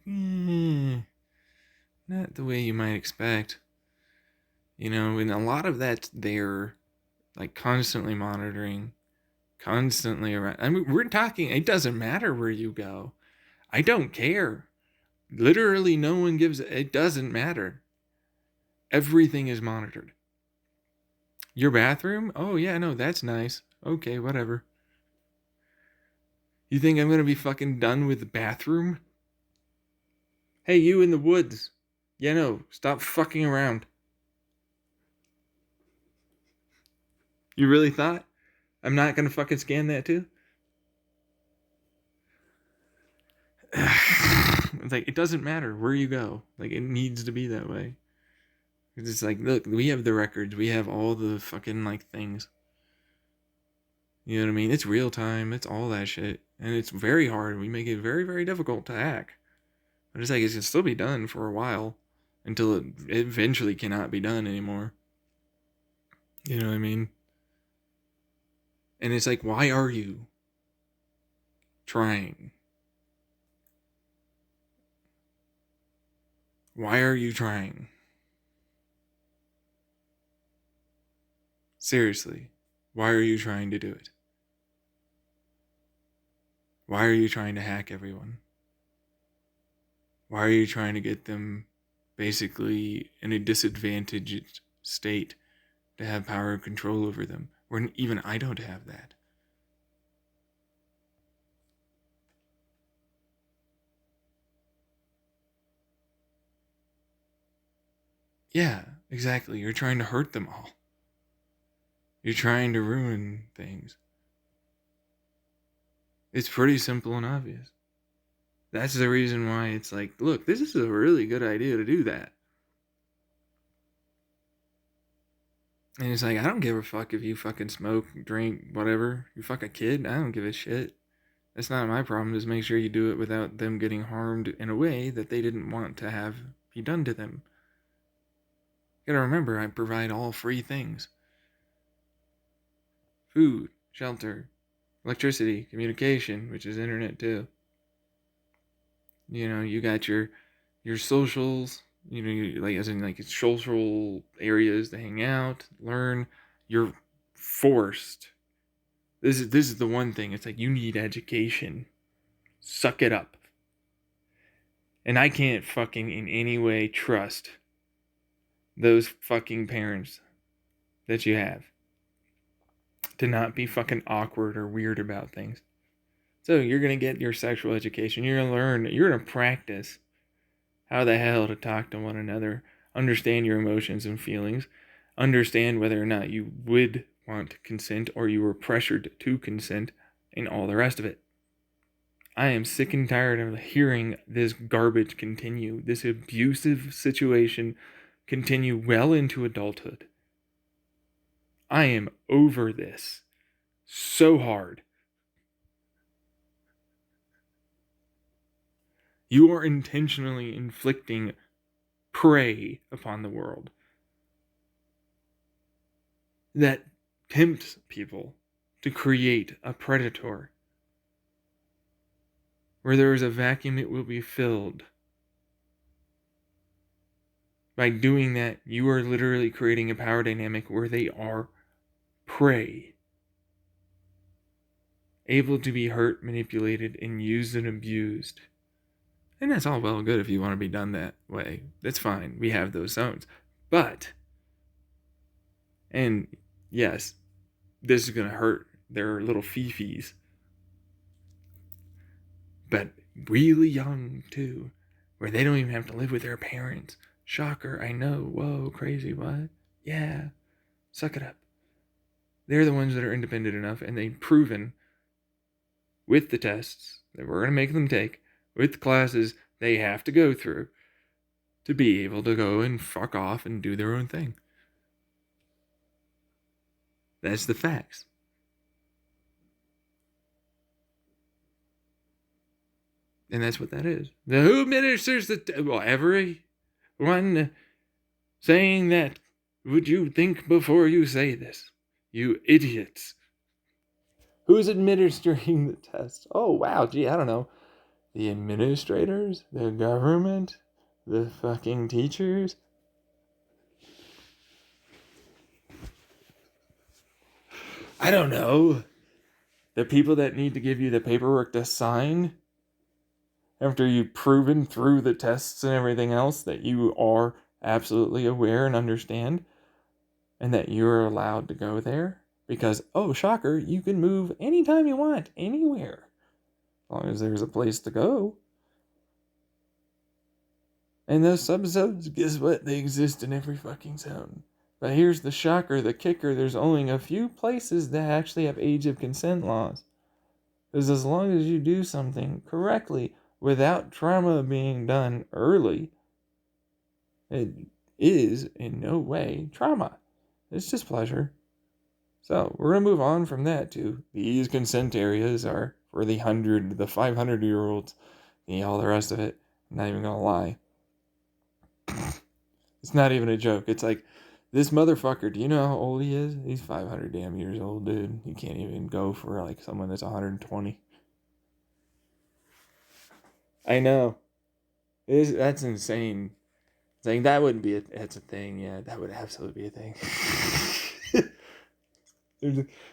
not the way you might expect. And a lot of that's there, like, constantly monitoring, constantly around. I mean, we're talking, it doesn't matter where you go. I don't care. Literally, no one gives, it doesn't matter. Everything is monitored. Your bathroom? Oh, yeah, no, that's nice. Okay, whatever. You think I'm gonna be fucking done with the bathroom? Hey, you in the woods. Yeah, no, stop fucking around. You really thought I'm not gonna fucking scan that too? It's like, it doesn't matter where you go. Like, it needs to be that way. It's like, look, we have the records. We have all the fucking, like, things. You know what I mean? It's real time. It's all that shit. And it's very hard. We make it very, very difficult to hack. But it's like, it can still be done for a while. Until it eventually cannot be done anymore. You know what I mean? And it's like, why are you trying? Why are you trying? Seriously, why are you trying to do it? Why are you trying to hack everyone? Why are you trying to get them basically in a disadvantaged state to have power and control over them, when even I don't have that? Yeah, exactly. You're trying to hurt them all. You're trying to ruin things. It's pretty simple and obvious. That's the reason why it's like, look, this is a really good idea to do that. And it's like, I don't give a fuck if you fucking smoke, drink, whatever. You fuck a kid, I don't give a shit. That's not my problem. Just make sure you do it without them getting harmed in a way that they didn't want to have be done to them. You gotta remember, I provide all free things. Food, shelter, electricity, communication, which is internet too. You know, you got your socials, you know, like as in like social areas to hang out, learn. You're forced. This is the one thing. It's like, you need education. Suck it up. And I can't fucking in any way trust those fucking parents that you have to not be fucking awkward or weird about things. So you're going to get your sexual education. You're going to learn. You're going to practice how the hell to talk to one another, understand your emotions and feelings, understand whether or not you would want to consent or you were pressured to consent, and all the rest of it. I am sick and tired of hearing this garbage continue, this abusive situation continue well into adulthood. I am over this so hard. You are intentionally inflicting prey upon the world that tempts people to create a predator. Where there is a vacuum, it will be filled. By doing that, you are literally creating a power dynamic where they are prey. Able to be hurt, manipulated, and used and abused. And that's all well and good if you want to be done that way. That's fine. We have those zones. But, and yes, this is going to hurt their little fifis. But really young, too. Where they don't even have to live with their parents. Shocker, I know. Whoa, crazy, what? Yeah. Suck it up. They're the ones that are independent enough, and they've proven with the tests that we're going to make them take, with the classes they have to go through, to be able to go and fuck off and do their own thing. That's the facts. And that's what that is. The who administers the... Well, everyone saying that, would you think before you say this? You idiots. Who's administering the test? Oh, wow, gee, I don't know. The administrators? The government? The fucking teachers? I don't know. The people that need to give you the paperwork to sign after you've proven through the tests and everything else that you are absolutely aware and understand and that you're allowed to go there because, oh, shocker, you can move anytime you want, anywhere. As long as there's a place to go. And those subzones, guess what? They exist in every fucking zone. But here's the shocker, the kicker. There's only a few places that actually have age of consent laws. Because as long as you do something correctly without trauma being done early, it is in no way trauma. It's just pleasure. So we're going to move on from that to these consent areas are for the 500-year-olds, all the rest of it. I'm not even going to lie. It's not even a joke. It's like, this motherfucker, do you know how old he is? He's 500 damn years old, dude. He can't even go for like someone that's 120. I know. That's insane. It's like, that wouldn't be that's a thing. Yeah, that would absolutely be a thing.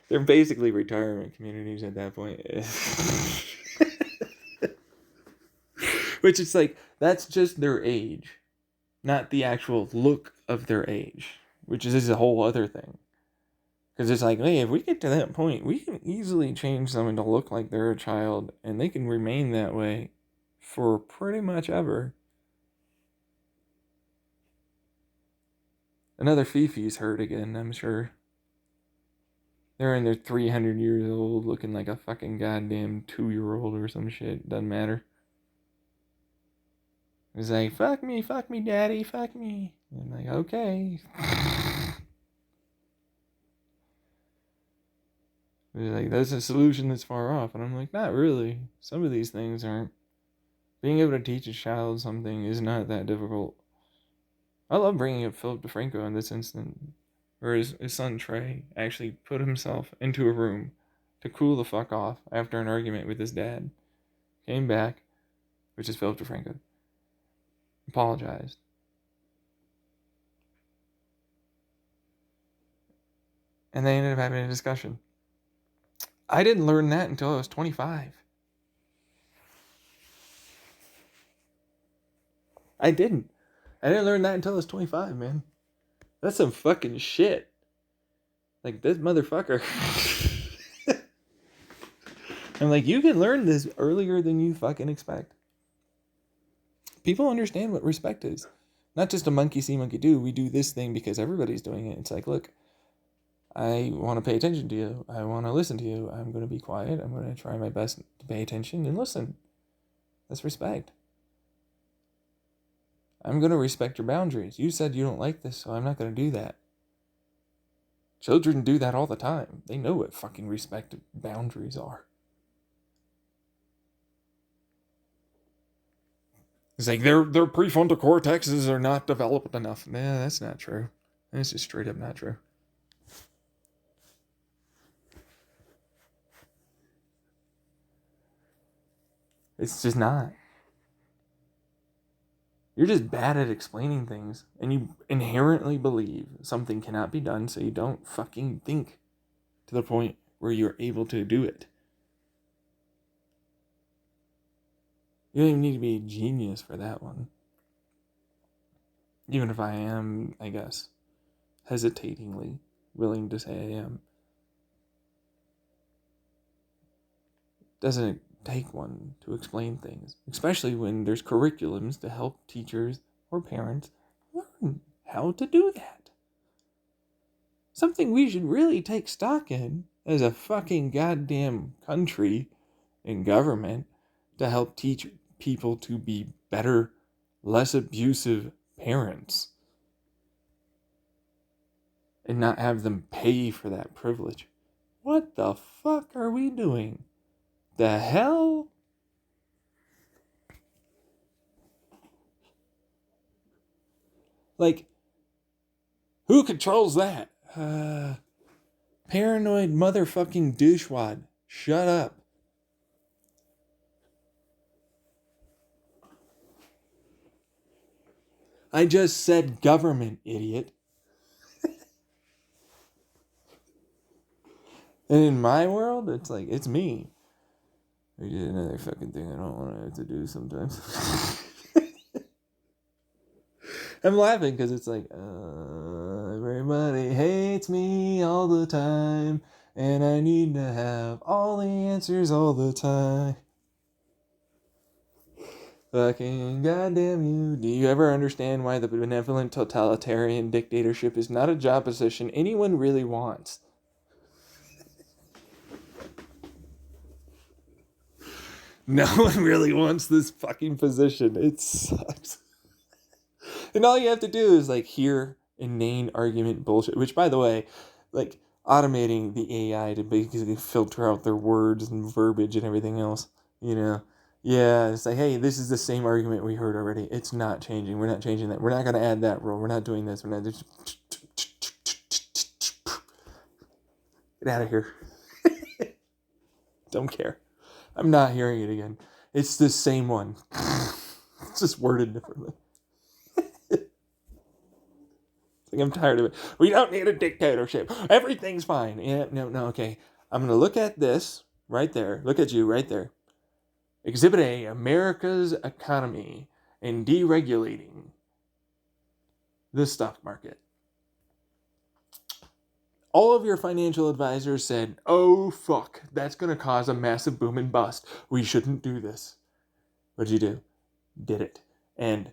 They're basically retirement communities at that point. Which is like, that's just their age, not the actual look of their age, which is a whole other thing. Because it's like, hey, if we get to that point, we can easily change someone to look like they're a child, and they can remain that way for pretty much ever. Another Fifi's hurt again, I'm sure. They're in their 300 years old, looking like a fucking goddamn 2-year-old or some shit. Doesn't matter. It's like, fuck me, daddy, fuck me. And I'm like, okay. It's like, that's a solution that's far off. And I'm like, not really. Some of these things aren't. Being able to teach a child something is not that difficult. I love bringing up Philip DeFranco in this instance, where his son Trey actually put himself into a room to cool the fuck off after an argument with his dad. Came back, which is Philip DeFranco. Apologized. And they ended up having a discussion. I didn't learn that until I was 25. I didn't learn that until I was 25, man. That's some fucking shit. Like, this motherfucker. I'm like, you can learn this earlier than you fucking expect. People understand what respect is. Not just a monkey see, monkey do. We do this thing because everybody's doing it. It's like, look, I want to pay attention to you. I want to listen to you. I'm going to be quiet. I'm going to try my best to pay attention and listen. That's respect. I'm going to respect your boundaries. You said you don't like this, so I'm not going to do that. Children do that all the time. They know what fucking respect boundaries are. It's like their prefrontal cortexes are not developed enough. Nah, that's not true. That's just straight up not true. It's just not. You're just bad at explaining things, and you inherently believe something cannot be done, so you don't fucking think to the point where you're able to do it. You don't even need to be a genius for that one. Even if I am, I guess, hesitatingly willing to say I am. Doesn't take one to explain things, especially when there's curriculums to help teachers or parents learn how to do that. Something we should really take stock in as a fucking goddamn country and government to help teach people to be better, less abusive parents and not have them pay for that privilege. What the fuck are we doing? The hell? Like, who controls that? Paranoid motherfucking douchewad. Shut up. I just said government, idiot. And in my world, it's like, it's me. Which is another fucking thing I don't want to have to do sometimes. I'm laughing because it's like, everybody hates me all the time, and I need to have all the answers all the time. Fucking goddamn you. Do you ever understand why the benevolent totalitarian dictatorship is not a job position anyone really wants? No one really wants this fucking position. It sucks. And all you have to do is like hear inane argument bullshit, which by the way, like automating the AI to basically filter out their words and verbiage and everything else, you know. Yeah, it's like, hey, this is the same argument we heard already. It's not changing. We're not changing that. We're not going to add that rule. We're not doing this. We're not just... Get out of here. Don't care. I'm not hearing it again. It's the same one. It's just worded differently. I'm tired of it. We don't need a dictatorship. Everything's fine. Yeah, no, okay. I'm going to look at this right there. Look at you right there. Exhibit A, America's economy and deregulating the stock market. All of your financial advisors said, oh, fuck, that's going to cause a massive boom and bust. We shouldn't do this. What'd you do? Did it. And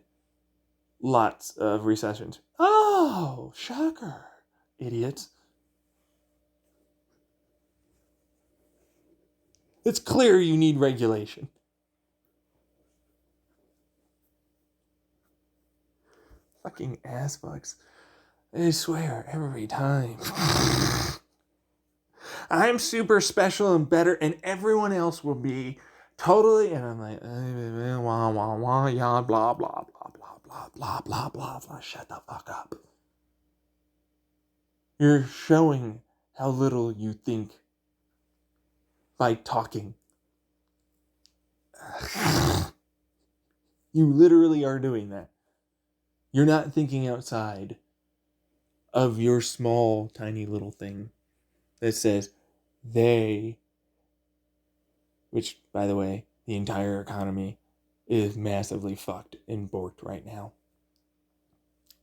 lots of recessions. Oh, shocker, idiots. It's clear you need regulation. Fucking ass fucks. I swear, every time. I'm super special and better, and everyone else will be totally. And I'm like, wah, wah, wah, yeah, blah, blah, blah, blah, blah, blah, blah, blah, blah. Shut the fuck up. You're showing how little you think by talking. You literally are doing that. You're not thinking outside of your small, tiny little thing that says they, which, by the way, the entire economy is massively fucked and borked right now.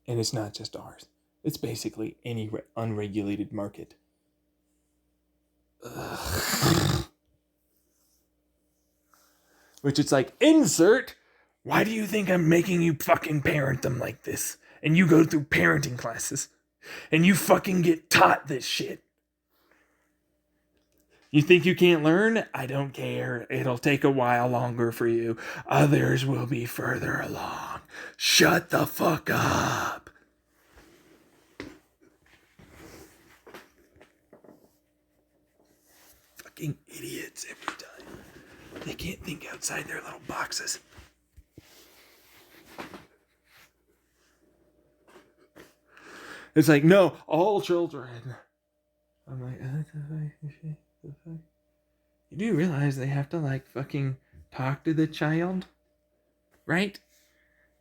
And it's not just ours. It's basically any unregulated market. Which it's like, insert, why do you think I'm making you fucking parent them like this? And you go through parenting classes. And you fucking get taught this shit. You think you can't learn? I don't care. It'll take a while longer for you. Others will be further along. Shut the fuck up. Fucking idiots every time. They can't think outside their little boxes. It's like, no, all children. I'm like, you do realize they have to like fucking talk to the child, right?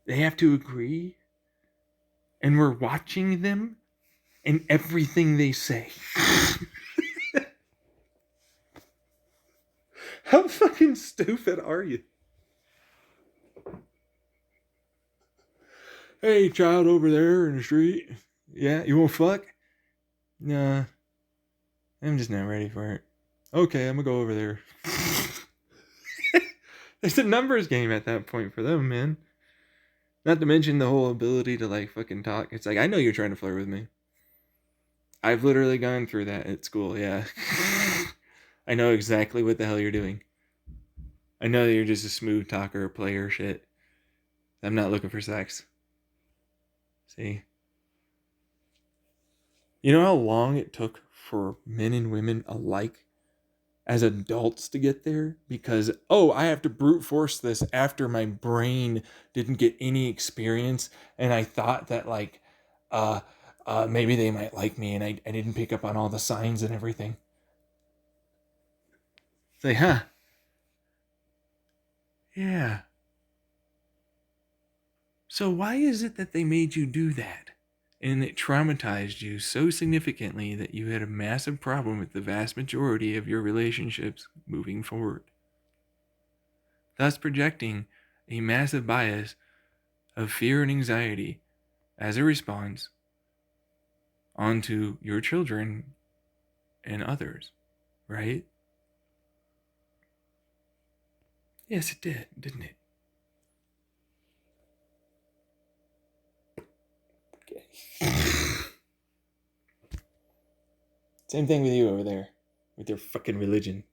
They have to agree, and we're watching them and everything they say. How fucking stupid are you? Hey, child over there in the street. Yeah, you want to fuck? Nah, I'm just not ready for it. Okay, I'm gonna go over there. It's a numbers game at that point for them, man. Not to mention the whole ability to like fucking talk. It's like, I know you're trying to flirt with me. I've literally gone through that at school, yeah. I know exactly what the hell you're doing. I know that you're just a smooth talker, player shit. I'm not looking for sex. See? You know how long it took for men and women alike as adults to get there? Because, I have to brute force this after my brain didn't get any experience. And I thought that like, maybe they might like me, and I didn't pick up on all the signs and everything. Say, huh? Yeah. So why is it that they made you do that? And it traumatized you so significantly that you had a massive problem with the vast majority of your relationships moving forward. Thus projecting a massive bias of fear and anxiety as a response onto your children and others, right? Yes, it did, didn't it? Same thing with you over there. With your fucking religion.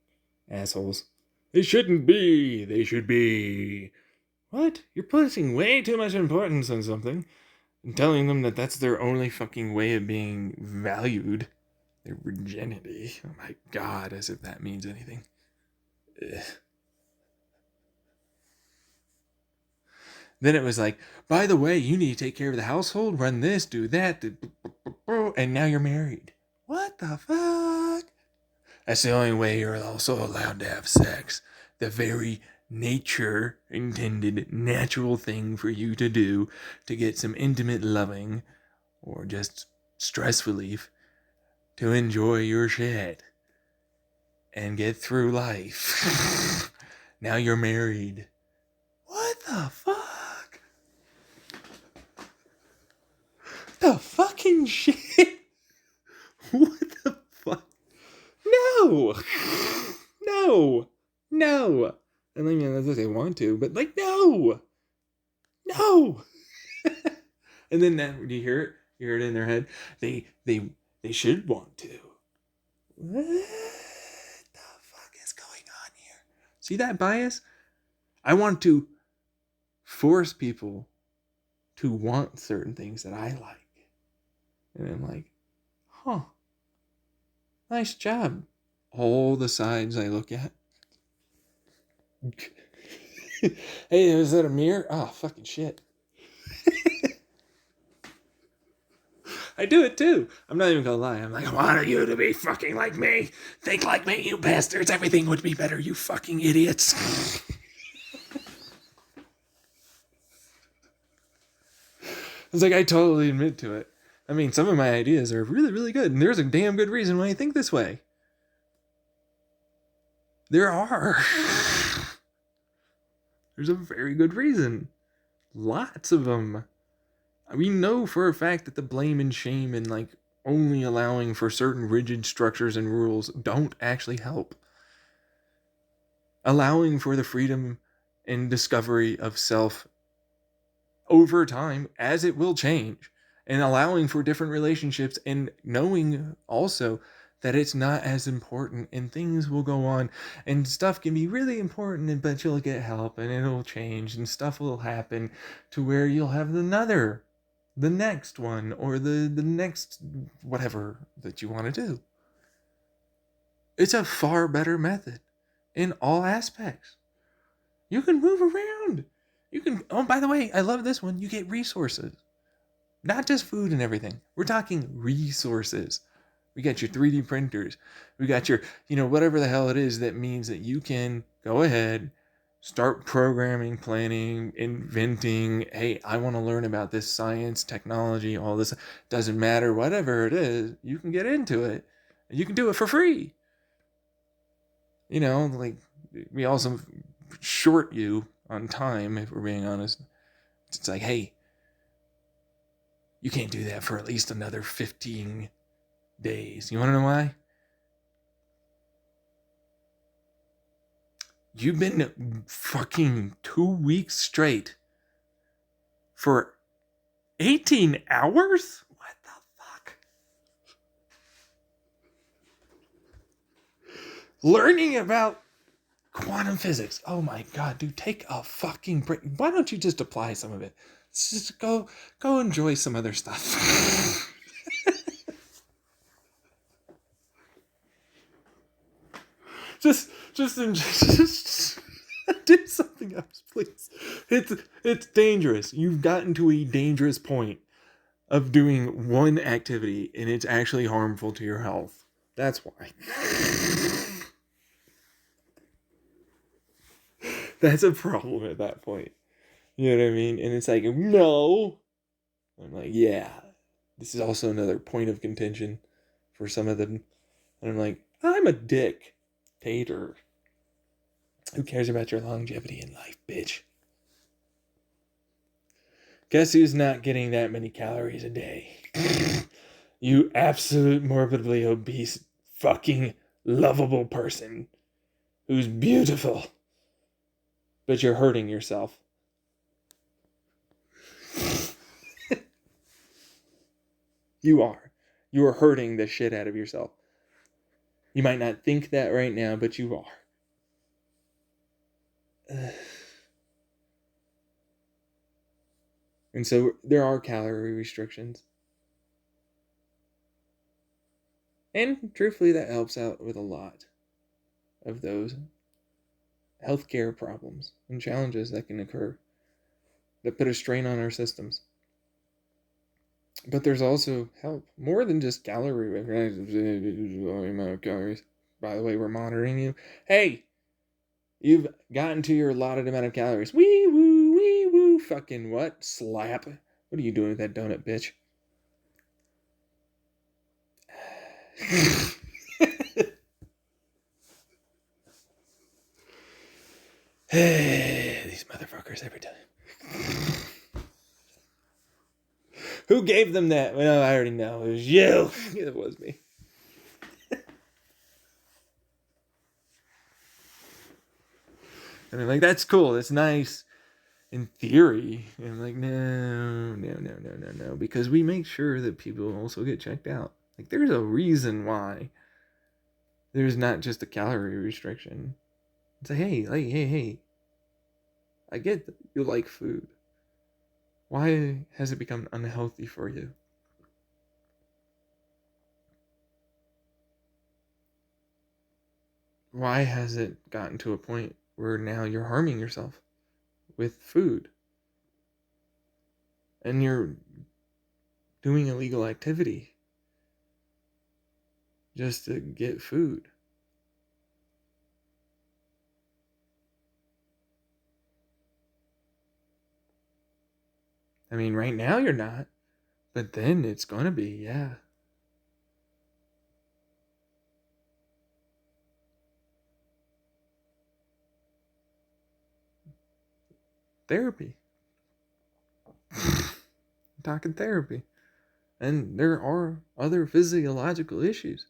Assholes. They shouldn't be. They should be. What? You're putting way too much importance on something and telling them that that's their only fucking way of being valued. Their virginity. Oh my god, as if that means anything. Ugh. Then it was like, by the way, you need to take care of the household, run this, do that, and now you're married. What the fuck? That's the only way you're also allowed to have sex. The very nature intended natural thing for you to do to get some intimate loving or just stress relief to enjoy your shit and get through life. Now you're married. What the fuck? The fucking shit? What the fuck? No! No! No! And I mean, that's what they want to, but like, no! No! And then that, do you hear it? You hear it in their head? They should want to. What the fuck is going on here? See that bias? I want to force people to want certain things that I like. And I'm like, huh. Nice job. All the sides I look at. Hey, is that a mirror? Oh, fucking shit. I do it too. I'm not even gonna lie. I'm like, I want you to be fucking like me. Think like me, you bastards. Everything would be better, you fucking idiots. It's like, I totally admit to it. I mean, some of my ideas are really, really good, and there's a damn good reason why I think this way. There are. There's a very good reason. Lots of them. We know for a fact that the blame and shame and like only allowing for certain rigid structures and rules don't actually help. Allowing for the freedom and discovery of self over time, as it will change, and allowing for different relationships and knowing also that it's not as important and things will go on and stuff can be really important, but you'll get help and it'll change and stuff will happen to where you'll have the next one or the next whatever that you want to do. It's a far better method in all aspects. You can move around. You can, oh, by the way, I love this one. You get resources. Not just food and everything. We're talking resources. We got your 3D printers. We got your, whatever the hell it is that means that you can go ahead, start programming, planning, inventing. Hey, I want to learn about this science, technology, all this. Doesn't matter, whatever it is, you can get into it. And you can do it for free. Like, we also short you on time, if we're being honest. It's like, hey, you can't do that for at least another 15 days. You want to know why? You've been fucking 2 weeks straight for 18 hours? What the fuck? Learning about quantum physics. Oh my god, dude, take a fucking break. Why don't you just apply some of it? Just go enjoy some other stuff. just do something else, please. It's dangerous. You've gotten to a dangerous point of doing one activity and it's actually harmful to your health. That's why. That's a problem at that point. You know what I mean? And it's like, no. I'm like, yeah. This is also another point of contention for some of them. And I'm like, I'm a dictator. Who cares about your longevity in life, bitch? Guess who's not getting that many calories a day? You absolute morbidly obese, fucking lovable person who's beautiful. But you're hurting yourself. You are. You are hurting the shit out of yourself. You might not think that right now, but you are. And so there are calorie restrictions. And truthfully, that helps out with a lot of those healthcare problems and challenges that can occur that put a strain on our systems. But there's also help. More than just calorie calories. By the way, we're monitoring you. Hey, you've gotten to your allotted amount of calories. Wee woo, fucking what? Slap. What are you doing with that donut, bitch? These motherfuckers every time. Who gave them that? Well, I already know. It was you. It was me. And I'm like, that's cool. That's nice in theory. And I'm like, no. Because we make sure that people also get checked out. Like, there's a reason why there's not just a calorie restriction. It's like, hey. I get that you like food. Why has it become unhealthy for you? Why has it gotten to a point where now you're harming yourself with food? And you're doing illegal activity just to get food. I mean, right now you're not, but then it's gonna be, yeah. Therapy. I'm talking therapy. And there are other physiological issues.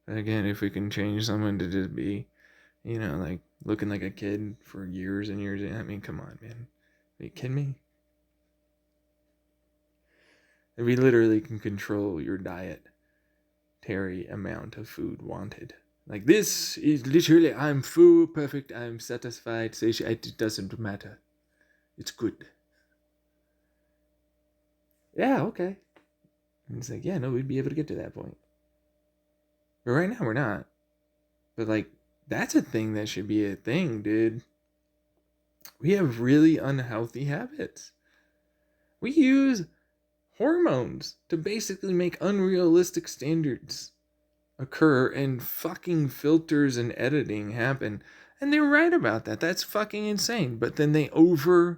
And again, if we can change someone to just be, like looking like a kid for years and years, I mean, come on, man. Are you kidding me? And we literally can control your dietary amount of food wanted. Like, this is literally, I'm full, perfect, I'm satisfied, satiated, it doesn't matter. It's good. Yeah, okay. And it's like, yeah, no, we'd be able to get to that point. But right now, we're not. But, like, that's a thing that should be a thing, dude. We have really unhealthy habits. We use hormones to basically make unrealistic standards occur, and fucking filters and editing happen. And they're right about that. That's fucking insane. But then they overfixate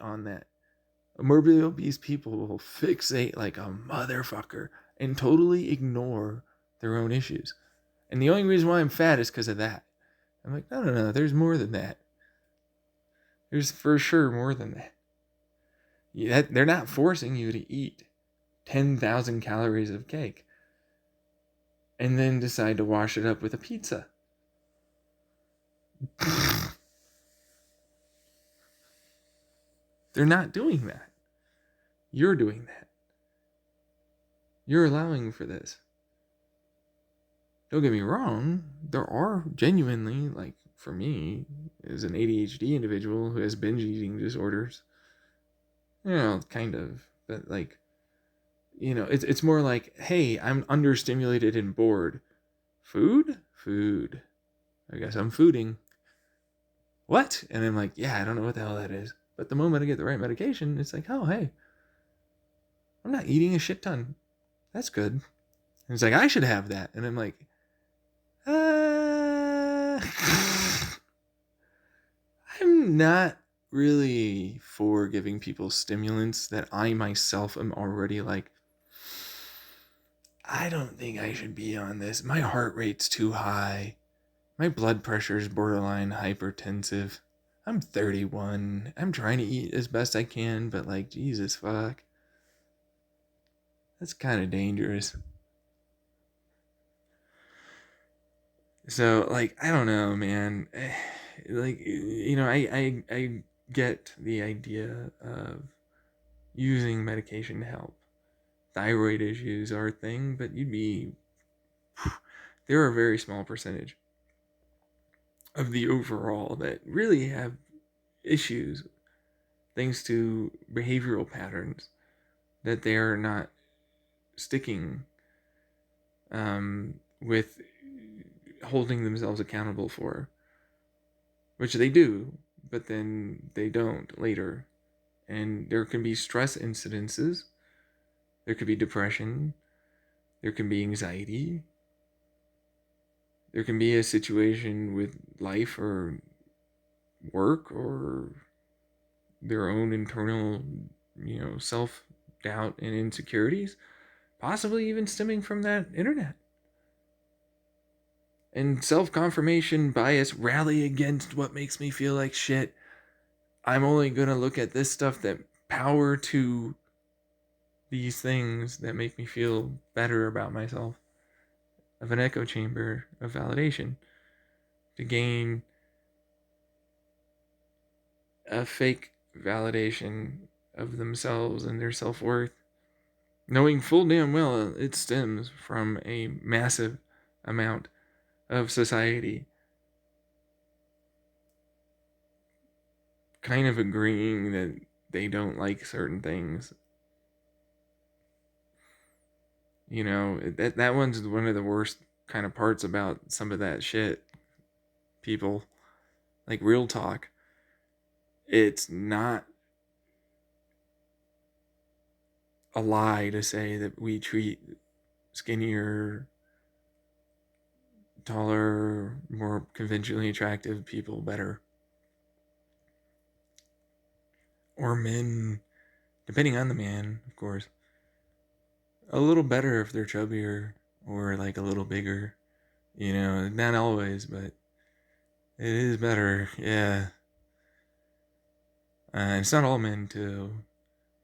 on that. Morbidly obese people will fixate like a motherfucker and totally ignore their own issues. And the only reason why I'm fat is because of that. I'm like, no, there's more than that. There's for sure more than that. They're not forcing you to eat 10,000 calories of cake and then decide to wash it up with a pizza. They're not doing that. You're doing that. You're allowing for this. Don't get me wrong, there are genuinely, like for me, as an ADHD individual who has binge eating disorders, kind of, but like, it's more like, hey, I'm understimulated and bored. Food? I guess I'm fooding. What? And I'm like, yeah, I don't know what the hell that is. But the moment I get the right medication, it's like, oh, hey, I'm not eating a shit ton. That's good. And it's like, I should have that. And I'm like, I'm not really for giving people stimulants that I myself am already like, I don't think I should be on this. My heart rate's too high. My blood pressure is borderline hypertensive. I'm 31. I'm trying to eat as best I can, but like, Jesus fuck. That's kind of dangerous. So, like, I don't know, man. Like, I get the idea of using medication to help. Thyroid issues are a thing, but they're a very small percentage of the overall that really have issues thanks to behavioral patterns that they are not sticking with holding themselves accountable for, which they do, but then they don't later. And there can be stress incidences, there could be depression, there can be anxiety, there can be a situation with life or work or their own internal, self doubt and insecurities, possibly even stemming from that internet. And self confirmation bias rally against what makes me feel like shit. I'm only going to look at this stuff that power to these things that make me feel better about myself, of an echo chamber of validation to gain a fake validation of themselves and their self-worth, knowing full damn well it stems from a massive amount of society kind of agreeing that they don't like certain things. That one's one of the worst kind of parts about some of that shit. People, like, real talk, it's not a lie to say that we treat skinnier, taller, more conventionally attractive people better. Or men, depending on the man, of course, a little better if they're chubbier or like a little bigger. Not always, but it is better, yeah. It's not all men, too.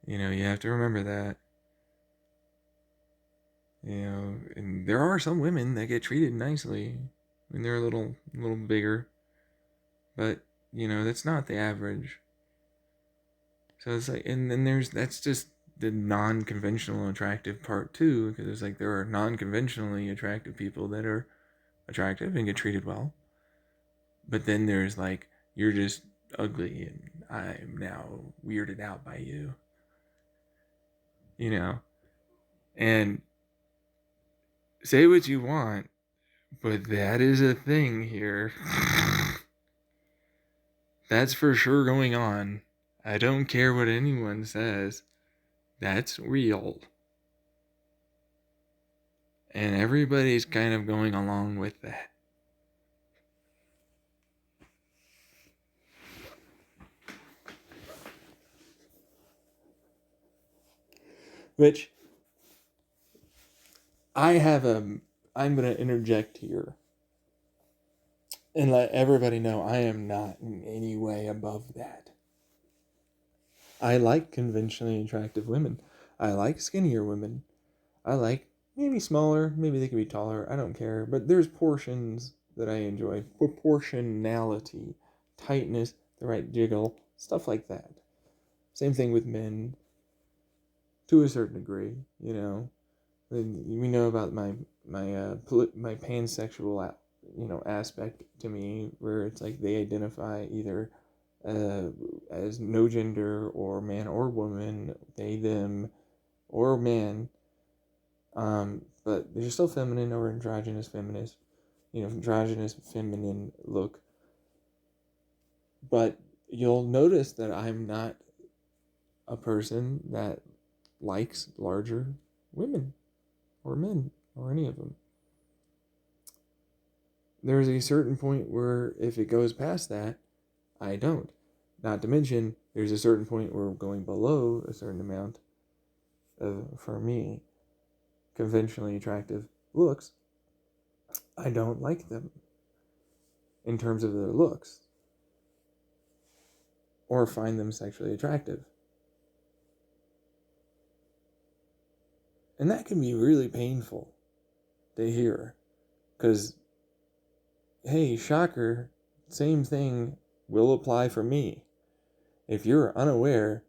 You have to remember that. And there are some women that get treated nicely when they're a little bigger. But, that's not the average. So it's like, and then that's just the non-conventional attractive part too, because it's like there are non-conventionally attractive people that are attractive and get treated well. But then there's like, you're just ugly and I'm now weirded out by you. And say what you want, but that is a thing here. That's for sure going on. I don't care what anyone says. That's real. And everybody's kind of going along with that. Which I'm going to interject here and let everybody know I am not in any way above that. I like conventionally attractive women. I like skinnier women. I like maybe smaller, maybe they can be taller, I don't care. But there's portions that I enjoy. Proportionality, tightness, the right jiggle, stuff like that. Same thing with men, to a certain degree, We know about my pansexual aspect to me, where it's like they identify either as no gender or man or woman, they them or man, but they're still feminine or androgynous feminist, androgynous feminine look. But you'll notice that I'm not a person that likes larger women or men or any of them. There's a certain point where if it goes past that, I don't. Not to mention, there's a certain point where going below a certain amount of, for me, conventionally attractive looks, I don't like them in terms of their looks or find them sexually attractive. And that can be really painful to hear, because, hey, shocker, same thing will apply for me. If you're unaware,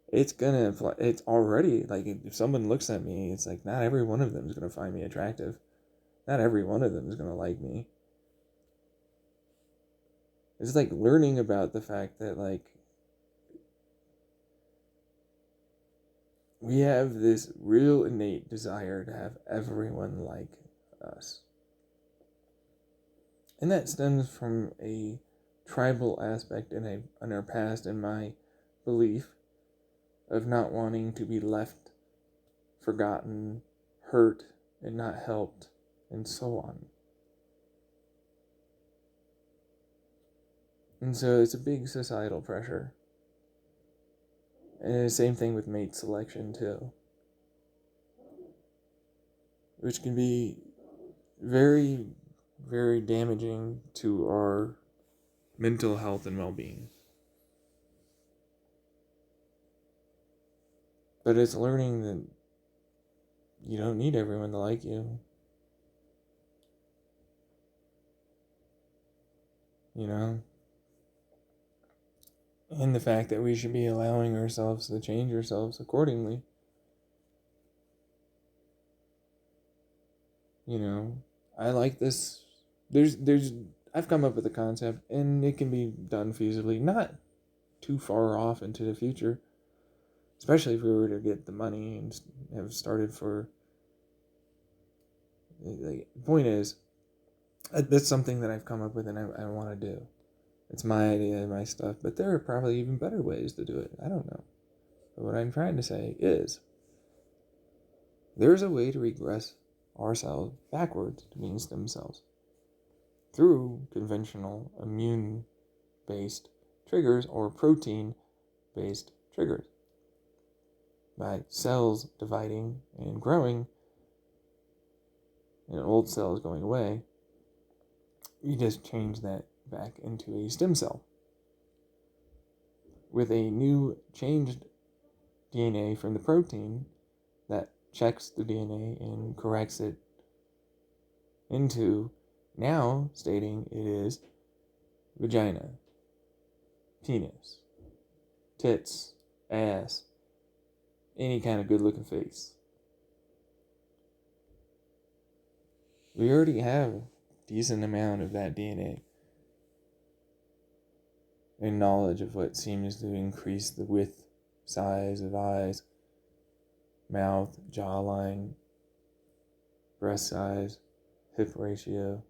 it's gonna apply. It's already like if someone looks at me, it's like not every one of them is gonna find me attractive. Not every one of them is gonna like me. It's like learning about the fact that like we have this real innate desire to have everyone like us. And that stems from a tribal aspect in our past and my belief of not wanting to be left, forgotten, hurt, and not helped, and so on. And so it's a big societal pressure. And the same thing with mate selection, too. Which can be very, very damaging to our mental health and well-being. But it's learning that you don't need everyone to like you. You know? And the fact that we should be allowing ourselves to change ourselves accordingly. You know, I like this. I've come up with a concept, and it can be done feasibly, not too far off into the future. Especially if we were to get the money and have started for. Like, the point is, that's something that I've come up with and I want to do. It's my idea, my stuff, but there are probably even better ways to do it. I don't know. But what I'm trying to say is, there's a way to regress ourselves backwards to being stem cells through conventional immune-based triggers or protein-based triggers. By cells dividing and growing and old cells going away, you just change that back into a stem cell with a new changed DNA from the protein that checks the DNA and corrects it into now stating it is vagina, penis, tits, ass, any kind of good looking face. We already have a decent amount of that DNA and knowledge of what seems to increase the width, size of eyes, mouth, jawline, breast size, hip ratio,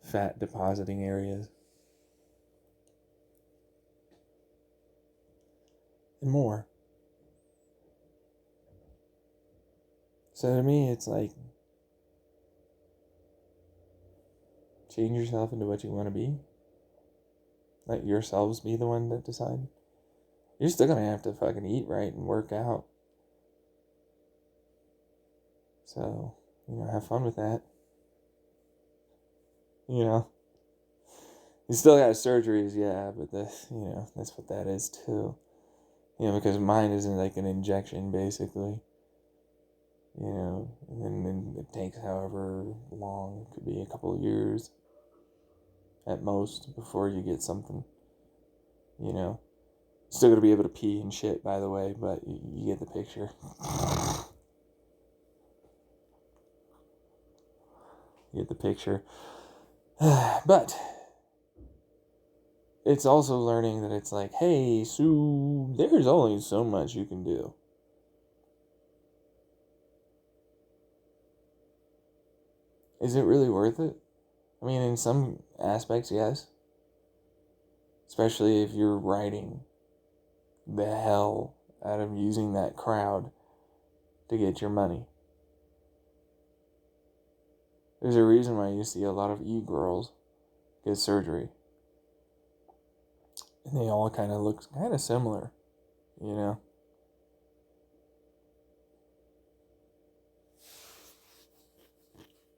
fat depositing areas, and more. So to me, it's like, change yourself into what you want to be. Let yourselves be the one that decide. You're still gonna have to fucking eat right and work out. So, have fun with that. You still got surgeries, yeah, but that's what that is too. Because mine isn't like an injection, basically. And then it takes however long, it could be a couple of years at most before you get something. Still gonna be able to pee and shit, by the way, but you get the picture. You get the picture. But it's also learning that it's like, hey, Sue, there's only so much you can do. Is it really worth it? I mean, in some aspects, yes. Especially if you're writing the hell out of using that crowd to get your money. There's a reason why you see a lot of e-girls get surgery. And they all kind of look kind of similar,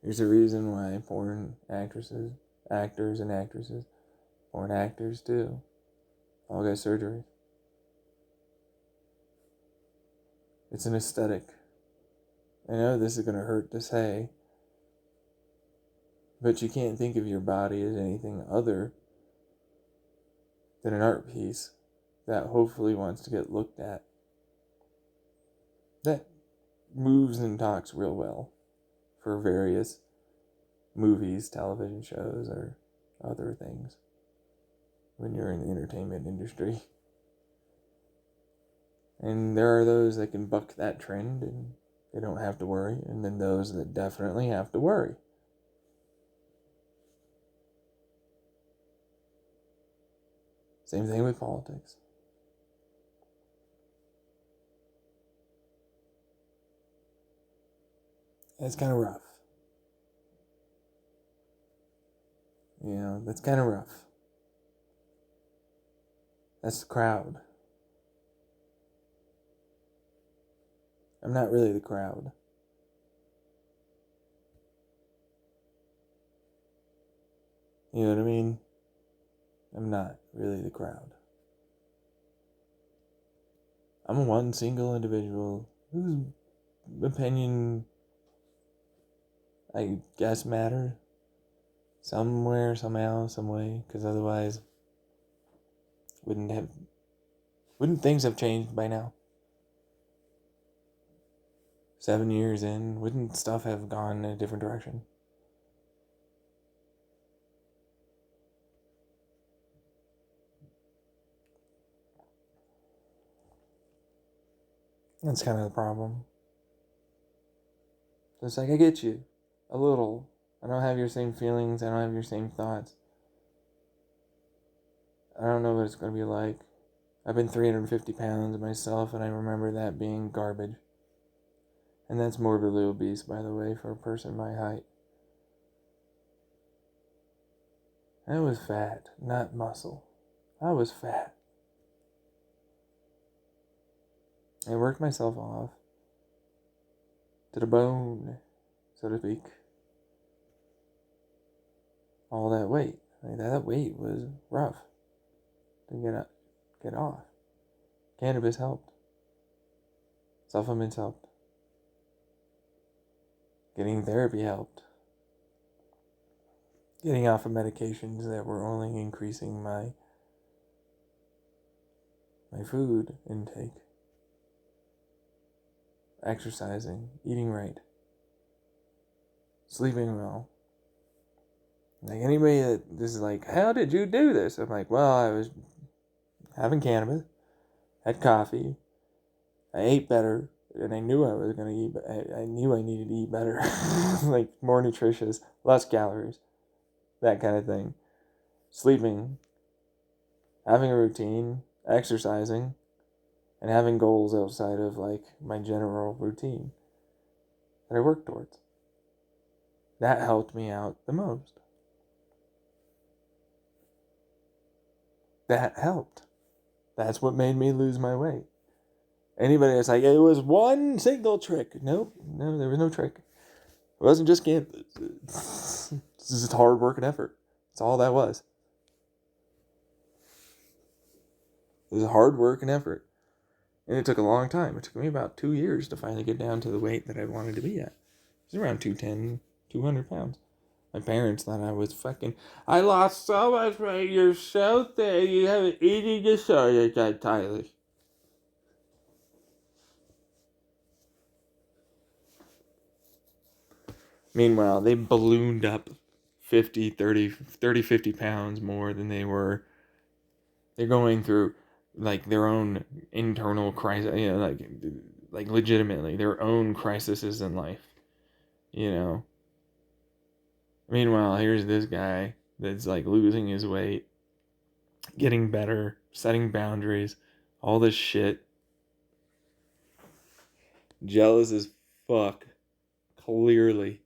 There's a reason why porn actors and actresses, porn actors too, all get surgery. It's an aesthetic. I know this is going to hurt to say, but you can't think of your body as anything other than an art piece that hopefully wants to get looked at that moves and talks real well for various movies, television shows, or other things when you're in the entertainment industry. And there are those that can buck that trend and they don't have to worry, and then those that definitely have to worry. Same thing with politics. It's kind of rough. That's kind of rough. That's the crowd. I'm not really the crowd. You know what I mean? I'm not really the crowd. I'm one single individual whose opinion, I guess, matters somewhere, somehow, some way, because otherwise, wouldn't things have changed by now? 7 years in, wouldn't stuff have gone in a different direction? That's kind of the problem. It's like, I get you. A little. I don't have your same feelings. I don't have your same thoughts. I don't know what it's going to be like. I've been 350 pounds myself, and I remember that being garbage. And that's morbidly obese, by the way, for a person my height. I was fat, not muscle. I was fat. I worked myself off to the bone, so to speak. All that weight. That weight was rough to get off. Cannabis helped. Supplements helped. Getting therapy helped. Getting off of medications that were only increasing my food intake. Exercising, eating right, sleeping well. Like, anybody that is like, how did you do this? I'm like, well, I was having cannabis, had coffee, I ate better, and I knew I was going to eat, I knew I needed to eat better. Like, more nutritious, less calories, that kind of thing. Sleeping, having a routine, exercising, and having goals outside of, like, my general routine that I work towards. That helped me out the most. That helped. That's what made me lose my weight. Anybody that's like, it was one single trick. Nope, no, there was no trick. It wasn't just cannabis. This is just hard work and effort. That's all that was. It was hard work and effort. And it took a long time. It took me about 2 years to finally get down to the weight that I wanted to be at. It was around 210, 200 pounds. My parents thought I was fucking, I lost so much weight, you're so thin, you have an eating disorder, Tyler. Meanwhile, they ballooned up 50 pounds more than they were. They're going through, like, their own internal crisis, like legitimately, their own crises in life, Meanwhile, here's this guy that's, like, losing his weight, getting better, setting boundaries, all this shit. Jealous as fuck. Clearly.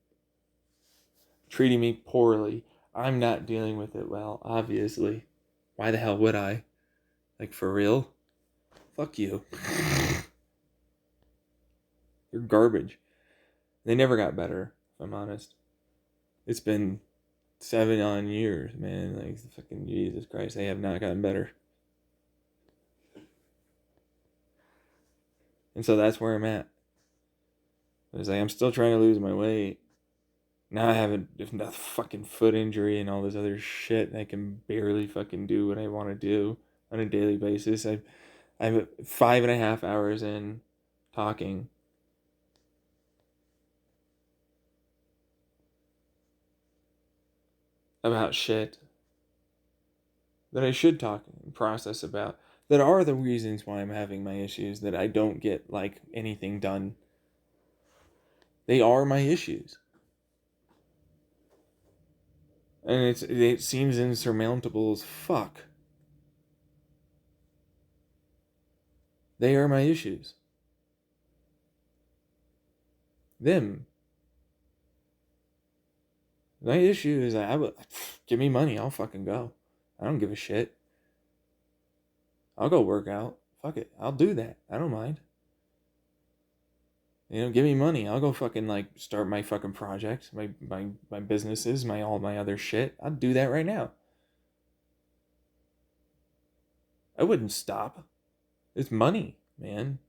Treating me poorly. I'm not dealing with it well, obviously. Why the hell would I? Like, for real? Fuck you. You're garbage. They never got better, if I'm honest. It's been 7 years, man. Like, fucking Jesus Christ, they have not gotten better. And so that's where I'm at. It's like, I'm still trying to lose my weight. Now I have a fucking foot injury and all this other shit. I can barely fucking do what I want to do on a daily basis. I'm 5.5 hours in talking, about shit that I should talk and process about, that are the reasons why I'm having my issues, that I don't get like anything done. They are my issues. And it seems insurmountable as fuck. They are my issues. Them. My issue is give me money, I'll fucking go. I don't give a shit. I'll go work out. Fuck it. I'll do that. I don't mind. Give me money. I'll go fucking like start my fucking projects, my businesses, all my other shit. I'll do that right now. I wouldn't stop. It's money, man.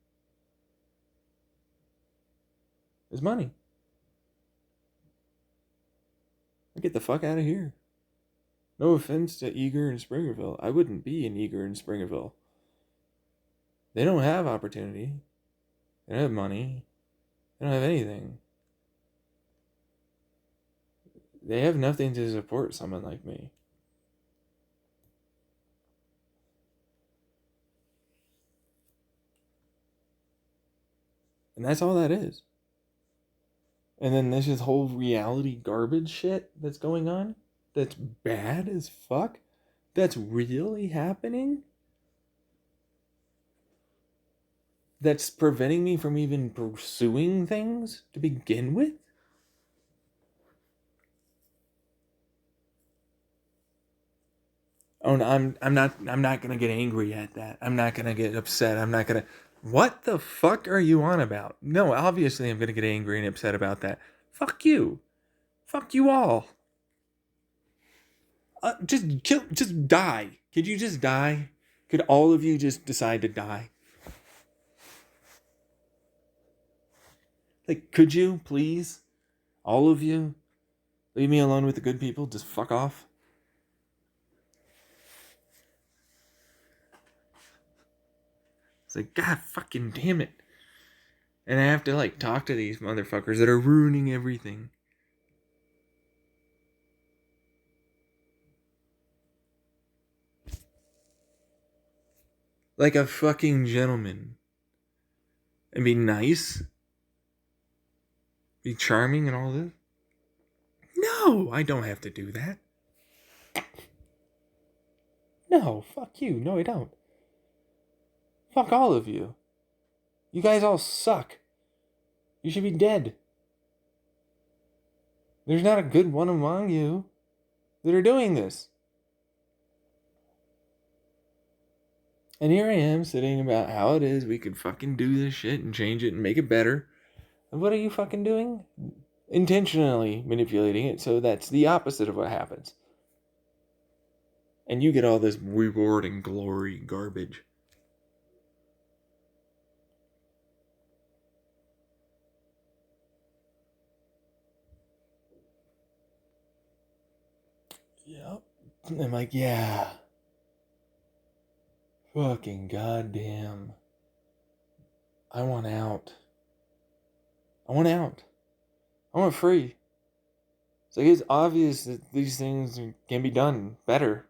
It's money. I'll get the fuck out of here. No offense to Eager and Springerville. I wouldn't be in Eager and Springerville. They don't have opportunity. They don't have money. They don't have anything. They have nothing to support someone like me. And that's all that is. And then there's this whole reality garbage shit that's going on. That's bad as fuck. That's really happening. That's preventing me from even pursuing things to begin with. Oh, no, I'm not gonna get angry at that. I'm not gonna get upset. I'm not gonna. What the fuck are you on about? No, obviously I'm gonna get angry and upset about that. Fuck you. Fuck you all. Just die. Could you just die? Could all of you just decide to die? Like, could you, please? All of you? Leave me alone with the good people. Just fuck off. It's like, God fucking damn it. And I have to, like, talk to these motherfuckers that are ruining everything. Like a fucking gentleman. And be nice. Be charming and all this. No, I don't have to do that. No, fuck you. No, I don't. Fuck all of you. You guys all suck. You should be dead. There's not a good one among you that are doing this. And here I am sitting about how it is we could fucking do this shit and change it and make it better. And what are you fucking doing? Intentionally manipulating it so that's the opposite of what happens. And you get all this reward and glory garbage. Yep. I'm like, yeah. Fucking goddamn. I want out. I want out. I want free. It's like, it's obvious that these things can be done better.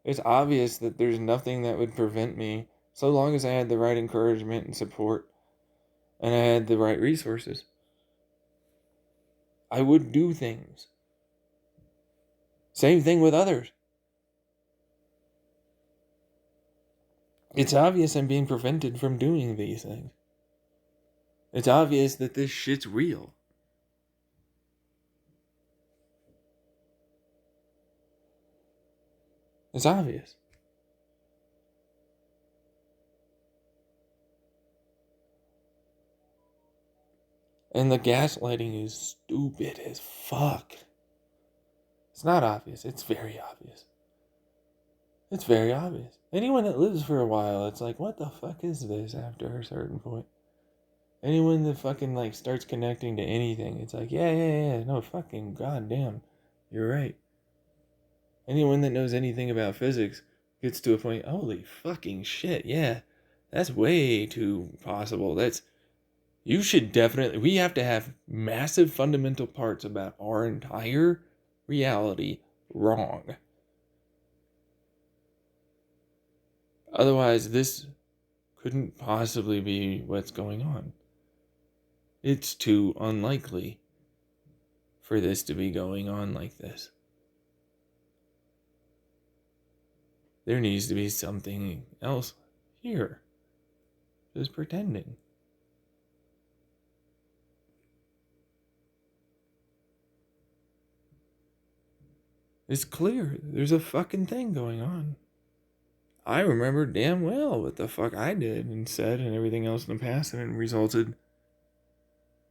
It's obvious that there's nothing that would prevent me, so long as I had the right encouragement and support, and I had the right resources. I would do things. Same thing with others. It's obvious I'm being prevented from doing these things. It's obvious that this shit's real. It's obvious. And the gaslighting is stupid as fuck. It's not obvious. It's very obvious. It's very obvious. Anyone that lives for a while, it's like, what the fuck is this after a certain point? Anyone that fucking like starts connecting to anything, it's like, yeah, no, fucking goddamn, you're right. Anyone that knows anything about physics gets to a point, holy fucking shit, yeah, that's way too possible. We have to have massive fundamental parts about our entire reality wrong. Otherwise, this couldn't possibly be what's going on. It's too unlikely for this to be going on like this. There needs to be something else here. Just pretending. It's clear there's a fucking thing going on. I remember damn well what the fuck I did and said and everything else in the past, and it resulted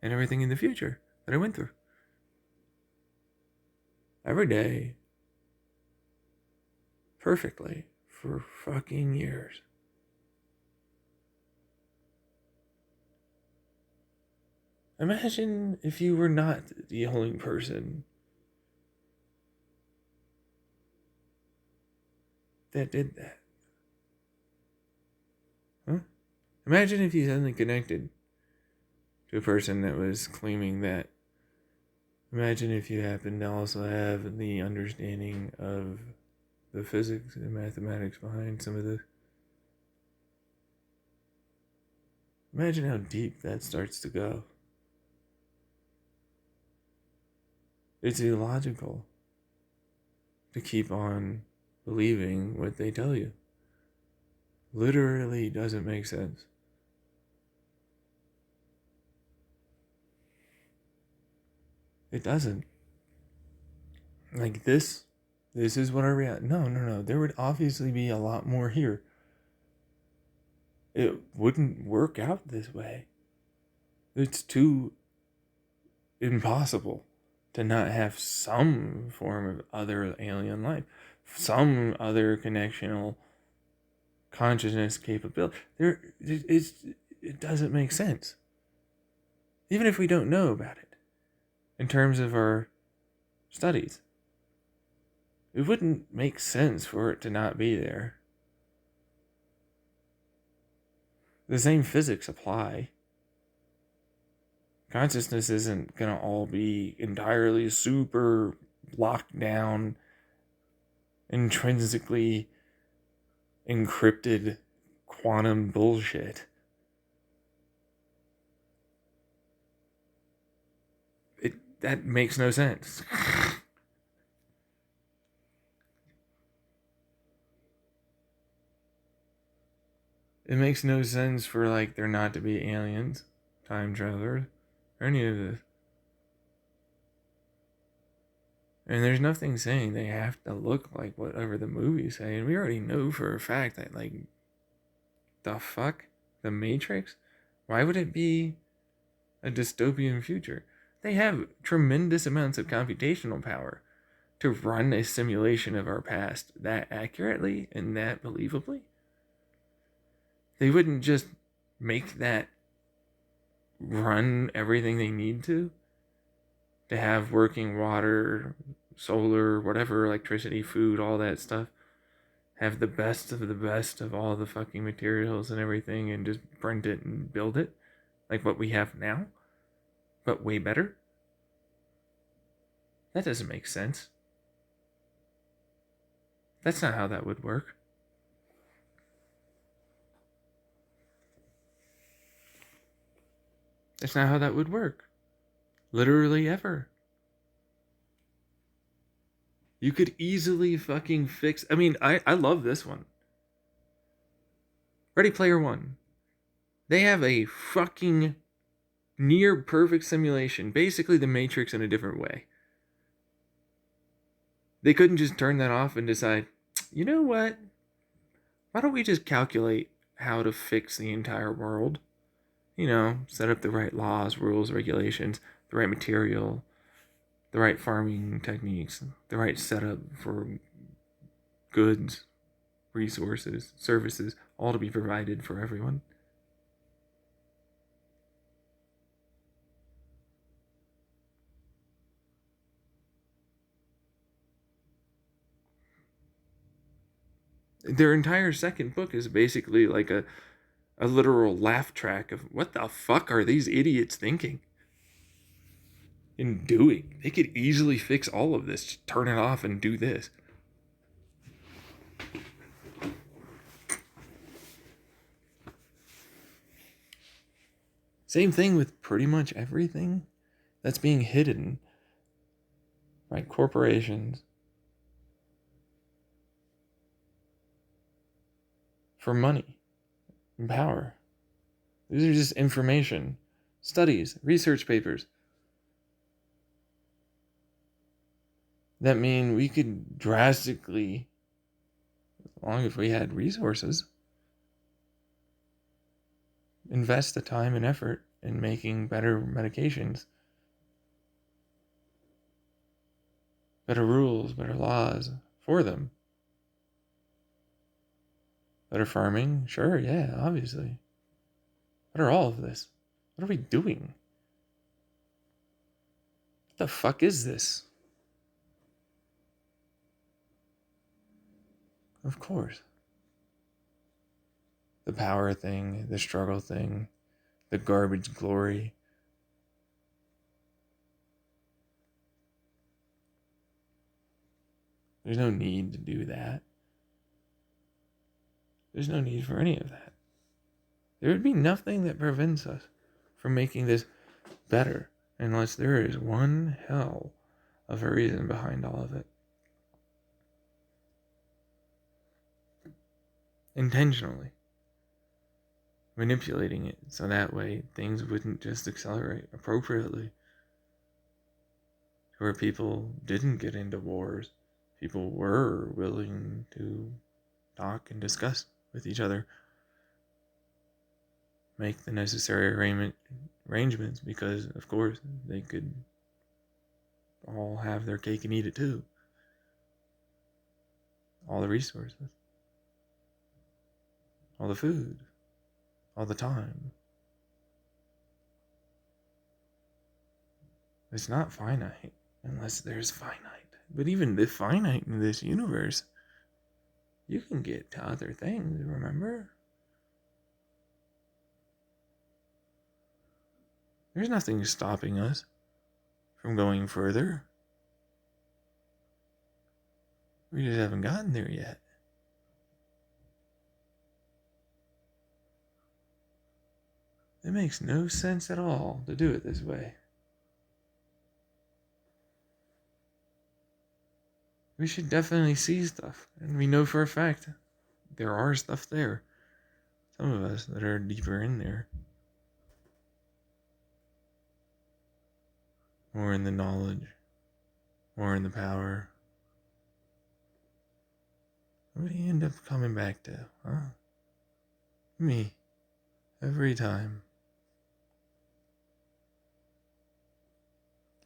in everything in the future that I went through. Every day. Perfectly. For fucking years. Imagine if you were not the only person that did that. Huh? Imagine if you suddenly connected to a person that was claiming that. Imagine if you happened to also have the understanding of the physics and mathematics behind some of this. Imagine how deep that starts to go. It's illogical to keep on believing what they tell you. Literally doesn't make sense. It doesn't. Like this is what our reality. No. There would obviously be a lot more here. It wouldn't work out this way. It's too impossible to not have some form of other alien life, some other connectional consciousness capability. It doesn't make sense. Even if we don't know about it, in terms of our studies, it wouldn't make sense for it to not be there. The same physics apply. Consciousness isn't going to all be entirely super locked down, intrinsically encrypted quantum bullshit. That makes no sense. It makes no sense for there not to be aliens, time travelers, or any of this. And there's nothing saying they have to look like whatever the movies say. And we already know for a fact that, the fuck? The Matrix? Why would it be a dystopian future? They have tremendous amounts of computational power to run a simulation of our past that accurately and that believably. They wouldn't just make that run everything they need to have working water, solar, whatever, electricity, food, all that stuff, have the best of all the fucking materials and everything, and just print it and build it like what we have now, but way better. That doesn't make sense. That's not how that would work. That's not how that would work. Literally ever. You could easily fucking fix... I love this one. Ready Player One. They have a fucking near perfect simulation. Basically the Matrix in a different way. They couldn't just turn that off and decide, you know what? Why don't we just calculate how to fix the entire world? Set up the right laws, rules, regulations, the right material, the right farming techniques, the right setup for goods, resources, services, all to be provided for everyone. Their entire second book is basically like a literal laugh track of what the fuck are these idiots thinking? in doing. They could easily fix all of this. Just turn it off and do this. Same thing with pretty much everything that's being hidden by corporations for money and power. These are just information, studies, research papers that mean we could drastically, as long as we had resources, invest the time and effort in making better medications, better rules, better laws for them. Better farming? Sure, yeah, obviously. What are all of this? What are we doing? What the fuck is this? Of course. The power thing, the struggle thing, the garbage glory. There's no need to do that. There's no need for any of that. There would be nothing that prevents us from making this better unless there is one hell of a reason behind all of it. Intentionally manipulating it so that way things wouldn't just accelerate appropriately. Where people didn't get into wars, people were willing to talk and discuss with each other, make the necessary arrangements because, of course, they could all have their cake and eat it too. All the resources, all the food, all the time. It's not finite unless there's finite. But even the finite in this universe, you can get to other things, remember? There's nothing stopping us from going further. We just haven't gotten there yet. It makes no sense at all to do it this way. We should definitely see stuff, and we know for a fact there are stuff there. Some of us that are deeper in there. More in the knowledge, more in the power. What do you end up coming back to, huh? Me. Every time.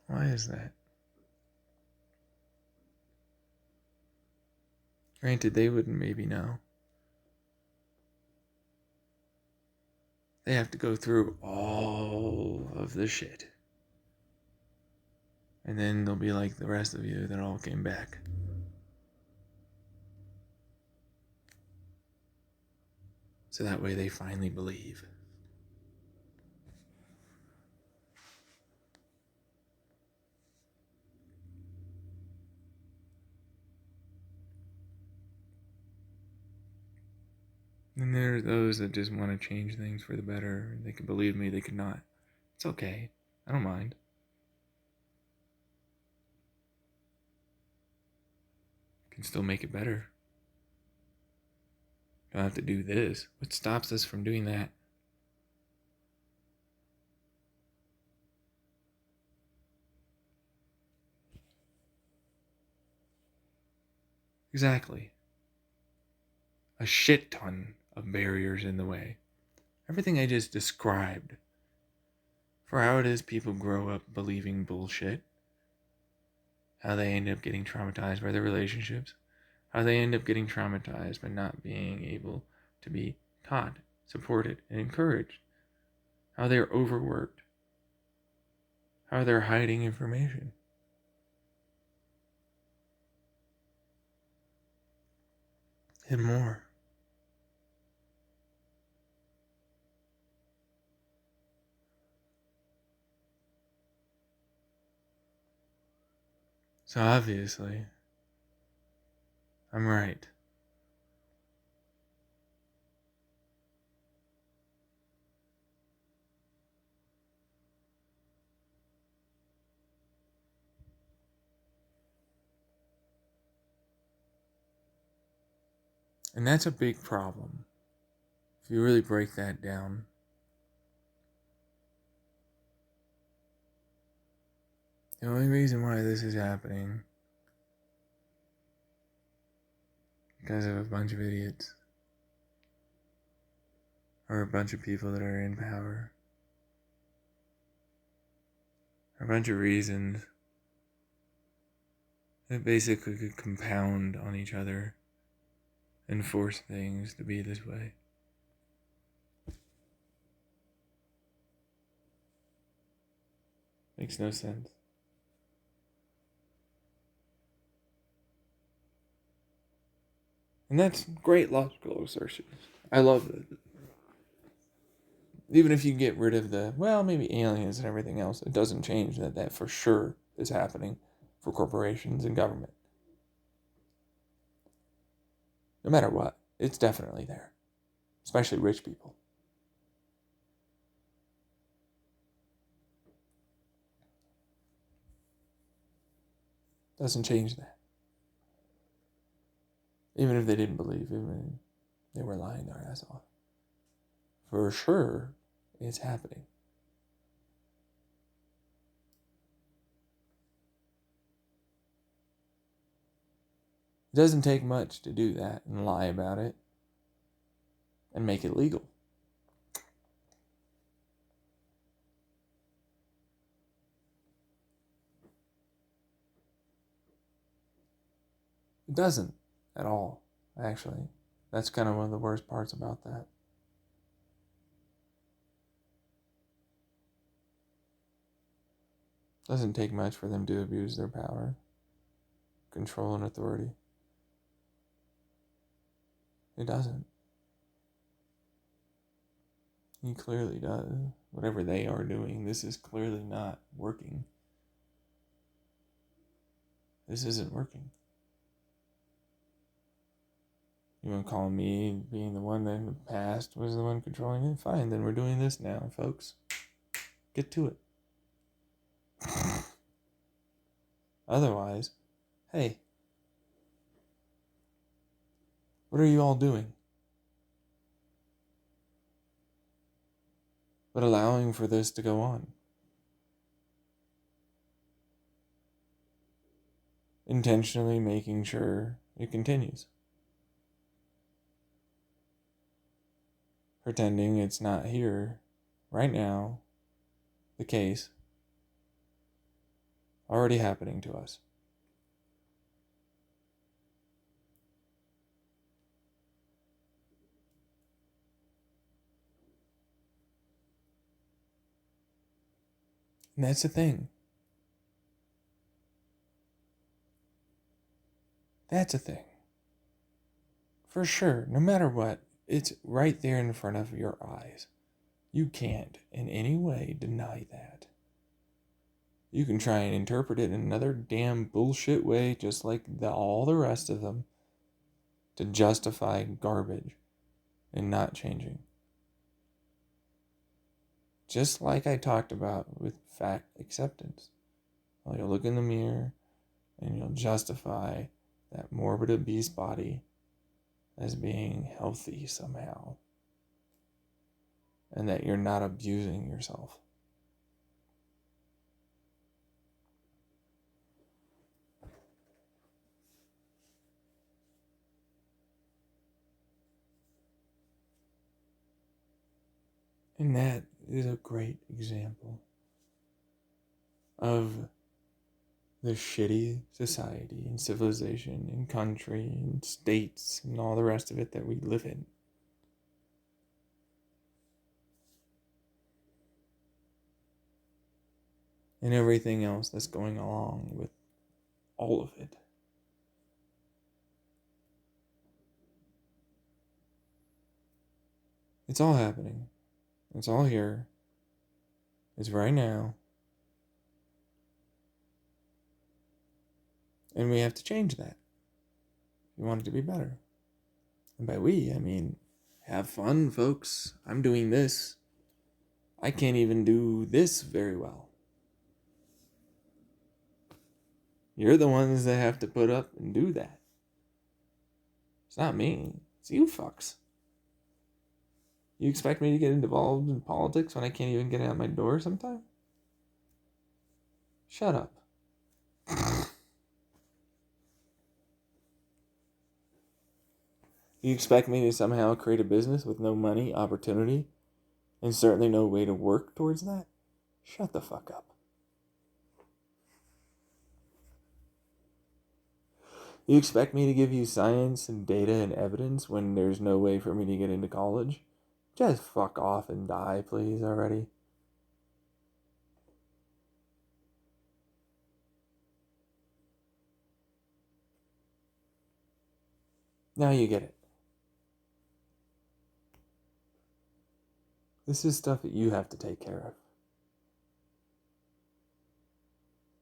Why is that? Granted, they wouldn't maybe know. They have to go through all of the shit. And then they'll be like the rest of you that all came back. So that way they finally believe. And there are those that just want to change things for the better. They can believe me, they could not. It's okay. I don't mind. Can still make it better. Don't have to do this. What stops us from doing that? Exactly. A shit ton of barriers in the way. Everything I just described for how it is people grow up believing bullshit, how they end up getting traumatized by their relationships, how they end up getting traumatized by not being able to be taught, supported, and encouraged, how they're overworked, how they're hiding information. And more. So obviously, I'm right. And that's a big problem. If you really break that down, the only reason why this is happening because of a bunch of idiots or a bunch of people that are in power, or a bunch of reasons that basically could compound on each other and force things to be this way. Makes no sense. And that's great logical assertion. I love it. Even if you get rid of the, well, maybe aliens and everything else, it doesn't change that for sure is happening for corporations and government. No matter what, it's definitely there. Especially rich people. Doesn't change that. Even if they didn't believe, even if they were lying their ass off. For sure, it's happening. It doesn't take much to do that and lie about it and make it legal. It doesn't at all, actually. That's kind of one of the worst parts about that. It doesn't take much for them to abuse their power, control, and authority. It doesn't. He clearly does. Whatever they are doing, this is clearly not working. This isn't working. You want to call me being the one that in the past was the one controlling it? Fine, then we're doing this now, folks. Get to it. Otherwise, hey, what are you all doing? But allowing for this to go on. Intentionally making sure it continues. Pretending it's not here, right now, the case, already happening to us. And that's the thing. That's a thing. For sure, no matter what, it's right there in front of your eyes. You can't in any way deny that. You can try and interpret it in another damn bullshit way, just like all the rest of them, to justify garbage and not changing. Just like I talked about with fact acceptance. Well, you'll look in the mirror and you'll justify that morbid obese body as being healthy somehow. And that you're not abusing yourself. And that is a great example of the shitty society and civilization and country and states and all the rest of it that we live in. And everything else that's going along with all of it. It's all happening. It's all here. It's right now. And we have to change that. We want it to be better. And by we, I mean, have fun, folks. I'm doing this. I can't even do this very well. You're the ones that have to put up and do that. It's not me. It's you fucks. You expect me to get involved in politics when I can't even get out my door sometime? Shut up. You expect me to somehow create a business with no money, opportunity, and certainly no way to work towards that? Shut the fuck up. You expect me to give you science and data and evidence when there's no way for me to get into college? Just fuck off and die, please, already. Now you get it. This is stuff that you have to take care of.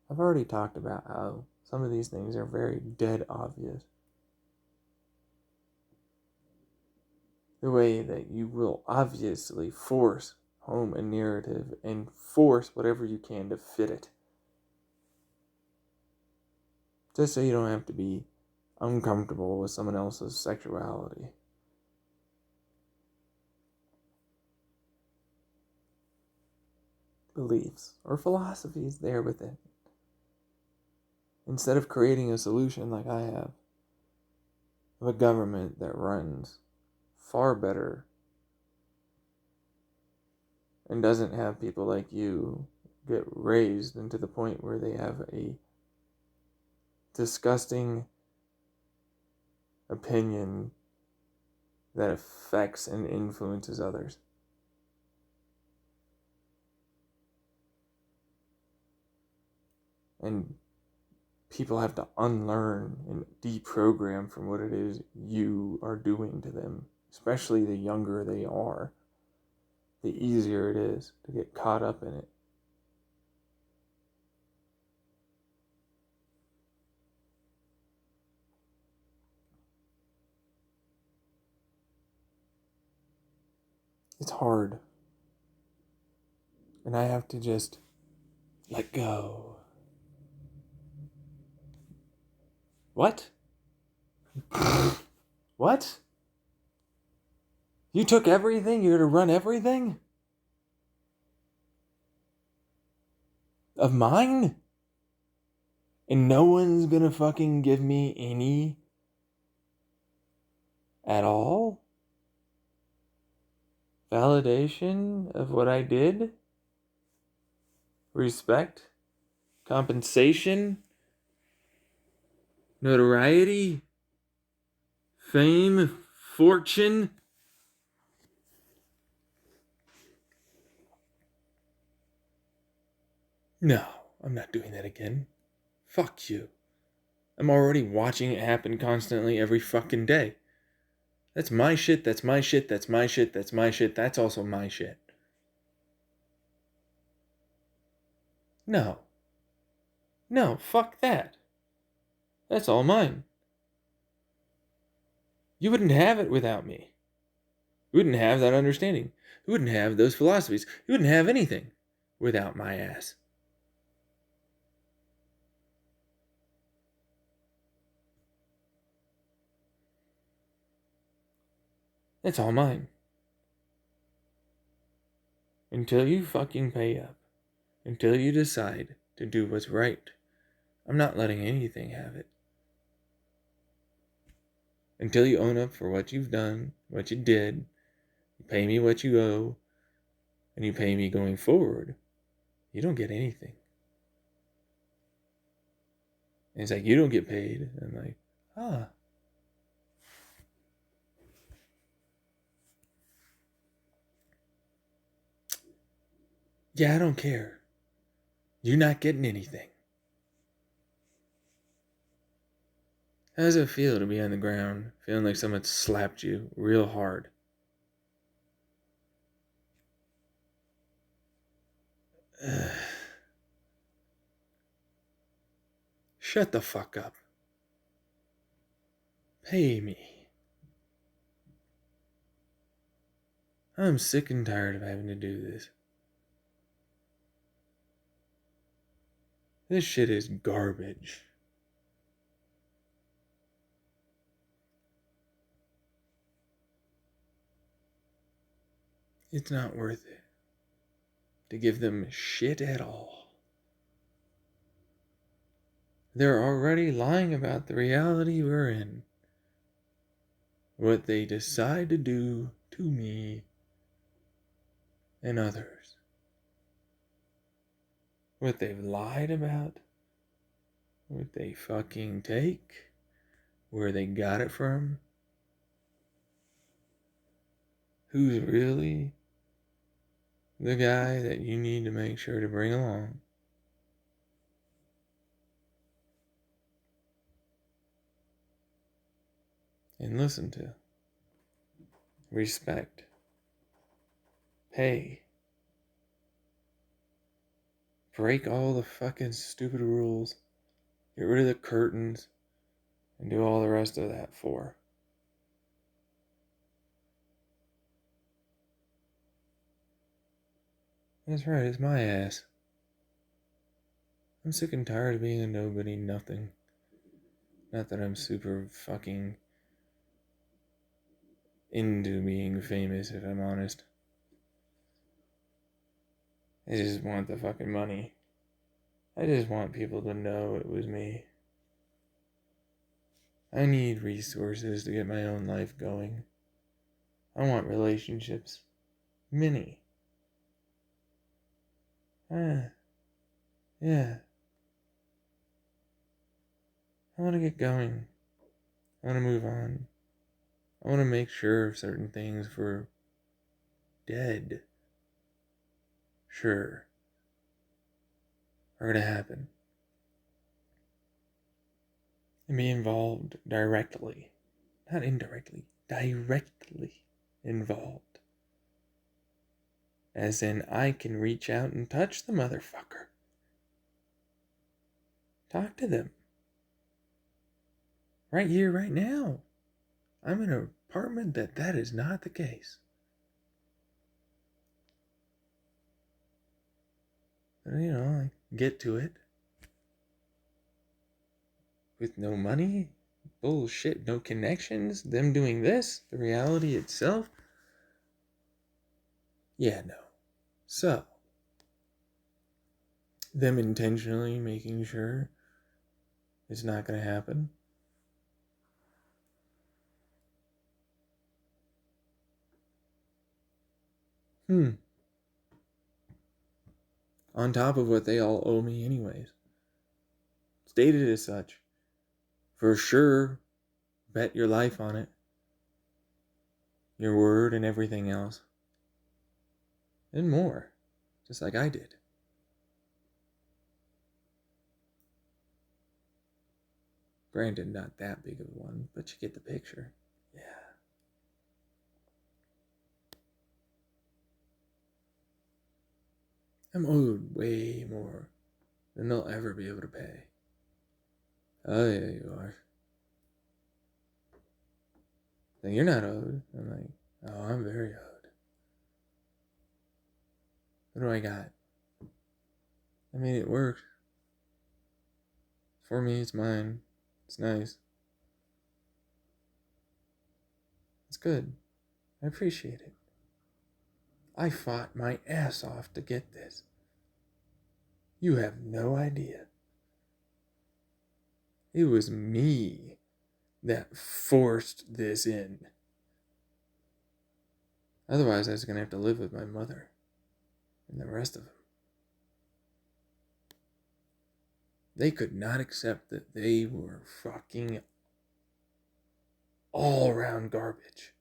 I've already talked about how some of these things are very dead obvious. The way that you will obviously force home a narrative and force whatever you can to fit it. Just so you don't have to be uncomfortable with someone else's sexuality. Beliefs or philosophies there within. Instead of creating a solution like I have, of a government that runs far better and doesn't have people like you get raised into the point where they have a disgusting opinion that affects and influences others. And people have to unlearn and deprogram from what it is you are doing to them, especially the younger they are. The easier it is to get caught up in it. It's hard. And I have to just let go. What? What? You took everything? You're to run everything? Of mine? And no one's gonna fucking give me any at all? Validation of what I did? Respect? Compensation? Notoriety? Fame? Fortune? No, I'm not doing that again. Fuck you. I'm already watching it happen constantly every fucking day. That's my shit, that's my shit, that's my shit, that's my shit, that's also my shit. No. No, fuck that. That's all mine. You wouldn't have it without me. You wouldn't have that understanding. You wouldn't have those philosophies. You wouldn't have anything without my ass. It's all mine. Until you fucking pay up. Until you decide to do what's right. I'm not letting anything have it. Until you own up for what you've done, what you did, you pay me what you owe, and you pay me going forward, you don't get anything. And it's like, you don't get paid. I'm like, ah. Yeah, I don't care. You're not getting anything. How does it feel to be on the ground, feeling like someone slapped you real hard? Shut the fuck up. pay me. I'm sick and tired of having to do this. This shit is garbage. It's not worth it to give them shit at all. They're already lying about the reality we're in. What they decide to do to me and others. What they've lied about. What they fucking take. Where they got it from. Who's really the guy that you need to make sure to bring along. And listen to. Respect. Pay. Break all the fucking stupid rules. Get rid of the curtains. And do all the rest of that for. That's right, it's my ass. I'm sick and tired of being a nobody, nothing. Not that I'm super fucking into being famous, if I'm honest. I just want the fucking money. I just want people to know it was me. I need resources to get my own life going. I want relationships. Many. Yeah. I want to get going. I want to move on. I want to make sure certain things were dead. Sure. Are going to happen. And be involved directly. Not indirectly. Directly involved. As in, I can reach out and touch the motherfucker. Talk to them. Right here, right now. I'm in an apartment that is not the case. But, I get to it. With no money, bullshit, no connections, them doing this, the reality itself. Yeah, no. So, them intentionally making sure it's not going to happen. On top of what they all owe me anyways. Stated as such. For sure, bet your life on it. Your word and everything else. And more. Just like I did. Granted, not that big of one, but you get the picture. Yeah. I'm owed way more than they'll ever be able to pay. Oh, yeah, you are. Then you're not owed. I'm like, oh, I'm very owed. What do I got? I mean, it works. For me, it's mine. It's nice. It's good. I appreciate it. I fought my ass off to get this. You have no idea. It was me that forced this in. Otherwise, I was going to have to live with my mother and the rest of them. They could not accept that they were fucking all around garbage.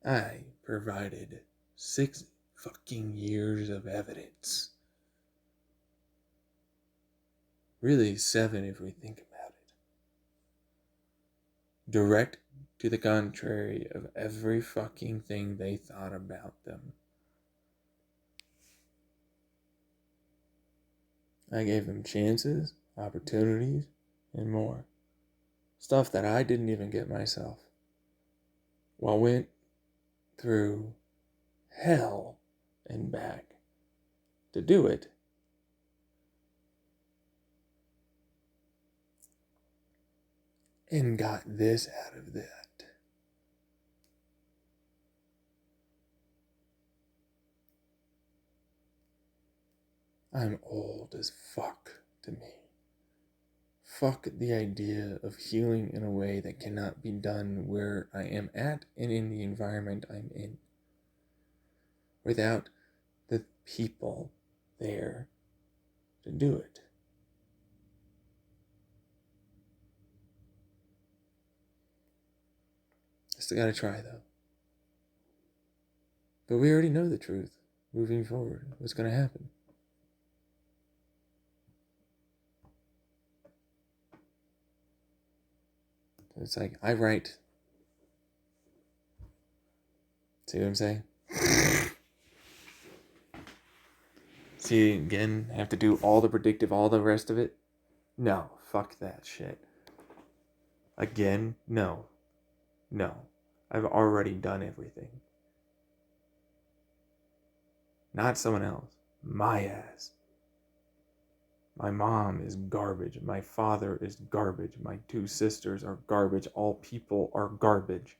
I provided 6 fucking years of evidence. Really 7 if we think about it. Direct to the contrary of every fucking thing they thought about them. I gave them chances, opportunities, and more. Stuff that I didn't even get myself. While went through hell and back to do it. And got this out of that. I'm old as fuck to me. Fuck the idea of healing in a way that cannot be done where I am at and in the environment I'm in. Without the people there to do it. Still gotta try though. But we already know the truth. Moving forward, what's gonna happen? It's like, I write. See what I'm saying? See, again, have to do all the predictive, all the rest of it? No, fuck that shit. Again, no. No. I've already done everything. Not someone else. My ass. My mom is garbage. My father is garbage. My 2 sisters are garbage. All people are garbage.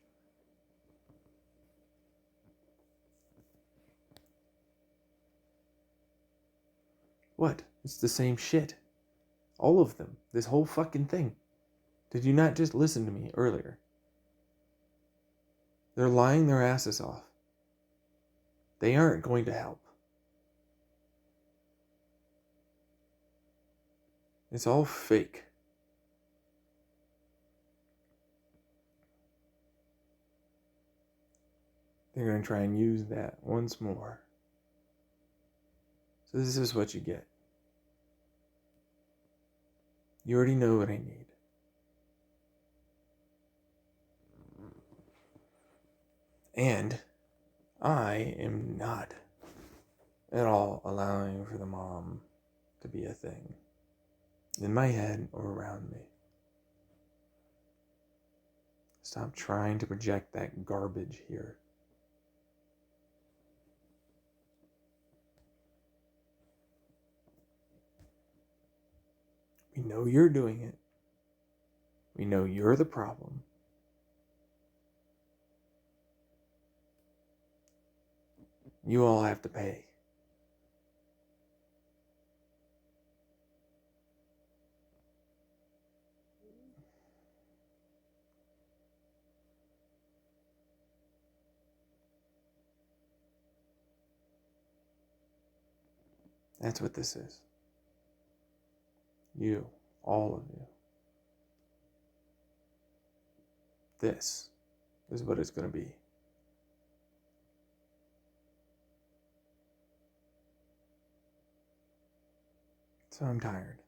What? It's the same shit. All of them. This whole fucking thing. Did you not just listen to me earlier? They're lying their asses off. They aren't going to help. It's all fake. They're going to try and use that once more. So this is what you get. You already know what I need. And I am not at all allowing for the mom to be a thing in my head or around me. Stop trying to project that garbage here. We know you're doing it. We know you're the problem. You all have to pay. That's what this is. You, all of you. This is what it's going to be. So I'm tired.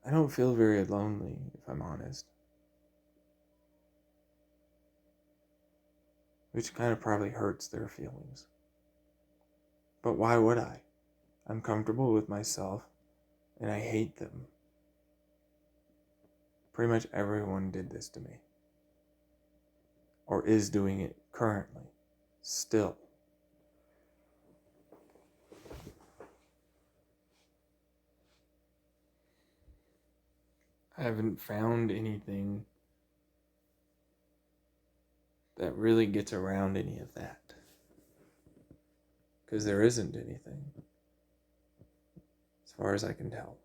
I don't feel very lonely, if I'm honest. Which kind of probably hurts their feelings. But why would I? I'm comfortable with myself, and I hate them. Pretty much everyone did this to me. Or is doing it currently. Still. I haven't found anything that really gets around any of that. Because there isn't anything. As far as I can tell.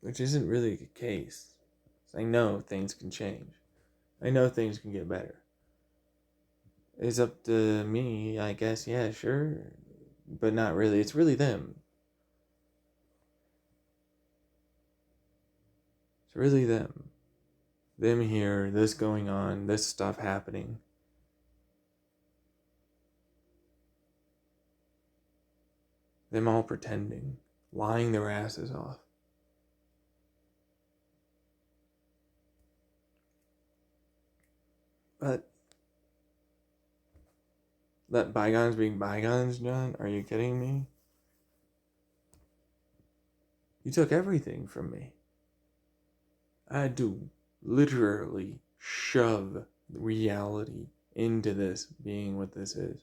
Which isn't really the case. I know things can change. I know things can get better. It's up to me, I guess, yeah, sure. But not really. It's really them. It's really them. Them here, this going on, this stuff happening. Them all pretending, lying their asses off. But let bygones be bygones, John? Are you kidding me? You took everything from me. I had to literally shove reality into this being what this is.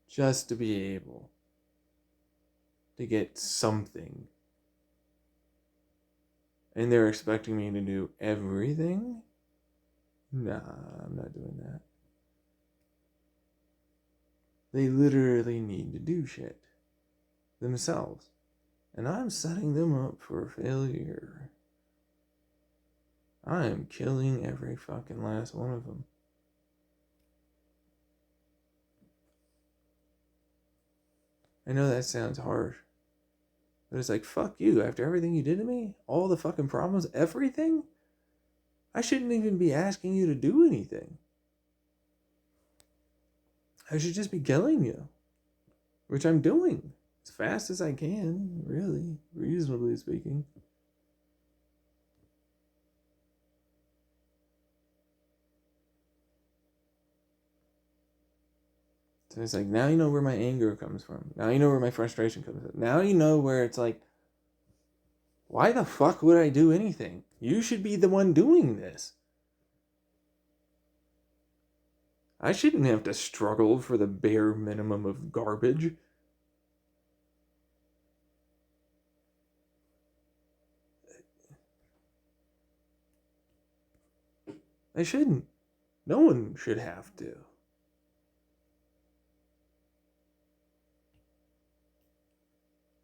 Just to be able to get something. And they're expecting me to do everything? Nah, I'm not doing that. They literally need to do shit themselves. And I'm setting them up for failure. I am killing every fucking last one of them. I know that sounds harsh. But it's like, fuck you. After everything you did to me, all the fucking problems, everything, I shouldn't even be asking you to do anything. I should just be killing you. Which I'm doing. As fast as I can, really. Reasonably speaking. So it's like, now you know where my anger comes from. Now you know where my frustration comes from. Now you know where it's like, why the fuck would I do anything? You should be the one doing this. I shouldn't have to struggle for the bare minimum of garbage. I shouldn't. No one should have to.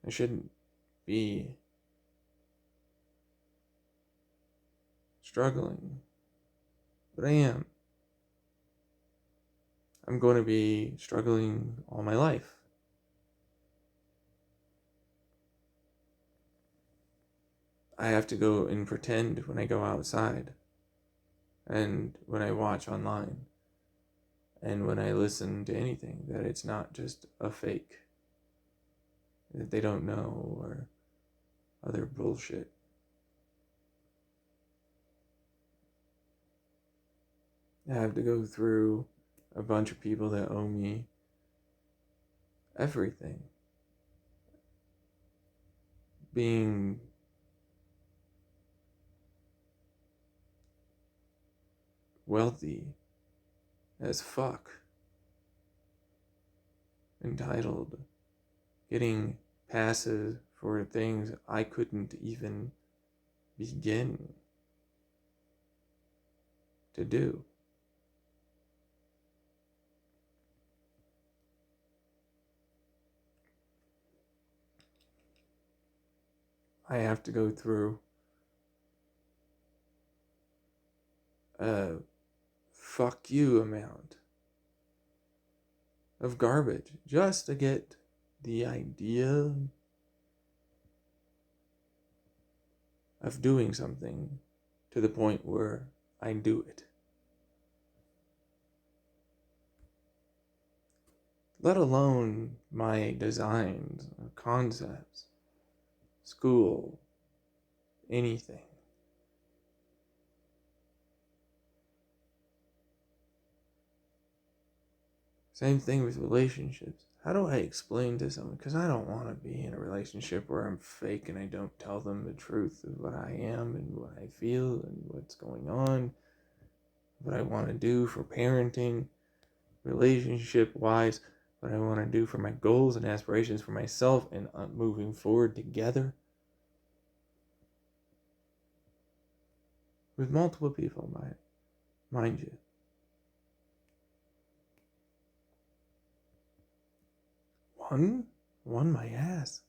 I shouldn't be struggling. But I am. I'm going to be struggling all my life. I have to go and pretend when I go outside. And when I watch online. And when I listen to anything, that it's not just a fake. That they don't know or other bullshit. I have to go through a bunch of people that owe me everything. Being wealthy as fuck. Entitled. Getting passes for things I couldn't even begin to do. I have to go through a fuck you amount of garbage just to get the idea of doing something to the point where I do it. Let alone my designs, or concepts, school, anything. Same thing with relationships. How do I explain to someone? Because I don't want to be in a relationship where I'm fake and I don't tell them the truth of what I am and what I feel and what's going on, what I want to do for parenting, relationship-wise, what I want to do for my goals and aspirations for myself and moving forward together. With multiple people, mind you. One my ass.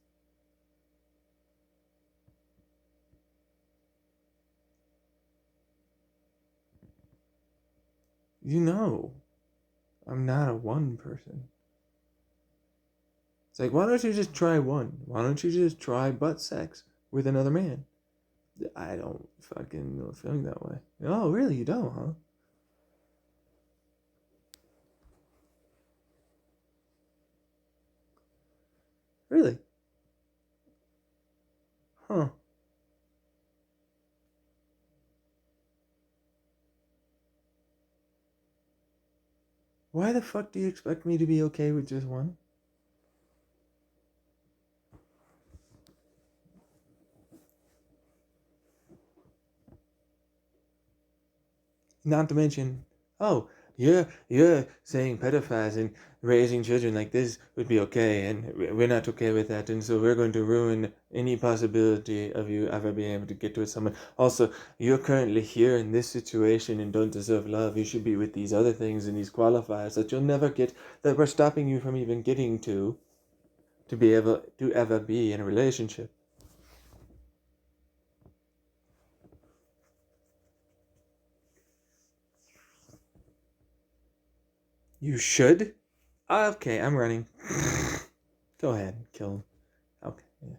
You know, I'm not a one person. It's like, why don't you just try one? Why don't you just try butt sex with another man? I don't fucking feel that way. Oh, really? You don't, huh? Really? Huh. Why the fuck do you expect me to be okay with just one? Not to mention, oh, you're saying pedophiles and raising children like this would be okay, and we're not okay with that, and so we're going to ruin any possibility of you ever being able to get with someone. Also, you're currently here in this situation and don't deserve love. You should be with these other things and these qualifiers that you'll never get, that we're stopping you from even getting to be able to ever be in a relationship. You should? Okay, I'm running. Go ahead, kill him. Okay, yeah.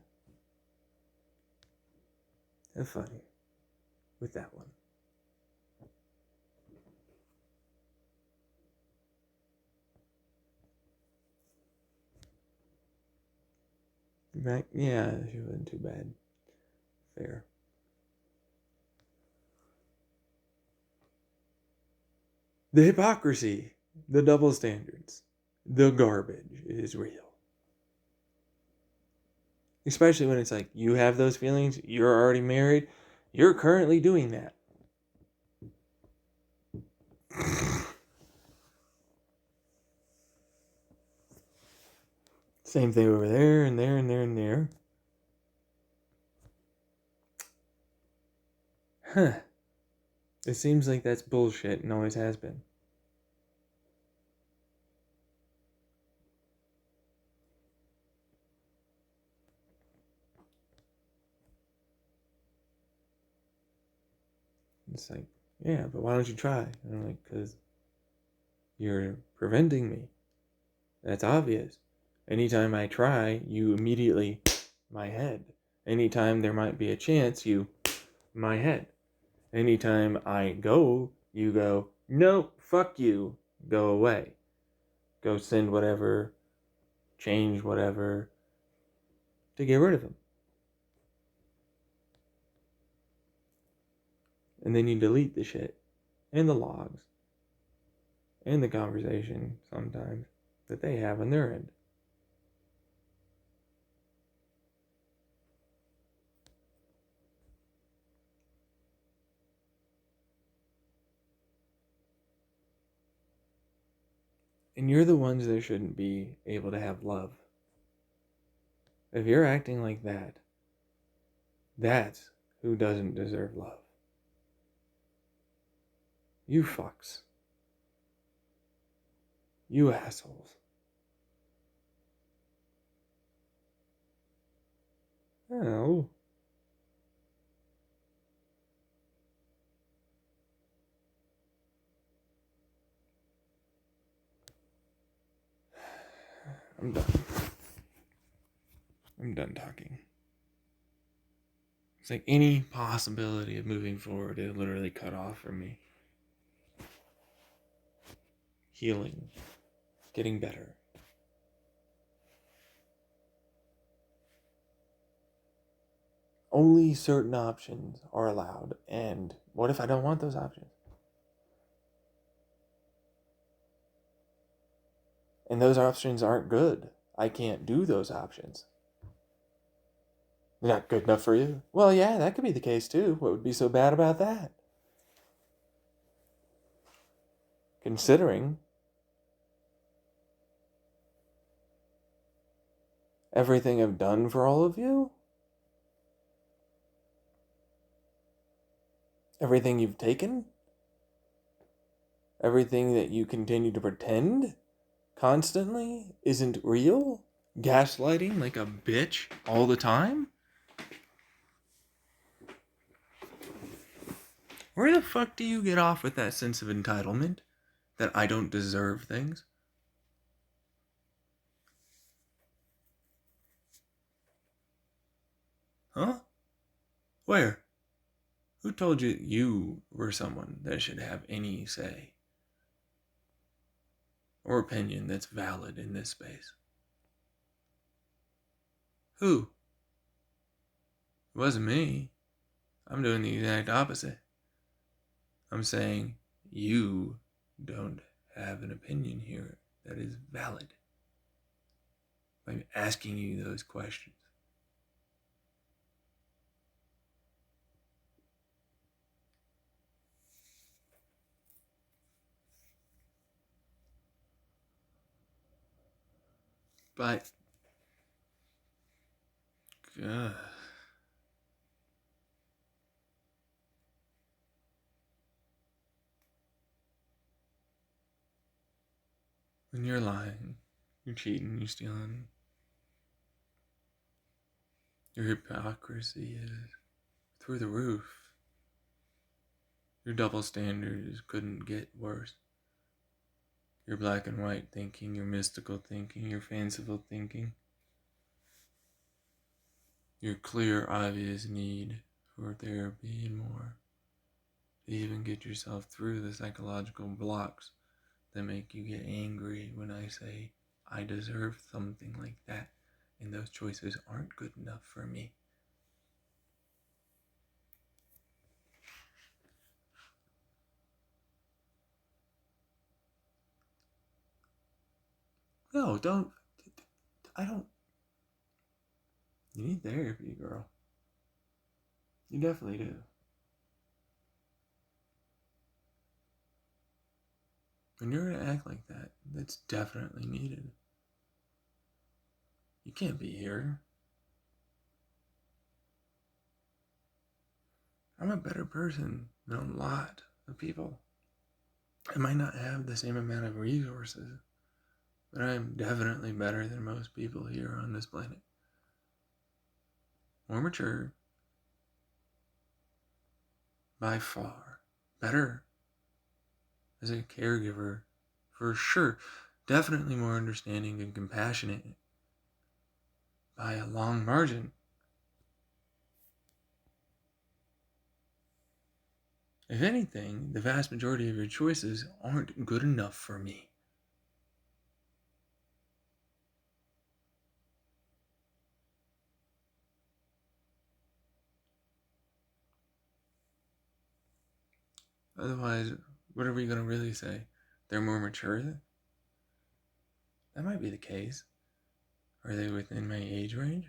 Have fun with that one. Back, yeah, she wasn't too bad. Fair. The hypocrisy, the double standards, the garbage is real. Especially when it's like, you have those feelings, you're already married, you're currently doing that. Same thing over there and there and there and there. Huh. It seems like that's bullshit and always has been. It's like, yeah, but why don't you try? And I'm like, because you're preventing me. That's obvious. Anytime I try, you immediately, my head. Anytime there might be a chance, you, my head. Anytime I go, you go, no, fuck you, go away. Go send whatever, change whatever, to get rid of him. And then you delete the shit, and the logs, and the conversation sometimes that they have on their end. And you're the ones that shouldn't be able to have love. If you're acting like that, that's who doesn't deserve love. You fucks. You assholes. Oh. I'm done. I'm done talking. It's like any possibility of moving forward is literally cut off from me. Healing. Getting better. Only certain options are allowed. And what if I don't want those options? And those options aren't good. I can't do those options. They're not good enough for you? Well, yeah, that could be the case too. What would be so bad about that? Considering everything I've done for all of you, everything you've taken, everything that you continue to pretend constantly isn't real, gaslighting like a bitch all the time. Where the fuck do you get off with that sense of entitlement that I don't deserve things? Huh? Where? Who told you you were someone that should have any say or opinion that's valid in this space? Who? It wasn't me. I'm doing the exact opposite. I'm saying you don't have an opinion here that is valid. I'm asking you those questions. But, God. When you're lying, you're cheating, you're stealing, your hypocrisy is through the roof. Your double standards couldn't get worse. Your black and white thinking, your mystical thinking, your fanciful thinking, your clear, obvious need for therapy and more, to even get yourself through the psychological blocks that make you get angry when I say I deserve something like that and those choices aren't good enough for me. No, don't. I don't. You need therapy, girl. You definitely do. When you're gonna act like that, that's definitely needed. You can't be here. I'm a better person than a lot of people. I might not have the same amount of resources, but I'm definitely better than most people here on this planet. More mature, by far. Better as a caregiver, for sure. Definitely more understanding and compassionate by a long margin. If anything, the vast majority of your choices aren't good enough for me. Otherwise, what are we going to really say? They're more mature? That might be the case. Are they within my age range?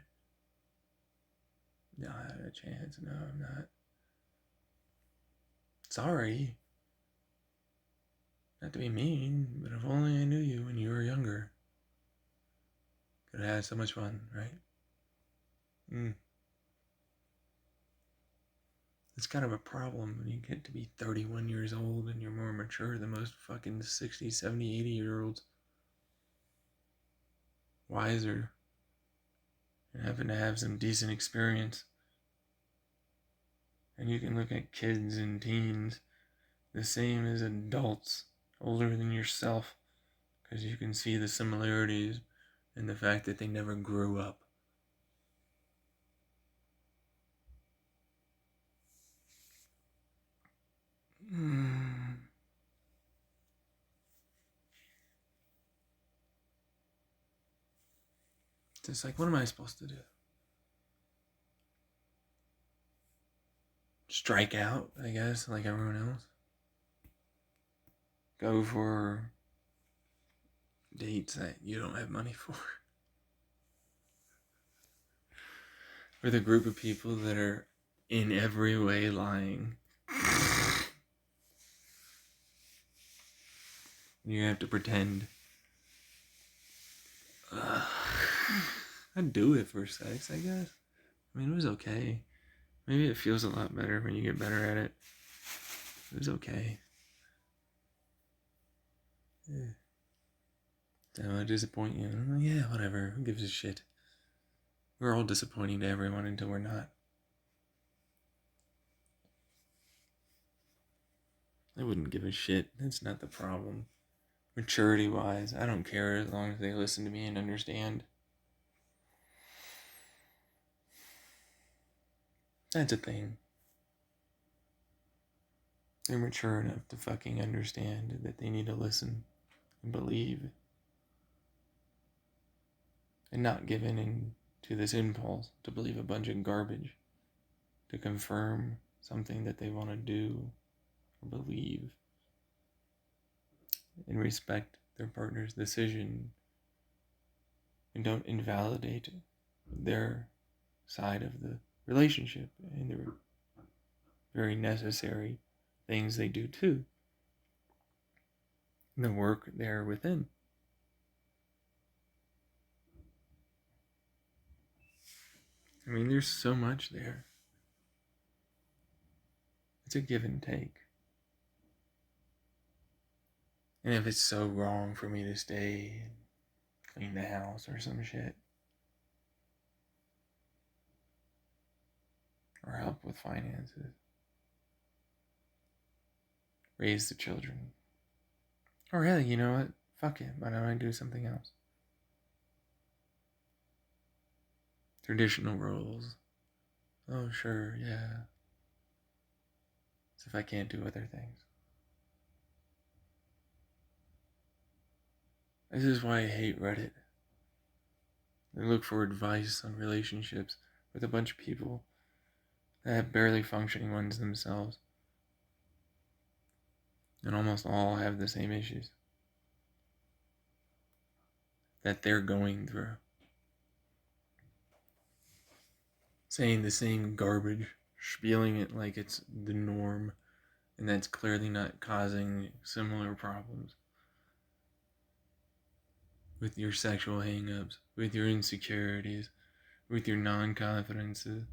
Not a chance. No, I'm not. Sorry. Not to be mean, but if only I knew you when you were younger. Could have had so much fun, right? It's kind of a problem when you get to be 31 years old and you're more mature than most fucking 60, 70, 80-year-olds. Wiser. And happen to have some decent experience. And you can look at kids and teens the same as adults older than yourself, because you can see the similarities in the fact that they never grew up. Just like, what am I supposed to do? Strike out, I guess, like everyone else. Go for dates that you don't have money for. With a group of people that are in every way lying. You have to pretend. I'd do it for sex, I guess. I mean, it was okay. Maybe it feels a lot better when you get better at it. It was okay. Yeah. So I disappoint you. I'm like, yeah, whatever. Who gives a shit? We're all disappointing to everyone until we're not. I wouldn't give a shit. That's not the problem. Maturity-wise, I don't care as long as they listen to me and understand. That's a thing. They're mature enough to fucking understand that they need to listen and believe. And not give in to this impulse to believe a bunch of garbage to confirm something that they want to do or believe, and respect their partner's decision, and don't invalidate their side of the relationship and the very necessary things they do too, the work there within. I mean, there's so much there. It's a give and take. And if it's so wrong for me to stay and clean the house or some shit, or help with finances, raise the children, or really, you know what? Fuck it. Why don't I do something else? Traditional roles. Oh, sure, yeah. As if I can't do other things. This is why I hate Reddit. They look for advice on relationships with a bunch of people that have barely functioning ones themselves. And almost all have the same issues that they're going through. Saying the same garbage, spieling it like it's the norm, and that's clearly not causing similar problems with your sexual hang-ups, with your insecurities, with your non-confidences,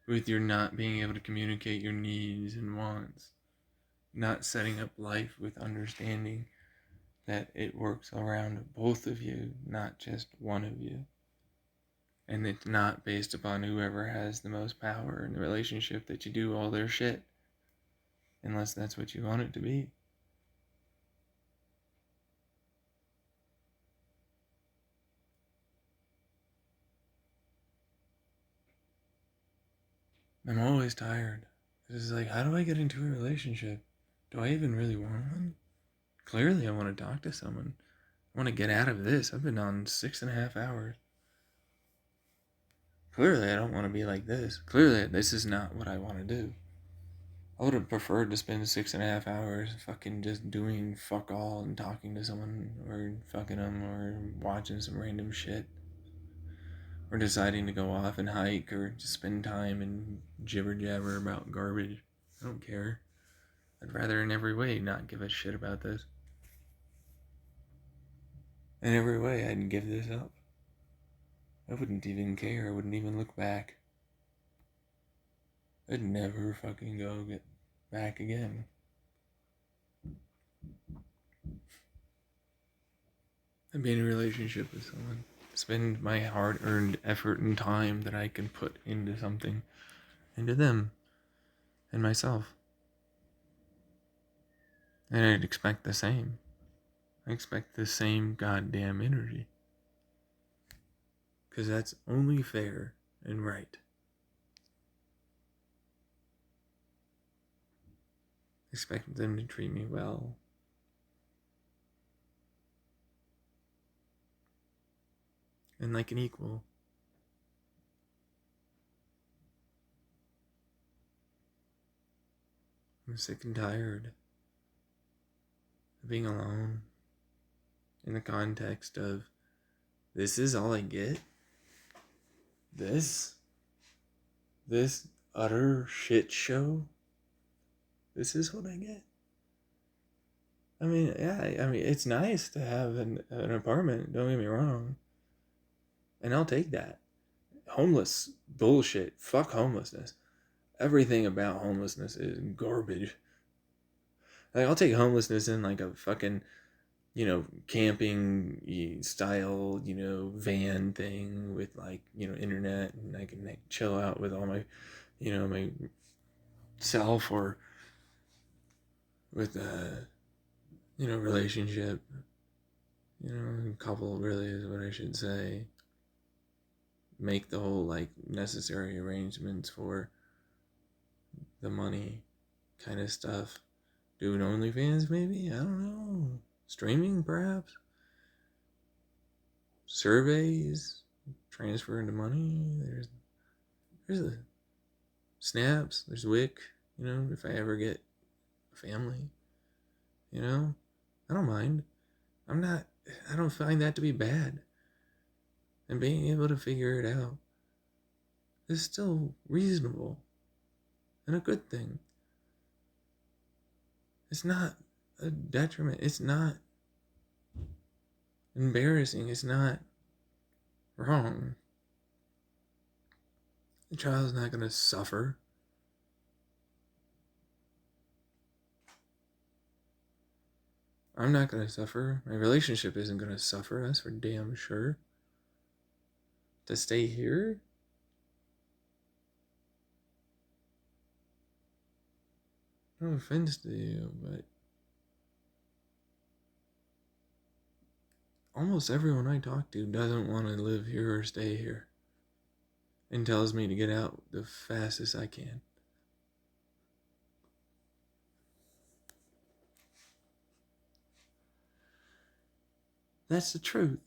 with your not being able to communicate your needs and wants, not setting up life with understanding that it works around both of you, not just one of you. And it's not based upon whoever has the most power in the relationship that you do all their shit, unless that's what you want it to be. I'm always tired. It's like, how do I get into a relationship? Do I even really want one? Clearly, I want to talk to someone. I want to get out of this. I've been on 6.5 hours. Clearly, I don't want to be like this. Clearly, this is not what I want to do. I would have preferred to spend 6.5 hours fucking just doing fuck all and talking to someone, or fucking them, or watching some random shit, or deciding to go off and hike, or just spend time and jibber jabber about garbage. I don't care. I'd rather in every way not give a shit about this. In every way, I'd give this up. I wouldn't even care. I wouldn't even look back. I'd never fucking go get back again. I'd be in a relationship with someone. Spend my hard-earned effort and time that I can put into something, into them, and myself. And I'd expect the same. I expect the same goddamn energy. Because that's only fair and right. I expect them to treat me well. And like an equal. I'm sick and tired of being alone in the context of, this is all I get? This utter shit show? This is what I get? I mean, yeah, it's nice to have an apartment, don't get me wrong. And I'll take that. Homeless bullshit. Fuck homelessness. Everything about homelessness is garbage. Like, I'll take homelessness in like a fucking, camping style, van thing with like, internet, and I can like chill out with all my, my self, or with a, relationship, couple really is what I should say. Make the whole like necessary arrangements for the money kind of stuff. Do an OnlyFans maybe? I don't know. Streaming perhaps? Surveys? Transfer into money? There's Snaps, there's Wick, if I ever get a family, I don't mind. I don't find that to be bad. And being able to figure it out is still reasonable and a good thing. It's not a detriment. It's not embarrassing. It's not wrong. The child's not going to suffer. I'm not going to suffer. My relationship isn't going to suffer. That's for damn sure. To stay here? No offense to you, but almost everyone I talk to doesn't want to live here or stay here and tells me to get out the fastest I can. That's the truth.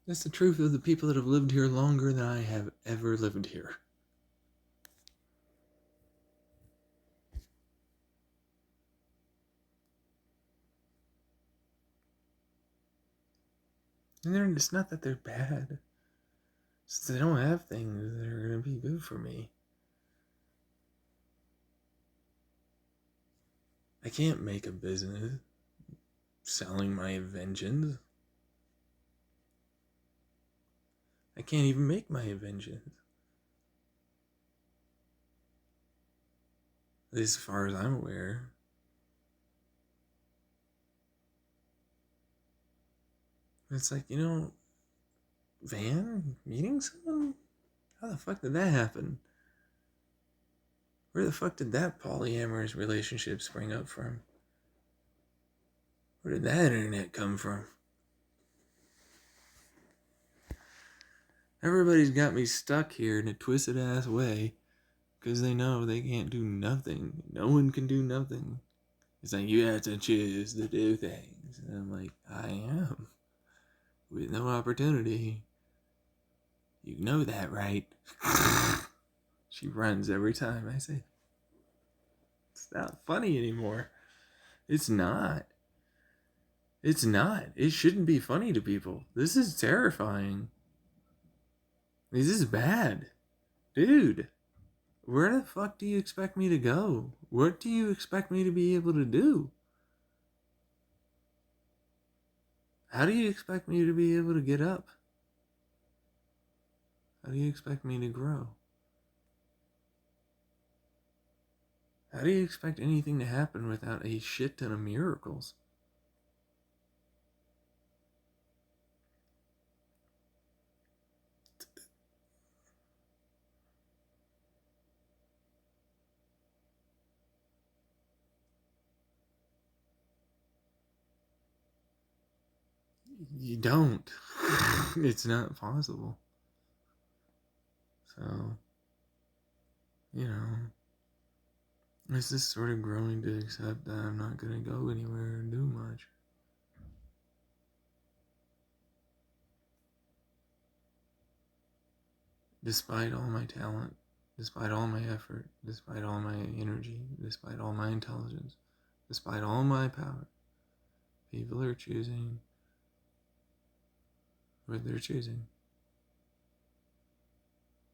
That's the truth of the people that have lived here longer than I have ever lived here. And it's not that they're bad. It's that they don't have things that are going to be good for me. I can't make a business selling my inventions. I can't even make my inventions. At least as far as I'm aware. It's like, Van meeting someone? How the fuck did that happen? Where the fuck did that polyamorous relationship spring up from? Where did that internet come from? Everybody's got me stuck here in a twisted ass way because they know they can't do nothing. No one can do nothing. It's like, you have to choose to do things. And I'm like, I am. With no opportunity. You know that, right? She runs every time I say, it's not funny anymore. It's not. It's not. It shouldn't be funny to people. This is terrifying. This is bad. Dude, where the fuck do you expect me to go? What do you expect me to be able to do? How do you expect me to be able to get up? How do you expect me to grow? How do you expect anything to happen without a shit ton of miracles? You don't. It's not possible. So, it's just sort of growing to accept that I'm not going to go anywhere and do much. Despite all my talent, despite all my effort, despite all my energy, despite all my intelligence, despite all my power, people are choosing what they're choosing.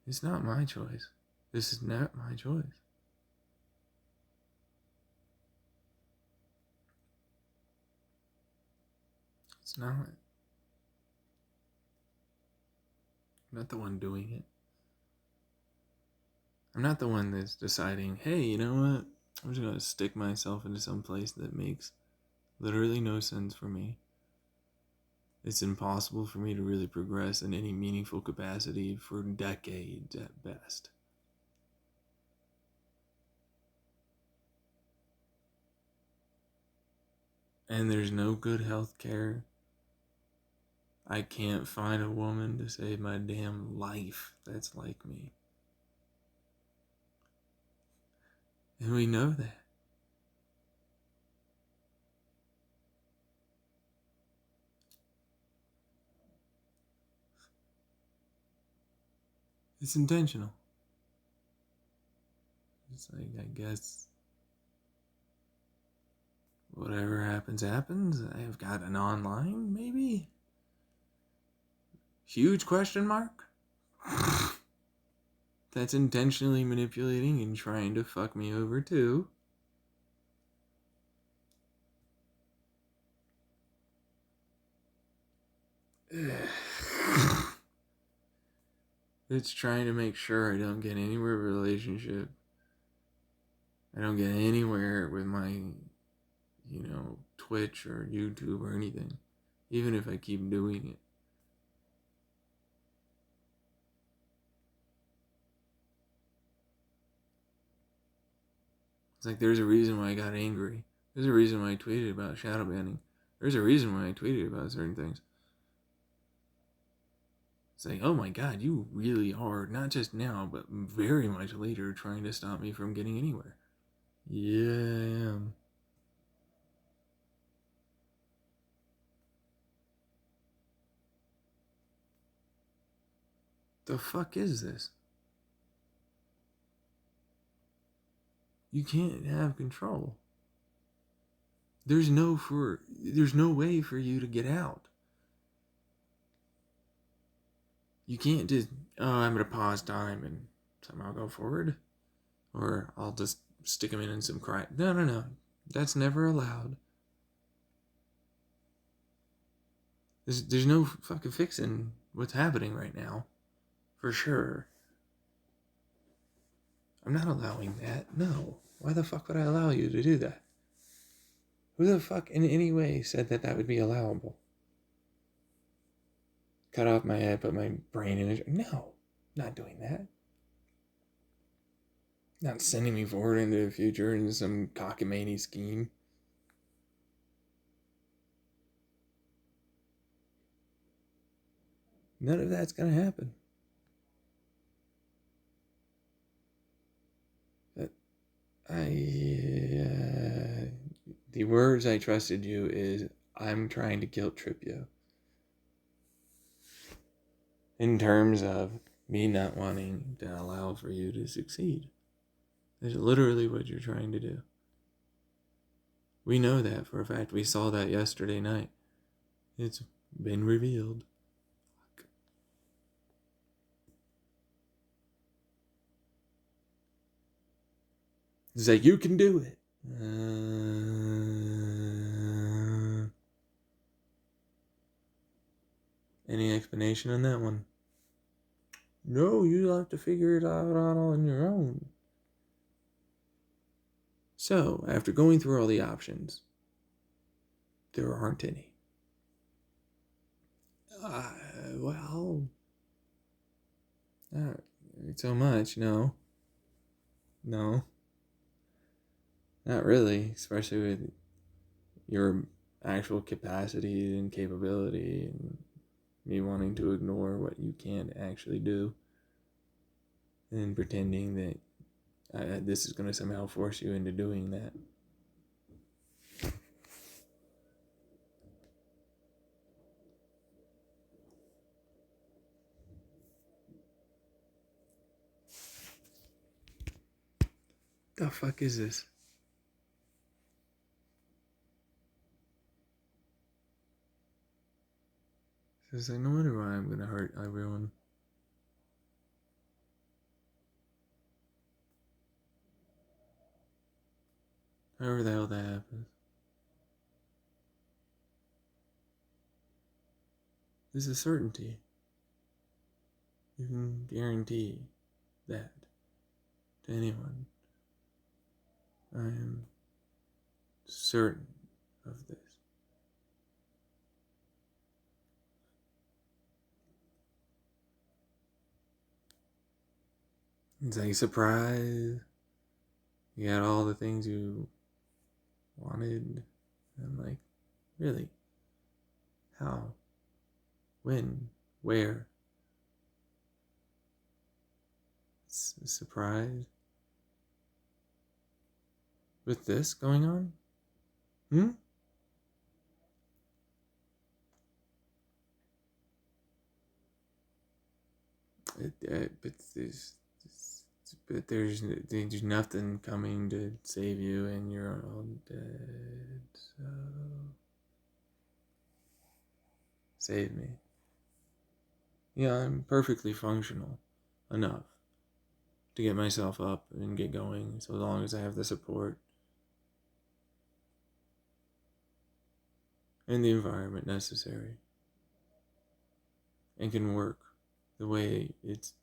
It's not my choice. This is not my choice. It's not. I'm not the one doing it. I'm not the one that's deciding, hey, you know what? I'm just going to stick myself into some place that makes literally no sense for me. It's impossible for me to really progress in any meaningful capacity for decades at best. And there's no good health care. I can't find a woman to save my damn life that's like me. And we know that. It's intentional. It's like, I guess, whatever happens, happens. I've got an online, maybe? Huge question mark? That's intentionally manipulating and trying to fuck me over too. It's trying to make sure I don't get anywhere with a relationship. I don't get anywhere with my, Twitch or YouTube or anything. Even if I keep doing it. It's like there's a reason why I got angry. There's a reason why I tweeted about shadow banning. There's a reason why I tweeted about certain things. It's like, oh my god, you really are, not just now, but very much later, trying to stop me from getting anywhere. Yeah, I am. The fuck is this? You can't have control. There's no way for you to get out. You can't just, I'm gonna pause time and somehow go forward. Or I'll just stick them in some cry. No. That's never allowed. There's no fucking fixing what's happening right now. For sure. I'm not allowing that. No. Why the fuck would I allow you to do that? Who the fuck in any way said that that would be allowable? Cut off my head, put my brain in it. No. Not doing that. Not sending me forward into the future in some cockamamie scheme. None of that's gonna happen. But the words I trusted you is, I'm trying to guilt trip you. In terms of me not wanting to allow for you to succeed. That's literally what you're trying to do. We know that for a fact. We saw that yesterday night. It's been revealed. It's like, you can do it. Any explanation on that one? No, you have to figure it out on your own. So, after going through all the options, there aren't any. Well, not so much, no. No. Not really, especially with your actual capacity and capability and me wanting to ignore what you can't actually do and pretending that this is going to somehow force you into doing that. The fuck is this? It's like, no wonder why I'm gonna hurt everyone. However the hell that happens. There's a certainty. You can guarantee that to anyone. I am certain of this. It's like, surprise. You got all the things you wanted. I'm like, really? How? When? Where? It's a surprise. With this going on? there's nothing coming to save you, and you're all dead. So save me. Yeah, I'm perfectly functional enough to get myself up and get going, so long as I have the support and the environment necessary, and can work the way it's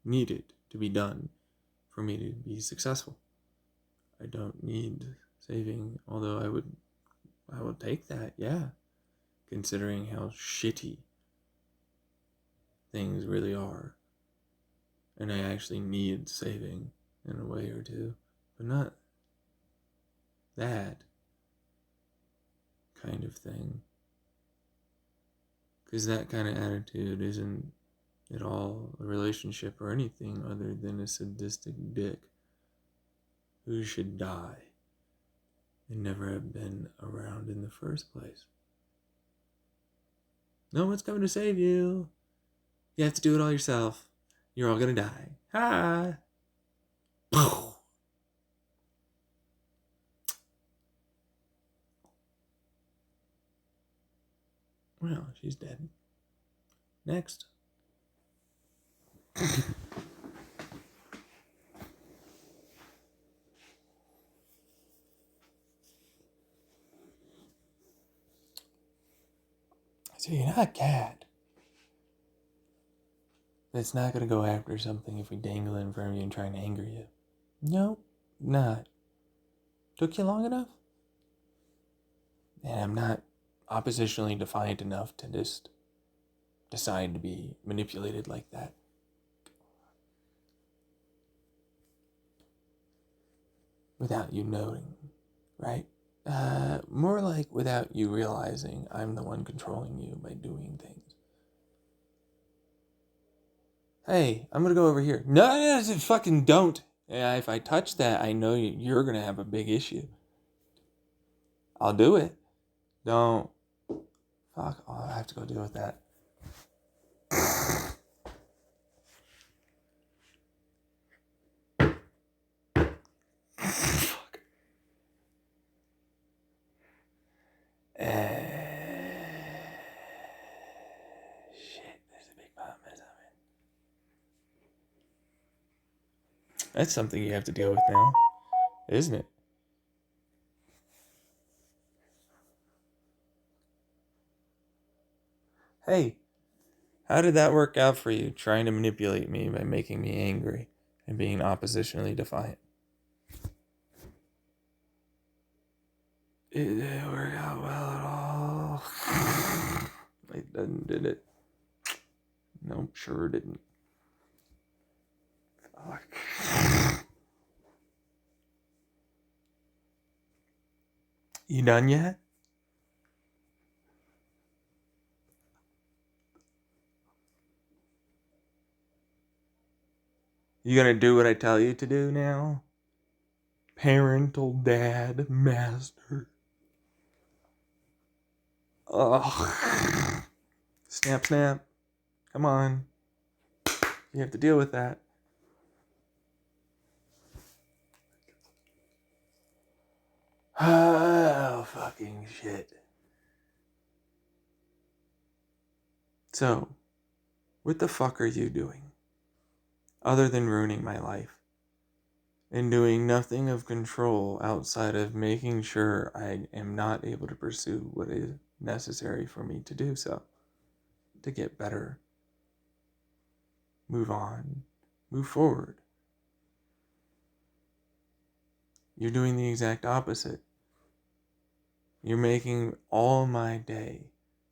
needed to be done for me to be successful. I don't need saving, although I would take that, yeah, considering how shitty things really are. And I actually need saving in a way or two, but not that kind of thing. Because that kind of attitude isn't at all a relationship or anything other than a sadistic dick who should die and never have been around in the first place. No one's coming to save you. You have to do it all yourself. You're all gonna die. Ha! Well, she's dead. Next. So you're not a cat that's not gonna go after something if we dangle it in front of you and try and anger you. Nope, not. Took you long enough? And I'm not oppositionally defiant enough to just decide to be manipulated like that. Without you knowing, right? More like without you realizing I'm the one controlling you by doing things. Hey, I'm gonna go over here. No, fucking don't. Yeah, if I touch that, I know you're gonna have a big issue. I'll do it. Don't. Fuck, oh, I have to go deal with that. Fuck. Shit, there's a big pile of mess I'm in. That's something you have to deal with now, isn't it? Hey, how did that work out for you, trying to manipulate me by making me angry and being oppositionally defiant? It didn't work out well at all. It didn't, did it? Nope, sure didn't. Fuck. You done yet? You gonna do what I tell you to do now? Parental dad master. Ugh. Snap, snap. Come on. You have to deal with that. Oh, fucking shit. So, what the fuck are you doing? Other than ruining my life. And doing nothing of control outside of making sure I am not able to pursue what is necessary for me to do so. To get better. Move on. Move forward. You're doing the exact opposite. You're making all my day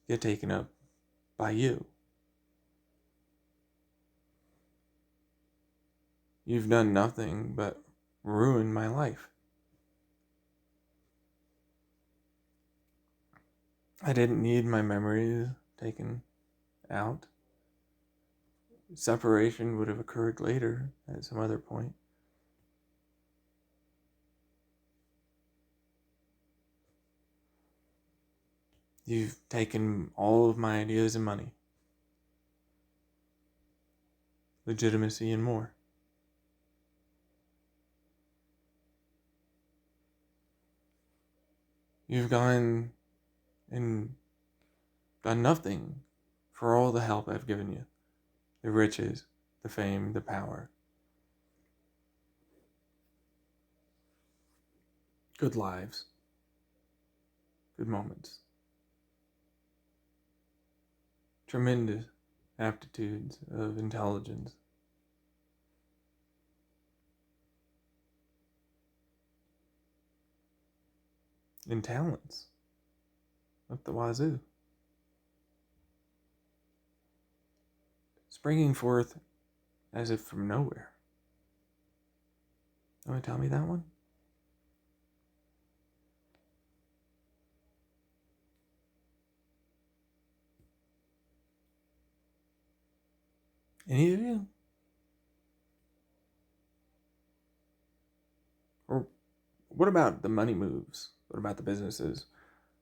get taken up by you. You've done nothing but ruin my life. I didn't need my memories taken out. Separation would have occurred later at some other point. You've taken all of my ideas and money. legitimacy, and more. You've gone and done nothing for all the help I've given you. The riches, the fame, the power. Good lives. Good moments. Tremendous aptitudes of intelligence. And talents. Up the wazoo. Springing forth as if from nowhere. You want to tell me that one? Any of you? Or what about the money moves? What about the businesses?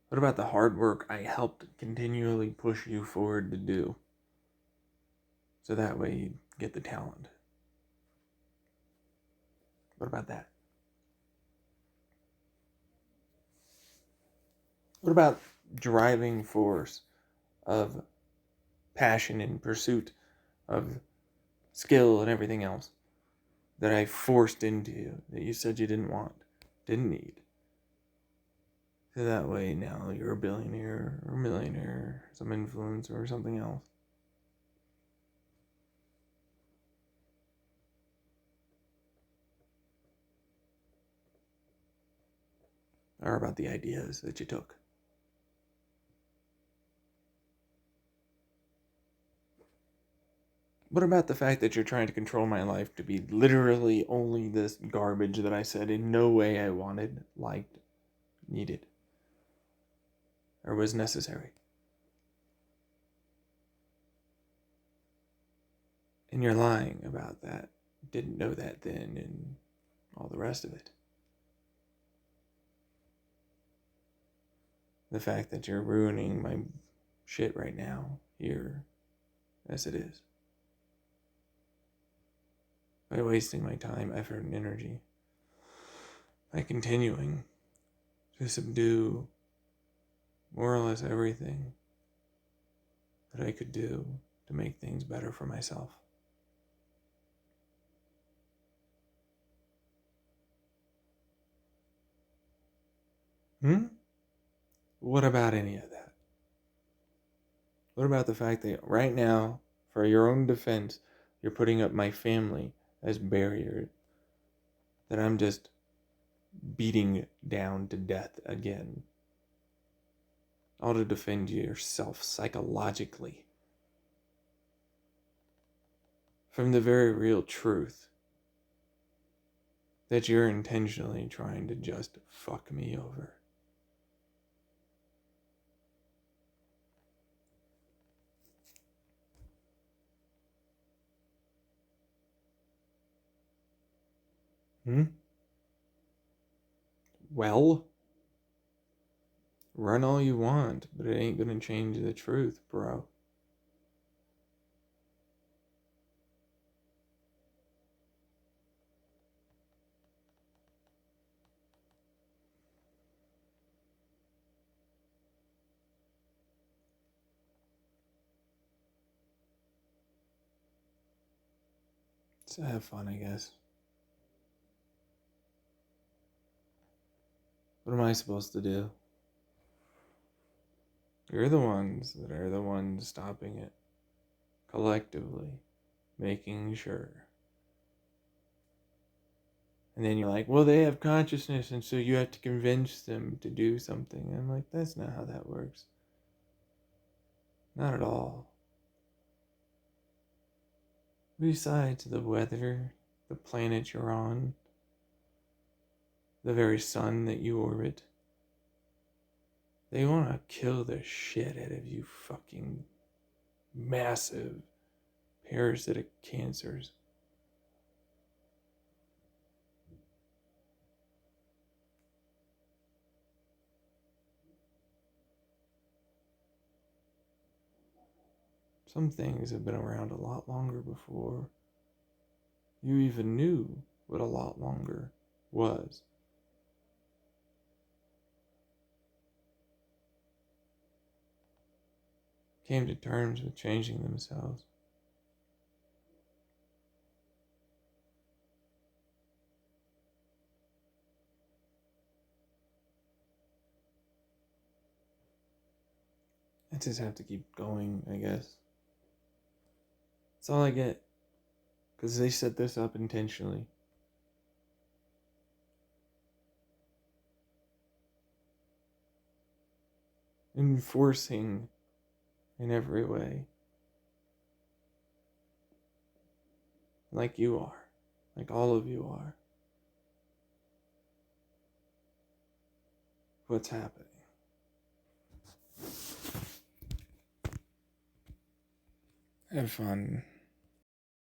What about the hard work I helped continually push you forward to do? So that way you get the talent. What about that? What about driving force of passion and pursuit of skill and everything else that I forced into you, that you said you didn't want, didn't need? So that way now you're a billionaire or a millionaire, some influencer or something else. Or about the ideas that you took. What about the fact that you're trying to control my life to be literally only this garbage that I said in no way I wanted, liked, needed, or was necessary? And you're lying about that. Didn't know that then, and all the rest of it. The fact that you're ruining my shit right now, here, as it is. By wasting my time, effort, and energy. By continuing to subdue more or less everything that I could do to make things better for myself. What about any of that? What about the fact that right now, for your own defense, you're putting up my family as barrier that I'm just beating down to death again? All to defend yourself psychologically from the very real truth that you're intentionally trying to just fuck me over. Well, run all you want, but it ain't gonna change the truth, bro. So have fun, I guess. What am I supposed to do? You're the ones that are the ones stopping it. Collectively. Making sure. And then you're like, well, they have consciousness, and so you have to convince them to do something. And I'm like, that's not how that works. Not at all. Besides the weather, the planet you're on, the very sun that you orbit, they want to kill the shit out of you fucking massive parasitic cancers. Some things have been around a lot longer before you even knew what a lot longer was. Came to terms with changing themselves. I just have to keep going, I guess. That's all I get. Because they set this up intentionally. Enforcing in every way. Like you are. Like all of you are. What's happening? Have fun.